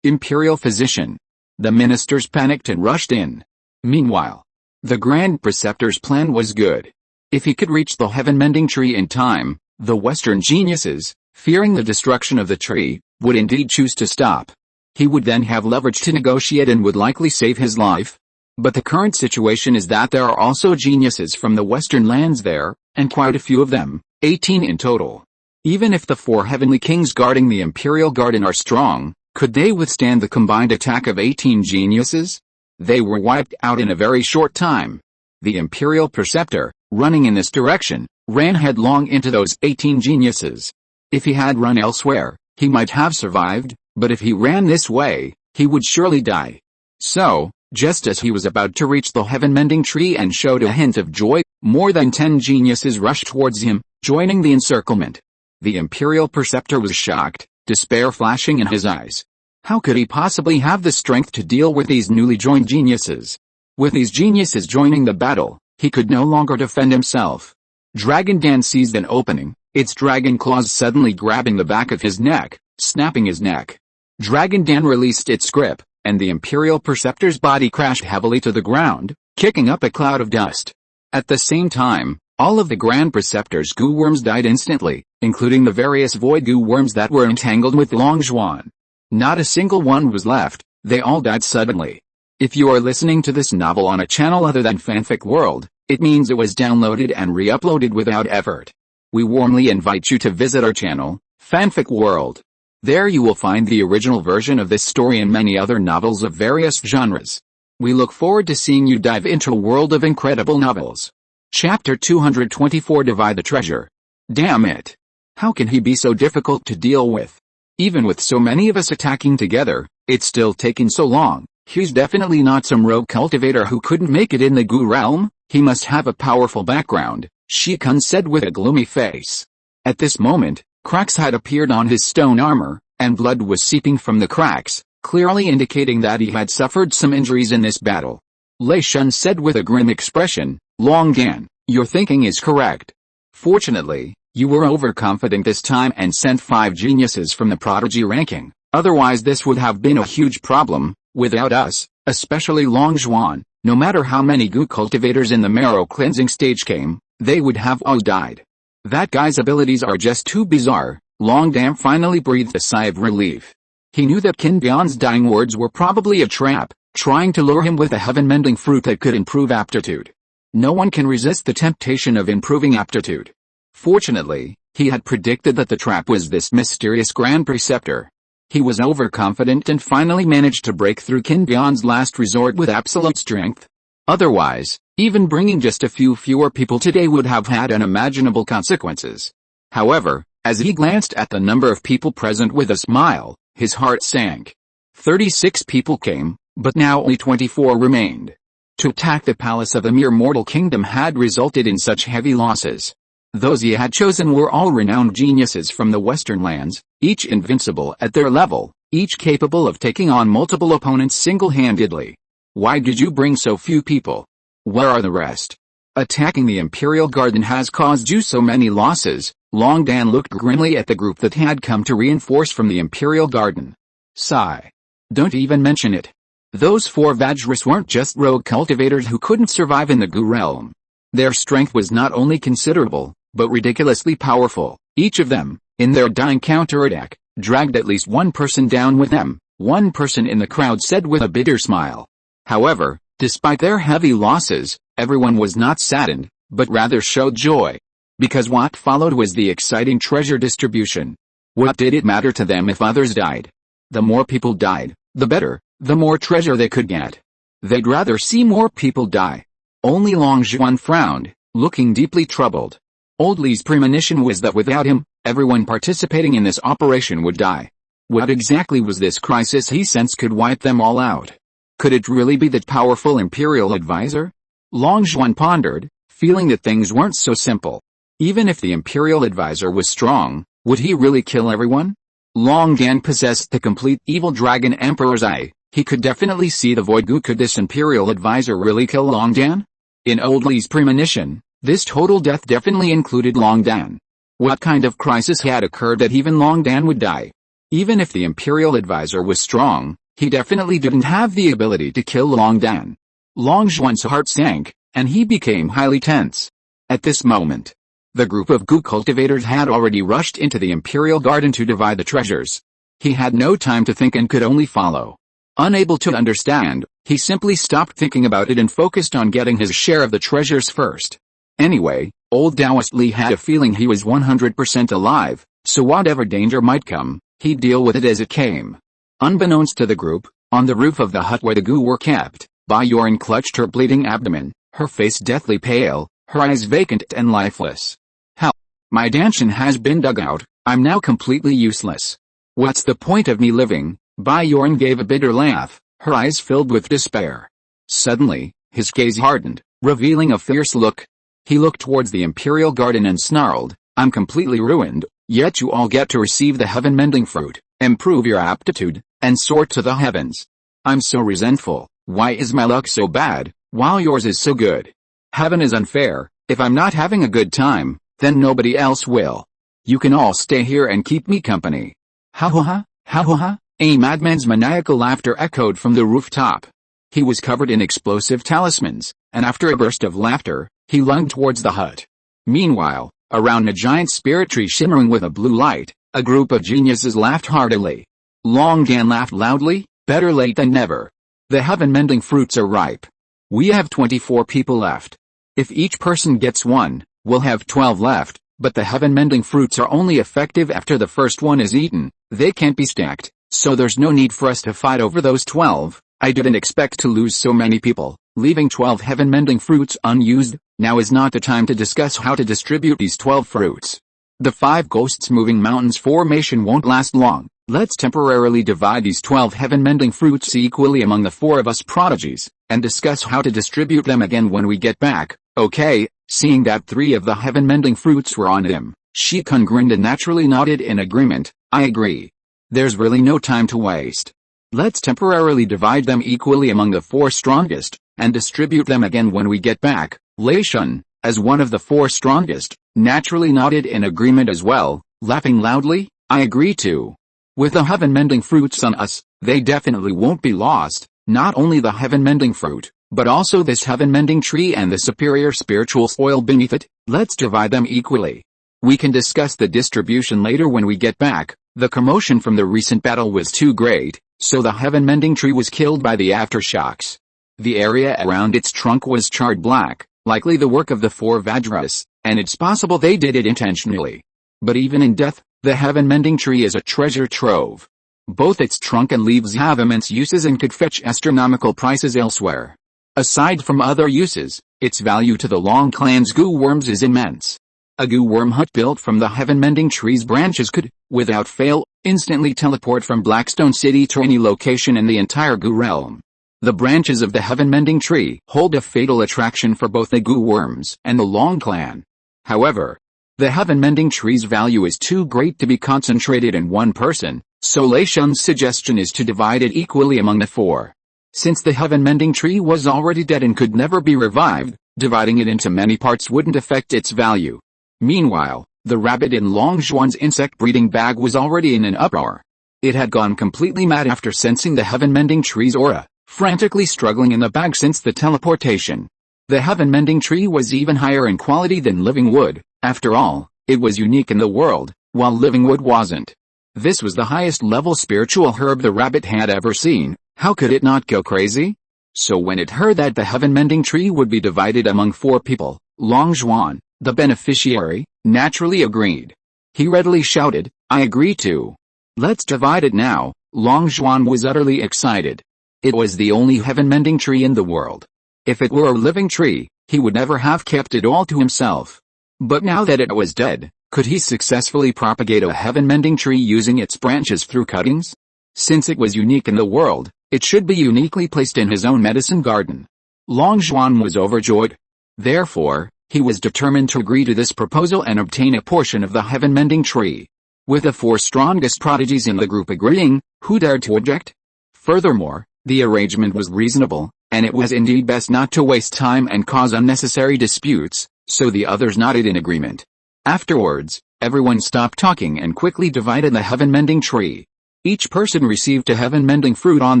Imperial physician. The ministers panicked and rushed in. Meanwhile, the Grand Preceptor's plan was good. If he could reach the heaven-mending tree in time, the Western geniuses, fearing the destruction of the tree, would indeed choose to stop. He would then have leverage to negotiate and would likely save his life. But the current situation is that there are also geniuses from the Western lands there, and quite a few of them, 18 in total. Even if the 4 heavenly kings guarding the Imperial Garden are strong, could they withstand the combined attack of 18 geniuses? They were wiped out in a very short time. The Imperial Preceptor, running in this direction, ran headlong into those 18 geniuses. If he had run elsewhere, he might have survived, but if he ran this way, he would surely die. So, just as he was about to reach the heaven-mending tree and showed a hint of joy, more than 10 geniuses rushed towards him, joining the encirclement. The Imperial Preceptor was shocked, despair flashing in his eyes. How could he possibly have the strength to deal with these newly joined geniuses? With these geniuses joining the battle, he could no longer defend himself. Dragon Dan seized an opening, its dragon claws suddenly grabbing the back of his neck, snapping his neck. Dragon Dan released its grip, and the Imperial Preceptor's body crashed heavily to the ground, kicking up a cloud of dust. At the same time, all of the Grand Preceptor's goo worms died instantly, including the various void goo worms that were entangled with Long Zhuan. Not a single one was left, they all died suddenly. If you are listening to this novel on a channel other than Fanfic World, it means it was downloaded and re-uploaded without effort. We warmly invite you to visit our channel, Fanfic World. There you will find the original version of this story and many other novels of various genres. We look forward to seeing you dive into a world of incredible novels. Chapter 224 Divide the Treasure. Damn it. How can he be so difficult to deal with? Even with so many of us attacking together, it's still taking so long. He's definitely not some rogue cultivator who couldn't make it in the goo realm. He must have a powerful background, Shikun said with a gloomy face. At this moment, cracks had appeared on his stone armor, and blood was seeping from the cracks, clearly indicating that he had suffered some injuries in this battle. Lei Shun said with a grim expression, Long Dan, your thinking is correct. Fortunately, you were overconfident this time and sent 5 geniuses from the prodigy ranking, otherwise this would have been a huge problem. Without us, especially Long Zhuan, no matter how many goo cultivators in the marrow cleansing stage came, they would have all died. That guy's abilities are just too bizarre. Long Dan finally breathed a sigh of relief. He knew that Qin Bian's dying words were probably a trap, trying to lure him with a heaven-mending fruit that could improve aptitude. No one can resist the temptation of improving aptitude. Fortunately, he had predicted that the trap was this mysterious Grand Preceptor. He was overconfident and finally managed to break through Qin Bian's last resort with absolute strength. Otherwise, even bringing just a few fewer people today would have had unimaginable consequences. However, as he glanced at the number of people present with a smile, his heart sank. 36 people came, but now only 24 remained. To attack the palace of a mere mortal kingdom had resulted in such heavy losses. Those he had chosen were all renowned geniuses from the Western lands, each invincible at their level, each capable of taking on multiple opponents single-handedly. Why did you bring so few people? Where are the rest? Attacking the Imperial Garden has caused you so many losses. Long Dan looked grimly at the group that had come to reinforce from the Imperial Garden. Sigh. Don't even mention it. Those 4 Vajras weren't just rogue cultivators who couldn't survive in the Gu realm. Their strength was not only considerable, but ridiculously powerful. Each of them, in their dying counterattack, dragged at least one person down with them, one person in the crowd said with a bitter smile. However, despite their heavy losses, everyone was not saddened, but rather showed joy. Because what followed was the exciting treasure distribution. What did it matter to them if others died? The more people died, the better, the more treasure they could get. They'd rather see more people die. Only Long Zhuan frowned, looking deeply troubled. Old Li's premonition was that without him, everyone participating in this operation would die. What exactly was this crisis he sensed could wipe them all out? Could it really be that powerful imperial advisor? Long Zhuan pondered, feeling that things weren't so simple. Even if the imperial advisor was strong, would he really kill everyone? Long Dan possessed the complete evil dragon emperor's eye. He could definitely see the void. Could this imperial advisor really kill Long Dan? In Old Li's premonition, this total death definitely included Long Dan. What kind of crisis had occurred that even Long Dan would die? Even if the imperial advisor was strong, he definitely didn't have the ability to kill Long Dan. Long Zhuan's heart sank, and he became highly tense. At this moment, the group of Gu cultivators had already rushed into the Imperial Garden to divide the treasures. He had no time to think and could only follow. Unable to understand, he simply stopped thinking about it and focused on getting his share of the treasures first. Anyway, old Taoist Li had a feeling he was 100% alive, so whatever danger might come, he'd deal with it as it came. Unbeknownst to the group, on the roof of the hut where the Gu were kept, Bayoran clutched her bleeding abdomen, her face deathly pale, her eyes vacant and lifeless. Hell, my Danshan has been dug out, I'm now completely useless. What's the point of me living? Bayoran gave a bitter laugh, her eyes filled with despair. Suddenly, his gaze hardened, revealing a fierce look. He looked towards the Imperial Garden and snarled, I'm completely ruined, yet you all get to receive the heaven-mending fruit, improve your aptitude, and soar to the heavens. I'm so resentful. Why is my luck so bad, while yours is so good? Heaven is unfair. If I'm not having a good time, then nobody else will. You can all stay here and keep me company. Ha ha ha, ha ha ha. A madman's maniacal laughter echoed from the rooftop. He was covered in explosive talismans, and after a burst of laughter, he lunged towards the hut. Meanwhile, around a giant spirit tree shimmering with a blue light, a group of geniuses laughed heartily. Long Dan laughed loudly, better late than never. The heaven-mending fruits are ripe. We have 24 people left. If each person gets one, we'll have 12 left, but the heaven-mending fruits are only effective after the first one is eaten. They can't be stacked, so there's no need for us to fight over those 12. I didn't expect to lose so many people, leaving 12 heaven-mending fruits unused. Now is not the time to discuss how to distribute these 12 fruits. The 5 ghosts moving mountains formation won't last long. Let's temporarily divide these 12 heaven-mending fruits equally among the 4 of us prodigies, and discuss how to distribute them again when we get back, okay? Seeing that 3 of the heaven-mending fruits were on him, Shikun grinned and naturally nodded in agreement. I agree. There's really no time to waste. Let's temporarily divide them equally among the 4 strongest, and distribute them again when we get back. Lei Shun, as one of the 4 strongest, naturally nodded in agreement as well, laughing loudly. I agree too. With the heaven-mending fruits on us, they definitely won't be lost, not only the heaven-mending fruit, but also this heaven-mending tree and the superior spiritual soil beneath it. Let's divide them equally. We can discuss the distribution later when we get back. The commotion from the recent battle was too great, so the heaven-mending tree was killed by the aftershocks. The area around its trunk was charred black, likely the work of the 4 Vajras, and it's possible they did it intentionally. But even in death, the heaven-mending tree is a treasure trove. Both its trunk and leaves have immense uses and could fetch astronomical prices elsewhere. Aside from other uses, its value to the Long Clan's Gu worms is immense. A Gu worm hut built from the heaven-mending tree's branches could, without fail, instantly teleport from Blackstone City to any location in the entire Gu realm. The branches of the heaven-mending tree hold a fatal attraction for both the Gu worms and the Long Clan. However, The heaven-mending tree's value is too great to be concentrated in one person, so Lei Shun's suggestion is to divide it equally among the four. Since the heaven-mending tree was already dead and could never be revived, dividing it into many parts wouldn't affect its value. Meanwhile, the rabbit in Long Zhuan's insect-breeding bag was already in an uproar. It had gone completely mad after sensing the heaven-mending tree's aura, frantically struggling in the bag since the teleportation. The heaven-mending tree was even higher in quality than living wood. After all, it was unique in the world, while living wood wasn't. This was the highest level spiritual herb the rabbit had ever seen. How could it not go crazy? So when it heard that the heaven-mending tree would be divided among four people, Long Zhuan, the beneficiary, naturally agreed. He readily shouted, "I agree too. Let's divide it now." Long Zhuan was utterly excited. It was the only heaven-mending tree in the world. If it were a living tree, he would never have kept it all to himself. But now that it was dead, could he successfully propagate a heaven-mending tree using its branches through cuttings? Since it was unique in the world, it should be uniquely placed in his own medicine garden. Long Zhuan was overjoyed. Therefore, he was determined to agree to this proposal and obtain a portion of the heaven-mending tree. With the four strongest prodigies in the group agreeing, who dared to object? Furthermore, the arrangement was reasonable, and it was indeed best not to waste time and cause unnecessary disputes, so the others nodded in agreement. Afterwards, everyone stopped talking and quickly divided the heaven-mending tree. Each person received a heaven-mending fruit on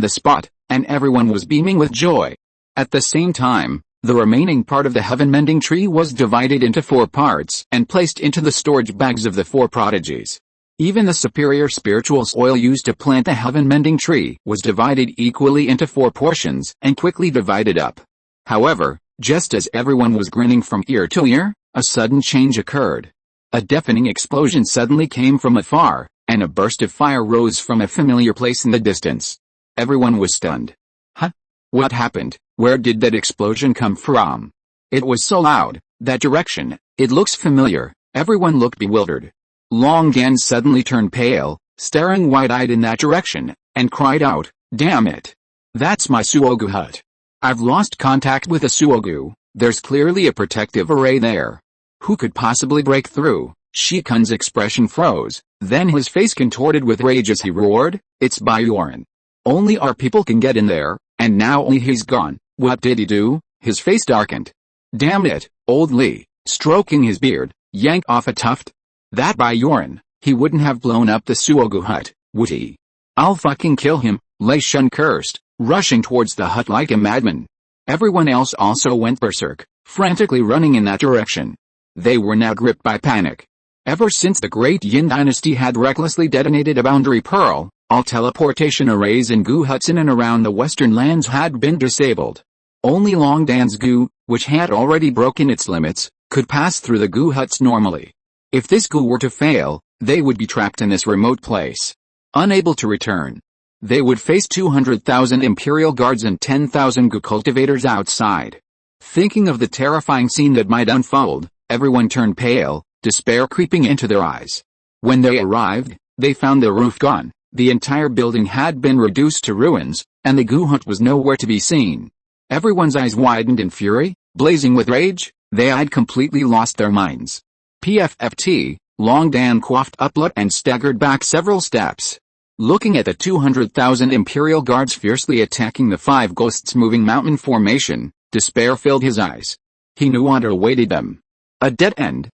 the spot, and everyone was beaming with joy. At the same time, the remaining part of the heaven-mending tree was divided into four parts and placed into the storage bags of the four prodigies. Even the superior spiritual soil used to plant the heaven-mending tree was divided equally into four portions and quickly divided up. However, just as everyone was grinning from ear to ear, a sudden change occurred. A deafening explosion suddenly came from afar, and a burst of fire rose from a familiar place in the distance. Everyone was stunned. Huh? What happened? Where did that explosion come from? It was so loud. That direction. It looks familiar. Everyone looked bewildered. Long Dan suddenly turned pale, staring wide-eyed in that direction, and cried out, "Damn it! That's my Suogu hut. I've lost contact with a Suogu. There's clearly a protective array there. Who could possibly break through?" Shikun's expression froze, then his face contorted with rage as he roared, "It's Bioran. Only our people can get in there, and now only he's gone. What did he do?" His face darkened. "Damn it, old Li," stroking his beard, yanked off a tuft. "That Bioran, he wouldn't have blown up the Suogu hut, would he? I'll fucking kill him," Lei Shun cursed, rushing towards the hut like a madman. Everyone else also went berserk, frantically running in that direction. They were now gripped by panic. Ever since the Great Yin Dynasty had recklessly detonated a boundary pearl, all teleportation arrays in Gu huts in and around the western lands had been disabled. Only Long Dan's Gu, which had already broken its limits, could pass through the Gu huts normally. If this Gu were to fail, they would be trapped in this remote place, unable to return. They would face 200,000 Imperial Guards and 10,000 Gu cultivators outside. Thinking of the terrifying scene that might unfold, everyone turned pale, despair creeping into their eyes. When they arrived, they found the roof gone, the entire building had been reduced to ruins, and the Gu hut was nowhere to be seen. Everyone's eyes widened in fury, blazing with rage. They had completely lost their minds. PFFT, Long Dan coughed up blood and staggered back several steps. Looking at the 200,000 Imperial Guards fiercely attacking the five ghosts moving mountain formation, despair filled his eyes. He knew what awaited them. A dead end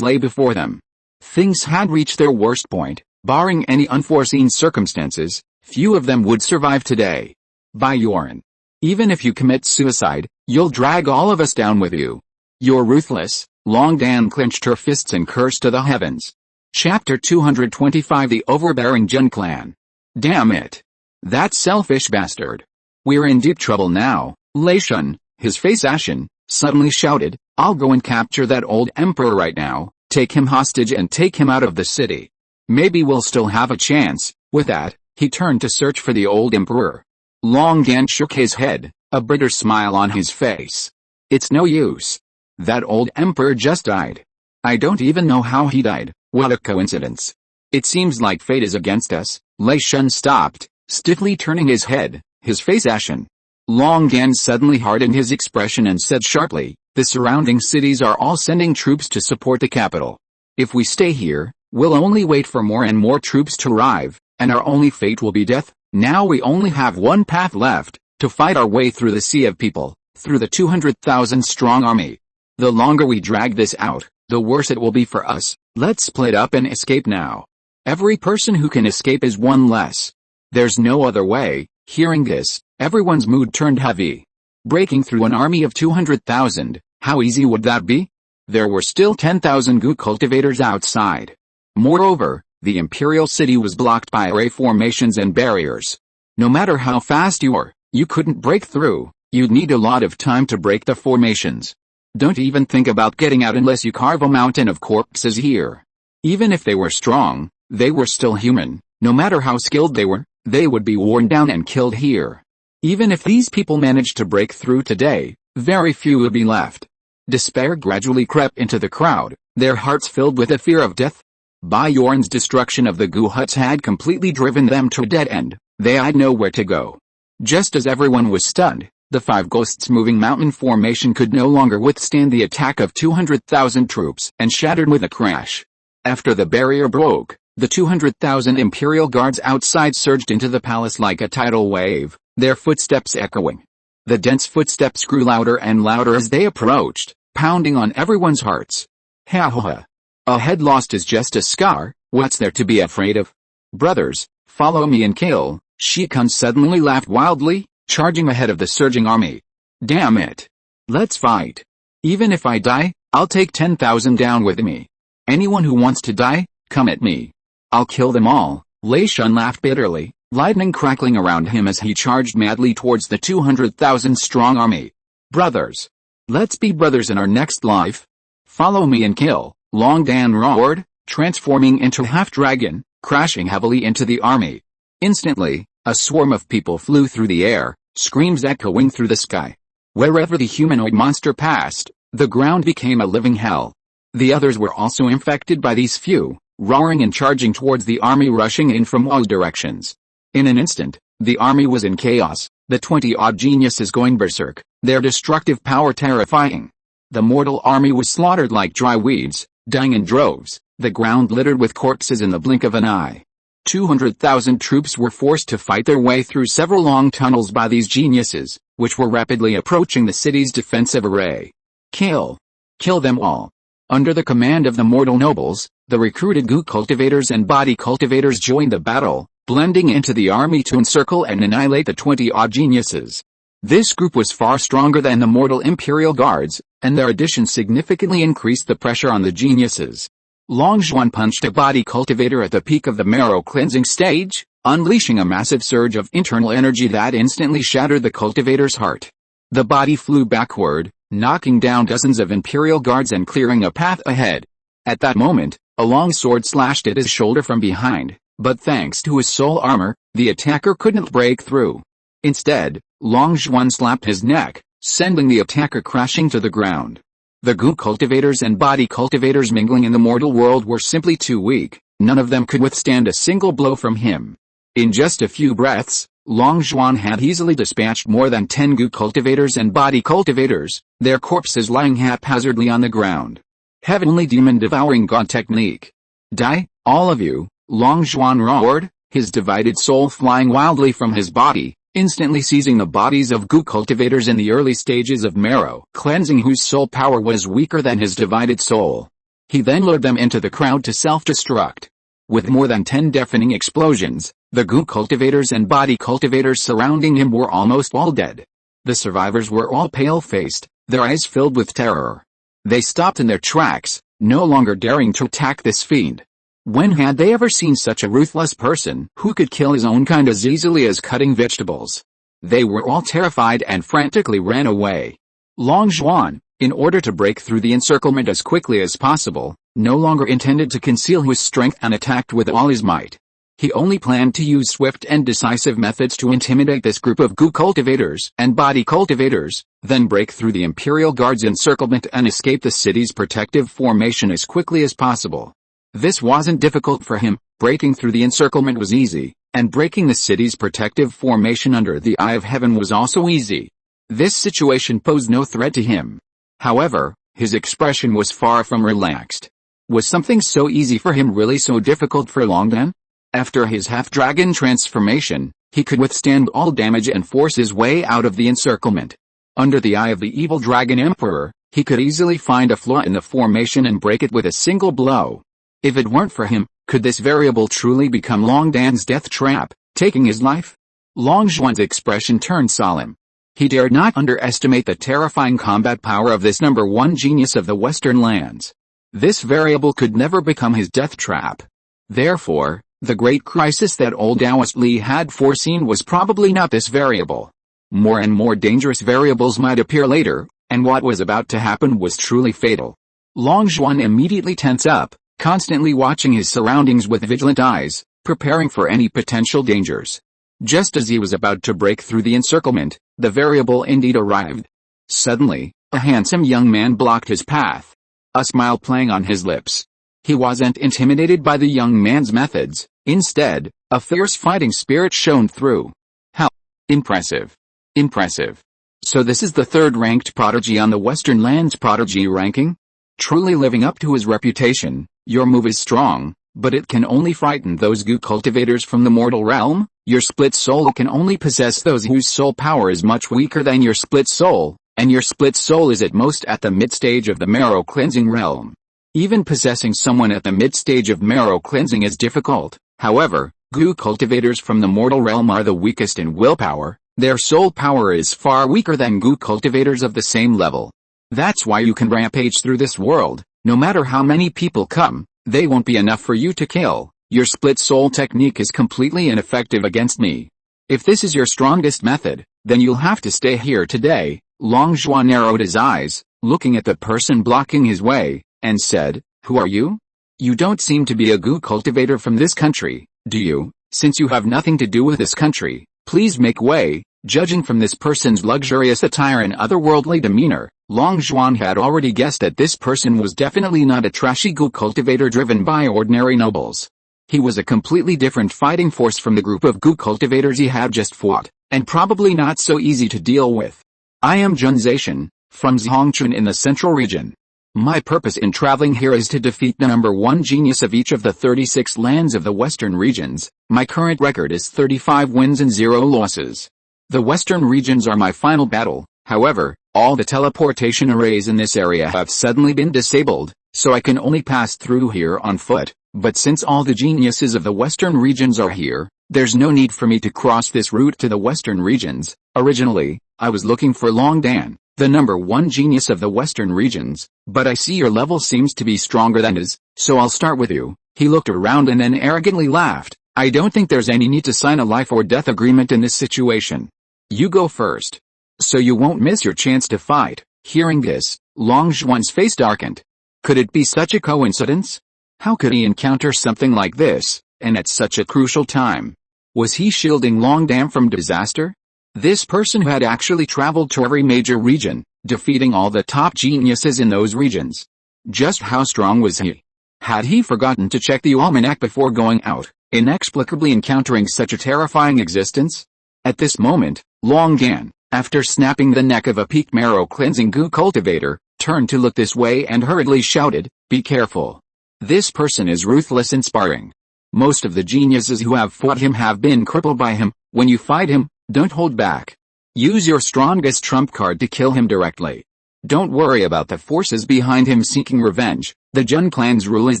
lay before them. Things had reached their worst point. Barring any unforeseen circumstances, few of them would survive today. Bioran. Even if you commit suicide, you'll drag all of us down with you. You're ruthless. Long Dan clenched her fists and cursed to the heavens. Chapter 225 The Overbearing Jin Clan. Damn it. That selfish bastard. We're in deep trouble now. Lei Shun, his face ashen, suddenly shouted, "I'll go and capture that old emperor right now, take him hostage and take him out of the city. Maybe we'll still have a chance." With that, he turned to search for the old emperor. Long Dan shook his head, a bitter smile on his face. "It's no use. That old emperor just died. I don't even know how he died. What a coincidence. It seems like fate is against us." Lei Shun stopped, stiffly turning his head, his face ashen. Long Dan suddenly hardened his expression and said sharply, "The surrounding cities are all sending troops to support the capital. If we stay here, we'll only wait for more and more troops to arrive, and our only fate will be death. Now we only have one path left, to fight our way through the sea of people, through the 200,000 strong army. The longer we drag this out, the worse it will be for us. Let's split up and escape now. Every person who can escape is one less. There's no other way. Hearing this, everyone's mood turned heavy. Breaking through an army of 200,000, how easy would that be? There were still 10,000 goo cultivators outside. Moreover, the imperial city was blocked by array formations and barriers. No matter how fast you were, you couldn't break through. You'd need a lot of time to break the formations. Don't even think about getting out unless you carve a mountain of corpses here. Even if they were strong, they were still human. No matter how skilled they would be worn down and killed here. Even if these people managed to break through today, very few would be left. Despair gradually crept into the crowd, their hearts filled with the fear of death. Bjorn's destruction of the goo huts had completely driven them to a dead end. They had nowhere to go. Just as everyone was stunned, the five ghosts moving mountain formation could no longer withstand the attack of 200,000 troops and shattered with a crash. After the barrier broke, the 200,000 imperial guards outside surged into the palace like a tidal wave, their footsteps echoing. The dense footsteps grew louder and louder as they approached, pounding on everyone's hearts. Ha ha ha. A head lost is just a scar, what's there to be afraid of? Brothers, follow me and kill. Shikun suddenly laughed wildly, charging ahead of the surging army. Damn it. Let's fight. Even if I die, I'll take 10,000 down with me. Anyone who wants to die, come at me. I'll kill them all. Lei Shun laughed bitterly, lightning crackling around him as he charged madly towards the 200,000 strong army. Brothers. Let's be brothers in our next life. Follow me and kill. Long Dan roared, transforming into a half-dragon, crashing heavily into the army. Instantly, a swarm of people flew through the air, screams echoing through the sky. Wherever the humanoid monster passed, the ground became a living hell. The others were also infected by these few, roaring and charging towards the army rushing in from all directions. In an instant, the army was in chaos, the 20-odd geniuses going berserk, their destructive power terrifying. The mortal army was slaughtered like dry weeds, dying in droves, the ground littered with corpses in the blink of an eye. 200,000 troops were forced to fight their way through several long tunnels by these geniuses, which were rapidly approaching the city's defensive array. Kill them all. Under the command of the mortal nobles, the recruited goo cultivators and body cultivators joined the battle, blending into the army to encircle and annihilate the 20-odd geniuses. This group was far stronger than the mortal imperial guards, and their addition significantly increased the pressure on the geniuses. Long Zhuan punched a body cultivator at the peak of the marrow cleansing stage, unleashing a massive surge of internal energy that instantly shattered the cultivator's heart. The body flew backward, knocking down dozens of imperial guards and clearing a path ahead. At that moment, a long sword slashed at his shoulder from behind, but thanks to his soul armor, the attacker couldn't break through. Instead, Long Zhuan slapped his neck, sending the attacker crashing to the ground. The goo cultivators and body cultivators mingling in the mortal world were simply too weak, none of them could withstand a single blow from him. In just a few breaths, Long Zhuan had easily dispatched more than 10 goo cultivators and body cultivators, their corpses lying haphazardly on the ground. Heavenly demon devouring god technique. Die, all of you, Long Zhuan roared, his divided soul flying wildly from his body, instantly seizing the bodies of goo cultivators in the early stages of marrow cleansing whose soul power was weaker than his divided soul. He then lured them into the crowd to self-destruct. With more than 10 deafening explosions, the goo cultivators and body cultivators surrounding him were almost all dead. The survivors were all pale-faced, their eyes filled with terror. They stopped in their tracks, no longer daring to attack this fiend. When had they ever seen such a ruthless person who could kill his own kind as easily as cutting vegetables? They were all terrified and frantically ran away. Long Zhuan, in order to break through the encirclement as quickly as possible, no longer intended to conceal his strength and attacked with all his might. He only planned to use swift and decisive methods to intimidate this group of goo cultivators and body cultivators, then break through the Imperial Guard's encirclement and escape the city's protective formation as quickly as possible. This wasn't difficult for him, breaking through the encirclement was easy, and breaking the city's protective formation under the Eye of Heaven was also easy. This situation posed no threat to him. However, his expression was far from relaxed. Was something so easy for him really so difficult for Longdan? After his half-dragon transformation, he could withstand all damage and force his way out of the encirclement. Under the eye of the evil dragon emperor, he could easily find a flaw in the formation and break it with a single blow. If it weren't for him, could this variable truly become Longdan's death trap, taking his life? Long Zhuan's expression turned solemn. He dared not underestimate the terrifying combat power of this number one genius of the Western lands. This variable could never become his death trap. Therefore, the great crisis that old Taoist Li had foreseen was probably not this variable. More and more dangerous variables might appear later, and what was about to happen was truly fatal. Long Zhuan immediately tensed up, constantly watching his surroundings with vigilant eyes, preparing for any potential dangers. Just as he was about to break through the encirclement, the variable indeed arrived. Suddenly, a handsome young man blocked his path. A smile playing on his lips. He wasn't intimidated by the young man's methods, instead, a fierce fighting spirit shone through. How impressive. Impressive. So this is the third-ranked prodigy on the Western Lands prodigy ranking? Truly living up to his reputation, your move is strong, but it can only frighten those Gu cultivators from the mortal realm. Your split soul can only possess those whose soul power is much weaker than your split soul, and your split soul is at most at the mid-stage of the marrow cleansing realm. Even possessing someone at the mid-stage of marrow cleansing is difficult. However, Gu cultivators from the mortal realm are the weakest in willpower. Their soul power is far weaker than Gu cultivators of the same level. That's why you can rampage through this world. No matter how many people come, they won't be enough for you to kill. Your split soul technique is completely ineffective against me. If this is your strongest method, then you'll have to stay here today. Long Zhuan narrowed his eyes, looking at the person blocking his way, and said, "Who are you? You don't seem to be a Gu cultivator from this country, do you? Since you have nothing to do with this country, please make way." Judging from this person's luxurious attire and otherworldly demeanor, Long Zhuan had already guessed that this person was definitely not a trashy Gu cultivator driven by ordinary nobles. He was a completely different fighting force from the group of Gu cultivators he had just fought, and probably not so easy to deal with. I am Junzation, from Zhongchun in the central region. My purpose in traveling here is to defeat the number one genius of each of the 36 lands of the western regions. My current record is 35 wins and 0 losses. The western regions are my final battle. However, all the teleportation arrays in this area have suddenly been disabled, so I can only pass through here on foot. But since all the geniuses of the western regions are here, there's no need for me to cross this route to the western regions. Originally, I was looking for Longdan, the number one genius of the western regions, but I see your level seems to be stronger than his, so I'll start with you. He looked around and then arrogantly laughed. I don't think there's any need to sign a life or death agreement in this situation. You go first, so you won't miss your chance to fight. Hearing this, Long Zhuan's face darkened. Could it be such a coincidence? How could he encounter something like this, and at such a crucial time? Was he shielding Longdan from disaster? This person had actually traveled to every major region, defeating all the top geniuses in those regions. Just how strong was he? Had he forgotten to check the almanac before going out, inexplicably encountering such a terrifying existence? At this moment, Longdan, after snapping the neck of a peak marrow cleansing Gu cultivator, turned to look this way and hurriedly shouted, "Be careful. This person is ruthless in sparring. Most of the geniuses who have fought him have been crippled by him. When you fight him, don't hold back. Use your strongest trump card to kill him directly. Don't worry about the forces behind him seeking revenge. The Jun clan's rule is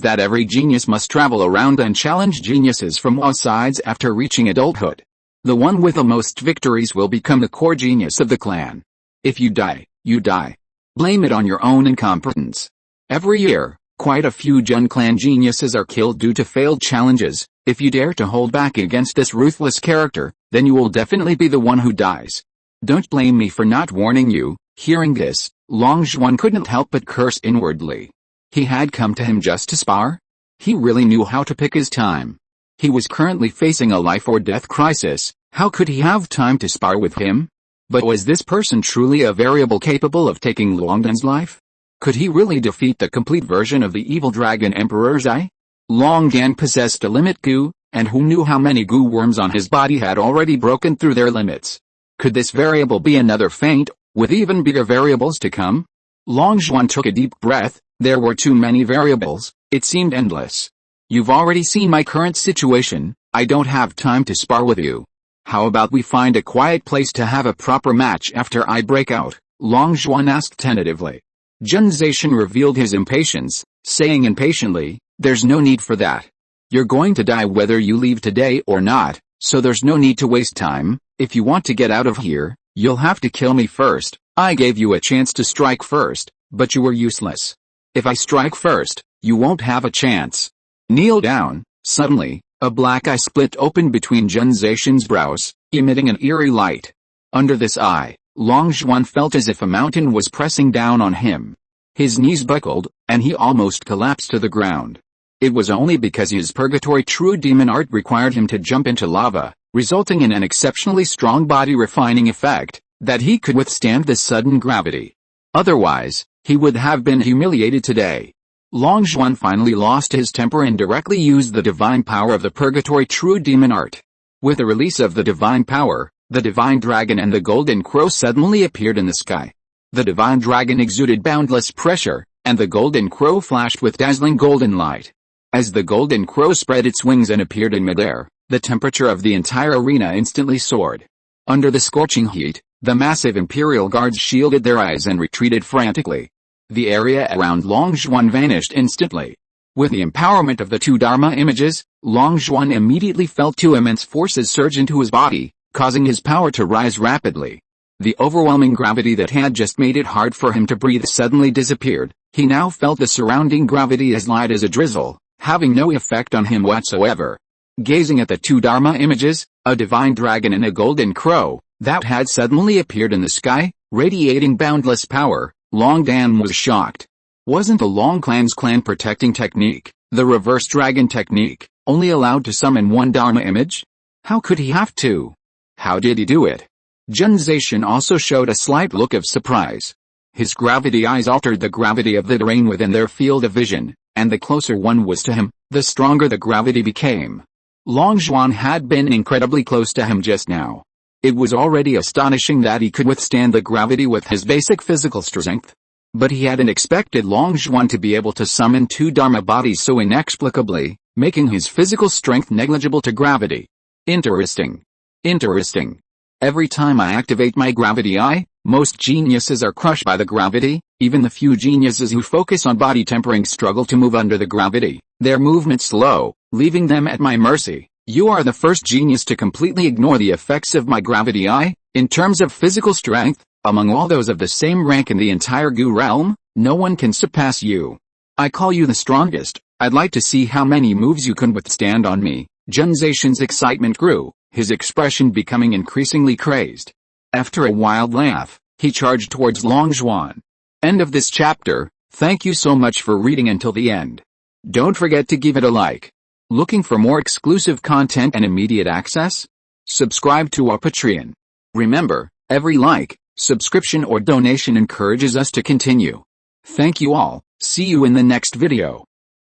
that every genius must travel around and challenge geniuses from all sides after reaching adulthood. The one with the most victories will become the core genius of the clan. If you die, you die. Blame it on your own incompetence. Every year, quite a few Jun clan geniuses are killed due to failed challenges. If you dare to hold back against this ruthless character, then you will definitely be the one who dies. Don't blame me for not warning you." Hearing this, Long Zhuan couldn't help but curse inwardly. He had come to him just to spar? He really knew how to pick his time. He was currently facing a life or death crisis. How could he have time to spar with him? But was this person truly a variable capable of taking Longdan's life? Could he really defeat the complete version of the evil dragon Emperor's Eye? Longdan possessed a limit Gu, and who knew how many Gu worms on his body had already broken through their limits? Could this variable be another feint, with even bigger variables to come? Long Zhuan took a deep breath. There were too many variables, it seemed endless. You've already seen my current situation, I don't have time to spar with you. How about we find a quiet place to have a proper match after I break out? Long Zhuan asked tentatively. Zhen Zhaishan revealed his impatience, saying impatiently, there's no need for that. You're going to die whether you leave today or not, so there's no need to waste time. If you want to get out of here, you'll have to kill me first. I gave you a chance to strike first, but you were useless. If I strike first, you won't have a chance. Kneel down. Suddenly, a black eye split open between Zhen Zhaishan's brows, emitting an eerie light. Under this eye, Long Zhuan felt as if a mountain was pressing down on him. His knees buckled, and he almost collapsed to the ground. It was only because his Purgatory true demon art required him to jump into lava, resulting in an exceptionally strong body refining effect, that he could withstand this sudden gravity. Otherwise, he would have been humiliated today. Long Zhuan finally lost his temper and directly used the divine power of the Purgatory true demon art. With the release of the divine power, the divine dragon and the golden crow suddenly appeared in the sky. The divine dragon exuded boundless pressure, and the golden crow flashed with dazzling golden light. As the golden crow spread its wings and appeared in midair, the temperature of the entire arena instantly soared. Under the scorching heat, the massive imperial guards shielded their eyes and retreated frantically. The area around Long Zhuan vanished instantly. With the empowerment of the two Dharma images, Long Zhuan immediately felt two immense forces surge into his body, causing his power to rise rapidly. The overwhelming gravity that had just made it hard for him to breathe suddenly disappeared. He now felt the surrounding gravity as light as a drizzle, having no effect on him whatsoever. Gazing at the two Dharma images, a divine dragon and a golden crow, that had suddenly appeared in the sky, radiating boundless power, Long Dan was shocked. Wasn't the Long clan's clan protecting technique, the reverse dragon technique, only allowed to summon one Dharma image? How could he have two? How did he do it? Zhen Zhaishan also showed a slight look of surprise. His gravity eyes altered the gravity of the terrain within their field of vision, and the closer one was to him, the stronger the gravity became. Long Zhuan had been incredibly close to him just now. It was already astonishing that he could withstand the gravity with his basic physical strength. But he hadn't expected Long Zhuan to be able to summon two Dharma bodies so inexplicably, making his physical strength negligible to gravity. Interesting. Interesting. Every time I activate my gravity eye, most geniuses are crushed by the gravity. Even the few geniuses who focus on body tempering struggle to move under the gravity, their movement slow, leaving them at my mercy. You are the first genius to completely ignore the effects of my gravity eye. In terms of physical strength, among all those of the same rank in the entire Gu realm, no one can surpass you. I call you the strongest. I'd like to see how many moves you can withstand on me. Zhen Zhaishan's excitement grew, his expression becoming increasingly crazed. After a wild laugh, he charged towards Long Zhuan. End of this chapter. Thank you so much for reading until the end. Don't forget to give it a like. Looking for more exclusive content and immediate access? Subscribe to our Patreon. Remember, every like, subscription or donation encourages us to continue. Thank you all. See you in the next video.